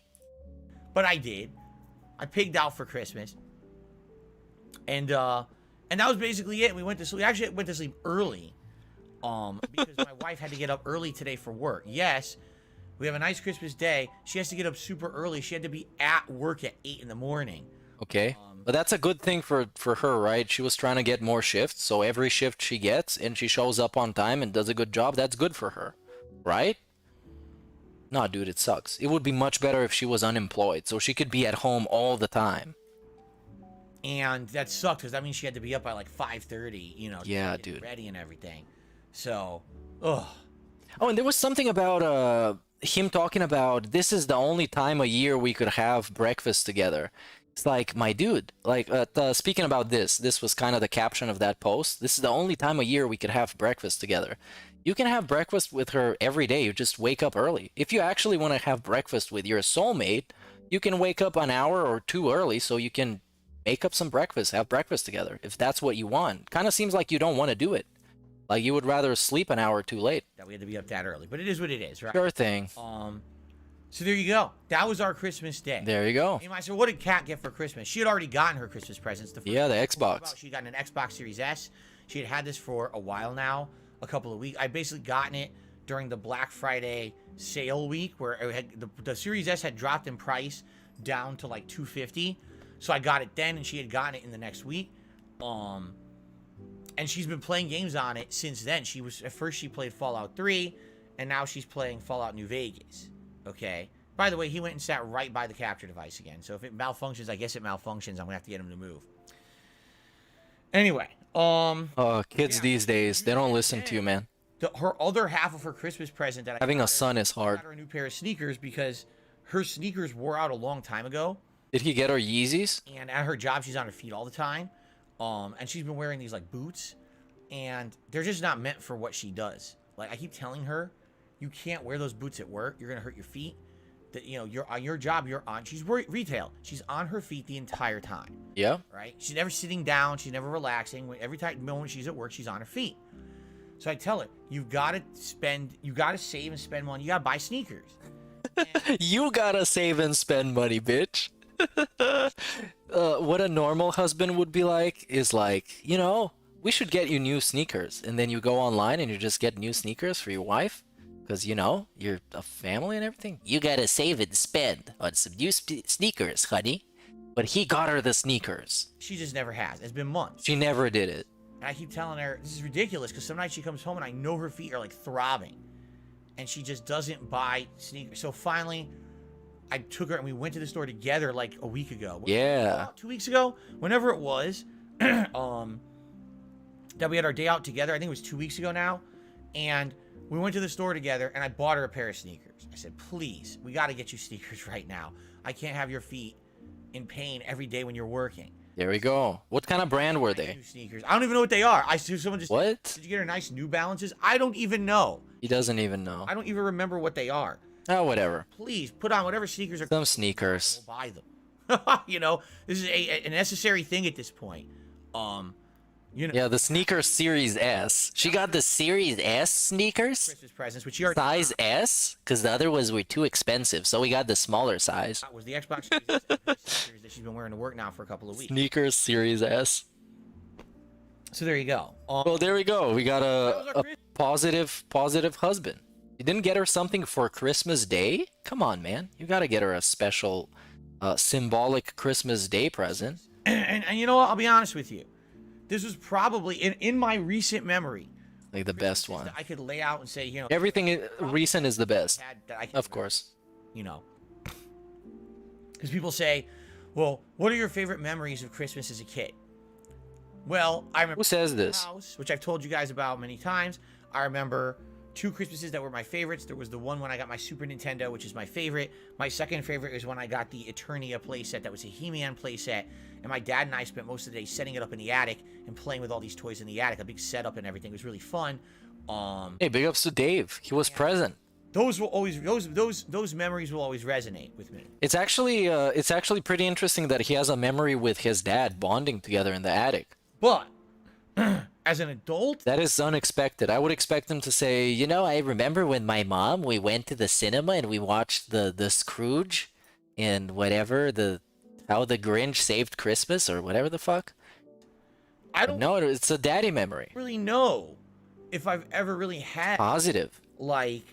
But I did. I pigged out for Christmas. And that was basically it. We went to sleep. We actually went to sleep early. Because my wife had to get up early today for work. Yes, we have a nice Christmas day. She has to get up super early. She had to be at work at 8 in the morning. Okay. But that's a good thing for her, right? She was trying to get more shifts, so every shift she gets and she shows up on time and does a good job, that's good for her, right? No, dude, it sucks. It would be much better if she was unemployed, so she could be at home all the time. And that sucked, because that means she had to be up by like 5:30, you know, Yeah, to get dude. ready and everything. So, ugh. Oh, and there was something about him talking about this is the only time a year we could have breakfast together. It's like, my dude, like, speaking about this was kind of the caption of that post. This is the only time a year we could have breakfast together. You can have breakfast with her every day. You just wake up early. If you actually want to have breakfast with your soulmate, you can wake up an hour or 2 early so you can make up some breakfast, have breakfast together, if that's what you want. Kind of seems like you don't want to do it. Like, you would rather sleep an hour too late. That we had to be up that early. But it is what it is, right? Sure thing. So there you go. That was our Christmas day. There you go. You might say, what did Kat get for Christmas? She had already gotten her Christmas presents. The first Yeah, the one I told you Xbox. about, she got an Xbox Series S. She had this for a while now, a couple of weeks. I basically gotten it during the Black Friday sale week, where it had, the Series S had dropped in price down to like $250. So I got it then, and she had gotten it in the next week. And she's been playing games on it since then. She was at first she played Fallout 3, and now she's playing Fallout New Vegas. Okay. By the way, he went and sat right by the capture device again. So if it malfunctions, I guess it malfunctions. I'm gonna have to get him to move. Anyway, Kids yeah, these days, they don't listen to you, man. her other half of her Christmas present that Having I a got son is hard. got her a new pair of sneakers because her sneakers wore out a long time ago. Did he get her Yeezys? And at her job, she's on her feet all the time. And she's been wearing these like boots, and they're just not meant for what she does. Like, I keep telling her, you can't wear those boots at work. You're gonna hurt your feet. That, you know, you're on your job. She's retail. She's on her feet the entire time. Yeah. Right? She's never sitting down. She's never relaxing. Every moment she's at work, she's on her feet. So I tell her, you gotta save and spend money. You gotta buy sneakers. You gotta save and spend money, bitch. What a normal husband would be like is like, you know, we should get you new sneakers. And then you go online and you just get new sneakers for your wife. Because, you know, you're a family and everything. You gotta save and spend on some new sneakers, honey. But he got her the sneakers. She just never has. It's been months. She never did it. And I keep telling her, this is ridiculous, because some nights she comes home and I know her feet are like throbbing. And she just doesn't buy sneakers. So finally, I took her and we went to the store together like a week ago. Yeah. 2 weeks ago? Whenever it was, that we had our day out together. I think it was 2 weeks ago now. And we went to the store together and I bought her a pair of sneakers. I said, please, we got to get you sneakers right now. I can't have your feet in pain every day when you're working. There we go. What kind of brand were New they? sneakers. I don't even know what they are. I see someone just. What? Did you get her nice New Balances? I don't even know. He doesn't even know. I don't even remember what they are. Oh, whatever. Please put on whatever sneakers are. Some sneakers. We'll buy them. You know, this is a necessary thing at this point. You know. Yeah, the sneaker Series S. She got the Series S sneakers? Christmas presents, which she already Size S? Because the other ones were too expensive, so we got the smaller size. was the Xbox Series S and sneakers that she's been wearing to work now for a couple of weeks. Sneakers Series S. So there you go. Well, there we go. We got That was our a positive husband. You didn't get her something for Christmas Day? Come on, man. You gotta get her a special, symbolic Christmas Day present. And you know what? I'll be honest with you. This was probably in my recent memory. Like the best Christmases one. that I could lay out and say, you know, Everything recent is the best. that I can Of course. you know. Because people say, well, what are your favorite memories of Christmas as a kid? Well, I remember Who says this? house, which I've told you guys about many times. I remember 2 Christmases that were my favorites. There was the one when I got my Super Nintendo, which is my favorite. My second favorite is when I got the Eternia playset. That was a He-Man playset. And my dad and I spent most of the day setting it up in the attic and playing with all these toys in the attic. A big setup and everything. It was really fun. Hey, big ups to Dave. He was present. Those will always those memories will always resonate with me. It's actually pretty interesting that he has a memory with his dad bonding together in the attic. But as an adult, That is unexpected. I would expect him to say, You know, I remember when my mom, we went to the cinema and we watched the Scrooge and whatever, how the Grinch saved Christmas or whatever the fuck. I don't no, it's a daddy memory. really know if I've ever really had Positive. like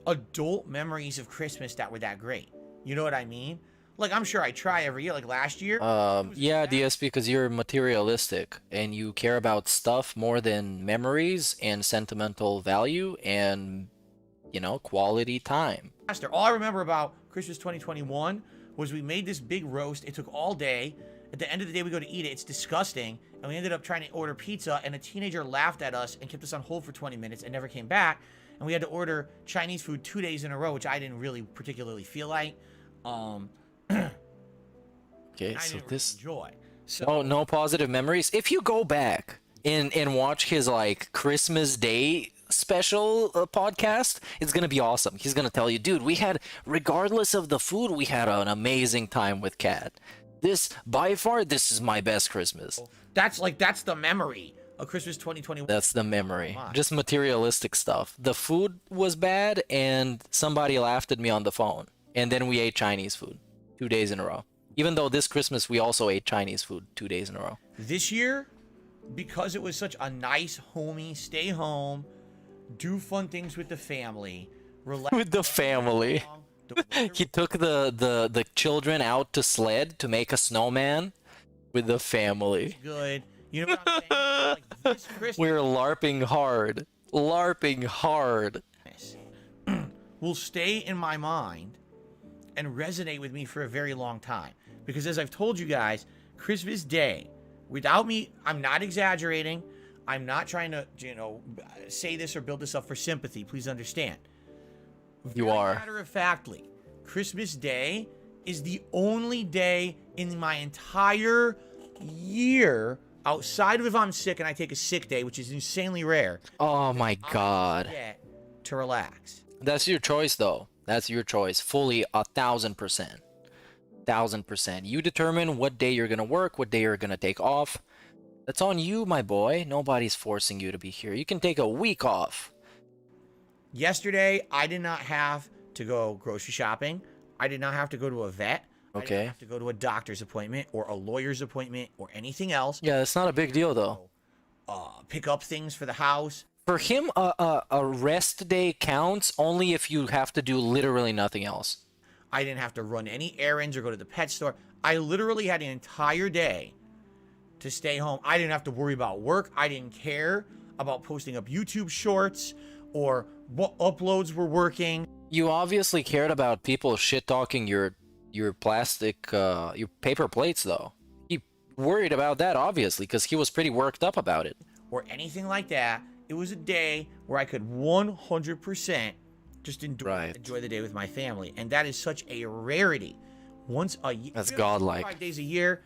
adult memories of Christmas that were that great. You know what I mean? Like, I'm sure I try every year. Like last year. Yeah, DSP, because you're materialistic and you care about stuff more than memories and sentimental value and, you know, quality time. All I remember about Christmas 2021 was we made this big roast. It took all day. At the end of the day, we go to eat it. It's disgusting. And we ended up trying to order pizza, and a teenager laughed at us and kept us on hold for 20 minutes and never came back. And we had to order Chinese food 2 days in a row, which I didn't really particularly feel like. Okay, I so didn't this... really enjoy. So No positive memories. If you go back and watch his like Christmas Day special podcast, it's gonna be awesome. He's gonna tell you, dude, we had, regardless of the food, we had an amazing time with Kat. This, by far, this is my best Christmas. that's the memory of Christmas 2021. That's the memory. Wow. Just materialistic stuff. The food was bad, and somebody laughed at me on the phone. And then we ate Chinese food 2 days in a row. Even though this Christmas we also ate Chinese food 2 days in a row. This year, because it was such a nice, homey, stay home, do fun things with the family, relax. With the family. He took the children out to sled to make a snowman with the family. Good. You know what I'm saying? Like this Christmas We're LARPing hard. LARPing hard. will stay in my mind and resonate with me for a very long time. Because as I've told you guys, Christmas Day, without me, I'm not exaggerating. I'm not trying to, you know, say this or build this up for sympathy. Please understand. You Very are. matter-of-factly, Christmas Day is the only day in my entire year, outside of if I'm sick and I take a sick day, which is insanely rare, Oh my god. get to relax. That's your choice though. That's your choice. Fully 1,000%. 1,000%. You determine what day you're gonna work, what day you're gonna take off. That's on you, my boy. Nobody's forcing you to be here. You can take a week off. Yesterday, I did not have to go grocery shopping. I did not have to go to a vet. I didn't Okay. have to go to a doctor's appointment or a lawyer's appointment or anything else. Yeah, it's not a big deal though. Pick up things for the house. For him, a rest day counts only if you have to do literally nothing else. I didn't have to run any errands or go to the pet store. I literally had an entire day to stay home. I didn't have to worry about work. I didn't care about posting up YouTube shorts or what uploads were working. You obviously cared about people shit talking your plastic, your paper plates though. He worried about that obviously because he was pretty worked up about it. Or anything like that. It was a day where I could 100% just enjoy the day with my family. And that is such a rarity. Once a year. That's godlike. 5 days a year.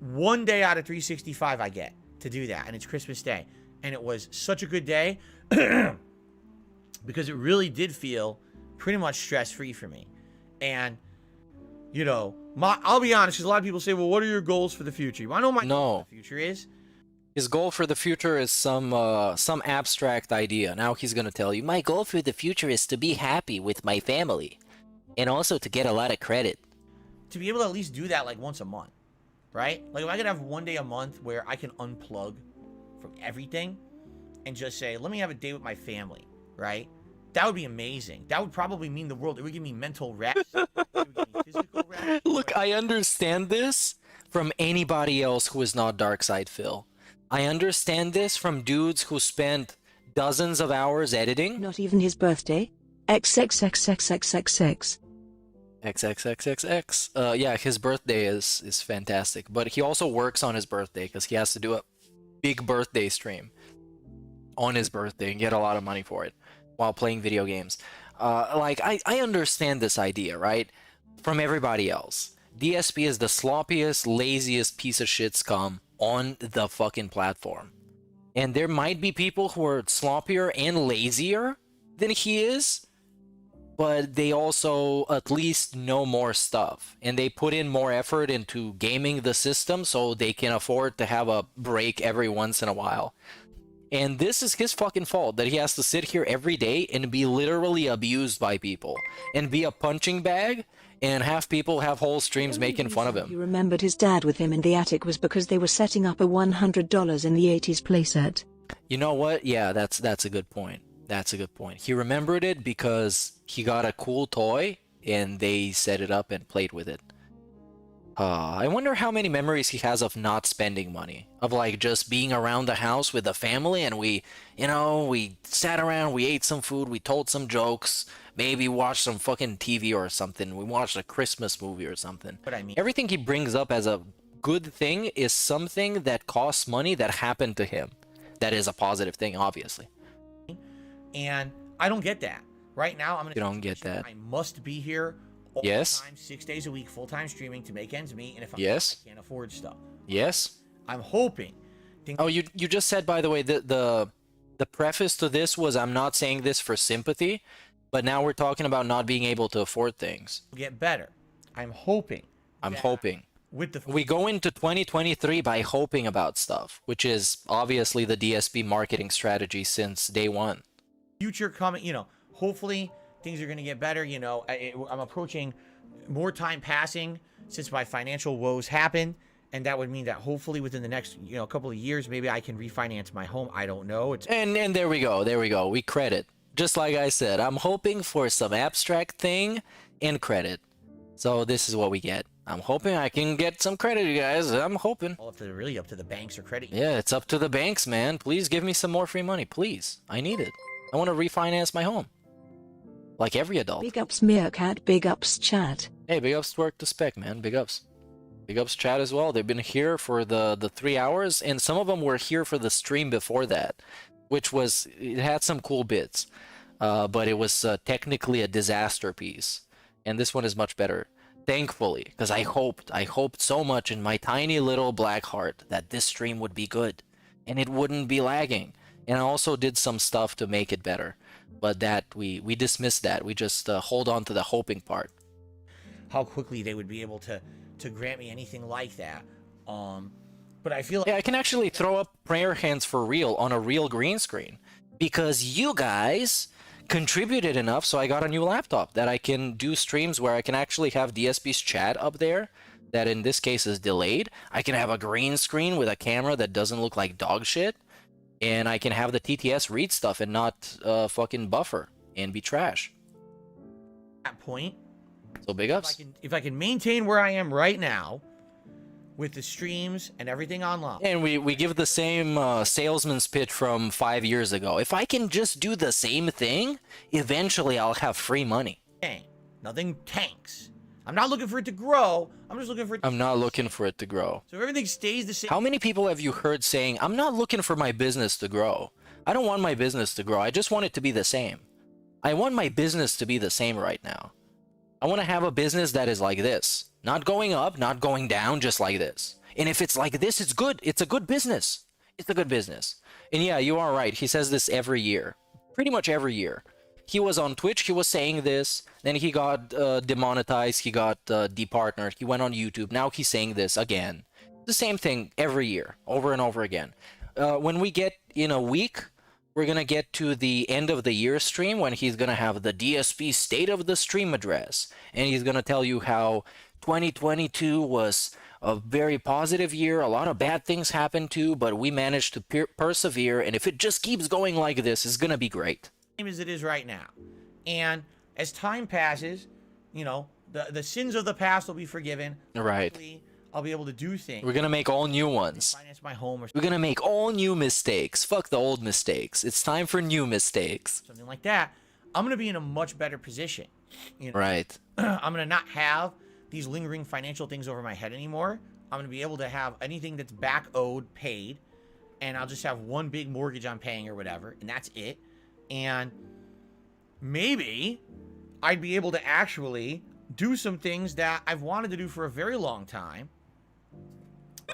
One day out of 365 I get to do that. And it's Christmas Day. And it was such a good day because it really did feel pretty much stress-free for me. And, you know, I'll be honest, because a lot of people say, well, what are your goals for the future? You want to know what my goal for the future is? His goal for the future is some abstract idea. Now he's gonna tell you, My goal for the future is to be happy with my family. And also to get a lot of credit. To be able to at least do that like once a month, right? Like if I could have one day a month where I can unplug from everything and just say, let me have a day with my family, right? That would be amazing. That would probably mean the world. It would give me mental rest. It would give me physical rest. Look, I understand this from anybody else who is not Darkside Phil. I understand this from dudes who spend dozens of hours editing. Not even his birthday? XXXXXXX. XXXXX. Yeah, his birthday is fantastic, but he also works on his birthday because he has to do a big birthday stream on his birthday and get a lot of money for it while playing video games. Like, I understand this idea, right? From everybody else. DSP is the sloppiest, laziest piece of shit scum on the fucking platform. And there might be people who are sloppier and lazier than he is, but they also at least know more stuff. And they put in more effort into gaming the system so they can afford to have a break every once in a while. And this is his fucking fault that he has to sit here every day and be literally abused by people and be a punching bag and have people have whole streams making fun of He him. remembered his dad with him in the attic was because they were setting up a $100 in the 80s playset. You know what? Yeah, that's a good point. That's a good point. He remembered it because he got a cool toy and they set it up and played with it. I wonder how many memories he has of not spending money. Of like just being around the house with the family and we sat around, we ate some food, we told some jokes, maybe watched some fucking TV or something. We watched a Christmas movie or something. But I mean, Everything he brings up as a good thing is something that costs money that happened to him. That is a positive thing, obviously. and I don't get that. Right now, I'm in a You don't get situation that. I must be here all Yes. the time, 6 days a week, full-time streaming to make ends meet. And if I'm Yes. I can't afford stuff. Yes? I'm hoping. Oh, you just said, by the way, the preface to this was I'm not saying this for sympathy, but now we're talking about not being able to afford things. Get better. I'm hoping. I'm that hoping. With the We go into 2023 by hoping about stuff, which is obviously the DSP marketing strategy since day one. future coming, hopefully things are going to get better. I'm approaching more time passing since my financial woes happened. And that would mean that hopefully within the next, couple of years, maybe I can refinance my home. I don't know. It's And there we go. There we go. We credit. Just like I said, I'm hoping for some abstract thing and credit. So this is what we get. I'm hoping I can get some credit, you guys. I'm hoping. all up to the banks or credit. Yeah, it's up to the banks, man. Please give me some more free money, please. I need it. I want to refinance my home. Like every adult. Big ups Meerkat, big ups chat. Hey, big ups to Work to Spec, man. Big ups. Big ups chat as well. They've been here for the 3 hours, and some of them were here for the stream before that, which was, it had some cool bits, but it was technically a disaster piece. And this one is much better. Thankfully, because I hoped so much in my tiny little black heart that this stream would be good and it wouldn't be lagging. And I also did some stuff to make it better, but that we dismissed that. We just hold on to the hoping part. How quickly they would be able to grant me anything like that. But I feel like Yeah, I can actually throw up prayer hands for real on a real green screen because you guys contributed enough, so I got a new laptop that I can do streams where I can actually have DSP's chat up there, that in this case is delayed. I can have a green screen with a camera that doesn't look like dog shit, and I can have the TTS read stuff and not fucking buffer and be trash. That point, So big ups. if I can maintain where I am right now with the streams and everything online. And we give the same salesman's pitch from 5 years ago. If I can just do the same thing, eventually I'll have free money. Dang, nothing tanks. I'm not looking for it to grow. I'm just looking for it to I'm not looking for it to grow. So if everything stays the same. How many people have you heard saying, I'm not looking for my business to grow? I don't want my business to grow. I just want it to be the same. I want my business to be the same right now. I want to have a business that is like this. Not going up, not going down, just like this. And if it's like this, it's good. It's a good business. It's a good business. And yeah, you are right. He says this every year. Pretty much every year. He was on Twitch, he was saying this, then he got demonetized, he got departnered, he went on YouTube, now he's saying this again. The same thing every year, over and over again. When we get in a week, we're gonna get to the end of the year stream when he's gonna have the DSP State of the Stream address, and he's gonna tell you how 2022 was a very positive year, a lot of bad things happened too, but we managed to persevere, and if it just keeps going like this, it's gonna be great. As it is right now. And as time passes, you know, the sins of the past will be forgiven. Right. Hopefully, I'll be able to do things. We're gonna make all new ones. Finance my home or We're gonna make all new mistakes. Fuck the old mistakes. It's time for new mistakes. something like that. I'm gonna be in a much better position. You know? Right. I'm gonna not have these lingering financial things over my head anymore. I'm gonna be able to have anything that's back owed paid, and I'll just have one big mortgage I'm paying or whatever, and that's it. And maybe I'd be able to actually do some things that I've wanted to do for a very long time.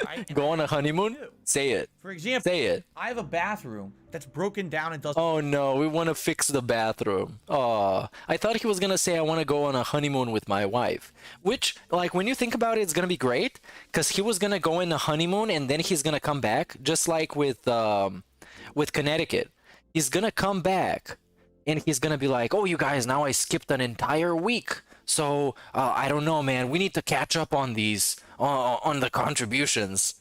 Right? Go on a honeymoon? Say it. For example, Say it. I have a bathroom that's broken down and doesn't. Oh no, we want to fix the bathroom. Oh, I thought he was gonna say I want to go on a honeymoon with my wife. Which, like, when you think about it, it's gonna be great, because he was gonna go on a honeymoon and then he's gonna come back, just like with Connecticut. He's gonna come back and he's gonna be like, oh, you guys, now I skipped an entire week, so I don't know, man, we need to catch up on these on the contributions,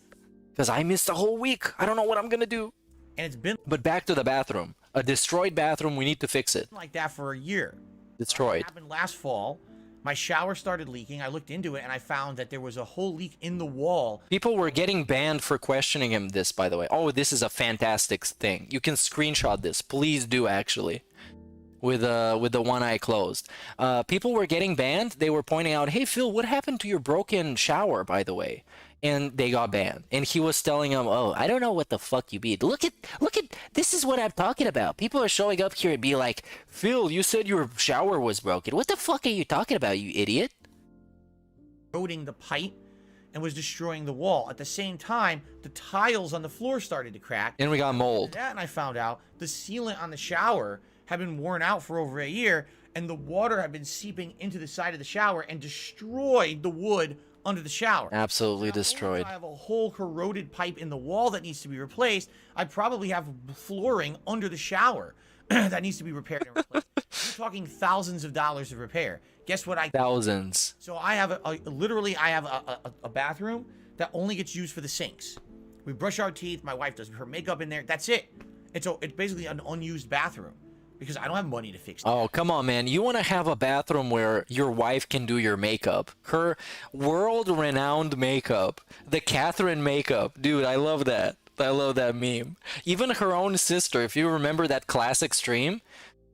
because I missed a whole week. I don't know what I'm gonna do. And it's been But back to the bathroom. A destroyed bathroom, we need to fix it. like that for a year. Destroyed. It happened last fall. My shower started leaking. I looked into it and I found that there was a whole leak in the wall. People were getting banned for questioning him this, by the way. Oh, this is a fantastic thing. You can screenshot this. Please do, actually. With the one eye closed. People were getting banned. They were pointing out, hey, Phil, what happened to your broken shower, by the way? And they got banned. And he was telling them, oh, I don't know what the fuck you mean. Look at, this is what I'm talking about. People are showing up here and be like, Phil, you said your shower was broken. What the fuck are you talking about, you idiot? Eroding the pipe and was destroying the wall. At the same time, the tiles on the floor started to crack. And we got mold. That, and I found out the sealant on the shower had been worn out for over a year, and the water had been seeping into the side of the shower and destroyed the wood under the shower. Absolutely Not only destroyed. do I have a whole corroded pipe in the wall that needs to be replaced, I probably have flooring under the shower that needs to be repaired and replaced. We're talking thousands of dollars of repair. Guess what? Thousands. So I have literally I have a bathroom that only gets used for the sinks. We brush our teeth. My wife does her makeup in there. That's it. It's basically an unused bathroom because I don't have money to fix it. Oh, come on, man. You want to have a bathroom where your wife can do your makeup. Her world-renowned makeup. The Catherine makeup. Dude, I love that. I love that meme. Even her own sister, if you remember that classic stream,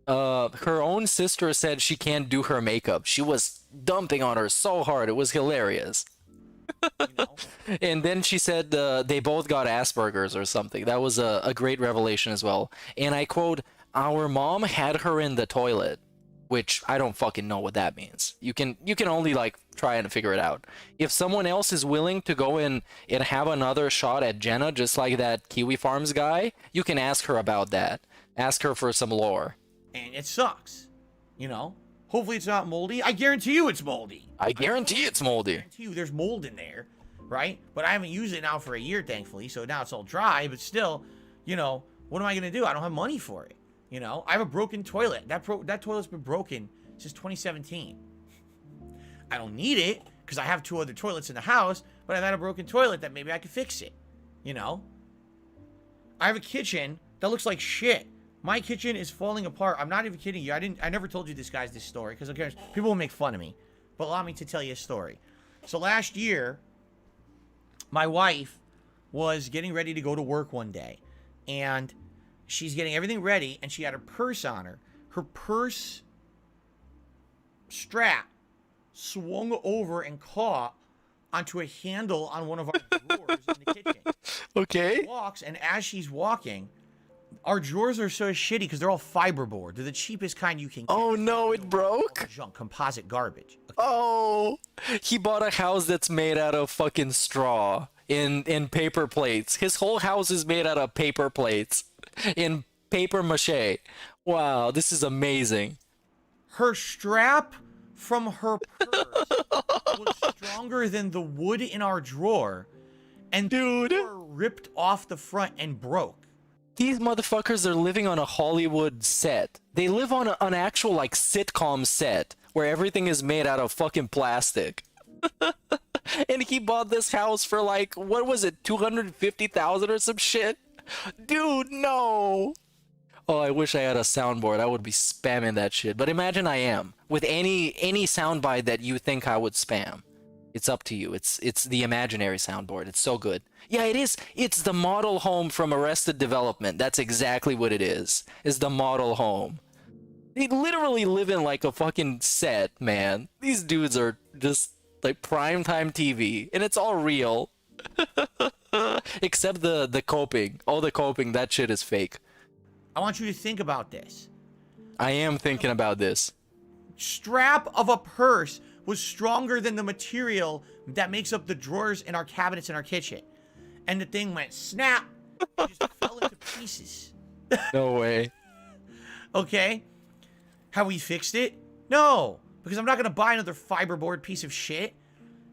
her own sister said she can't do her makeup. She was dumping on her so hard. It was hilarious. You know? And then she said they both got Asperger's or something. That was a great revelation as well. And I quote, our mom had her in the toilet, which I don't fucking know what that means. You can only like try and figure it out. If someone else is willing to go in and have another shot at Jenna, just like that Kiwi Farms guy, you can ask her about that. Ask her for some lore. And it sucks. You know? Hopefully it's not moldy. I guarantee you it's moldy. I guarantee it's moldy. I guarantee you there's mold in there, right? But I haven't used it now for a year, thankfully, so now it's all dry, but still, you know, what am I going to do? I don't have money for it. You know, I have a broken toilet. That toilet's been broken since 2017. I don't need it because I have 2 other toilets in the house, but I've had a broken toilet that maybe I could fix it. You know? I have a kitchen that looks like shit. My kitchen is falling apart. I'm not even kidding you. I never told you this story because people will make fun of me. But allow me to tell you a story. So last year, my wife was getting ready to go to work one day, and she's getting everything ready, and she had her purse on her. Her purse strap swung over and caught onto a handle on one of our drawers in the kitchen. Okay. She walks, and as she's walking, our drawers are so shitty because they're all fiberboard. They're the cheapest kind you can get. Oh no, it broke. Junk, composite garbage. Okay. Oh, he bought a house that's made out of fucking straw in paper plates. His whole house is made out of paper plates in paper mache. Wow, this is amazing. Her strap from her purse was stronger than the wood in our drawer, and Dude, the drawer ripped off the front and broke. these motherfuckers are living on a Hollywood set. They live on an actual like sitcom set where everything is made out of fucking plastic. And he bought this house for like, what was it, 250,000 or some shit? Dude, no. Oh, I wish I had a soundboard. I would be spamming that shit. But imagine I am with any soundbite that you think I would spam. It's up to you. It's the imaginary soundboard. It's so good. Yeah, it is. It's the model home from Arrested Development. That's exactly what it is. Is the model home. They literally live in like a fucking set, man. These dudes are just like primetime TV, and it's all real. Except the coping. All the coping, that shit is fake. I want you to think about this. I am thinking about this. Strap of a purse was stronger than the material that makes up the drawers in our cabinets in our kitchen. And the thing went snap. It just fell into pieces. No way. Okay? Have we fixed it? No. Because I'm not going to buy another fiberboard piece of shit.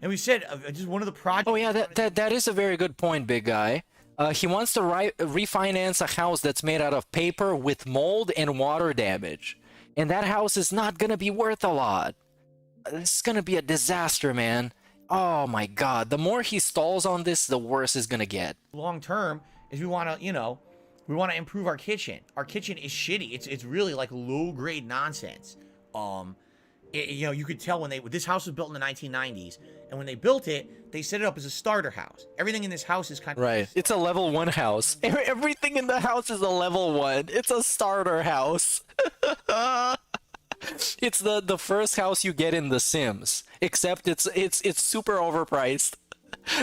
And we said, just one of the projects... Oh yeah, that is a very good point, big guy. He wants to refinance a house that's made out of paper with mold and water damage. And that house is not going to be worth a lot. This is going to be a disaster, man. Oh my god. The more he stalls on this, the worse it's going to get. Long term is we want to, you know, we want to improve our kitchen. Our kitchen is shitty. It's really like low grade nonsense. You know, you could tell when this house was built in the 1990s, and when they built it, they set it up as a starter house. Everything in this house is kind of right. It's a level 1 house. Everything in the house is a level 1. It's a starter house. It's the first house you get in The Sims, except it's super overpriced.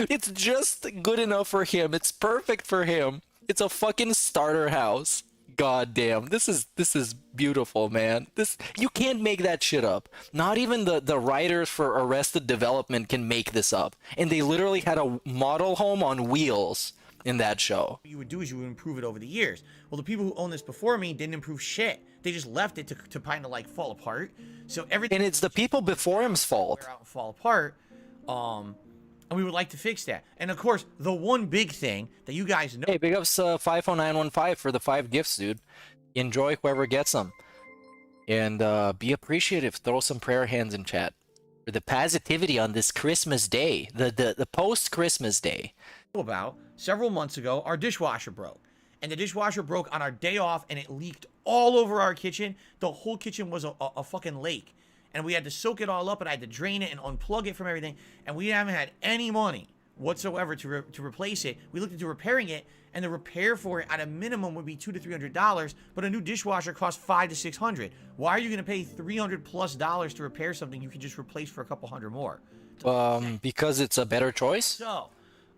It's just good enough for him. It's perfect for him. It's a fucking starter house. God damn, this is beautiful, man. You can't make that shit up. Not even the writers for Arrested Development can make this up. And they literally had a model home on wheels in that show. What you would do is you would improve it over the years. Well, the people who owned this before me didn't improve shit. They just left it to kind of like fall apart. So everything. And it's the people before him's fault. Wear out and fall apart. And we would like to fix that. And of course, the one big thing that you guys know. Hey, big ups 50915 for the 5 gifts, dude. Enjoy whoever gets them. And be appreciative. Throw some prayer hands in chat for the positivity on this Christmas day, the post-Christmas day. About several months ago, our dishwasher broke. And the dishwasher broke on our day off, and it leaked all over our kitchen. The whole kitchen was a fucking lake. And we had to soak it all up, and I had to drain it and unplug it from everything. And we haven't had any money whatsoever to replace it. We looked into repairing it, and the repair for it at a minimum would be $200 to $300. But a new dishwasher costs $500 to $600. Why are you going to pay $300+ to repair something you could just replace for a couple hundred more? Because it's a better choice. So,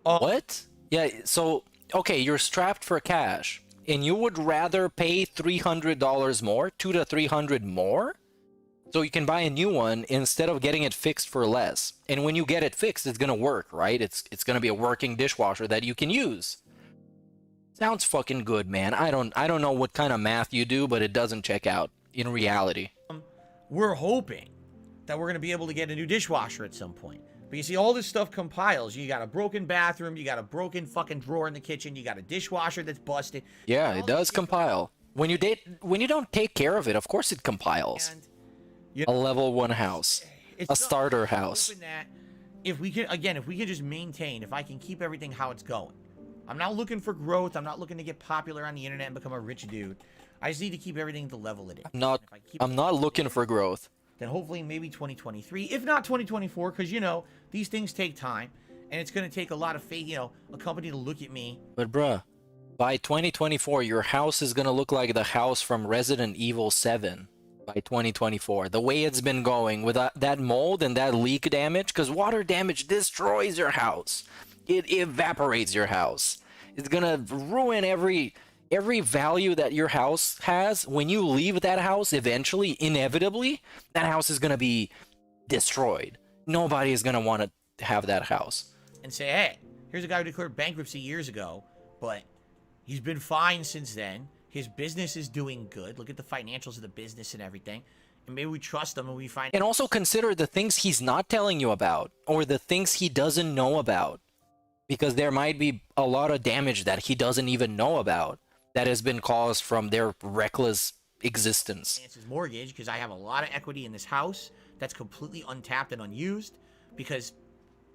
what? Yeah. So okay, you're strapped for cash, and you would rather pay $300 more, $200 to $300 more. So you can buy a new one instead of getting it fixed for less. And when you get it fixed, it's gonna work, right? It's gonna be a working dishwasher that you can use. Sounds fucking good, man. I don't know what kind of math you do, but it doesn't check out in reality. We're hoping that we're gonna be able to get a new dishwasher at some point. But you see, all this stuff compiles. You got a broken bathroom, you got a broken fucking drawer in the kitchen, you got a dishwasher that's busted. Yeah, it does compile. when you don't take care of it, of course it compiles. And you A level 1 house, it's a not- starter I'm house. hoping that if we can just maintain, if I can keep everything how it's going. I'm not looking for growth. I'm not looking to get popular on the internet and become a rich dude. I just need to keep everything the level it is. Not, If I keep I'm not looking for growth. then hopefully maybe 2023, if not 2024, because these things take time, and it's going to take a lot of faith, a company to look at me. But bruh, by 2024, your house is gonna look like the house from Resident Evil 7. By 2024, the way it's been going with that mold and that leak damage, because water damage destroys your house. It evaporates your house. It's gonna ruin every value that your house has. When you leave that house, eventually, inevitably, that house is gonna be destroyed. Nobody is gonna want to have that house. And say, hey, here's a guy who declared bankruptcy years ago, but he's been fine since then. His business is doing good. Look at the financials of the business and everything. And maybe we trust him and we find... And also consider the things he's not telling you about, or the things he doesn't know about. Because there might be a lot of damage that he doesn't even know about that has been caused from their reckless existence. His mortgage, because I have a lot of equity in this house that's completely untapped and unused because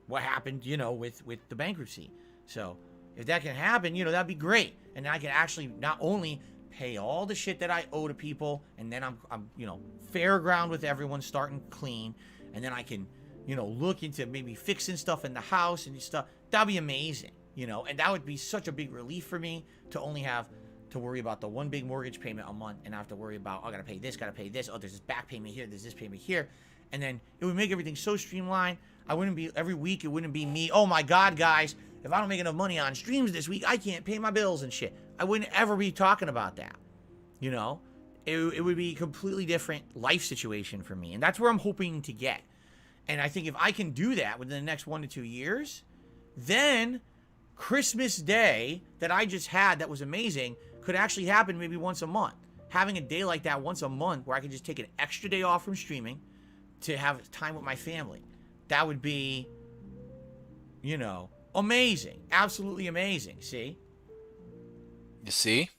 what happened, with the bankruptcy. So if that can happen, that'd be great. And then I can actually not only pay all the shit that I owe to people, and then I'm fair ground with everyone, starting clean, and then I can, look into maybe fixing stuff in the house and stuff. That'd be amazing, and that would be such a big relief for me to only have to worry about the one big mortgage payment a month and not have to worry about, I gotta pay this, oh, there's this back payment here, there's this payment here. And then it would make everything so streamlined. I wouldn't be, every week, it wouldn't be me, oh my God, guys, if I don't make enough money on streams this week, I can't pay my bills and shit. I wouldn't ever be talking about that. It would be a completely different life situation for me. And that's where I'm hoping to get. And I think if I can do that within the next 1 to 2 years, then Christmas Day that I just had that was amazing could actually happen maybe once a month. Having a day like that once a month where I can just take an extra day off from streaming to have time with my family. That would be, amazing. Absolutely amazing. See? You see?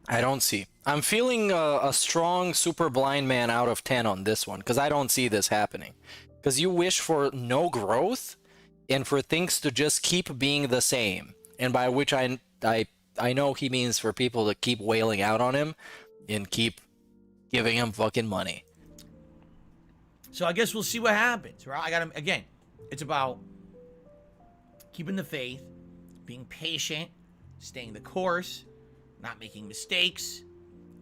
I don't see. I'm feeling a strong super blind man out of 10 on this one, because I don't see this happening. Because you wish for no growth and for things to just keep being the same. And by which I know he means for people to keep wailing out on him and keep giving him fucking money. So I guess we'll see what happens, right? Again, it's about keeping the faith, being patient, staying the course, not making mistakes,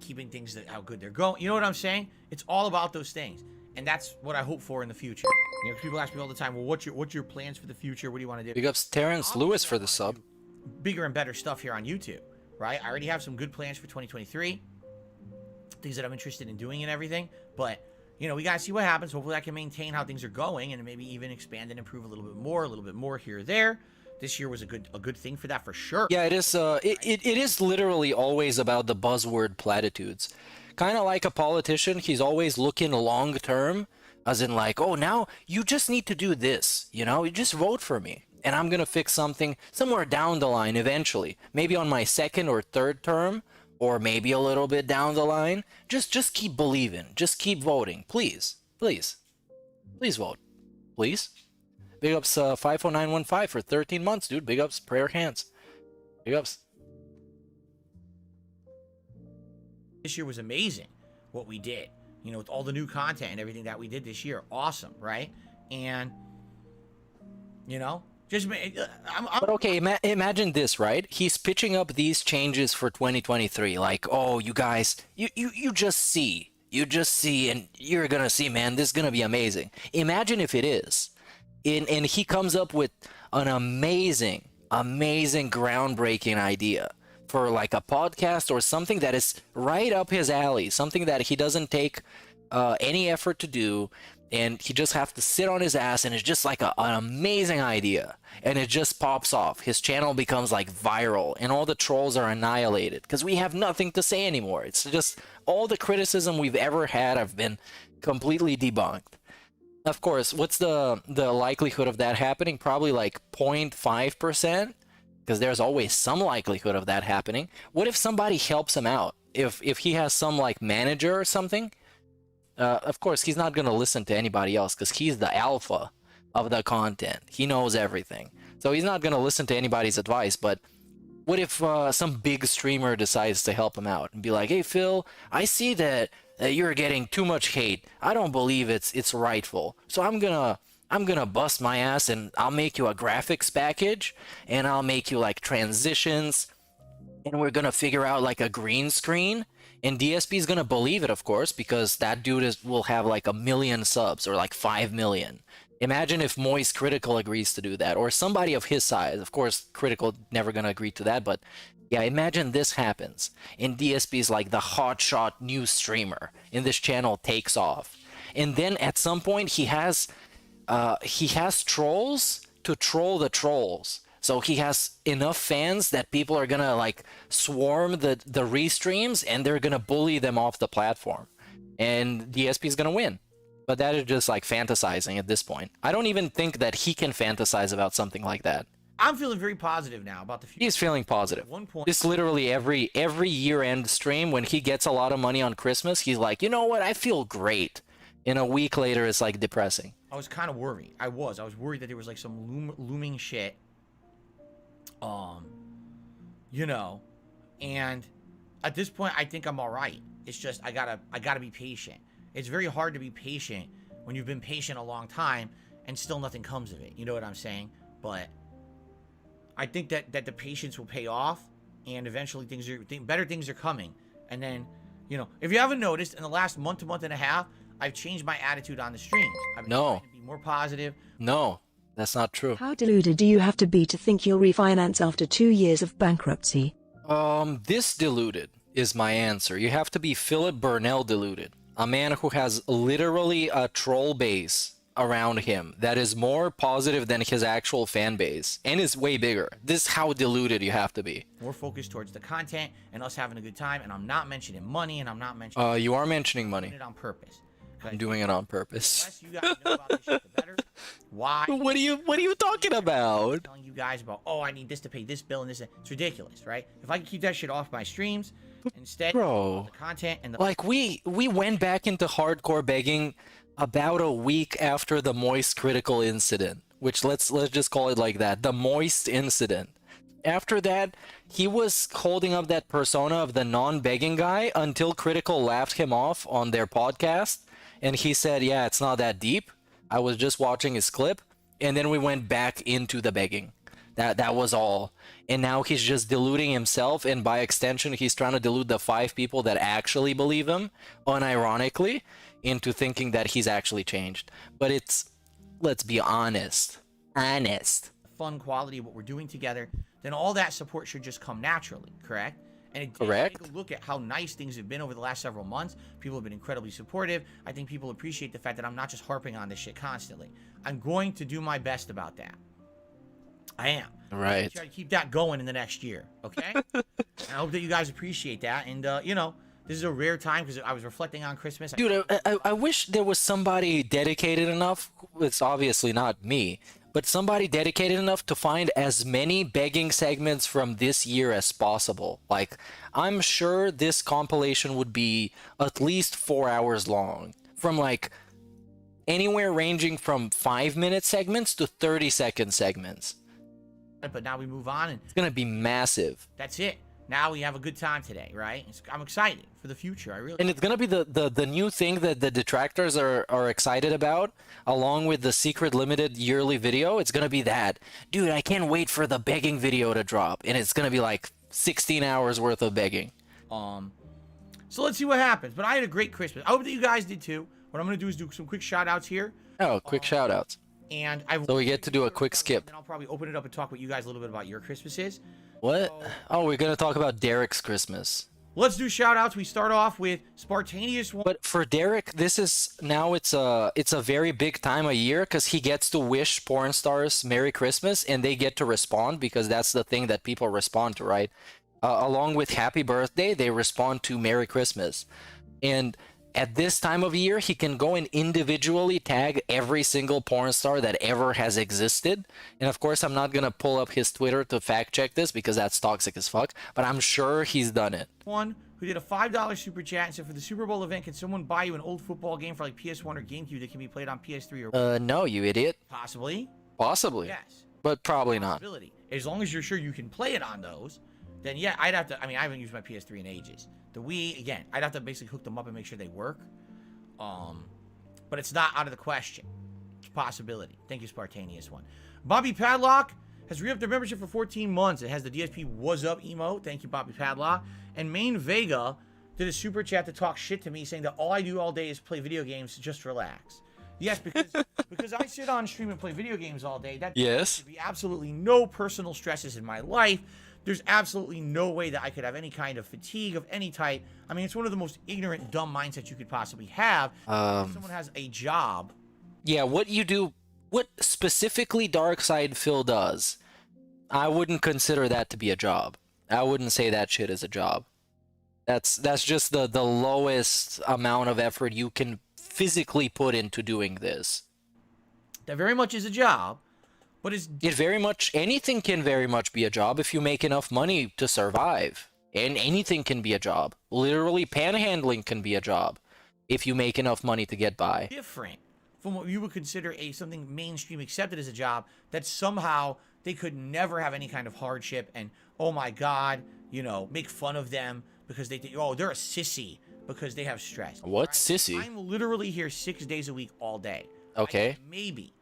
keeping things how good they're going. You know what I'm saying? It's all about those things. And that's what I hope for in the future. People ask me all the time, well, what's your plans for the future? What do you want to do? Big ups Terrence Lewis for the sub. Bigger and better stuff here on YouTube, right? I already have some good plans for 2023. Things that I'm interested in doing and everything. But, we got to see what happens. Hopefully I can maintain how things are going and maybe even expand and improve a little bit more here or there. This year was a good thing for that for sure. Yeah, it is. It is literally always about the buzzword platitudes. Kind of like a politician, he's always looking long term, as in like, oh, now you just need to do this. You just vote for me, and I'm gonna fix something somewhere down the line eventually. Maybe on my second or third term, or maybe a little bit down the line. Just keep believing. Just keep voting, please, please vote, please. Big ups 50915 for 13 months, dude. Big ups prayer hands. Big ups. This year was amazing what we did, with all the new content and everything that we did this year. Awesome, right? And, But okay, imagine this, right? He's pitching up these changes for 2023. Like, oh, you guys, you just see. And you're going to see, man, this is going to be amazing. Imagine if it is. And he comes up with an amazing groundbreaking idea for like a podcast or something that is right up his alley, something that he doesn't take any effort to do, and he just has to sit on his ass, and it's just like an amazing idea, and it just pops off. His channel becomes like viral, and all the trolls are annihilated because we have nothing to say anymore. It's just all the criticism we've ever had have been completely debunked. Of course, what's the likelihood of that happening? Probably like 0.5%, because there's always some likelihood of that happening. What if somebody helps him out? if he has some like manager or something, of course he's not gonna listen to anybody else because he's the alpha of the content. He knows everything, so he's not gonna listen to anybody's advice. But what if some big streamer decides to help him out and be like, "Hey Phil, I see that you're getting too much hate. I don't believe it's rightful. So I'm gonna bust my ass and I'll make you a graphics package and I'll make you like transitions and we're gonna figure out like a green screen." And DSP is gonna believe it, of course, because that dude will have like 1 million subs or like 5 million. Imagine if Moist Critical agrees to do that, or somebody of his size. Of course, Critical never gonna agree to that, but yeah, imagine this happens, and DSP is like the hotshot new streamer, and this channel takes off. And then at some point, he has trolls to troll the trolls. So he has enough fans that people are gonna like swarm the restreams, and they're gonna bully them off the platform, and DSP is gonna win. But that is just like fantasizing at this point. I don't even think that he can fantasize about something like that. I'm feeling very positive now about the future. He's feeling positive. At one point, Just literally every year-end stream, when he gets a lot of money on Christmas, he's like, you know what? I feel great. And a week later, it's like depressing. I was kind of worried. I was worried that there was like some looming shit. You know, and at this point, I think I'm all right. It's just I gotta be patient. It's very hard to be patient when you've been patient a long time and still nothing comes of it. You know what I'm saying? But I think that the patience will pay off, and eventually better things are coming. And then, you know, if you haven't noticed, in the last month to month and a half, I've changed my attitude on the streams. I've been trying to be more positive. No, that's not true. How deluded do you have to be to think you'll refinance after 2 years of bankruptcy? This deluded is my answer. You have to be Philip Burnell deluded. A man who has literally a troll base around him that is more positive than his actual fan base and is way bigger. This is how deluded you have to be. More focused towards the content and us having a good time, and I'm not mentioning money, and I'm not mentioning You are mentioning money. it on purpose. I'm doing it on purpose. The less you guys know about this shit, the better. Why? What are you talking about? Telling you guys about, oh, I need this to pay this bill and this. It's ridiculous, right? If I could keep that shit off my streams, instead, Bro, the content and the like we went back into hardcore begging about a week after the Moist Critical incident, which let's just call it like that, the Moist incident. After that, he was holding up that persona of the non-begging guy until Critical laughed him off on their podcast, and he said, yeah, it's not that deep. I was just watching his clip, and then we went back into the begging. That was all. And now he's just deluding himself, and by extension, he's trying to delude the 5 people that actually believe him, unironically, into thinking that he's actually changed. But it's, let's be honest. fun quality of what we're doing together, then all that support should just come naturally, correct? And Correct. take a look at how nice things have been over the last several months. People have been incredibly supportive. I think people appreciate the fact that I'm not just harping on this shit constantly. I'm going to do my best about that. I am. Right. Try to keep that going in the next year, okay? And I hope that you guys appreciate that. And, you know, this is a rare time because I was reflecting on Christmas. Dude, I wish there was somebody dedicated enough. It's obviously not me, but somebody dedicated enough to find as many begging segments from this year as possible. Like, I'm sure this compilation would be at least 4 hours long, from like anywhere ranging from 5-minute segments to 30-second segments. But now we move on, and It's gonna be massive. that's it. Now we have a good time today, right? I'm excited for the future. I really. And it's gonna be the new thing that the detractors are excited about, along with the secret limited yearly video. It's gonna be that, dude. I can't wait for the begging video to drop, and it's gonna be like 16 hours worth of begging. So let's see what happens. But I had a great Christmas. I hope that you guys did too. What I'm gonna do is do some quick shout outs here. Oh, quick shout outs. And So we get to do a quick skip. Then I'll probably open it up and talk with you guys a little bit about your Christmases. What? Oh, we're gonna talk about Derek's Christmas. Let's do shout outs. We start off with Spartaneous One. But for Derek, this is now it's a very big time of year because he gets to wish porn stars Merry Christmas, and they get to respond because that's the thing that people respond to, right? Along with Happy Birthday, they respond to Merry Christmas. And at this time of year, he can go and individually tag every single porn star that ever has existed. And of course, I'm not going to pull up his Twitter to fact check this because that's toxic as fuck, but I'm sure he's done it. One who did a $5 super chat and said, for the Super Bowl event, can someone buy you an old football game for like PS1 or GameCube that can be played on PS3 or No, you idiot. possibly? Possibly. Yes. But probably not. Possibility. As long as you're sure you can play it on those, then yeah, I'd have to. I mean, I haven't used my PS3 in ages. The Wii, again, I'd have to basically hook them up and make sure they work. But it's not out of the question. It's a possibility. Thank you, Spartanius one. Bobby Padlock has re-upped their membership for 14 months. It has the DSP Was Up emote. Thank you, Bobby Padlock. And Main Vega did a super chat to talk shit to me, saying that all I do all day is play video games, just relax. Yes, because I sit on stream and play video games all day. That Yes. should be absolutely no personal stresses in my life. There's absolutely no way that I could have any kind of fatigue of any type. I mean, it's one of the most ignorant, dumb mindsets you could possibly have. If someone has a job. Yeah, what you do, what specifically Darkside Phil does, I wouldn't consider that to be a job. I wouldn't say that shit is a job. That's just the lowest amount of effort you can physically put into doing this. That very much is a job, but it's Anything can very much be a job if you make enough money to survive. And anything can be a job. Literally panhandling can be a job if you make enough money to get by. different from what you would consider something mainstream accepted as a job, that somehow they could never have any kind of hardship and, oh my God, you know, make fun of them because they think, oh, they're a sissy because they have stress. What's sissy? I'm literally here 6 days a week all day. Okay. I have maybe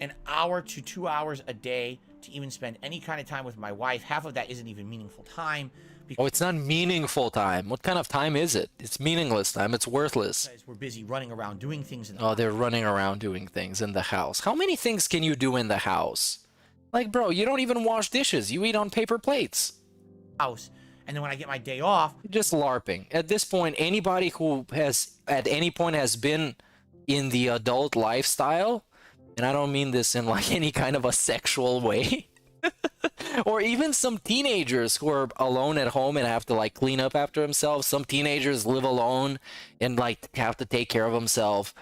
an hour to 2 hours a day to even spend any kind of time with my wife. Half of that isn't even meaningful time. Oh, it's not meaningful time. What kind of time is it? It's meaningless time. It's worthless. Because we're busy running around doing things in the Oh, they're running around doing things in the house. How many things can you do in the house? Like, bro, you don't even wash dishes. You eat on paper plates. house. And then when I get my day off, You're just LARPing. At this point, anybody who has, at any point, has been in the adult lifestyle, and I don't mean this in like any kind of a sexual way, or even some teenagers who are alone at home and have to like clean up after themselves. Some teenagers live alone and like have to take care of themselves.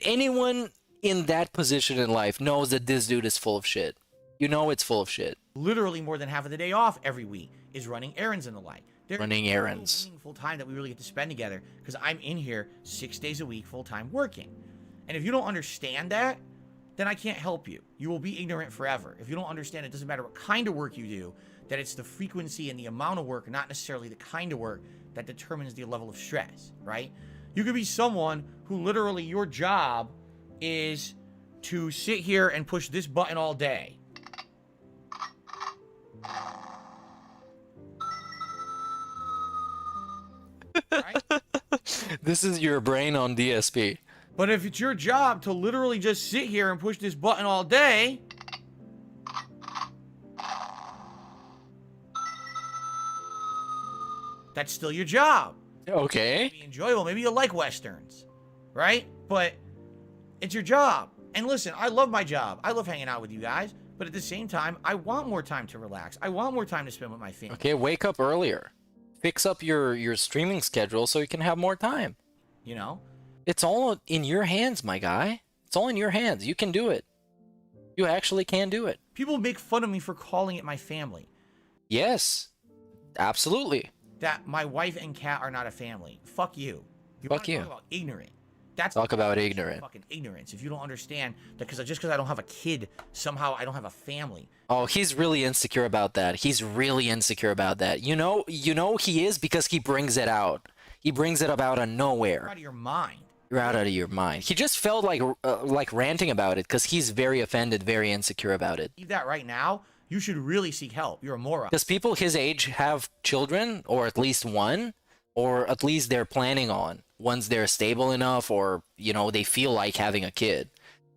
Anyone in that position in life knows that this dude is full of shit. You know it's full of shit. literally more than half of the day off every week is running errands and the like. There's Running errands. no meaningful time that we really get to spend together because I'm in here 6 days a week full time working. And if you don't understand that, then I can't help you. You will be ignorant forever. If you don't understand, it doesn't matter what kind of work you do, that it's the frequency and the amount of work, not necessarily the kind of work, that determines the level of stress, right? You could be someone who literally your job is to sit here and push this button all day. Right? This is your brain on DSP. But if it's your job to literally just sit here and push this button all day, that's still your job. Okay. Be enjoyable. Maybe you like Westerns, right? But it's your job. And listen, I love my job. I love hanging out with you guys. But at the same time, I want more time to relax. I want more time to spend with my family. Okay, wake up earlier. Fix up your streaming schedule so you can have more time. You know? It's all in your hands, my guy. It's all in your hands. You can do it. You actually can do it. People make fun of me for calling it my family. Yes. Absolutely. That my wife and cat are not a family. Fuck you. Fuck you. Talk about ignorant. That's Talk about ignorant. Fucking ignorance. If you don't understand that, because just because I don't have a kid, somehow I don't have a family. Oh, he's really insecure about that. He's really insecure about that. You know he is because he brings it out. He brings it up out of You're nowhere. out of your mind. You're out of your mind. He just felt like ranting about it because he's very offended, very insecure about it. Leave that right now. You should really seek help. You're a moron. Because people his age have children, or at least one, or at least they're planning on once they're stable enough, or they feel like having a kid,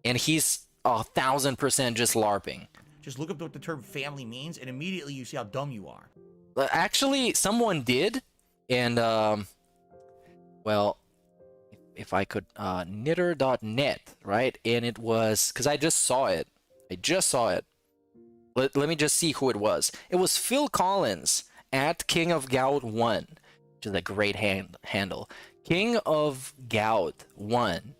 and he's 1,000% just LARPing. Just look up what the term family means, and immediately you see how dumb you are. Actually, someone did, and well, if I could, knitter.net, right? And it was because I just saw it. Let me just see who it was. It was Phil Collins at King of Gout 1, which is a great handle. King of Gout 1,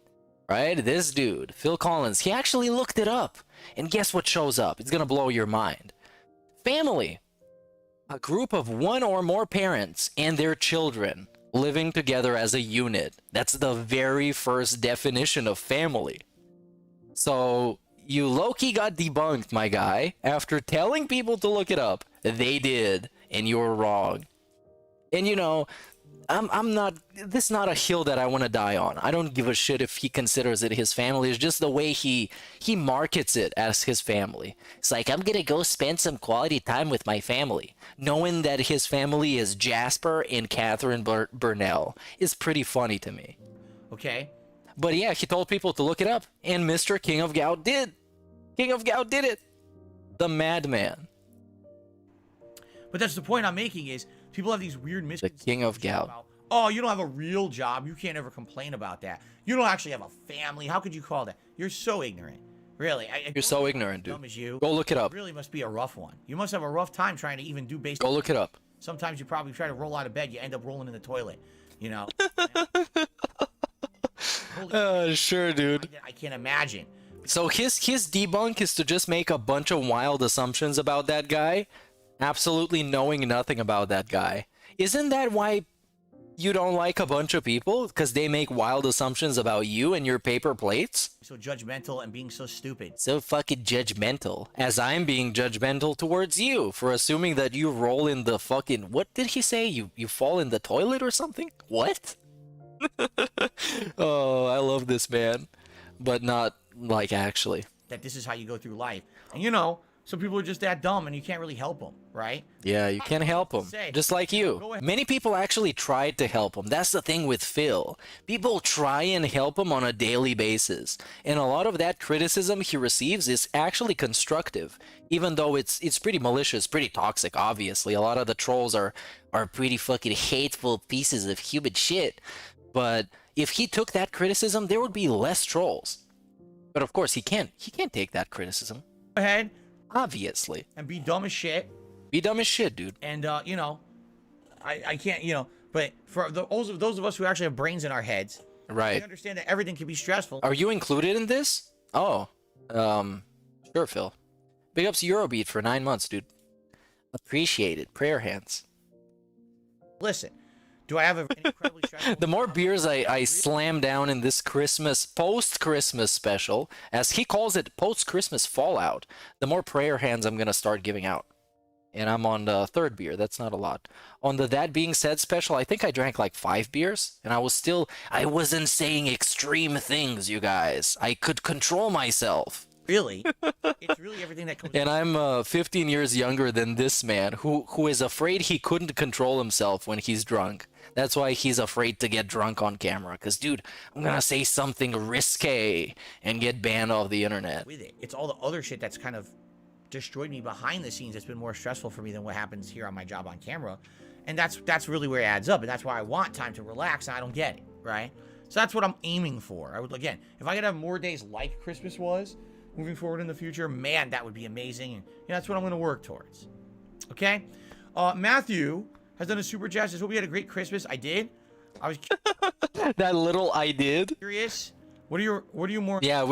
right? This dude, Phil Collins, he actually looked it up. And guess what shows up? It's gonna blow your mind. Family. A group of one or more parents and their children living together as a unit. That's the very first definition of family. So you low-key got debunked, my guy. After telling people to look it up, they did, and you were wrong. And you know, I'm not, this is not a hill that I want to die on. I don't give a shit if he considers it his family. It's just the way he markets it as his family. It's like, I'm gonna go spend some quality time with my family, knowing that his family is Jasper and Catherine Burnell is pretty funny to me. Okay. But yeah, he told people to look it up, and Mr. King of Gout did. King of Gout did it. The madman. But that's the point I'm making is people have these weird misconceptions. The King of Gout. About, oh, you don't have a real job. You can't ever complain about that. You don't actually have a family. How could you call that? You're so ignorant. Really. You're so ignorant, dude. Dumb as you. Go look it up. It really must be a rough one. You must have a rough time trying to even do basic. Go look it up. Sometimes you probably try to roll out of bed. You end up rolling in the toilet. You know. Sure, dude. I can't imagine. So his debunk is to just make a bunch of wild assumptions about that guy, absolutely knowing nothing about that guy. Isn't that why you don't like a bunch of people? Because they make wild assumptions about you and your paper plates? So judgmental and being so stupid. So fucking judgmental. As I'm being judgmental towards you for assuming that you roll in the fucking... What did he say? You fall in the toilet or something? What? Oh, I love this man. But not, like, actually. That this is how you go through life. And you know, some people are just that dumb and you can't really help them, right? Yeah, you can't help him. Just like you. Many people actually tried to help him. That's the thing with Phil. People try and help him on a daily basis. And a lot of that criticism he receives is actually constructive. Even though it's pretty malicious, pretty toxic, obviously. A lot of the trolls are pretty fucking hateful pieces of human shit. But if he took that criticism, there would be less trolls. But of course, he can't take that criticism. Go ahead. Obviously. And be dumb as shit. Be dumb as shit, dude. And, you know, I can't, you know, but for those of us who actually have brains in our heads, right, we understand that everything can be stressful. Are you included in this? Oh, sure, Phil. Big ups Eurobeat for 9 months, dude. Appreciate it. Prayer hands. Listen, do I have an incredibly stressful... The more beers I slam down in this post-Christmas special, as he calls it, post-Christmas fallout, the more prayer hands I'm going to start giving out. And I'm on the 3rd beer. That's not a lot. On the That Being Said special, I think I drank like 5 beers. And I wasn't saying extreme things, you guys. I could control myself. Really? It's really everything that comes... And I'm 15 years younger than this man, who is afraid he couldn't control himself when he's drunk. That's why he's afraid to get drunk on camera. Because, dude, I'm going to say something risque and get banned off the internet. With it. It's all the other shit that's kind of destroyed me behind the scenes. That's been more stressful for me than what happens here on my job on camera. And that's really where it adds up. And that's why I want time to relax, and I don't get it, right? So that's what I'm aiming for. I would, again, if I could have more days like Christmas was moving forward in the future, man, that would be amazing. And that's what I'm going to work towards. Okay? Matthew has done a super chat. Says, hope you had a great Christmas. I did. I was that little I did. Curious. What are you more? Yeah,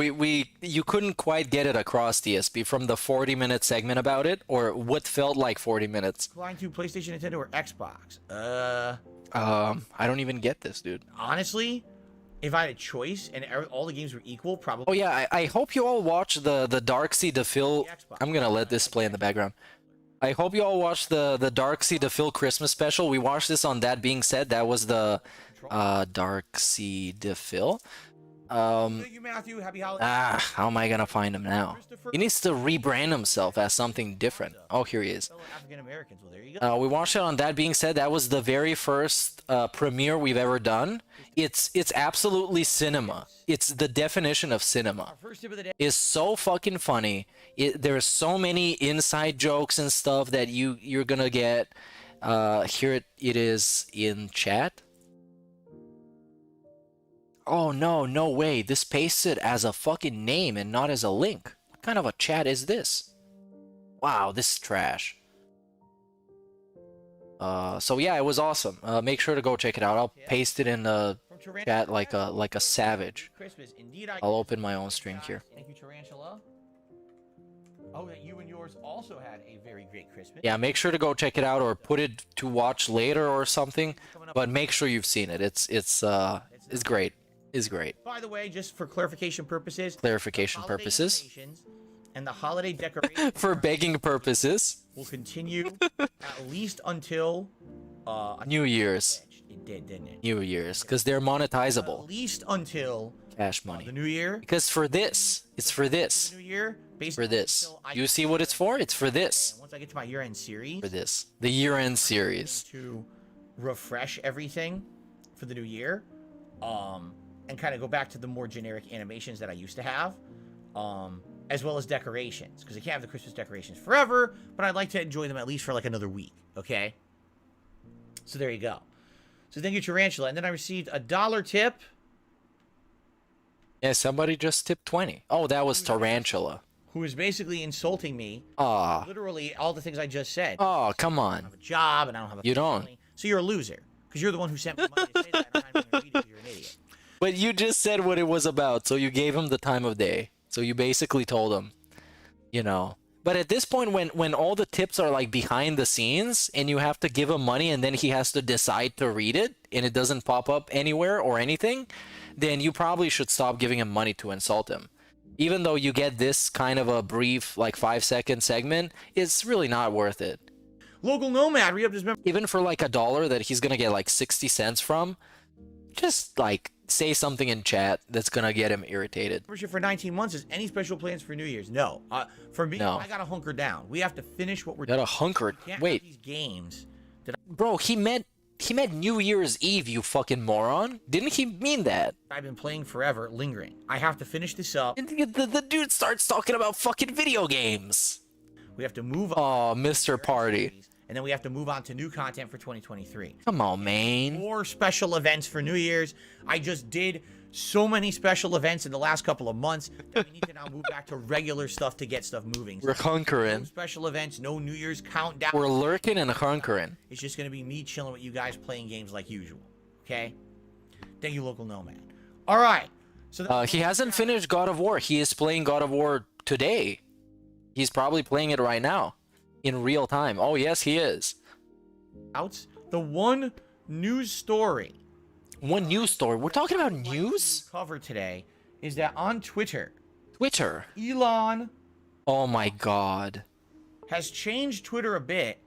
you couldn't quite get it across, DSP, from the 40-minute segment about it, or what felt like 40 minutes. Inclined to PlayStation, Nintendo, or Xbox? I don't even get this, dude. Honestly, if I had a choice and all the games were equal, probably. Oh yeah, I hope you all watch the Darksea DePhil. I'm gonna let this play in the background. I hope you all watched the Darksea DePhil Christmas special. We watched this on That Being Said. That was the Darksea DePhil. Thank you, Matthew. Happy holidays. How am I gonna find him now? He needs to rebrand himself as something different. Oh, here he is. African Americans. Well, there you go. We watched it on That Being Said. That was the very first premiere we've ever done. It's absolutely cinema. It's the definition of cinema. First tip of the day is so fucking funny. There's so many inside jokes and stuff that you're gonna get. Here it is in chat. Oh no way. This pastes it as a fucking name and not as a link. What kind of a chat is this? Wow, this is trash. So yeah, it was awesome. Make sure to go check it out. I'll paste it in the chat like a savage. I'll open my own stream here. Thank you, Tarantula. Oh, that you and yours also had a very great Christmas. Yeah, make sure to go check it out or put it to watch later or something. But make sure you've seen it. It's great. It's great. By the way, just for clarification purposes. Clarification the holiday purposes. invitations and the holiday decorations For begging purposes. will continue at least until New Year's. it did, didn't it? New Year's. Because they're monetizable. At least until Cash money. the new year. Because for this. It's for this. The new year. Basically For this. until I You see what it's for? It's for this. And once I get to my year-end series, For this. The year-end series. to refresh everything for the new year, and kind of go back to the more generic animations that I used to have, as well as decorations, because I can't have the Christmas decorations forever, but I'd like to enjoy them at least for like another week. Okay. So there you go. So thank you, Tarantula, and then I received a $1 tip. Yeah, somebody just tipped 20. Oh, that was Tarantula. Who is basically insulting me. Ah. Literally all the things I just said. Oh, come I on. don't have a job and I don't have a You don't. family. So you're a loser. Because you're the one who sent me money to say that. And I'm not even gonna read it 'cause you're an idiot. But you just said what it was about, so you gave him the time of day. So you basically told him, you know. But at this point, when all the tips are like behind the scenes and you have to give him money and then he has to decide to read it and it doesn't pop up anywhere or anything, then you probably should stop giving him money to insult him. Even though you get this kind of a brief, like 5-second segment, it's really not worth it. Local Nomad re-upped his membership. Even for like $1 that he's gonna get like 60 cents from, just like say something in chat that's gonna get him irritated. For 19 months. Is any special plans for New Year's? No. For me, No. I gotta hunker down. We have to finish what we're You gotta hunker. Can't have Wait, these games. bro, he meant New Year's Eve, you fucking moron. Didn't he mean that? I've been playing forever, lingering. I have to finish this up. And the dude starts talking about fucking video games. We have to move on. Oh, Mr. Party. And then we have to move on to new content for 2023. Come on, man. More special events for New Year's. I just did so many special events in the last couple of months that we need to now move back to regular stuff to get stuff moving. We're No hunkering. special events, no New Year's countdown. We're lurking and hunkering. It's just going to be me chilling with you guys playing games like usual. Okay? Thank you, Local Nomad. All right. So He hasn't finished God of War. He is playing God of War today. He's probably playing it right now. In real time. Oh, yes, he is. the one news story One news story. We're talking about news? cover today is that on Twitter, Twitter. Elon Oh my god. has changed Twitter a bit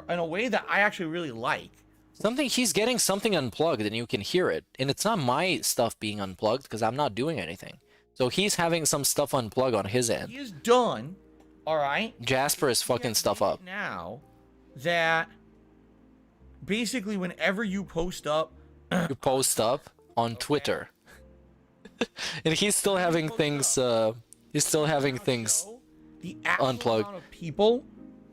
in a way that I actually really like. He's getting something unplugged and you can hear it. And it's not my stuff being unplugged because I'm not doing anything. So he's having some stuff unplug on his end. He is done, all right? Jasper is fucking stuff up. Now that basically whenever you post up, You post up on Twitter. And he's still having things, he's still having things. the actual Unplugged. amount of people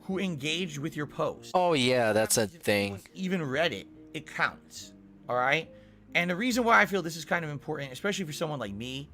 who engaged with your post. Oh yeah, that's a If thing. anyone even read it, it counts. All right? And the reason why I feel this is kind of important, especially for someone like me,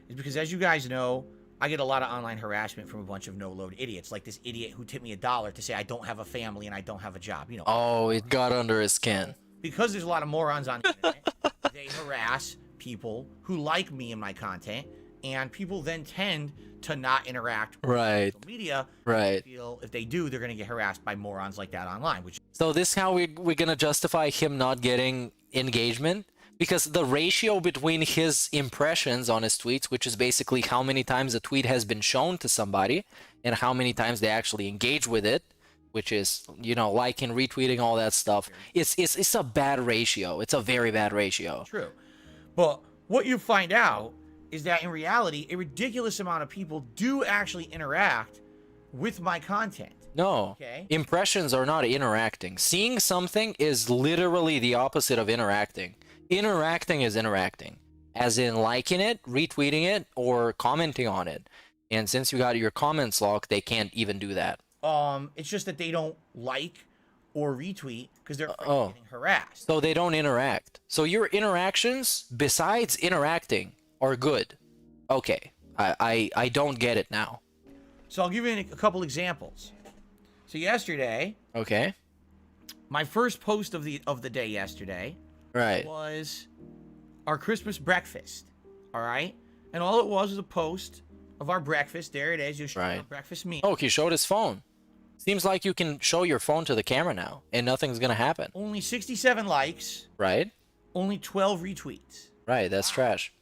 is because as you guys know, I get a lot of online harassment from a bunch of no-load idiots, like this idiot who tipped me $1 to say I don't have a family and I don't have a job. You know, Oh, it got under his skin. because there's a lot of morons on the internet, they harass people who like me and my content, and people then tend to not interact with Right. social media. Right. Feel if they do, they're going to get harassed by morons like that online, which So this how we're gonna justify him not getting engagement? Because the ratio between his impressions on his tweets, which is basically how many times a tweet has been shown to somebody, and how many times they actually engage with it, which is, you know, liking, retweeting, all that stuff. It's a bad ratio. It's a very bad ratio. true. But what you find out is that in reality, a ridiculous amount of people do actually interact with my content. No. Okay. Impressions are not interacting. Seeing something is literally the opposite of interacting. Interacting is interacting. As in liking it, retweeting it, or commenting on it. And since you got your comments locked, they can't even do that. It's just that they don't like or retweet because they're afraid Oh. of getting harassed. So they don't interact. So your interactions, besides interacting, are good. Okay. I don't get it now. So I'll give you a couple examples. So yesterday, Okay. my first post of the day yesterday Right. was our Christmas breakfast. All right, and all it was a post of our breakfast. There it is. You show our Right. breakfast meal. Oh, he showed his phone. Seems like you can show your phone to the camera now, and nothing's gonna happen. Only 67 likes. Right? Only 12 retweets. Right, that's trash.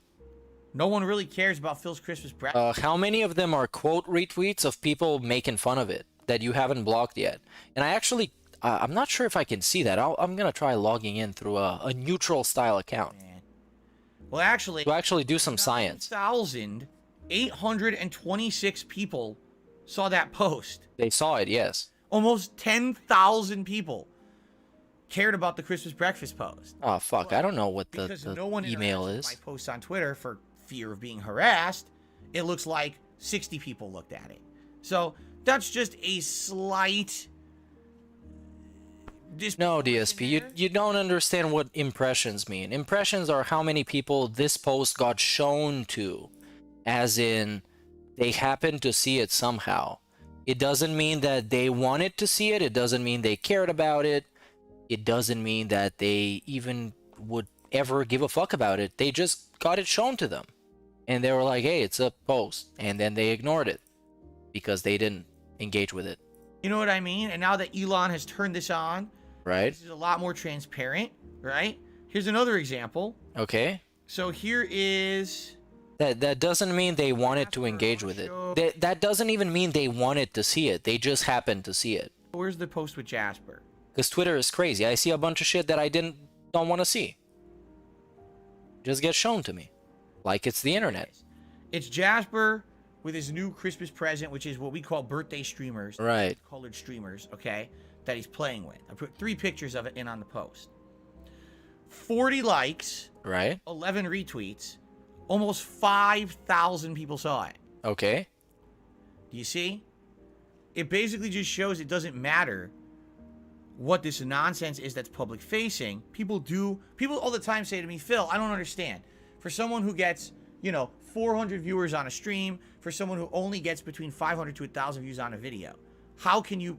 No one really cares about Phil's Christmas breakfast. How many of them are quote retweets of people making fun of it that you haven't blocked yet? And I actually, I'm not sure if I can see that. I'm gonna try logging in through a neutral style account Well, actually, to actually do some science. 9,826 people saw that post. They saw it, yes. Almost 10,000 people cared about the Christmas breakfast post. Oh fuck, I don't know what the, Because no one email interacts with is. my posts on Twitter for fear of being harassed. It looks like 60 people looked at it. So that's just a slight. No, DSP, you don't understand what impressions mean. Impressions are how many people this post got shown to, as in they happened to see it somehow. It doesn't mean that they wanted to see it. It doesn't mean they cared about it. It doesn't mean that they even would ever give a fuck about it. They just got it shown to them. And they were like, hey, it's a post. And then they ignored it because they didn't engage with it. You know what I mean? And now that Elon has turned this on, Right? this is a lot more transparent, right? Here's another example. Okay. So here is. That doesn't mean they wanted to engage with it. That doesn't even mean they wanted to see it. They just happened to see it. Where's the post with Jasper? Because Twitter is crazy. I see a bunch of shit that I don't want to see. Just get shown to me. Like it's the internet. It's Jasper with his new Christmas present, which is what we call birthday streamers. Right. Colored streamers, okay? That he's playing with. I put 3 pictures of it in on the post. 40 likes. Right. 11 retweets. Almost 5,000 people saw it. Okay. Do you see? It basically just shows it doesn't matter what this nonsense is that's public facing. People all the time say to me, Phil, I don't understand. For someone who gets, 400 viewers on a stream, for someone who only gets between 500 to 1,000 views on a video, how can you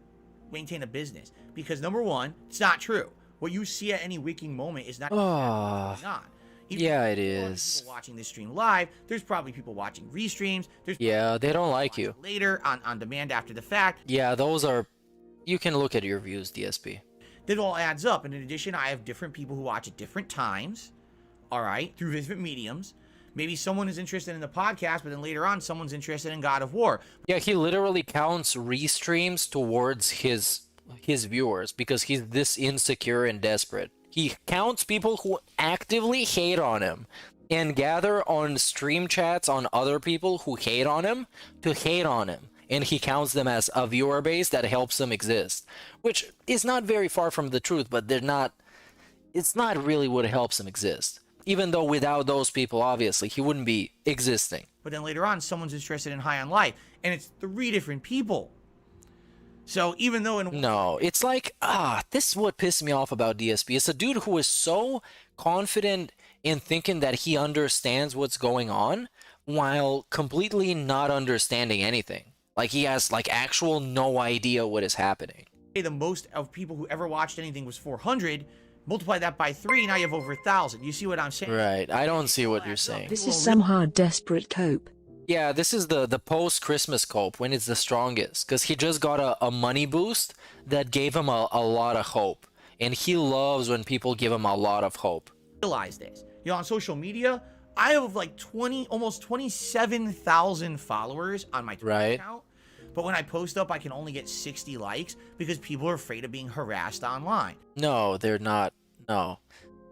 maintain a business? Because number one, it's not true. What you see at any waking moment is not going on. Even Yeah, if it there are is. people watching this stream live, there's probably people watching restreams. There's Yeah, they don't like watching you. later on demand after the fact. Yeah, those are... You can look at your views, DSP. That all adds up. And in addition, I have different people who watch at different times, all right, through different mediums. Maybe someone is interested in the podcast, but then later on, someone's interested in God of War. Yeah, he literally counts restreams towards his viewers because he's this insecure and desperate. He counts people who actively hate on him and gather on stream chats on other people who hate on him to hate on him. And he counts them as a viewer base that helps them exist, which is not very far from the truth, but it's not really what helps him exist. Even though without those people, obviously, he wouldn't be existing. But then later on, someone's interested in High on Life, and it's 3 different people. So even though No, it's like, this is what pissed me off about DSP. It's a dude who is so confident in thinking that he understands what's going on while completely not understanding anything. Like he has actual no idea what is happening. the most of people who ever watched anything was 400, multiply that by 3, now you have over 1,000. You see what I'm saying? Right, I don't see what you're saying. This is some hard desperate cope. Yeah, this is the post-Christmas cope when it's the strongest, because he just got a money boost that gave him a lot of hope, and he loves when people give him a lot of hope. Realize this. On social media, I have almost 27,000 followers on my Twitter account, but when I post up, I can only get 60 likes because people are afraid of being harassed online. No, they're not. No.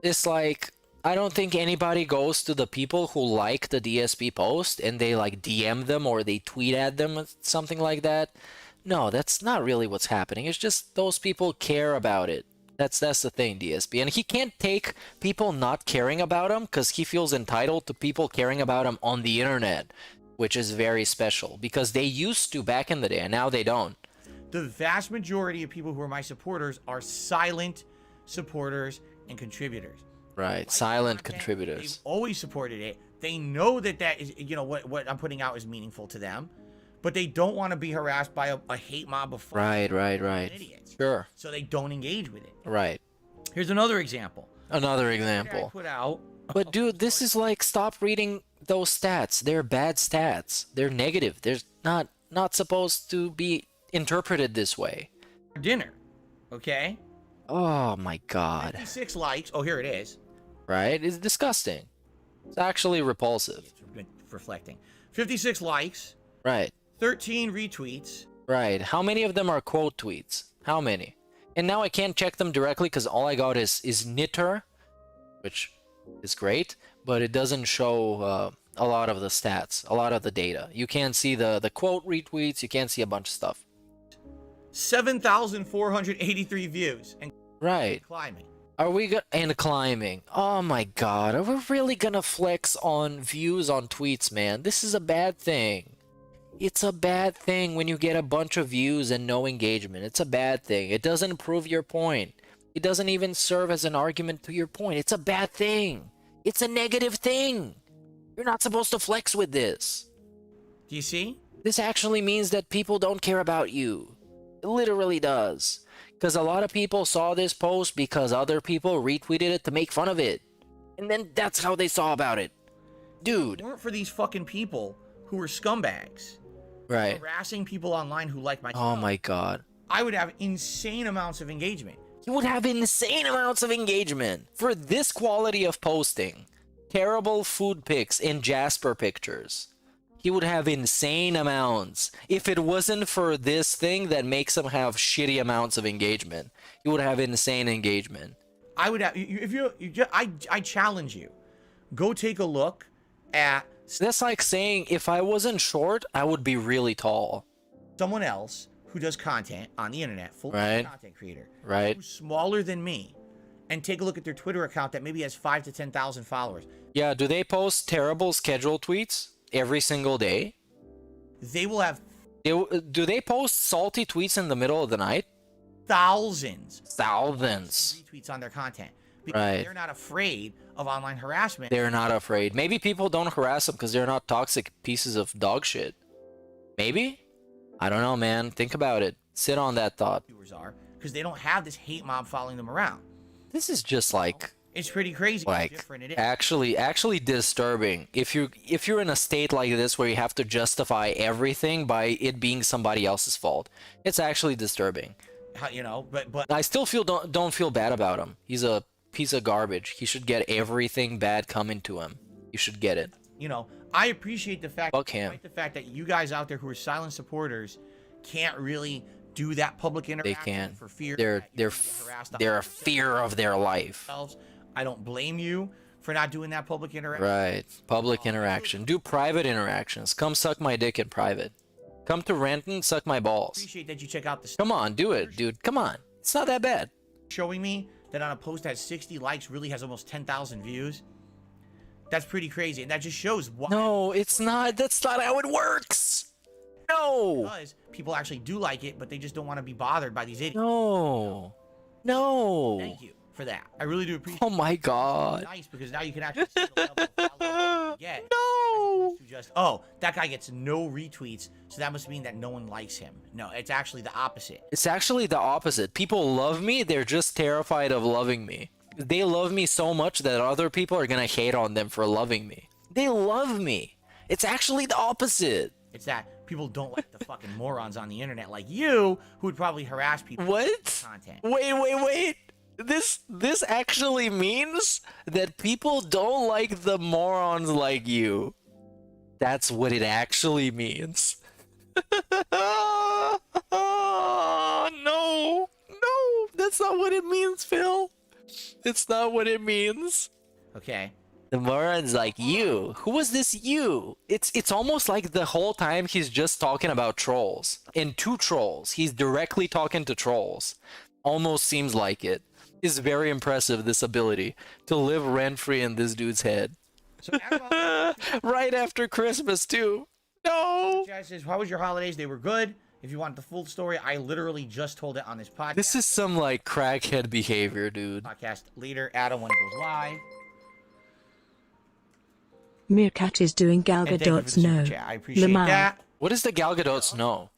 It's like, I don't think anybody goes to the people who like the DSP post and they DM them or they tweet at them or something like that. No, that's not really what's happening. It's just those people care about it. That's the thing, DSP. And he can't take people not caring about him because he feels entitled to people caring about him on the internet, which is very special because they used to back in the day and now they don't. The vast majority of people who are my supporters are silent supporters and contributors. Right, silent contributors. They've always supported it. They know that is, what I'm putting out is meaningful to them, but they don't want to be harassed by a hate mob of Right. idiots. Sure. So they don't engage with it. Right. Here's another example. Another I example. put out. But dude, this is stop reading those stats. They're bad stats. They're negative. They're not supposed to be interpreted this way. Dinner, okay? Oh my god. 56 likes. Oh, here it is. Right? It's disgusting. It's actually repulsive. It's reflecting. 56 likes. Right. 13 retweets. Right. How many of them are quote tweets? How many? And now I can't check them directly because all I got is knitter, which is great, but it doesn't show a lot of the stats, a lot of the data. You can't see the quote retweets. You can't see a bunch of stuff. 7,483 views. And right. climbing. Are we and climbing? Oh my god, are we really gonna flex on views on tweets, man? This is a bad thing. It's a bad thing when you get a bunch of views and no engagement. It's a bad thing. It doesn't prove your point. It doesn't even serve as an argument to your point. It's a bad thing. It's a negative thing. You're not supposed to flex with this. Do you see? This actually means that people don't care about you. It literally does. Because a lot of people saw this post because other people retweeted it to make fun of it. And then that's how they saw about it. Dude. If it weren't for these fucking people who are scumbags. Right. Harassing people online who like my Oh my god. I would have insane amounts of engagement. You would have insane amounts of engagement for this quality of posting. Terrible food pics and Jasper pictures. He would have insane amounts. If it wasn't for this thing that makes him have shitty amounts of engagement, he would have insane engagement. I would have, I challenge you. Go take a look at That's like saying if I wasn't short, I would be really tall. someone else who does content on the internet, full Right. content creator, Right. who's smaller than me, and take a look at their Twitter account that maybe has 5 to 10,000 followers. Yeah, do they post terrible schedule tweets every single day? They will have Do they post salty tweets in the middle of the night? thousands Thousands. retweets on their content because Right. they're not afraid of online harassment. They're not afraid. Maybe people don't harass them because they're not toxic pieces of dog shit. Maybe? I don't know, man. Think about it. Sit on that thought. Viewers are because they don't have this hate mob following them around. This is just like It's pretty crazy how like different it is. actually disturbing. If you're in a state like this where you have to justify everything by it being somebody else's fault, it's actually disturbing. You know, but I still don't feel bad about him. He's a piece of garbage. He should get everything bad coming to him. You should get it. you know, I appreciate the fact, Fuck him. despite the fact that you guys out there who are silent supporters can't really do that public interaction. They can't. For fear. They're that you're gonna get harassed they're a online fear of their life. themselves. I don't blame you for not doing that public interaction. Right. Public interaction. Do private interactions. Come suck my dick in private. Come to Renton, suck my balls. Appreciate that you check out the Come on, do it, dude. Come on. It's not that bad. showing me that on a post that has 60 likes really has almost 10,000 views. That's pretty crazy, and that just shows why. No, it's not. That's not how it works. No. Because people actually do like it, but they just don't want to be bothered by these idiots. No. No. Thank you for that. I really do appreciate Oh my god. it. Nice, because now you can actually see the level of followers you get. No. To just, oh, that guy gets no retweets, so that must mean that no one likes him. No, it's actually the opposite. It's actually the opposite. People love me, they're just terrified of loving me. They love me so much that other people are gonna hate on them for loving me. They love me. It's actually the opposite. It's that people don't like the fucking morons on the internet like you, who would probably harass people What? with content. Wait. This actually means that people don't like the morons like you. That's what it actually means. No, that's not what it means, Phil. It's not what it means. Okay. The morons like you. Who was this you? It's almost like the whole time he's just talking about trolls. And two trolls. He's directly talking to trolls. Almost seems like it. It's very impressive, this ability to live rent-free in this dude's head. So Annabelle Right after Christmas, too. No! says, how was your holidays? They were good. If you want the full story, I literally just told it on this podcast. This is some, like, crackhead behavior, dude. Podcast later, Adam, when it goes live. Meerkat is doing Gal And thank you for Gadot's the super no. chat. I appreciate Lamar. that. What is the Gal Gadot's no?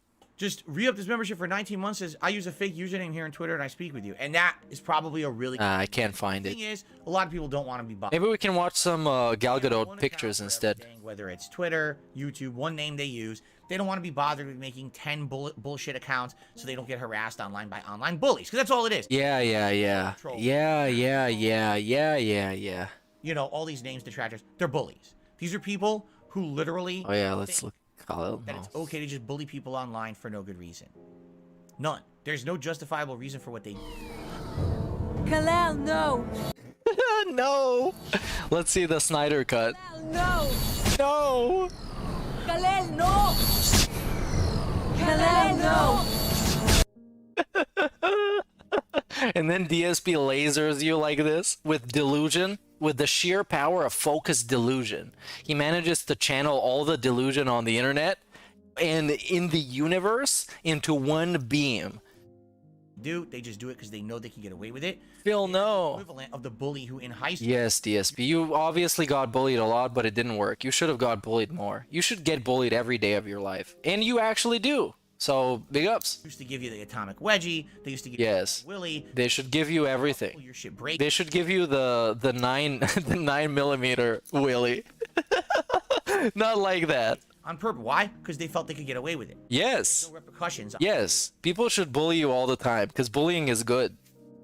just re-up this membership for 19 months. Says I use a fake username here on Twitter and I speak with you, and that is probably a really. I can't find thing it. is, a lot of people don't want to be bothered. Maybe we can watch some Gal Gadot One pictures account for instead. everything, whether it's Twitter, YouTube, one name they use. They don't want to be bothered with making 10 bullshit accounts so they don't get harassed online by online bullies, because that's all it is. Yeah. You know, all these names detractors, they're bullies. These are people who literally Oh yeah, let's think look. Call it. that it's okay to just bully people online for no good reason. None. There's no justifiable reason for what they do. Kalel, no! No. Let's see the Snyder cut. No! No. Kalel, no! Kalel, no! And then DSP lasers you like this with delusion, with the sheer power of focused delusion. He manages to channel all the delusion on the internet and in the universe into one beam. They just do it because they know they can get away with it. Phil, no. Equivalent of the bully who in high school. Yes, DSP. You obviously got bullied a lot, but it didn't work. You should have got bullied more. You should get bullied every day of your life. And you actually do. So, big ups. Used to give you the atomic wedgie. They used to give Yes. you Willie. They should give you everything. Your shit break. They should give you the 9mm Willy. Not like that. On purpose. Why? Because they felt they could get away with it. Yes. No repercussions. Yes. People should bully you all the time because bullying is good.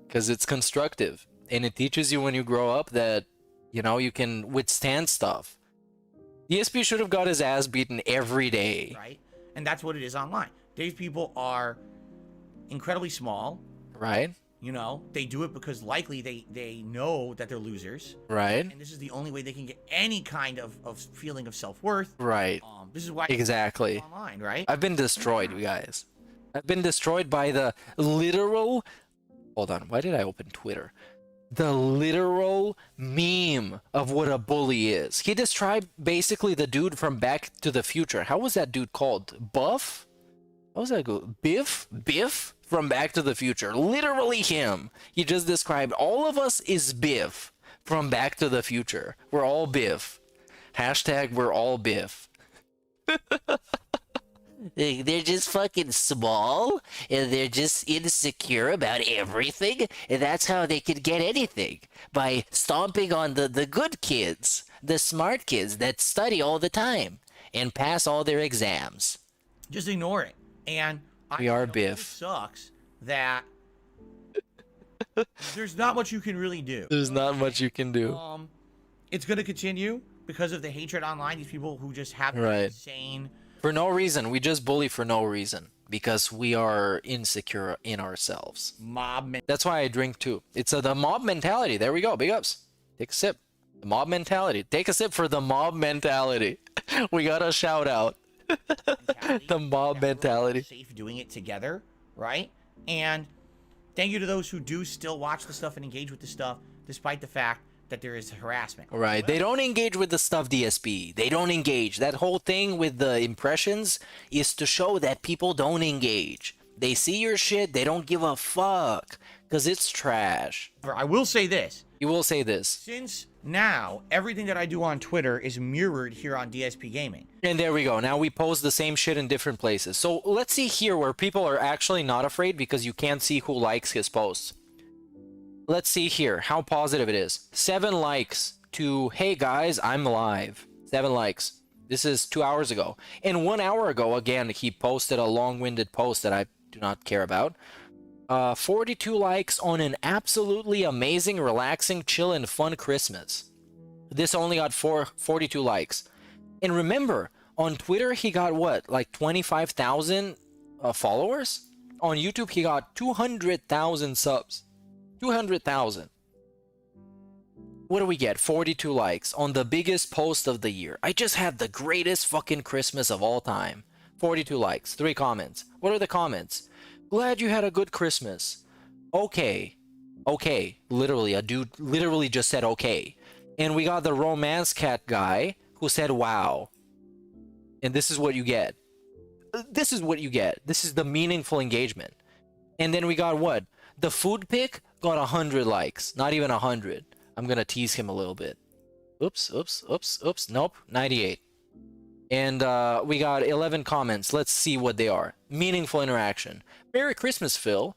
Because it's constructive. And it teaches you when you grow up that, you know, you can withstand stuff. DSP should have got his ass beaten every day. Right? And that's what it is online. These people are incredibly small. Right? You know, they do it because likely they know that they're losers. Right? And this is the only way they can get any kind of feeling of self-worth. Right. This is why Exactly. online, right? I've been destroyed, you guys. I've been destroyed by the literal... Hold on, why did I open Twitter? The literal meme of what a bully is. He described basically the dude from Back to the Future. How was that dude called? Buff? How was that go? Biff? Biff from Back to the Future. Literally him. He just described all of us is Biff from Back to the Future. We're all Biff. Hashtag we're all Biff. They're just fucking small, and they're just insecure about everything, and that's how they can get anything, by stomping on the good kids, the smart kids that study all the time, and pass all their exams. Just ignore it. And We are know, Biff. It sucks that there's not much you can really do. There's not much you can do. It's going to continue because of the hatred online. These people who just have Right. insane... For no reason. We just bully for no reason. Because we are insecure in ourselves. mob That's why I drink too. It's the mob mentality. There we go. Big ups. Take a sip. The mob mentality. Take a sip for the mob mentality. We got a shout out. mentality. The mob that we're all mentality. safe doing it together, right? And thank you to those who do still watch the stuff and engage with the stuff, despite the fact that there is harassment. Right. They don't engage with the stuff, DSP. They don't engage. That whole thing with the impressions is to show that people don't engage. They see your shit. They don't give a fuck. Because it's trash. I will say this. You will say this. Since now, everything that I do on Twitter is mirrored here on DSP Gaming. And there we go. Now we post the same shit in different places. So let's see here where people are actually not afraid because you can't see who likes his posts. Let's see here how positive it is. 7 likes to, hey guys, I'm live. 7 likes. This is 2 hours ago. And 1 hour ago, again, he posted a long-winded post that I do not care about. 42 likes on an absolutely amazing, relaxing, chill, and fun Christmas. This only got 42 likes. And remember, on Twitter, he got what? Like 25,000 followers? On YouTube, he got 200,000 subs. 200,000. What do we get? 42 likes on the biggest post of the year. I just had the greatest fucking Christmas of all time. 42 likes, 3 comments. What are the comments? Glad you had a good Christmas. Okay. Okay. Literally, a dude literally just said okay. And we got the romance cat guy who said wow. And this is what you get. This is what you get. This is the meaningful engagement. And then we got what? The food pic got 100 likes. Not even 100. I'm gonna tease him a little bit. Oops, oops, oops, oops. Nope, 98. And we got 11 comments. Let's see what they are. Meaningful interaction. Merry Christmas, Phil.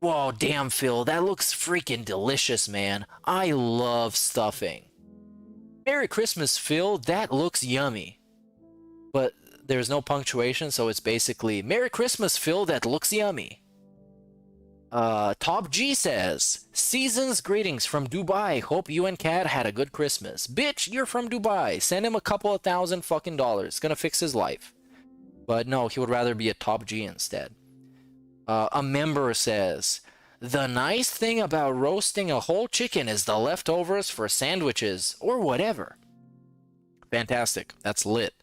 Whoa, damn, Phil. That looks freaking delicious, man. I love stuffing. Merry Christmas, Phil. That looks yummy. But there's no punctuation, so it's basically, Merry Christmas, Phil. That looks yummy. Top G says, Season's greetings from Dubai. Hope you and Kat had a good Christmas. Bitch, you're from Dubai. Send him a couple of $1,000 fucking dollars. Gonna fix his life. But no, he would rather be a Top G instead. A member says, the nice thing about roasting a whole chicken is the leftovers for sandwiches or whatever. Fantastic. That's lit.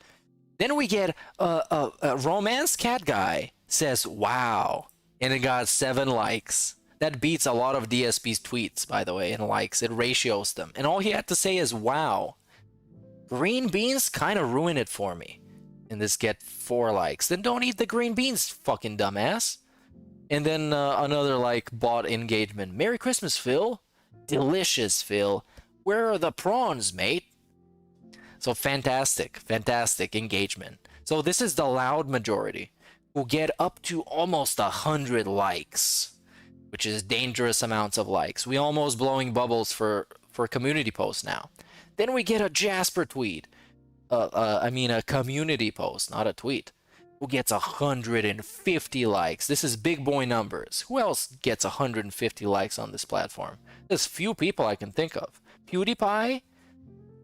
Then we get a romance cat guy says, wow. And it got 7 likes. That beats a lot of DSP's tweets, by the way, in likes. It ratios them. And all he had to say is, wow. Green beans kind of ruin it for me. And this get 4 likes. Then don't eat the green beans, fucking dumbass. And then another like bot engagement. Merry Christmas, Phil. Delicious, Phil. Where are the prawns, mate? So fantastic, fantastic engagement. So this is the loud majority. Will get up to almost 100 likes, which is dangerous amounts of likes. We almost blowing bubbles for community posts now. Then we get a Jasper tweet. I mean a community post, not a tweet. Who gets 150 likes? This is big boy numbers. Who else gets 150 likes on this platform? There's few people I can think of. PewDiePie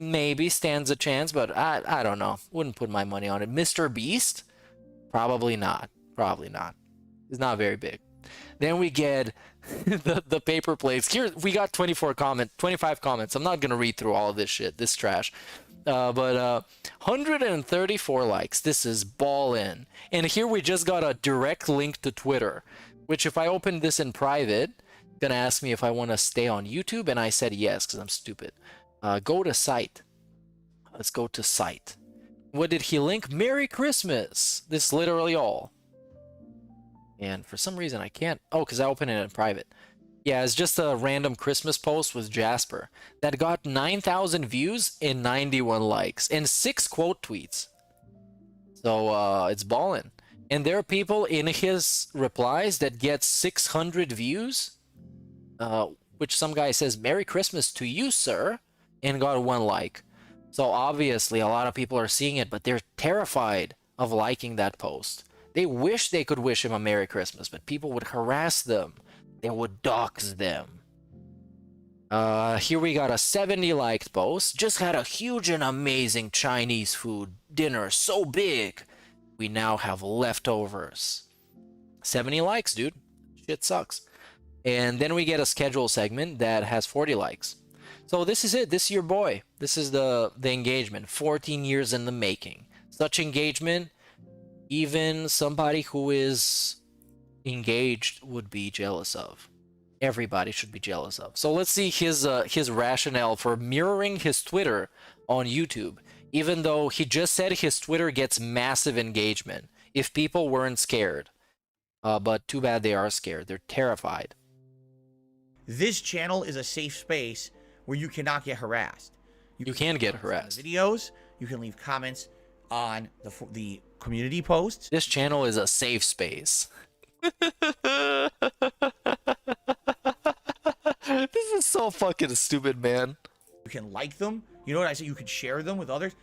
maybe stands a chance, but I don't know. Wouldn't put my money on it. Mr. Beast? Probably not. Probably not. He's not very big. Then we get the paper plates. Here we got 25 comments. I'm not gonna read through all of this shit. This trash. But 134 likes. This is ball in. And here we just got a direct link to Twitter, which if I open this in private, it's gonna ask me if I want to stay on YouTube, and I said yes because I'm stupid. Go to site. Let's go to site. What did he link? Merry Christmas. This is literally all. And for some reason I can't. Oh, because I opened it in private. Yeah, it's just a random Christmas post with Jasper that got 9,000 views and 91 likes and 6 quote tweets. So it's ballin'. And there are people in his replies that get 600 views, which some guy says, Merry Christmas to you, sir, and got 1 like. So obviously a lot of people are seeing it, but they're terrified of liking that post. They wish they could wish him a Merry Christmas, but people would harass them. They would dox them. Here we got a 70 liked post. Just had a huge and amazing Chinese food dinner. So big. We now have leftovers. 70 likes, dude. Shit sucks. And then we get a schedule segment that has 40 likes. So this is it. This is your boy. This is the engagement. 14 years in the making. Such engagement, even somebody who is engaged would be jealous of. Everybody should be jealous of. So let's see his rationale for mirroring his Twitter on YouTube, even though he just said his Twitter gets massive engagement if people weren't scared. But too bad they are scared. They're terrified. This channel is a safe space where you cannot get harassed. You can get harassed. Videos, you can leave comments on the community posts. This channel is a safe space. This is so fucking stupid, man. You can like them. You know what I say? You can share them with others.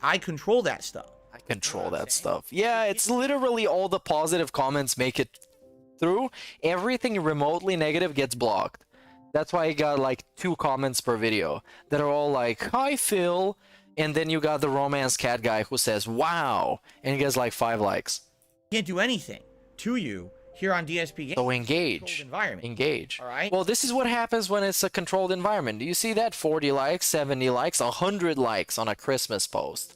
I control that stuff. I control that stuff. Yeah, it's literally all the positive comments make it through. Everything remotely negative gets blocked. That's why I got like 2 comments per video that are all like, hi, Phil. And then you got the romance cat guy who says, wow. And he gets like 5 likes. Can't do anything to you here on DSP Gaming. So engage. Engage. All right. Well, this is what happens when it's a controlled environment. Do you see that? 40 likes, 70 likes, 100 likes on a Christmas post.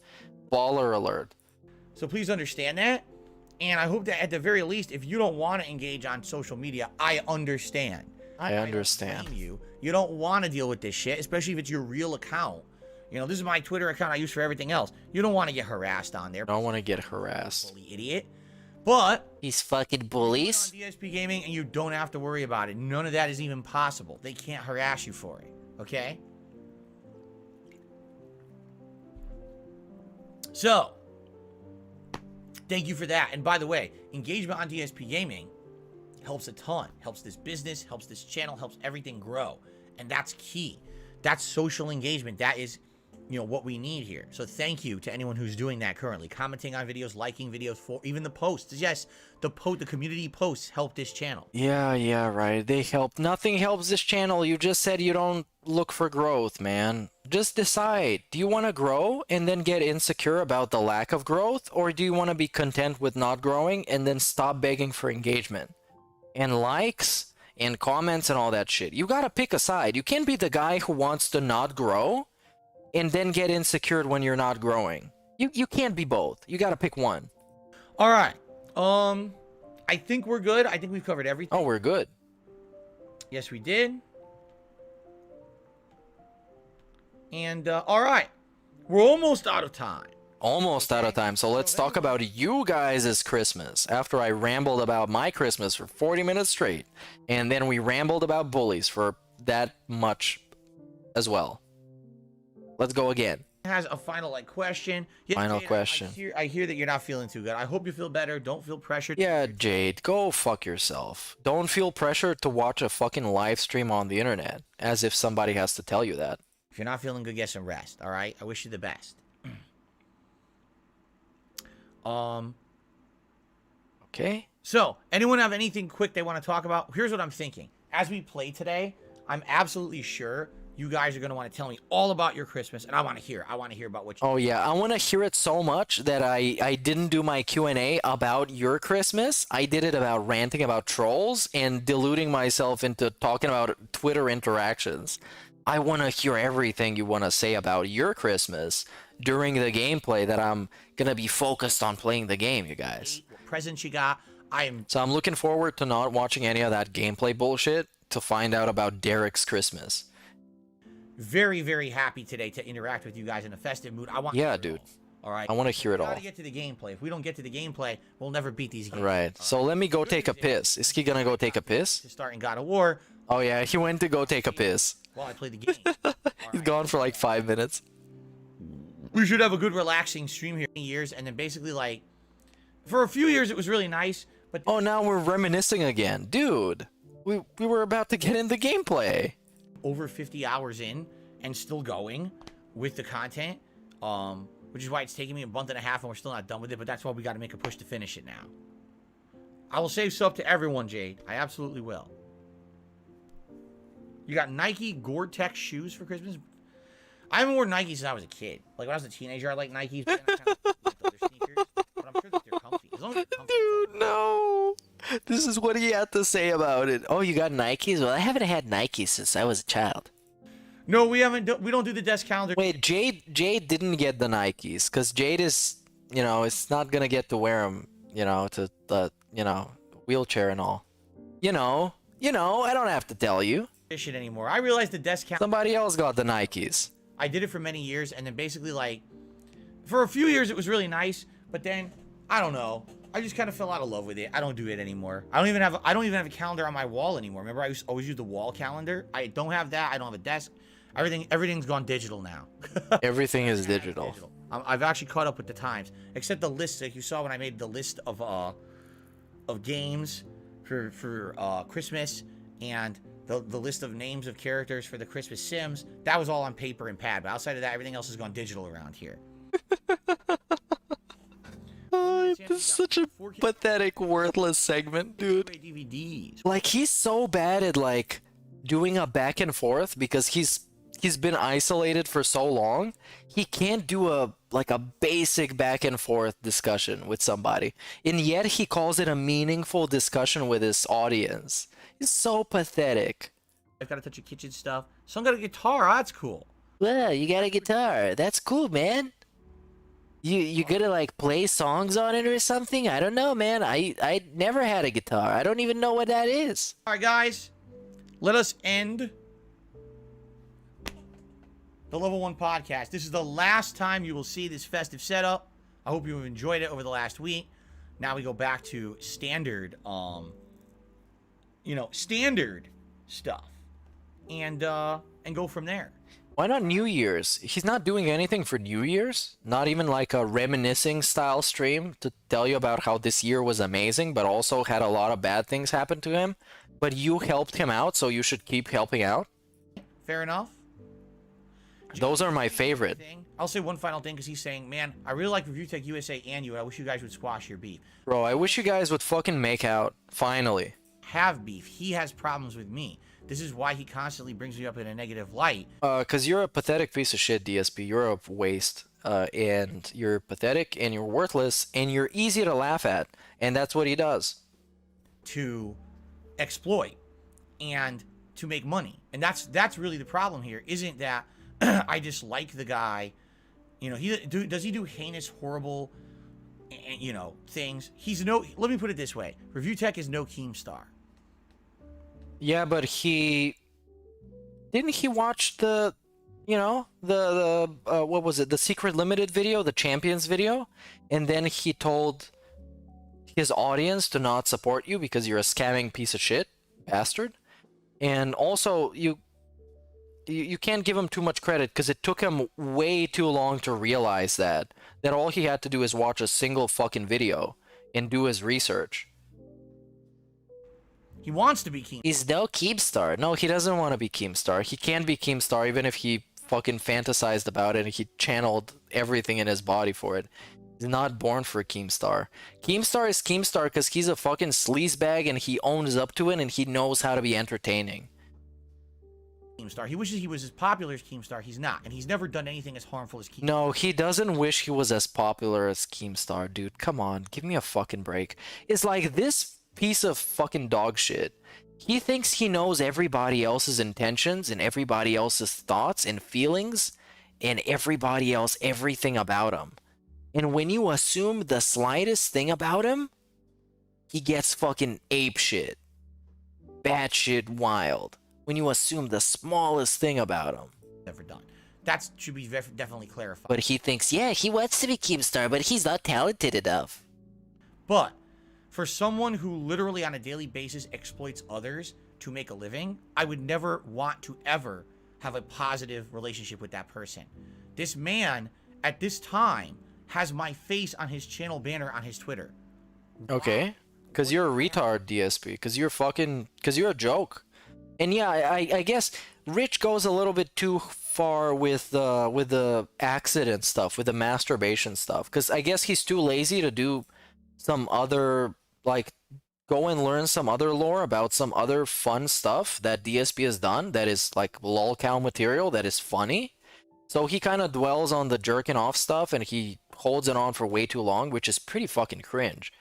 Baller alert. So please understand that. And I hope that at the very least, if you don't want to engage on social media, I understand. I understand. You don't want to deal with this shit, especially if it's your real account. You know, this is my Twitter account I use for everything else. You don't want to get harassed on there. I don't want to get harassed. Bully idiot. But these fucking bullies. On DSP Gaming, and you don't have to worry about it. None of that is even possible. They can't harass you for it. Okay? So, thank you for that. And by the way, engagement on DSP Gaming helps a ton. Helps this business, helps this channel, helps everything grow. And that's key. That's social engagement. That is, you know, what we need here. So thank you to anyone who's doing that currently. Commenting on videos, liking videos, for even the posts. Yes, the community posts help this channel. Yeah, right. They help. Nothing helps this channel. You just said you don't look for growth, man. Just decide. Do you want to grow and then get insecure about the lack of growth? Or do you want to be content with not growing and then stop begging for engagement and likes and comments and all that shit? You gotta pick a side. You can't be the guy who wants to not grow and then get insecure when you're not growing. You can't be both. You gotta pick one. All right. I think we're good. I think we've covered everything. Oh, we're good. Yes, we did. And, all right. We're almost out of time. Almost out of time. So let's talk about you guys' Christmas. After I rambled about my Christmas for 40 minutes straight. And then we rambled about bullies for that much as well. Let's go again. Has a final question. Yeah, Final Jade, question. I hear that you're not feeling too good. I hope you feel better. Don't feel pressured. Yeah, Jade, go fuck yourself. Don't feel pressured to watch a fucking live stream on the internet, as if somebody has to tell you that. If you're not feeling good, get some rest. All right. I wish you the best. Okay. So, anyone have anything quick they want to talk about? Here's what I'm thinking. As we play today, I'm absolutely sure you guys are going to want to tell me all about your Christmas, and I want to hear. I want to hear about what you... Oh yeah, I want to hear it so much that I didn't do my Q&A about your Christmas. I did it about ranting about trolls and deluding myself into talking about Twitter interactions. I want to hear everything you want to say about your Christmas during the gameplay that I'm going to be focused on playing the game, you guys. What presents you got. So I'm looking forward to not watching any of that gameplay bullshit to find out about Derek's Christmas. Very, very happy today to interact with you guys in a festive mood. I want Yeah, dude. All right. I want to hear it We all. gotta get to the gameplay. If we don't get to the gameplay, we'll never beat these games. Right. So let me go take a piss. Is he gonna go take a piss? To start in God of War. Oh yeah, he went to go take a piss. While I play the game. He's gone for like 5 minutes. We should have a good relaxing stream here. Years and then basically like, for a few years it was really nice. But Oh, now we're reminiscing again, dude. We were about to get into gameplay. over 50 hours in and still going with the content, which is why it's taking me a month and a half and we're still not done with it. But that's why we got to make a push to finish it now. I will save sub to everyone, Jade. I absolutely will. You got Nike Gore-Tex shoes for Christmas? I haven't worn Nikes since I was a kid. Like, when I was a teenager, I liked Nikes. But then I kind of liked other sneakers. But I'm sure that they're comfy. As long as they're comfy. Dude, no. This is what he had to say about it. Oh, you got Nikes? Well, I haven't had Nikes since I was a child. No, we haven't. We don't do the desk calendar. Wait, Jade didn't get the Nikes because Jade is, you know, it's not gonna get to wear them, you know, to the, you know, wheelchair and all. You know, I don't have to tell you. Shit anymore. I realized the desk calendar. Somebody else got the Nikes. I did it for many years, and then basically, like, for a few years, it was really nice. But then, I don't know. I just kind of fell out of love with it. I don't do it anymore. I don't even have a calendar on my wall anymore. Remember, I used to always use the wall calendar. I don't have that. I don't have a desk. Everything's gone digital now. Everything is digital. I've actually caught up with the times, except the list. Like you saw when I made the list of games for Christmas and the list of names of characters for the Christmas Sims. That was all on paper and pad. But outside of that, everything else has gone digital around here. This is such a pathetic, worthless segment, dude. DVDs. Like, he's so bad at, like, doing a back and forth because he's been isolated for so long. He can't do a basic back and forth discussion with somebody. And yet he calls it a meaningful discussion with his audience. He's so pathetic. I've got to touch your kitchen stuff. Someone got a guitar. Oh, that's cool. Well, you got a guitar. That's cool, man. You gonna like play songs on it or something? I don't know, man. I never had a guitar. I don't even know what that is. All right, guys. Let us end the Level 1 podcast. This is the last time you will see this festive setup. I hope you have enjoyed it over the last week. Now we go back to standard, standard stuff, and go from there. Why not New Year's? He's not doing anything for New Year's? Not even like a reminiscing style stream to tell you about how this year was amazing, but also had a lot of bad things happen to him? But you helped him out, so you should keep helping out? Fair enough. Those are my favorite. I'll say one final thing because he's saying, man, I really like Review Tech USA and you. I wish you guys would squash your beef. Bro, I wish you guys would fucking make out. Finally. Have beef. He has problems with me. This is why he constantly brings me up in a negative light. Cause you're a pathetic piece of shit, DSP. You're a waste. And you're pathetic and you're worthless and you're easy to laugh at. And that's what he does. To exploit and to make money. And that's really the problem here. Isn't that I dislike the guy. You know, does he do heinous, horrible, you know, things? He's no, let me put it this way. Review Tech is no Keemstar. Yeah, but didn't he watch the, you know, the what was it? The Secret Limited video, the Champions video? And then he told his audience to not support you because you're a scamming piece of shit, bastard. And also, you can't give him too much credit because it took him way too long to realize that all he had to do is watch a single fucking video and do his research. He wants to be Keemstar. He's no Keemstar. No, he doesn't want to be Keemstar. He can't be Keemstar even if he fucking fantasized about it and he channeled everything in his body for it. He's not born for Keemstar. Keemstar is Keemstar because he's a fucking sleazebag and he owns up to it and he knows how to be entertaining. Keemstar. He wishes he was as popular as Keemstar. He's not, and he's never done anything as harmful as Keemstar. No, he doesn't wish he was as popular as Keemstar, dude. Come on, give me a fucking break. It's like this piece of fucking dog shit. He thinks he knows everybody else's intentions and everybody else's thoughts and feelings and everybody else, everything about him. And when you assume the slightest thing about him, he gets fucking ape shit. Batshit wild. When you assume the smallest thing about him. Never done. That should be definitely clarified. But he thinks, yeah, he wants to be Keemstar, but he's not talented enough. But for someone who literally on a daily basis exploits others to make a living, I would never want to ever have a positive relationship with that person. This man, at this time, has my face on his channel banner on his Twitter. Okay. Because you're a retard, DSP. Because you're a joke. And yeah, I guess Rich goes a little bit too far with the accident stuff, with the masturbation stuff. Because I guess he's too lazy to do some other, like, go and learn some other lore about some other fun stuff that DSP has done that is like lolcow material that is funny. So he kind of dwells on the jerking off stuff and he holds it on for way too long, which is pretty fucking cringe.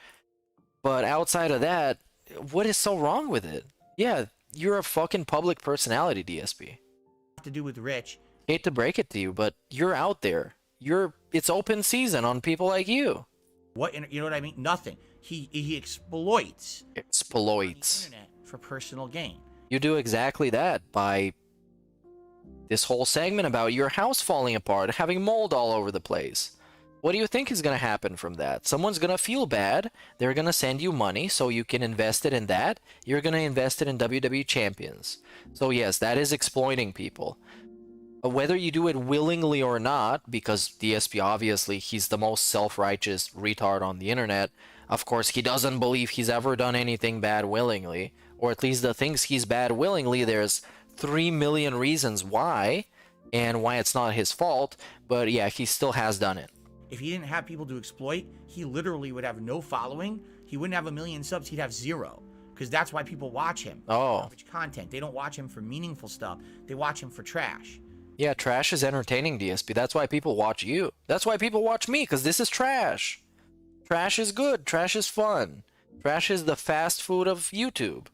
But outside of that, what is so wrong with it? Yeah, you're a fucking public personality, DSP. To do with Rich. Hate to break it to you, but you're out there. It's open season on people like you. You know what I mean? Nothing. He exploits. Exploits. The internet for personal gain. You do exactly that by this whole segment about your house falling apart, having mold all over the place. What do you think is going to happen from that? Someone's going to feel bad. They're going to send you money so you can invest it in that. You're going to invest it in WWE Champions. So yes, that is exploiting people. Whether you do it willingly or not, because DSP obviously, he's the most self-righteous retard on the internet. Of course, he doesn't believe he's ever done anything bad willingly. Or at least the things he's bad willingly, there's 3 million reasons why, and why it's not his fault. But yeah, he still has done it. If he didn't have people to exploit, he literally would have no following. He wouldn't have 1 million subs. He'd have 0. Because that's why people watch him. Oh. Content. They don't watch him for meaningful stuff. They watch him for trash. Yeah, trash is entertaining, DSP. That's why people watch you. That's why people watch me, because this is trash. Trash is good. Trash is fun. Trash is the fast food of YouTube.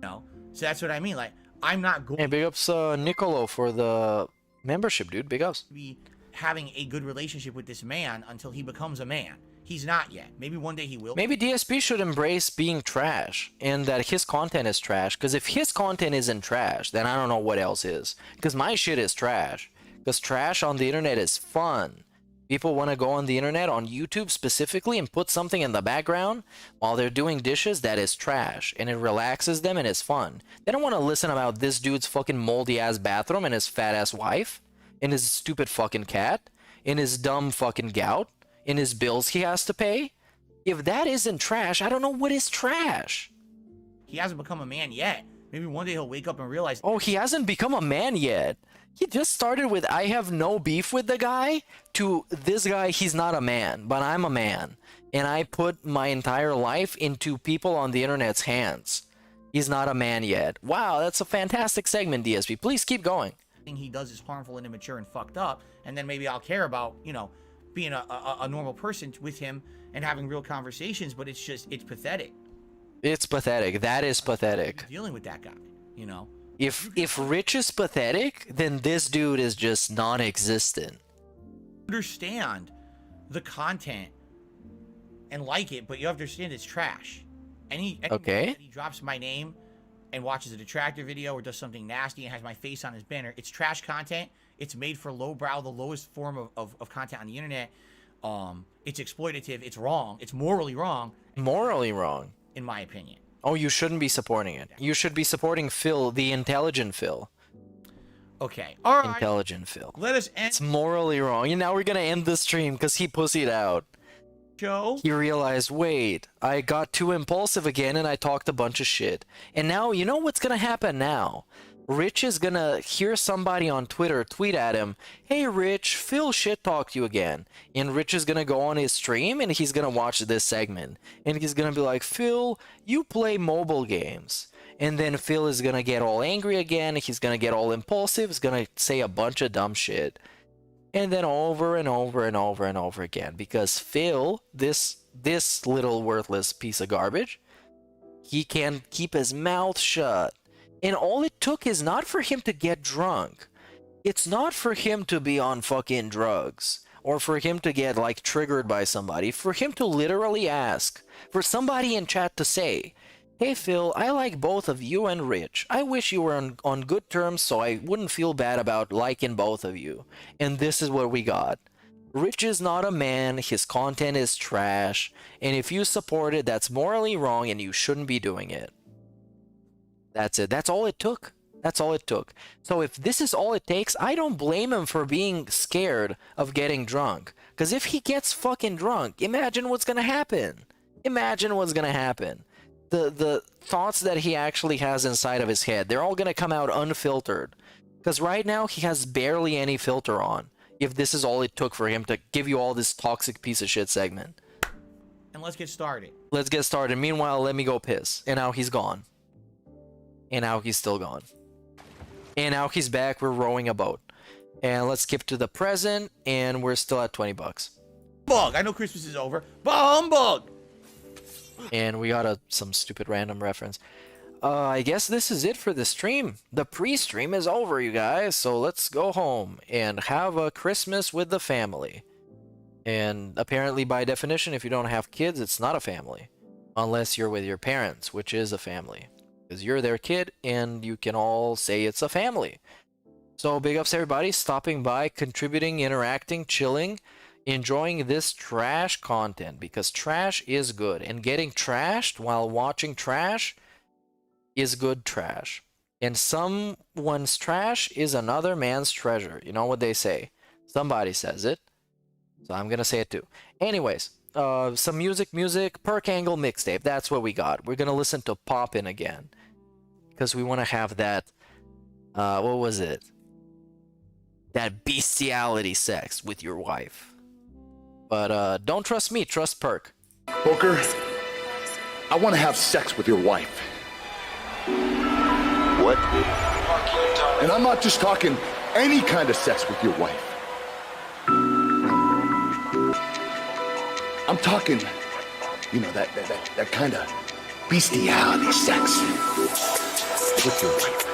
No. So that's what I mean. Like, I'm not going Hey, big ups Nicolo for the membership, dude. Big ups. to be having a good relationship with this man until he becomes a man. He's not yet. Maybe one day he will. Maybe DSP should embrace being trash and that his content is trash. Because if his content isn't trash, then I don't know what else is. Because my shit is trash. Because trash on the internet is fun. People want to go on the internet, on YouTube specifically, and put something in the background while they're doing dishes that is trash, and it relaxes them and is fun. They don't want to listen about this dude's fucking moldy ass bathroom and his fat ass wife, and his stupid fucking cat, and his dumb fucking gout, and his bills he has to pay. If that isn't trash, I don't know what is trash. He hasn't become a man yet. Maybe one day he'll wake up and realize. Oh, he hasn't become a man yet. He just started with I have no beef with the guy to this guy, he's not a man, but I'm a man. And I put my entire life into people on the internet's hands. He's not a man yet. Wow, that's a fantastic segment, DSP. Please keep going. He does is harmful and immature and fucked up, and then maybe I'll care about, you know, being a normal person with him and having real conversations, but it's pathetic. It's pathetic. That is pathetic. Dealing with that guy, you know. If Rich is pathetic, then this dude is just non-existent. Understand the content and like it, but you have to understand it's trash. Any Okay. he drops my name and watches a detractor video or does something nasty and has my face on his banner, it's trash content. It's made for lowbrow, the lowest form of content on the internet. It's exploitative. It's wrong. It's morally wrong. Morally wrong. In my opinion. Oh, you shouldn't be supporting it. You should be supporting Phil, the intelligent Phil. Okay. All right. Intelligent Phil. Let us end It's morally wrong. And now we're gonna end the stream because he pussied out. show. He realized, wait, I got too impulsive again and I talked a bunch of shit. And now, you know what's gonna happen now? Rich is gonna hear somebody on Twitter tweet at him, hey Rich, Phil shit talked you again. And Rich is gonna go on his stream and he's gonna watch this segment. And he's gonna be like, Phil, you play mobile games. And then Phil is gonna get all angry again, he's gonna get all impulsive, he's gonna say a bunch of dumb shit. And then over and over and over and over again. Because Phil, this little worthless piece of garbage, he can't keep his mouth shut. And all it took is not for him to get drunk. It's not for him to be on fucking drugs. Or for him to get, like, triggered by somebody. For him to literally ask. For somebody in chat to say, hey Phil, I like both of you and Rich. I wish you were on good terms so I wouldn't feel bad about liking both of you. And this is what we got. Rich is not a man. His content is trash. And if you support it, that's morally wrong and you shouldn't be doing it. That's it. That's all it took. That's all it took. So if this is all it takes, I don't blame him for being scared of getting drunk. Because if he gets fucking drunk, imagine what's going to happen. Imagine what's going to happen. The thoughts that he actually has inside of his head, they're all going to come out unfiltered. Because right now, he has barely any filter on. If this is all it took for him to give you all this toxic piece of shit segment. And let's get started. Let's get started. Meanwhile, let me go piss. And now he's gone. And now he's still gone. And now he's back. We're rowing a boat. And let's skip to the present. And we're still at $20. Bug. I know Christmas is over. Humbug. And we got some stupid random reference. I guess this is it for the stream. The pre-stream is over, you guys. So let's go home and have a Christmas with the family. And apparently, by definition, if you don't have kids, it's not a family. Unless you're with your parents, which is a family. Because you're their kid and you can all say it's a family. So big ups everybody stopping by, contributing, interacting, chilling, enjoying this trash content, because trash is good, and getting trashed while watching trash is good trash. And someone's trash is another man's treasure. You know what they say. Somebody says it, so I'm gonna say it too. Anyways, some music, Perk Angle mixtape. That's what we got. We're gonna listen to Poppin' again, because we want to have that, what was it? That bestiality sex with your wife. But don't trust me, trust Perk. Booker, I want to have sex with your wife. What? And I'm not just talking any kind of sex with your wife. I'm talking, you know, that kind of bestiality sex with your wife.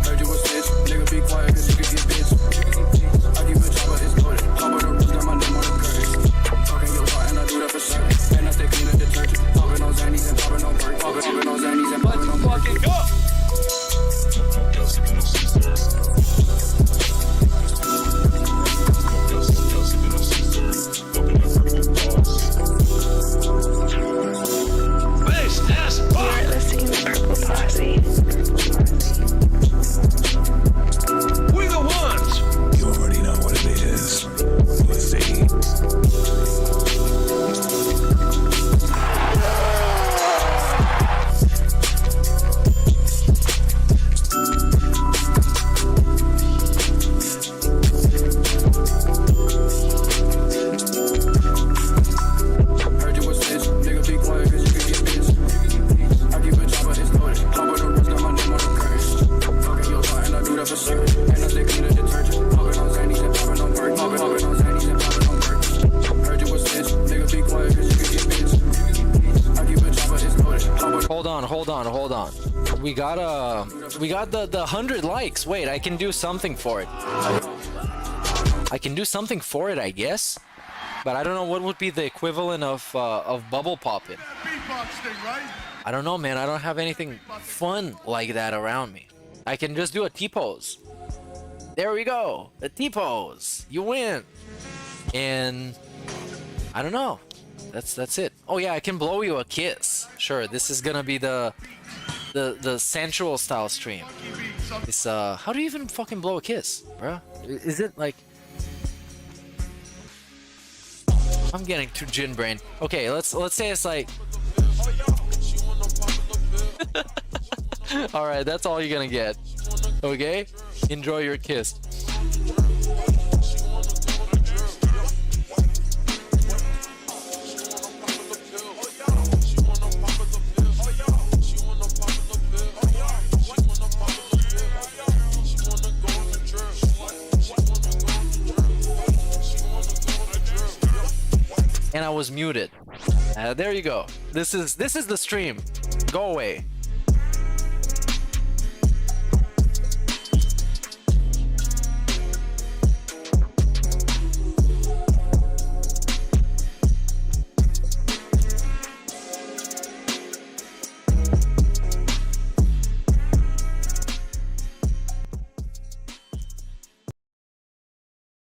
Heard you a snitch, nigga be quiet cause you can get bitch. I keep a chopper, it's loaded. Hop on the roof, got my name on the curtains. Talking your heart and I do that for certain. And I stay clean at the turn. hold on. We got the 100 likes. Wait, I can do something for it. I can do something for it, I guess. But I don't know what would be the equivalent of bubble popping. I don't know, man. I don't have anything fun like that around me. I can just do a T-pose. There we go. A T-pose. You win. And I don't know. That's it. Oh yeah, I can blow you a kiss. Sure, this is gonna be the sensual style stream. It's how do you even fucking blow a kiss, bro? Is it like? I'm getting too gin brain. Okay, let's say it's like. All right, that's all you're gonna get. Okay, enjoy your kiss. And I was muted. There you go. This is the stream. Go away.